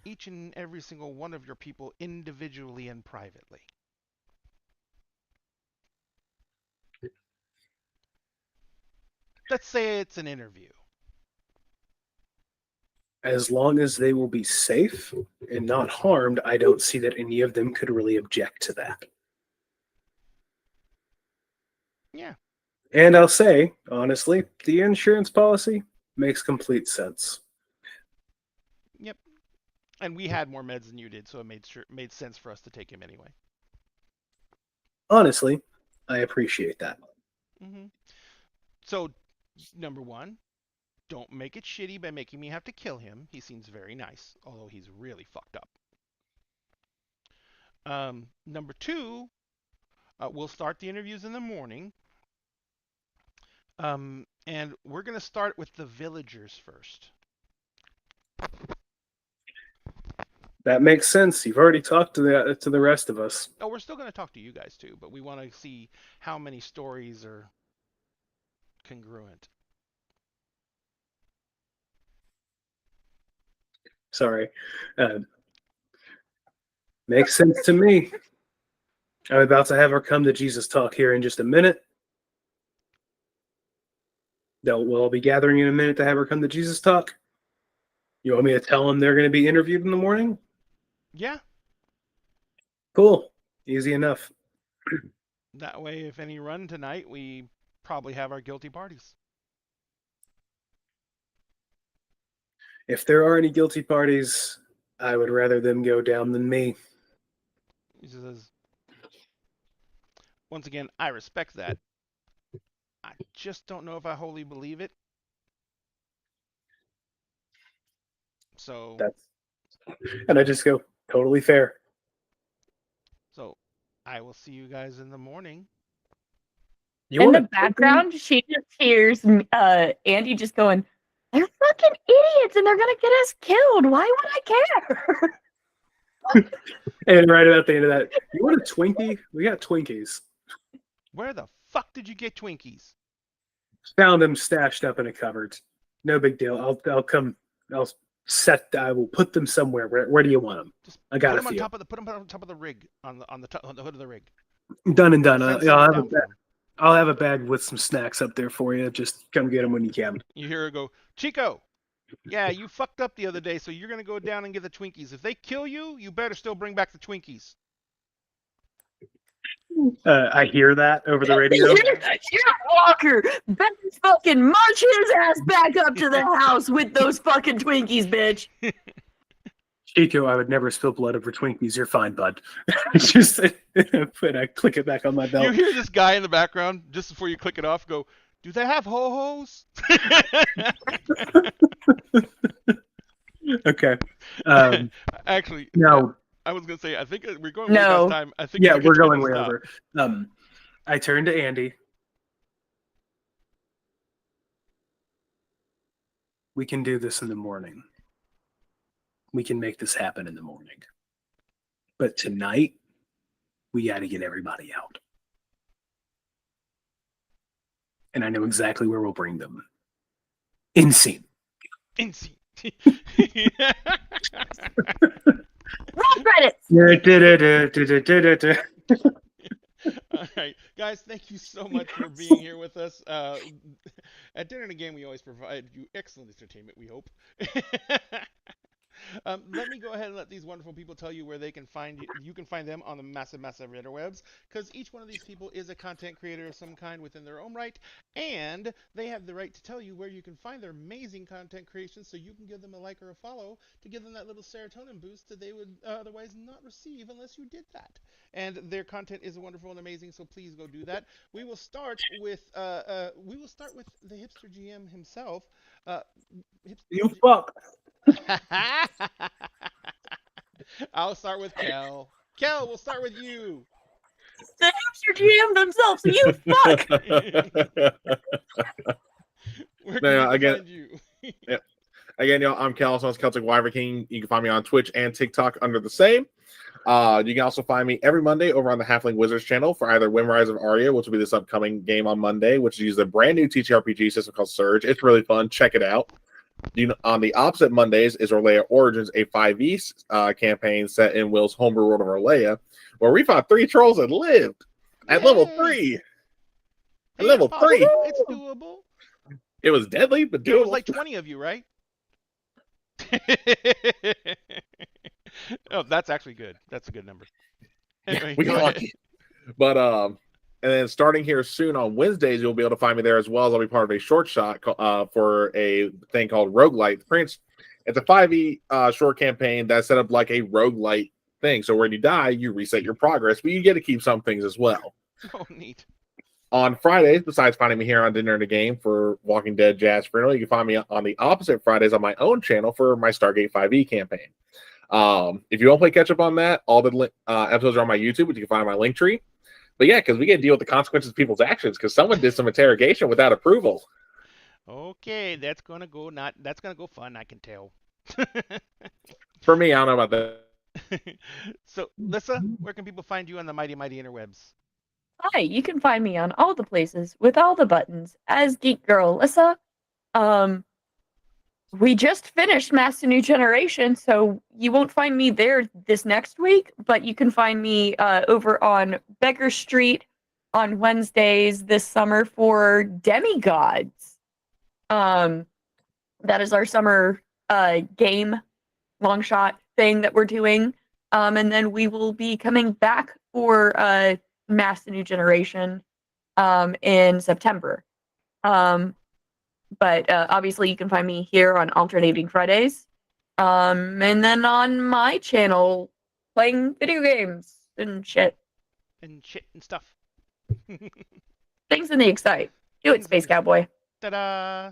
Speaker 6: each and every single one of your people individually and privately. Let's say it's an interview.
Speaker 4: As long as they will be safe and not harmed, I don't see that any of them could really object to that.
Speaker 6: Yeah.
Speaker 4: And I'll say, honestly, the insurance policy makes complete sense.
Speaker 6: Yep. And we had more meds than you did, so it made sense for us to take him anyway.
Speaker 4: Honestly, I appreciate that.
Speaker 6: Mm-hmm. So, number one, don't make it shitty by making me have to kill him. He seems very nice, although he's really fucked up. Number two, we'll start the interviews in the morning. And we're going to start with the villagers first.
Speaker 4: That makes sense. You've already talked to the rest of us.
Speaker 6: Oh, we're still going to talk to you guys too, but we want to see how many stories are congruent.
Speaker 4: Sorry. Makes sense to me. I'm about to have her come to Jesus talk here in just a minute. We'll all be gathering in a minute to have her come to Jesus talk. You want me to tell them they're going to be interviewed in the morning?
Speaker 6: Yeah.
Speaker 4: Cool. Easy enough.
Speaker 6: That way, if any run tonight, we probably have our guilty parties.
Speaker 4: If there are any guilty parties, I would rather them go down than me.
Speaker 6: He says, once again, I respect that. I just don't know if I wholly believe it. So.
Speaker 4: And I just go, totally fair.
Speaker 6: So, I will see you guys in the morning.
Speaker 5: In the background, she just hears Andy just going, "They're fucking idiots and they're going to get us killed. Why would I care?"
Speaker 4: And right about the end of that, you want a Twinkie? We got Twinkies.
Speaker 6: Where the fuck did you get Twinkies?
Speaker 4: Found them stashed up in a cupboard. No big deal. I'll come. I will put them somewhere. Where do you want them?
Speaker 6: Just
Speaker 4: I got
Speaker 6: put
Speaker 4: a
Speaker 6: them on
Speaker 4: few.
Speaker 6: top of the rig on the hood of the rig.
Speaker 4: Done and done. I'll have a bag with some snacks up there for you. Just come get them when you can.
Speaker 6: You hear her go, "Chico, yeah, you fucked up the other day, so you're gonna go down and get the Twinkies. If they kill you, you better still bring back the Twinkies."
Speaker 4: I hear that over the radio.
Speaker 5: Walker better fucking march his ass back up to the house with those fucking Twinkies, bitch.
Speaker 4: Chico, I would never spill blood over Twinkies. You're fine, bud. Just put I click it back on my belt.
Speaker 6: You hear this guy in the background just before you click it off go, "Do they have ho-hos?"
Speaker 4: Okay.
Speaker 6: Actually,
Speaker 4: no.
Speaker 6: I was gonna say I think we're going way past time. I think
Speaker 4: we're going way over. I turned to Andy. We can do this in the morning. We can make this happen in the morning. But tonight, we got to get everybody out. And I know exactly where we'll bring them. Insane.
Speaker 5: Roll credits.
Speaker 6: All right, guys, thank you so much for being here with us. At Dinner and a Game, we always provide you excellent entertainment, we hope. Let me go ahead and let these wonderful people tell you where they can find you. You can find them on the massive, massive interwebs, because each one of these people is a content creator of some kind within their own right, and they have the right to tell you where you can find their amazing content creations, so you can give them a like or a follow to give them that little serotonin boost that they would otherwise not receive unless you did that. And their content is wonderful and amazing, so please go do that. We will start with the hipster GM himself. Uh,
Speaker 4: You fuck.
Speaker 6: I'll start with Kel. Kel, we'll start with you.
Speaker 5: The hipster GM themselves, you fuck!
Speaker 6: Where can
Speaker 3: No,
Speaker 6: people
Speaker 3: again-
Speaker 6: find you?
Speaker 3: Again, y'all, I'm Cal, so it's Celtic Wyvern King. You can find me on Twitch and TikTok under the same. You can also find me every Monday over on the Halfling Wizards channel for either Wimrise of Arya, which will be this upcoming game on Monday, which uses a brand new TTRPG system called Surge. It's really fun. Check it out. On the opposite Mondays is Orlea Origins, a 5e campaign set in Will's homebrew world of Orlea, where we fought 3 trolls and lived at level
Speaker 6: Yay!
Speaker 3: 3. At
Speaker 6: Hey,
Speaker 3: level
Speaker 6: it's
Speaker 3: 3.
Speaker 6: possible. It's doable.
Speaker 3: It was deadly, but
Speaker 6: There was
Speaker 3: doable.
Speaker 6: like 20 of you, right? Oh, that's actually good. That's a good number. Anyway,
Speaker 3: We
Speaker 6: go
Speaker 3: got
Speaker 6: ahead.
Speaker 3: lucky. But and then starting here soon on Wednesdays, you'll be able to find me there as well as I'll be part of a short shot for a thing called Roguelite Prince. It's a 5e short campaign that's set up like a roguelite thing. So when you die, you reset your progress, but you get to keep some things as well.
Speaker 6: Oh, neat.
Speaker 3: On Fridays, besides finding me here on Dinner and a Game for Walking Dead Jazz Funeral, you can find me on the opposite Fridays on my own channel for my Stargate 5e campaign. If you want to play catch up on that, all the episodes are on my YouTube, which you can find on my link tree. But yeah, because we get to deal with the consequences of people's actions because someone did some interrogation without approval.
Speaker 6: Okay, that's gonna go fun, I can tell.
Speaker 3: For me, I don't know about that.
Speaker 6: So, Lissa, where can people find you on the mighty, mighty interwebs?
Speaker 5: Hi, you can find me on all the places with all the buttons as Geek Girl Alyssa. We just finished Master New Generation, so you won't find me there this next week, but you can find me over on Beggar Street on Wednesdays this summer for Demigods. That is our summer game long shot thing that we're doing. And then we will be coming back for Master New Generation in September. But obviously you can find me here on alternating Fridays. And then on my channel playing video games and shit.
Speaker 6: And shit and stuff.
Speaker 5: Things in the Excite. Do it, Space Cowboy.
Speaker 6: Ta-da!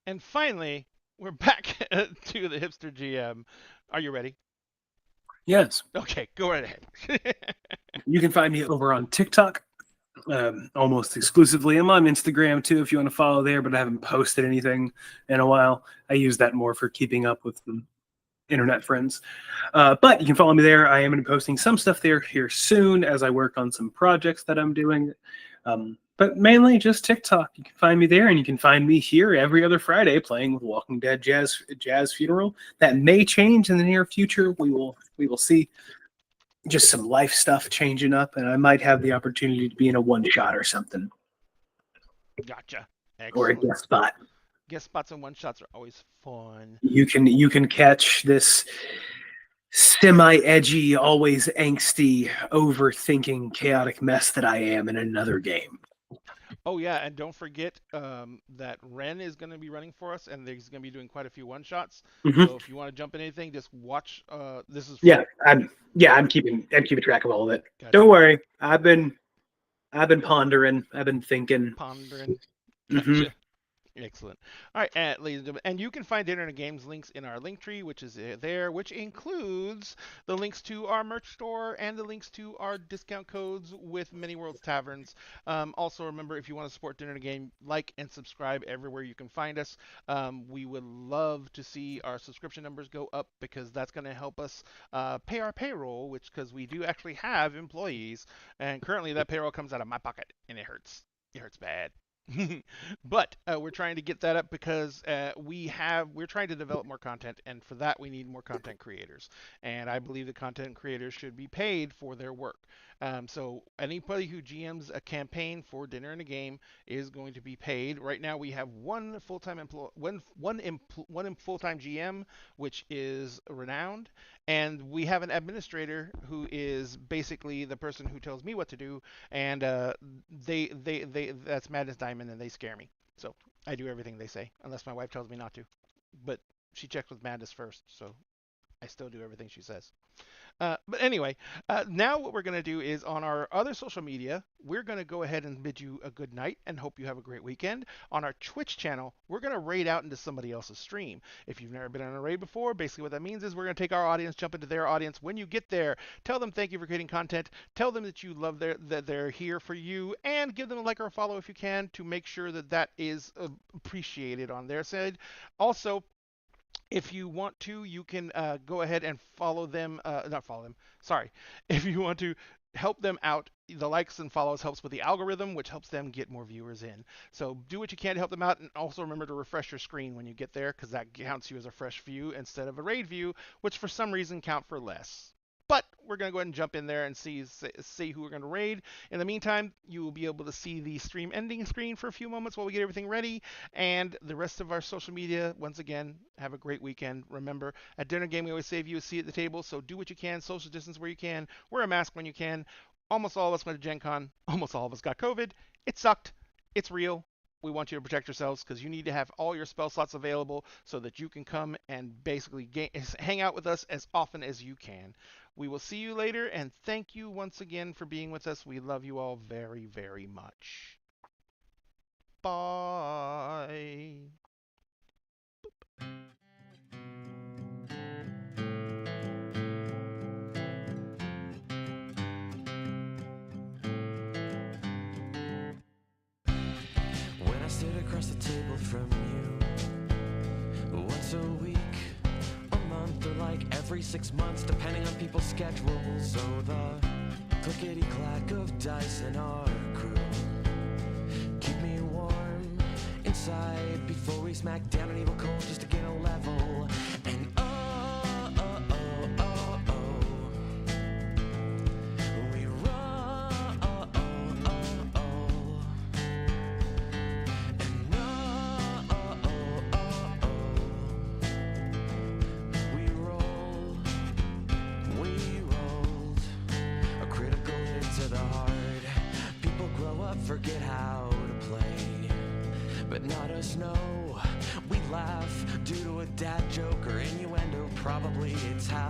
Speaker 6: And finally, we're back to the hipster GM. Are you ready?
Speaker 4: Yes.
Speaker 6: Okay, go right ahead.
Speaker 4: You can find me over on TikTok, almost exclusively. I'm on Instagram too if you want to follow there, but I haven't posted anything in a while. I use that more for keeping up with the internet friends. But you can follow me there. I am going to be posting some stuff there here soon as I work on some projects that I'm doing. But mainly just TikTok. You can find me there, and you can find me here every other Friday playing with Walking Dead Jazz Funeral. That may change in the near future. We will see. Just some life stuff changing up, and I might have the opportunity to be in a one shot or something,
Speaker 6: Gotcha.
Speaker 4: or a
Speaker 6: Excellent.
Speaker 4: guest spot.
Speaker 6: Guest spots and one shots are always fun.
Speaker 4: You can catch this semi-edgy, always angsty, overthinking, chaotic mess that I am in another game.
Speaker 6: Oh yeah, and don't forget that Ren is going to be running for us, and he's going to be doing quite a few one shots.
Speaker 4: Mhm.
Speaker 6: So if you want to jump in anything, just watch. This is
Speaker 4: Yeah, I'm keeping track of all of it.
Speaker 6: Gotcha.
Speaker 4: Don't worry, I've been pondering, I've been thinking.
Speaker 6: Pondering.
Speaker 4: Mhm.
Speaker 6: Gotcha. Excellent. All right, ladies and gentlemen, and you can find Internet Games links in our link tree, which is there, which includes the links to our merch store and the links to our discount codes with Many Worlds Taverns. Also, remember, if you want to support Dinner and Game, like and subscribe everywhere you can find us. We would love to see our subscription numbers go up because that's going to help us pay our payroll, because we do actually have employees, and currently that payroll comes out of my pocket, and it hurts. It hurts bad. But we're trying to get that up because we're trying to develop more content, and for that we need more content creators. And I believe the content creators should be paid for their work. So anybody who GMs a campaign for Dinner and a Game is going to be paid. Right now we have one full-time full-time GM, which is Renowned, and we have an administrator who is basically the person who tells me what to do, and that's Madness Diamond, and they scare me. So I do everything they say, unless my wife tells me not to. But she checks with Madness first, so I still do everything she says. But anyway, now what we're going to do is on our other social media, we're going to go ahead and bid you a good night and hope you have a great weekend. On our Twitch channel, we're going to raid out into somebody else's stream. If you've never been on a raid before, basically what that means is we're going to take our audience, jump into their audience. When you get there, tell them thank you for creating content, tell them that you love that they're here for you, and give them a like or a follow if you can to make sure that that is appreciated on their side. Also, if you want to, you can go ahead and follow them. Not follow them. Sorry. If you want to help them out, the likes and follows helps with the algorithm, which helps them get more viewers in. So do what you can to help them out, and also remember to refresh your screen when you get there, because that counts you as a fresh view instead of a raid view, which for some reason count for less. But we're going to go ahead and jump in there and see who we're going to raid. In the meantime, you will be able to see the stream ending screen for a few moments while we get everything ready. And the rest of our social media, once again, have a great weekend. Remember, at Dinner Game, we always say you a seat at the table. So do what you can, social distance where you can, wear a mask when you can. Almost all of us went to Gen Con. Almost all of us got COVID. It sucked. It's real. We want you to protect yourselves because you need to have all your spell slots available so that you can come and basically hang out with us as often as you can. We will see you later, and thank you once again for being with us. We love you all very, very much. Bye.
Speaker 1: When I sit across the table from you, once a week, a month, or like every 6 months, depending on people's schedules. So the clickety-clack of dice in our crew keep me warm inside before we smack down an evil cold just to get a level. And we roll. We rolled a critical hit to the heart. People grow up, forget how to play, but not us, no. We laugh due to a dad joke or innuendo, probably it's how